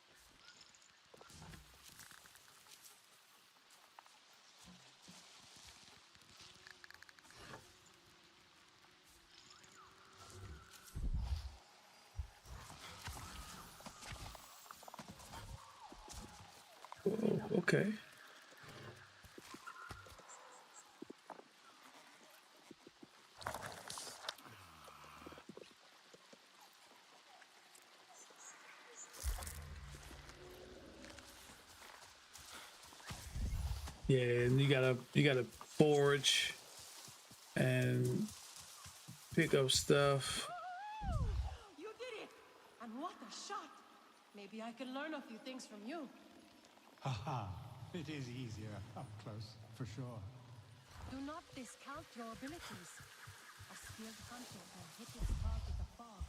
Oh, okay. Yeah, and you gotta forage and pick up stuff. You did it! And what a shot! Maybe I can learn a few things from you. Haha, it is easier up close, for sure. Do not discount your abilities. A skilled hunter can hit its target afar,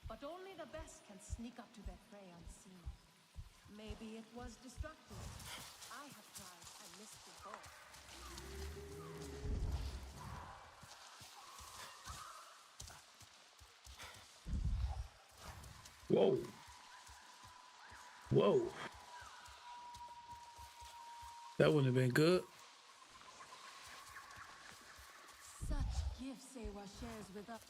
but only the best can sneak up to their prey unseen. Maybe it was destructive. I have tried and missed before. Whoa. Whoa. That wouldn't have been good. Such gifts Sewa shares with us.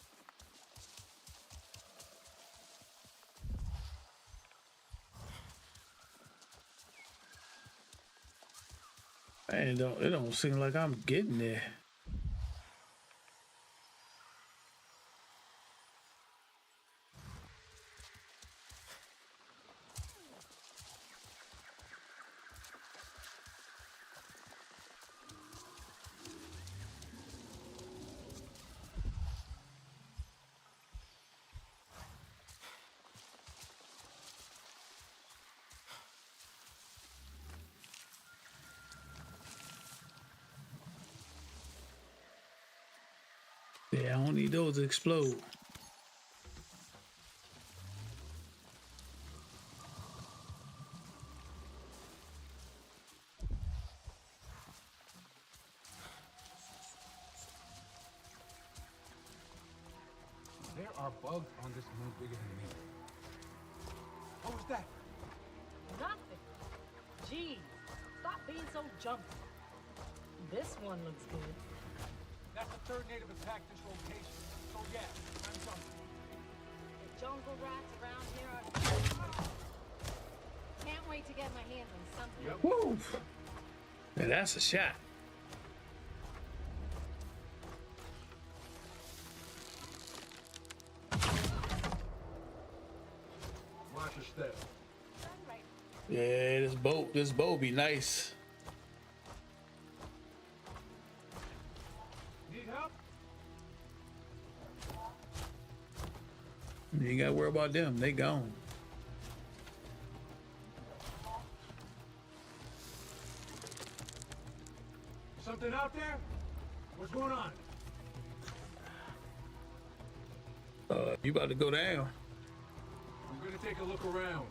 Man, it don't seem like I'm getting there. Yeah, I don't need those to explode. There are bugs on this moon bigger than me. What was that? Nothing. Jeez, stop being so jumpy. This one looks good. That's the third native attack this rotation. So yeah, I'm jumping. The jungle rats around here are... Can't wait to get my hands on something. Yep. Woo! Man, that's a shot. Watch your step. Yeah, this bow be nice. Need help? You ain't gotta worry about them. They gone. Something out there? What's going on? You about to go down. I'm gonna take a look around.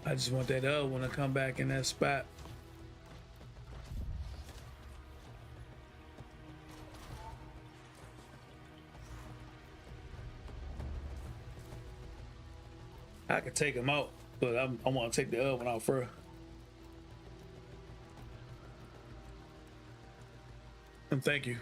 I just want that other one to come back in that spot. I could take him out, but I want to take the other one out first. And thank you.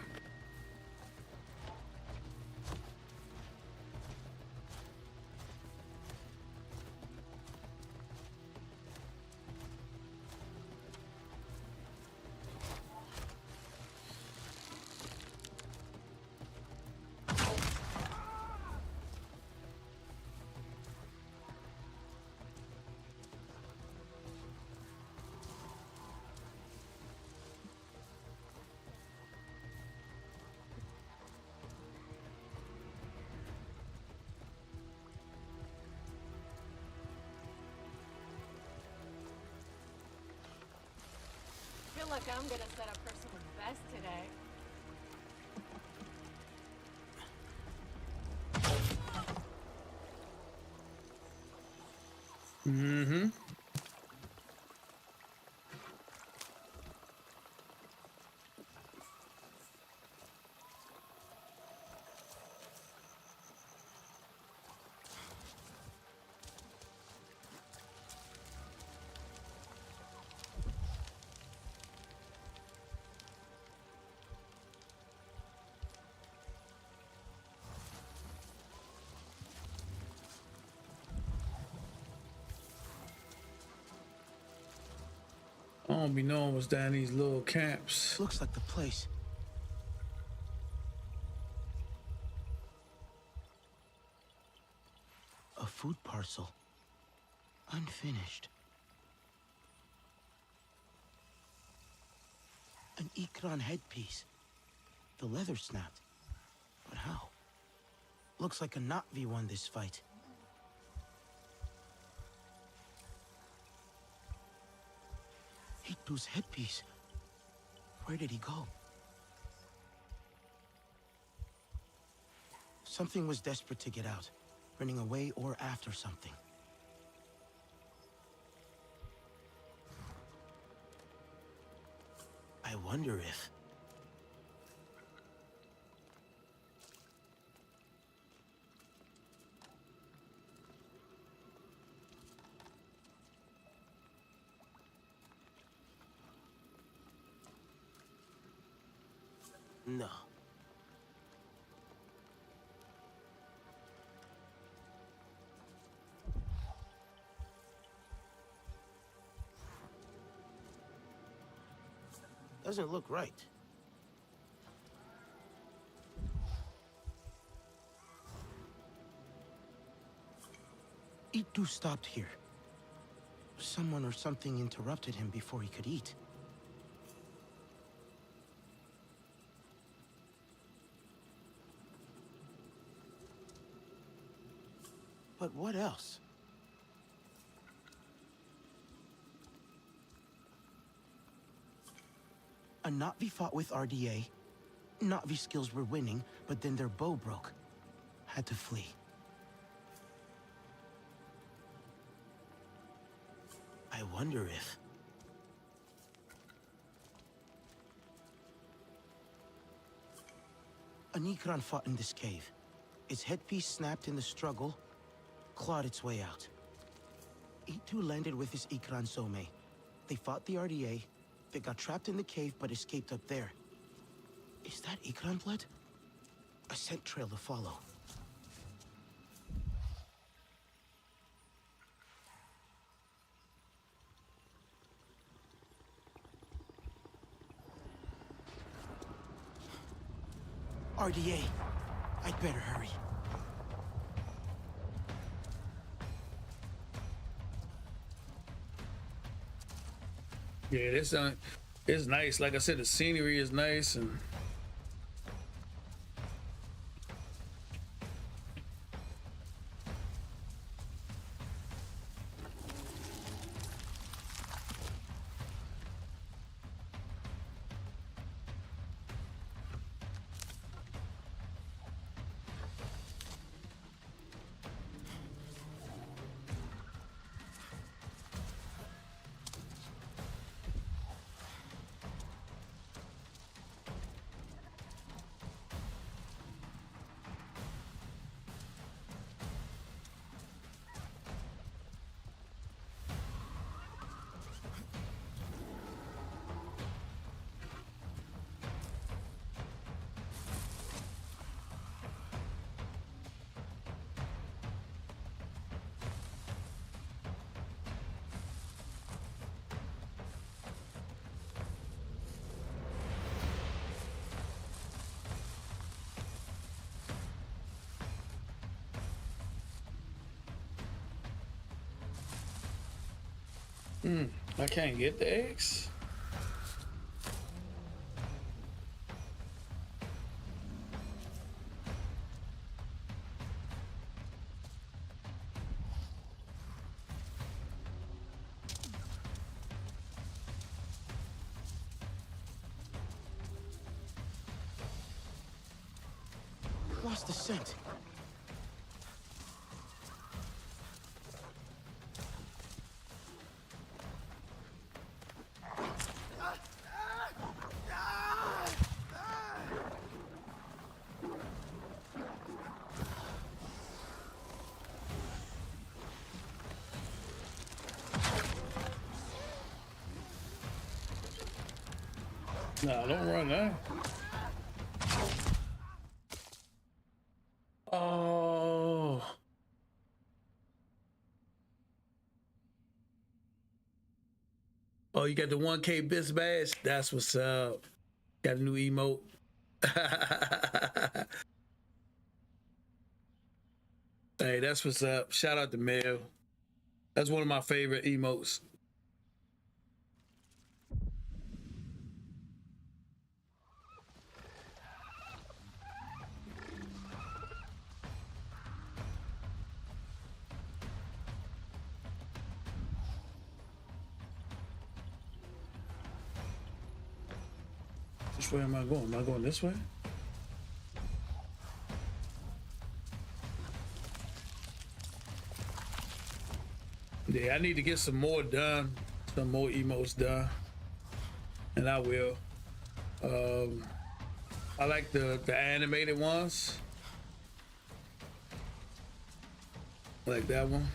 feel like I'm gonna set a personal best today. Mm-hmm. I don't be knowing what's down these little camps. Looks like the place. A food parcel. Unfinished. An Ikran headpiece. The leather snapped. But how? Looks like a Na'vi won this fight. Itu's headpiece. Where did he go? Something was desperate to get out, running away or after something. I wonder if... No. Doesn't look right. Itu stopped here. Someone or something interrupted him before he could eat. But what else? A Na'vi fought with RDA. Na'vi skills were winning, but then their bow broke. Had to flee. I wonder if... An Ikran fought in this cave. Its headpiece snapped in the struggle, clawed its way out. Itu landed with his Ikran Some. They fought the RDA. They got trapped in the cave but escaped up there. Is that Ikran blood? A scent trail to follow. RDA. I'd better hurry. Yeah, this it's nice. Like I said, the scenery is nice and I can't get the eggs. lost the scent. No, don't run now. Oh. Oh, you got the 1K Bits badge? That's what's up. Got a new emote. Hey, that's what's up. Shout out to Mel. That's one of my favorite emotes. Which way am I going? Am I going this way? Yeah, I need to get some more done, some more emotes done, and I will. I like the animated ones. I like that one.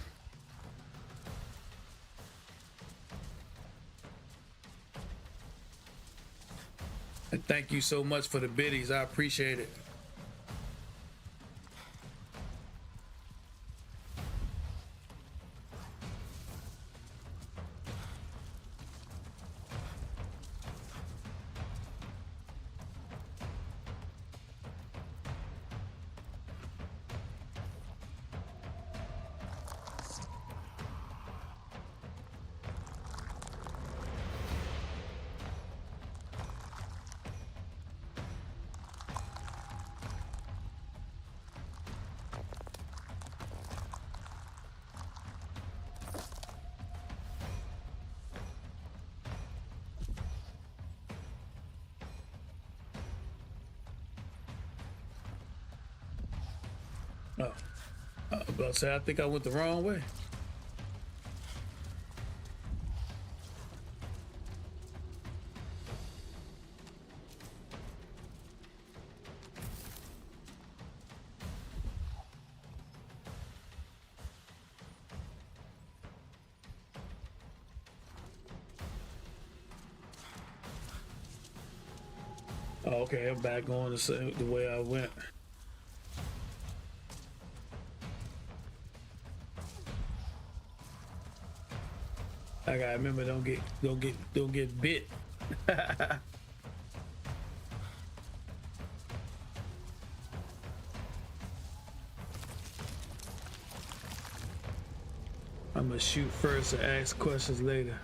And thank you so much for the biddies. I appreciate it. Oh, I was about to say, I think I went the wrong way. Oh, okay, I'm back going the way I went. I gotta remember, don't get bit. I'm gonna shoot first and ask questions later.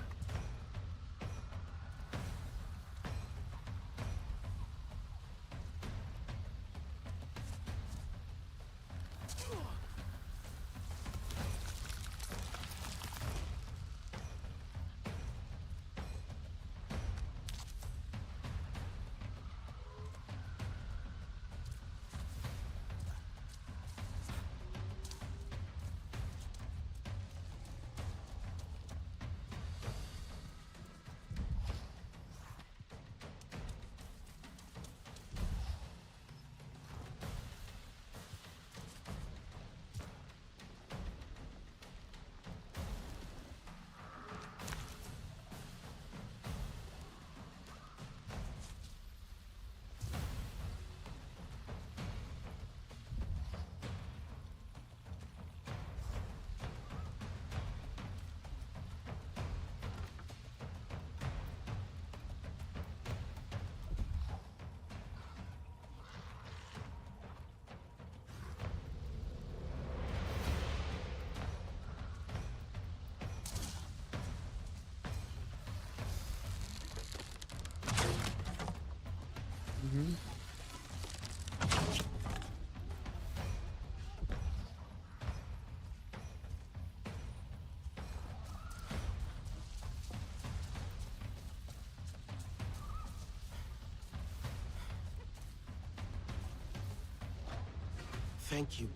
Thank you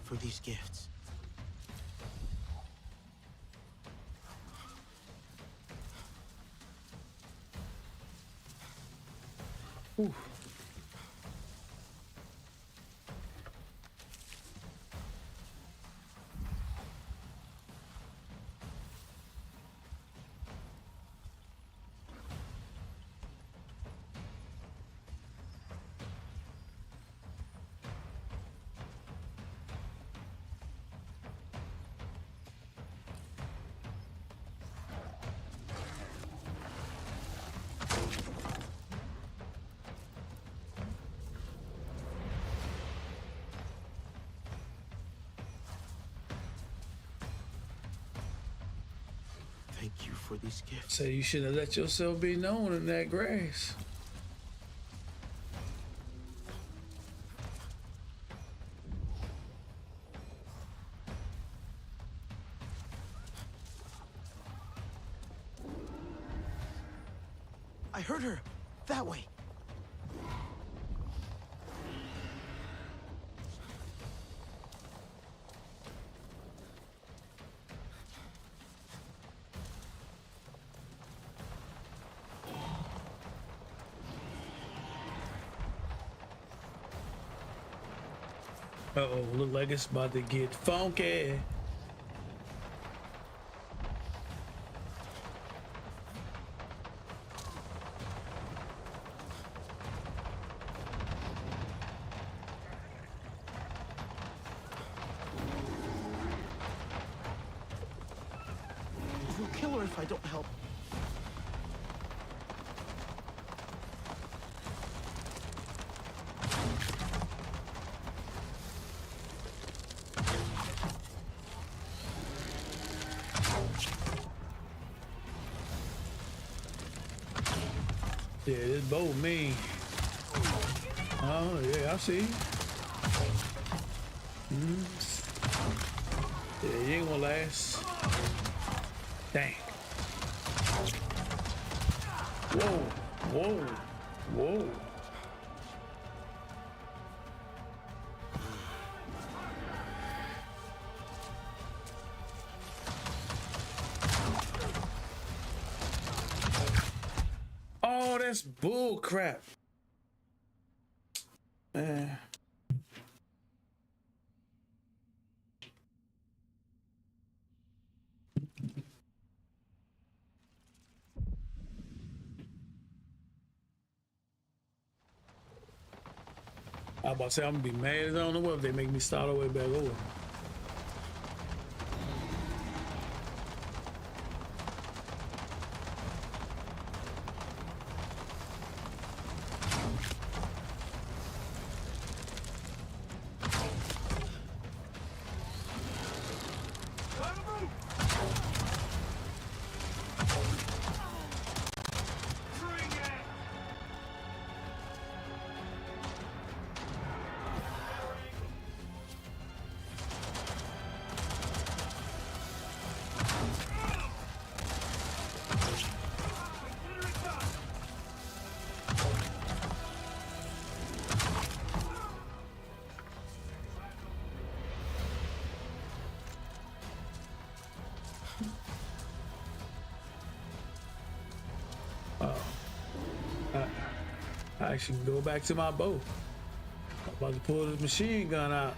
for these gifts. Ooh. Thank you for these gifts. So you should have let yourself be known in that grass. I heard her. That way. Uh-oh, look like it's about to get funky. We'll kill her if I don't help. Yeah, this bow mean. Oh, yeah, I see. Yeah, you ain't gonna last. Dang. Whoa, whoa, whoa. Oh, that's bull crap. Man. I was about to say, I'm gonna be mad as I don't know what if they make me start all the way back over. I actually can go back to my bow. I'm about to pull this machine gun out.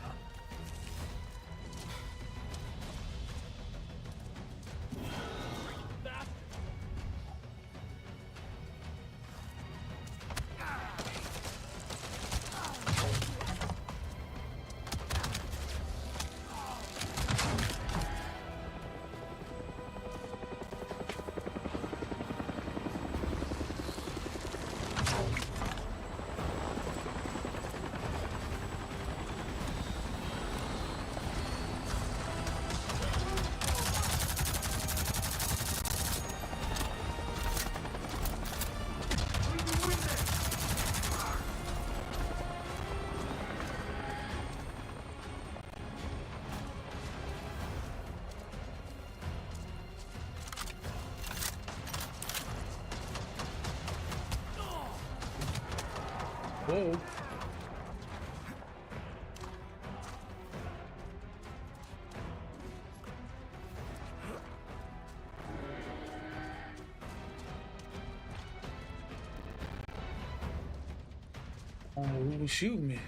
Whoa. Oh, who was shooting me?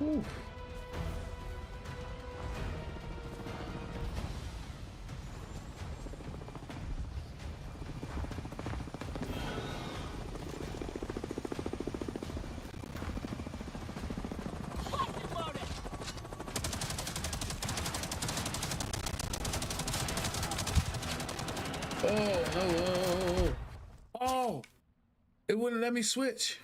Ooh. Oh, no. Oh, it wouldn't let me switch.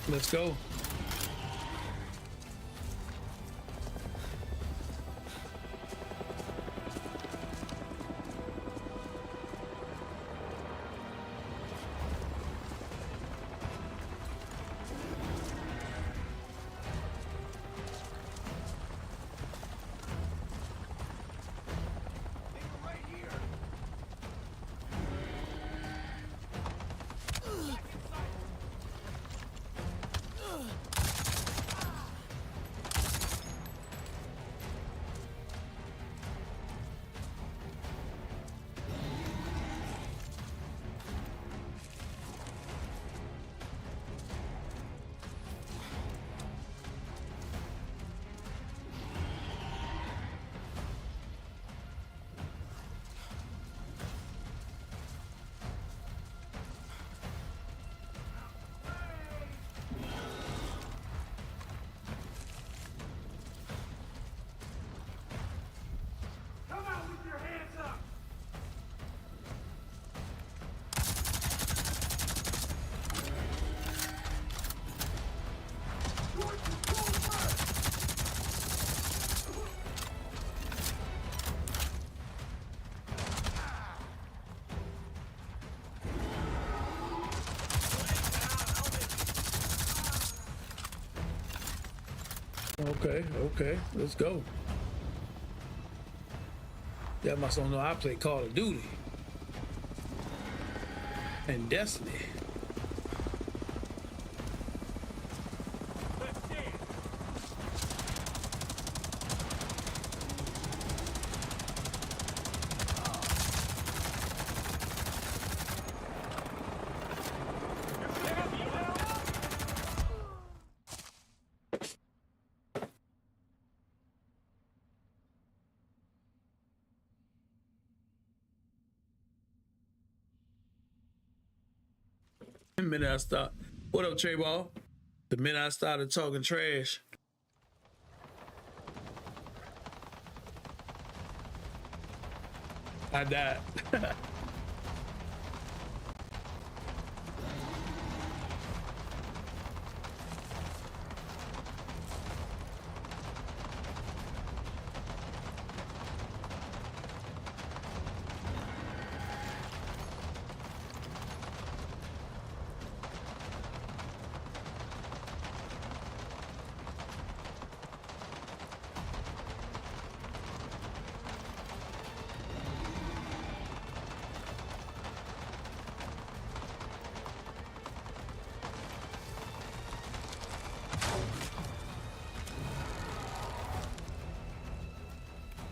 Let's go. Okay, let's go. Y'all must don't know I play Call of Duty and Destiny. A minute I stop. What up, Trey Ball? The minute I started talking trash. I died.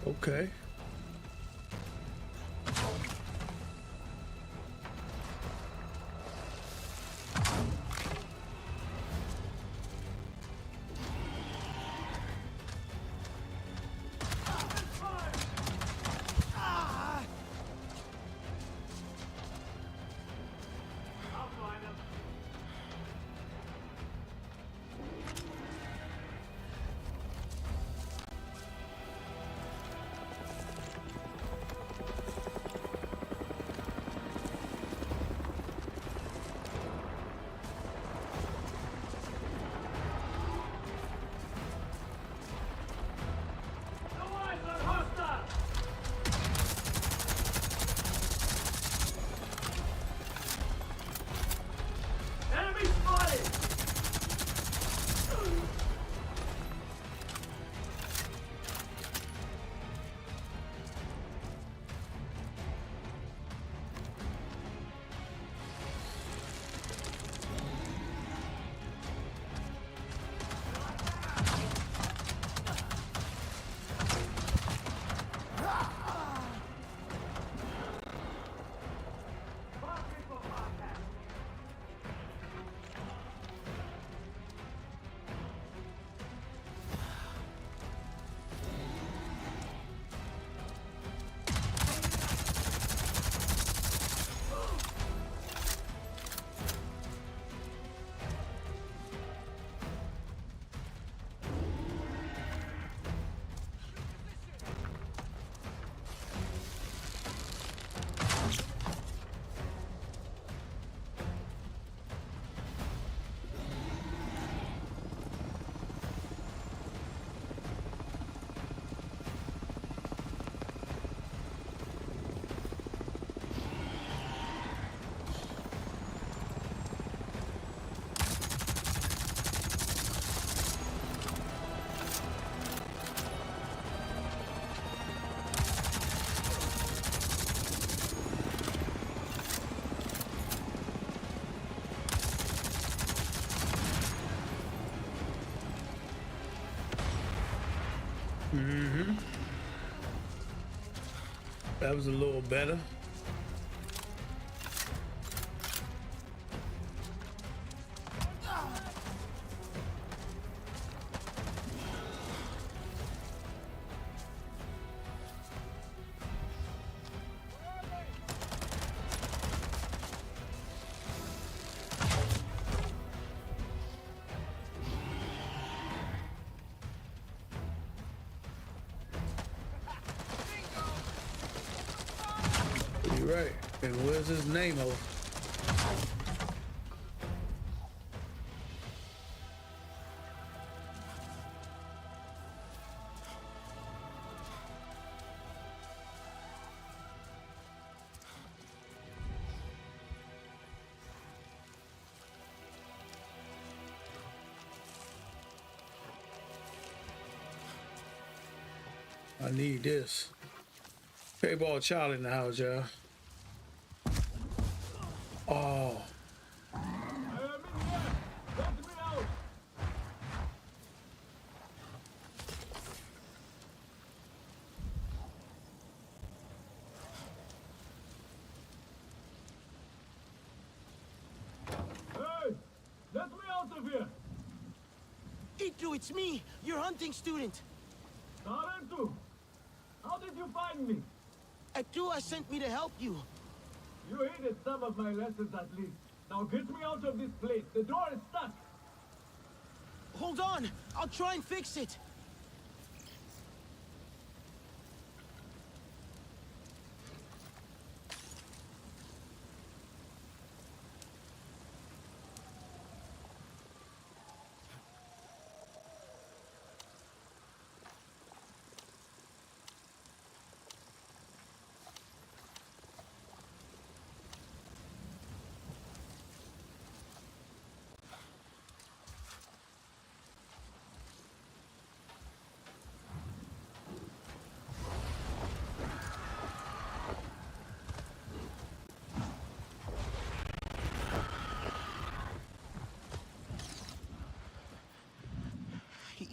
Okay. Mm-hmm. That was a little better. You're right. And where's his name of? I need this. Payball Charlie in the house, y'all. Oh. Hey! Let me out of here! Itu, it's me, your hunting student. Tarantu, how did you find me? Atua sent me to help you. You hated some of my lessons at least. Now get me out of this place. The door is stuck. Hold on! I'll try and fix it!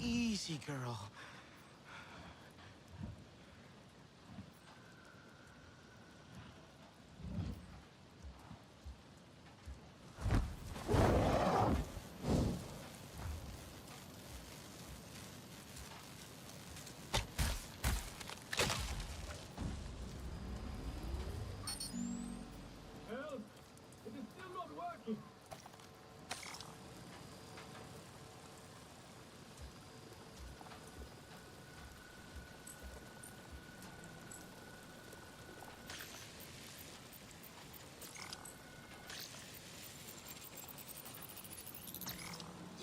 Easy, girl. Help! It is still not working.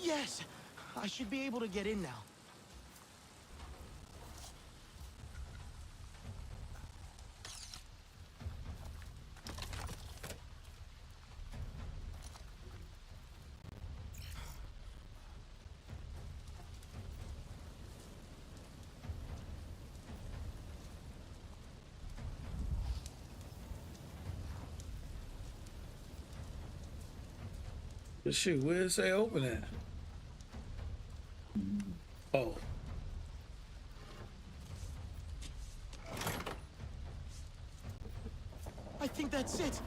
Yes! I should be able to get in now. But shoot, where does it say open at? Oh. I think that's it.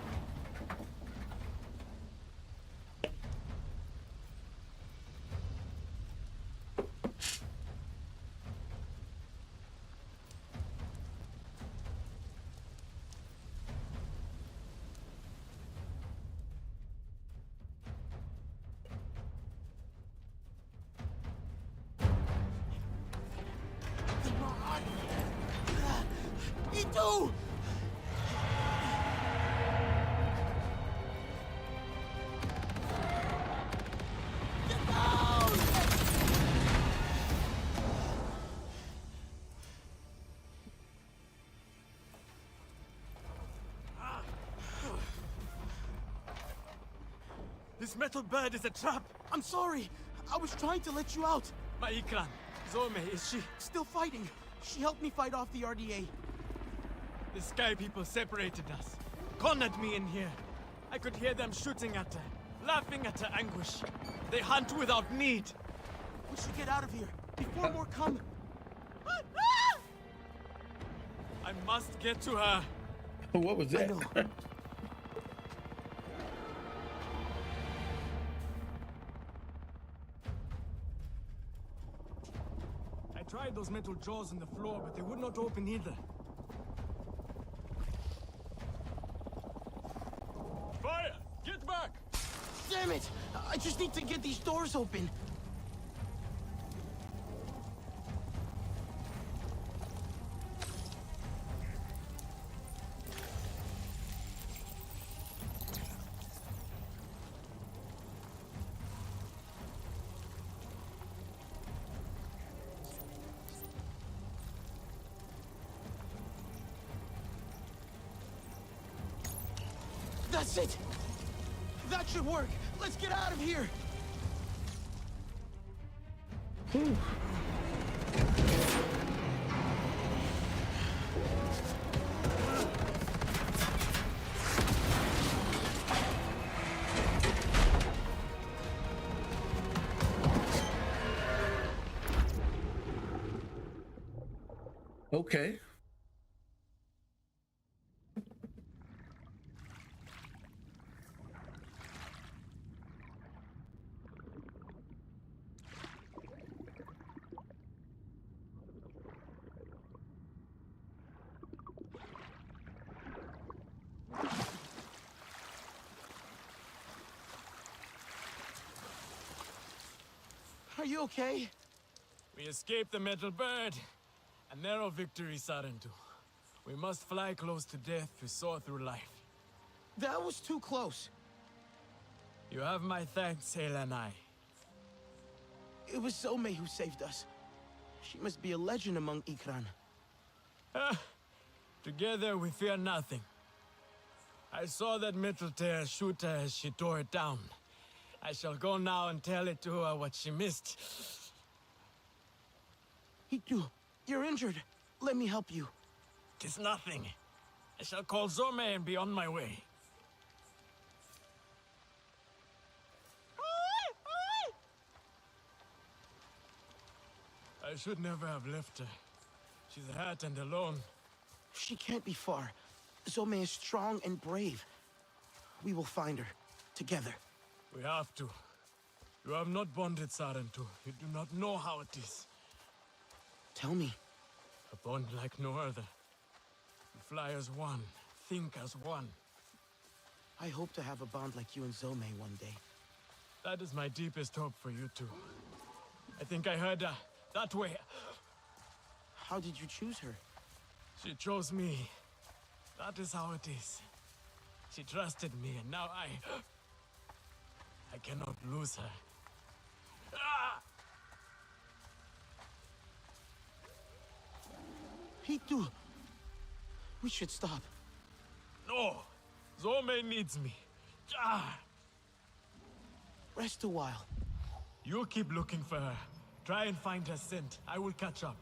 Itu! Get down! This metal bird is a trap. I'm sorry. I was trying to let you out. My Ikran, Zome, is she? Still fighting. She helped me fight off the RDA. The Sky People separated us. Cornered me in here. I could hear them shooting at her, laughing at her anguish. They hunt without need. We should get out of here before more come. I must get to her. What was that? I tried those metal jaws in the floor, but they would not open either. Fire! Get back! Damn it! I just need to get these doors open. That's it! That should work! Let's get out of here! Okay. Are you okay? We escaped the metal bird. A narrow victory, Sarentu. We must fly close to death to soar through life. That was too close. You have my thanks, Helenai. It was Zome who saved us. She must be a legend among Ikran. Together we fear nothing. I saw that metal tear shoot her as she tore it down. I shall go now and tell it to her what she missed. Hitu, you're injured. Let me help you. 'Tis nothing. I shall call Zome and be on my way. I should never have left her. She's hurt and alone. She can't be far. Zome is strong and brave. We will find her. Together. We have to. You have not bonded, Sarentu. You do not know how it is. Tell me. A bond like no other. We fly as one, think as one. I hope to have a bond like you and Zome one day. That is my deepest hope for you two. I think I heard her. That way. How did you choose her? She chose me. That is how it is. She trusted me, and now I cannot lose her. Ah! Hitu! We should stop. No! Zome needs me. Ah! Rest a while. You keep looking for her. Try and find her scent. I will catch up.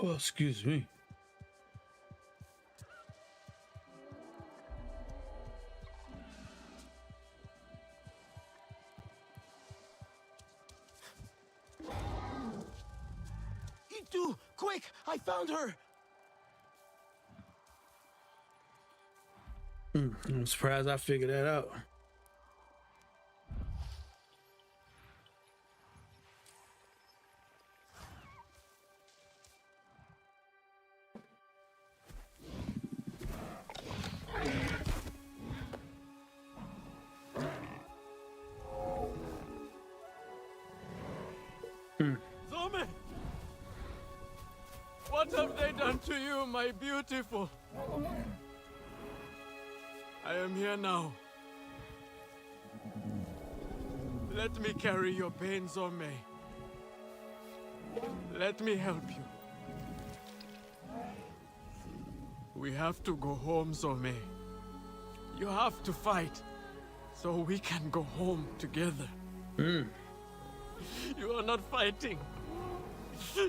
Oh, excuse me. Hitu! Quick! I found her! I'm surprised I figured that out. Zome! What have they done to you, my beautiful? I am here now. Let me carry your pain, Zome. Let me help you. We have to go home, Zome. You have to fight, so we can go home together. You are not fighting.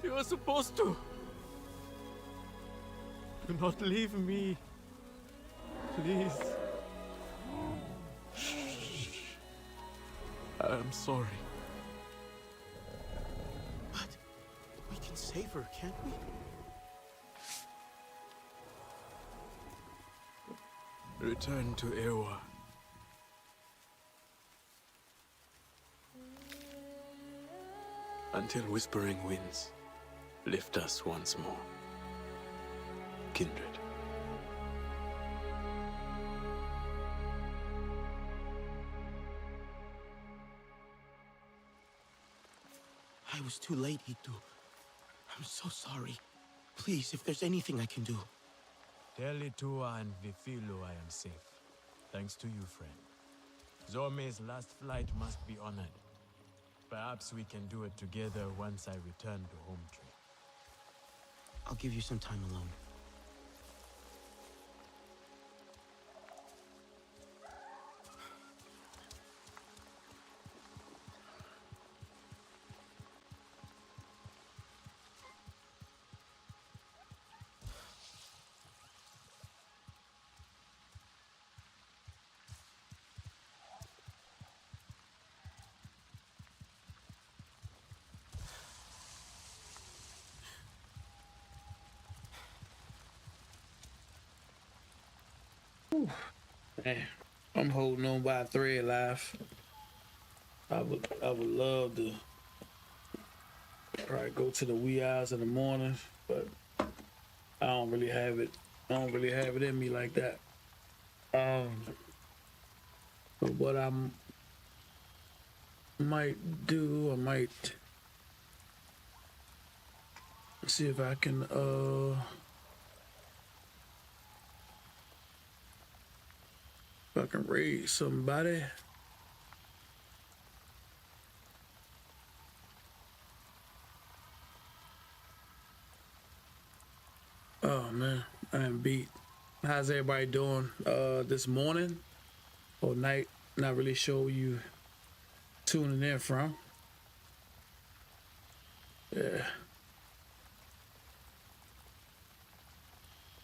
You are supposed to. Do not leave me. Please. I am sorry. But we can save her, can't we? Return to Ewa. Until whispering winds lift us once more. Kindred. I was too late, Hitu. I'm so sorry. Please, if there's anything I can do. Tell Itua and Vifilo I am safe. Thanks to you, friend. Zome's last flight must be honored. Perhaps we can do it together once I return to home tree. I'll give you some time alone. Man, I'm holding on by a thread, life. I would love to probably go to the wee hours in the morning, but I don't really have it. I don't really have it in me like that. But what I might do, I might see if I can raid somebody. Oh man, I am beat. How's everybody doing this morning or night? Not really sure where you tuning in from. Yeah.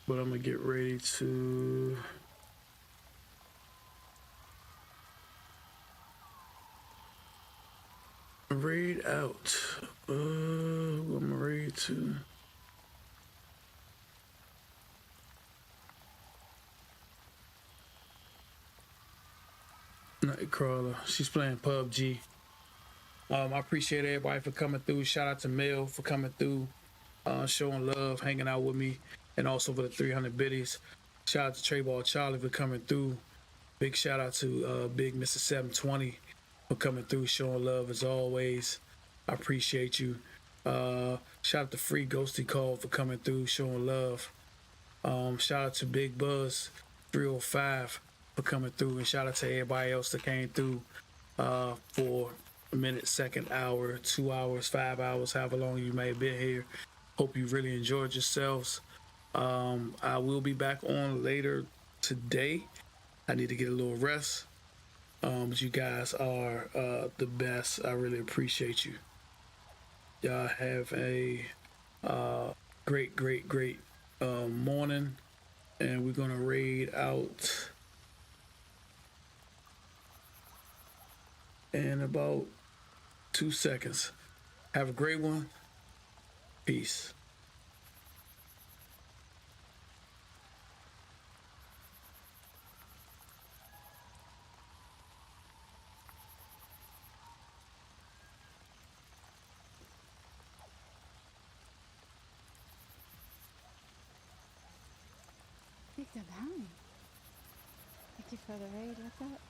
But I'm gonna get ready to raid out. Who I'm gonna raid to? Nightcrawler. She's playing PUBG. I appreciate everybody for coming through. Shout out to Mel for coming through, showing love, hanging out with me, and also for the 300 biddies. Shout out to Trey Ball Charlie for coming through. Big shout out to Big Mr. 720 for coming through, showing love as always. I appreciate you. Shout out to Free Ghosty Call for coming through, showing love. Shout out to Big Buzz 305 for coming through, and shout out to everybody else that came through for a minute, second, hour, 2 hours, 5 hours, however long you may have been here. Hope you really enjoyed yourselves. I will be back on later today. I need to get a little rest. But you guys are the best. I really appreciate you. Y'all have a great morning. And we're going to raid out in about 2 seconds. Have a great one. Peace. Picked up bounty. Thank you for the raid. What's up?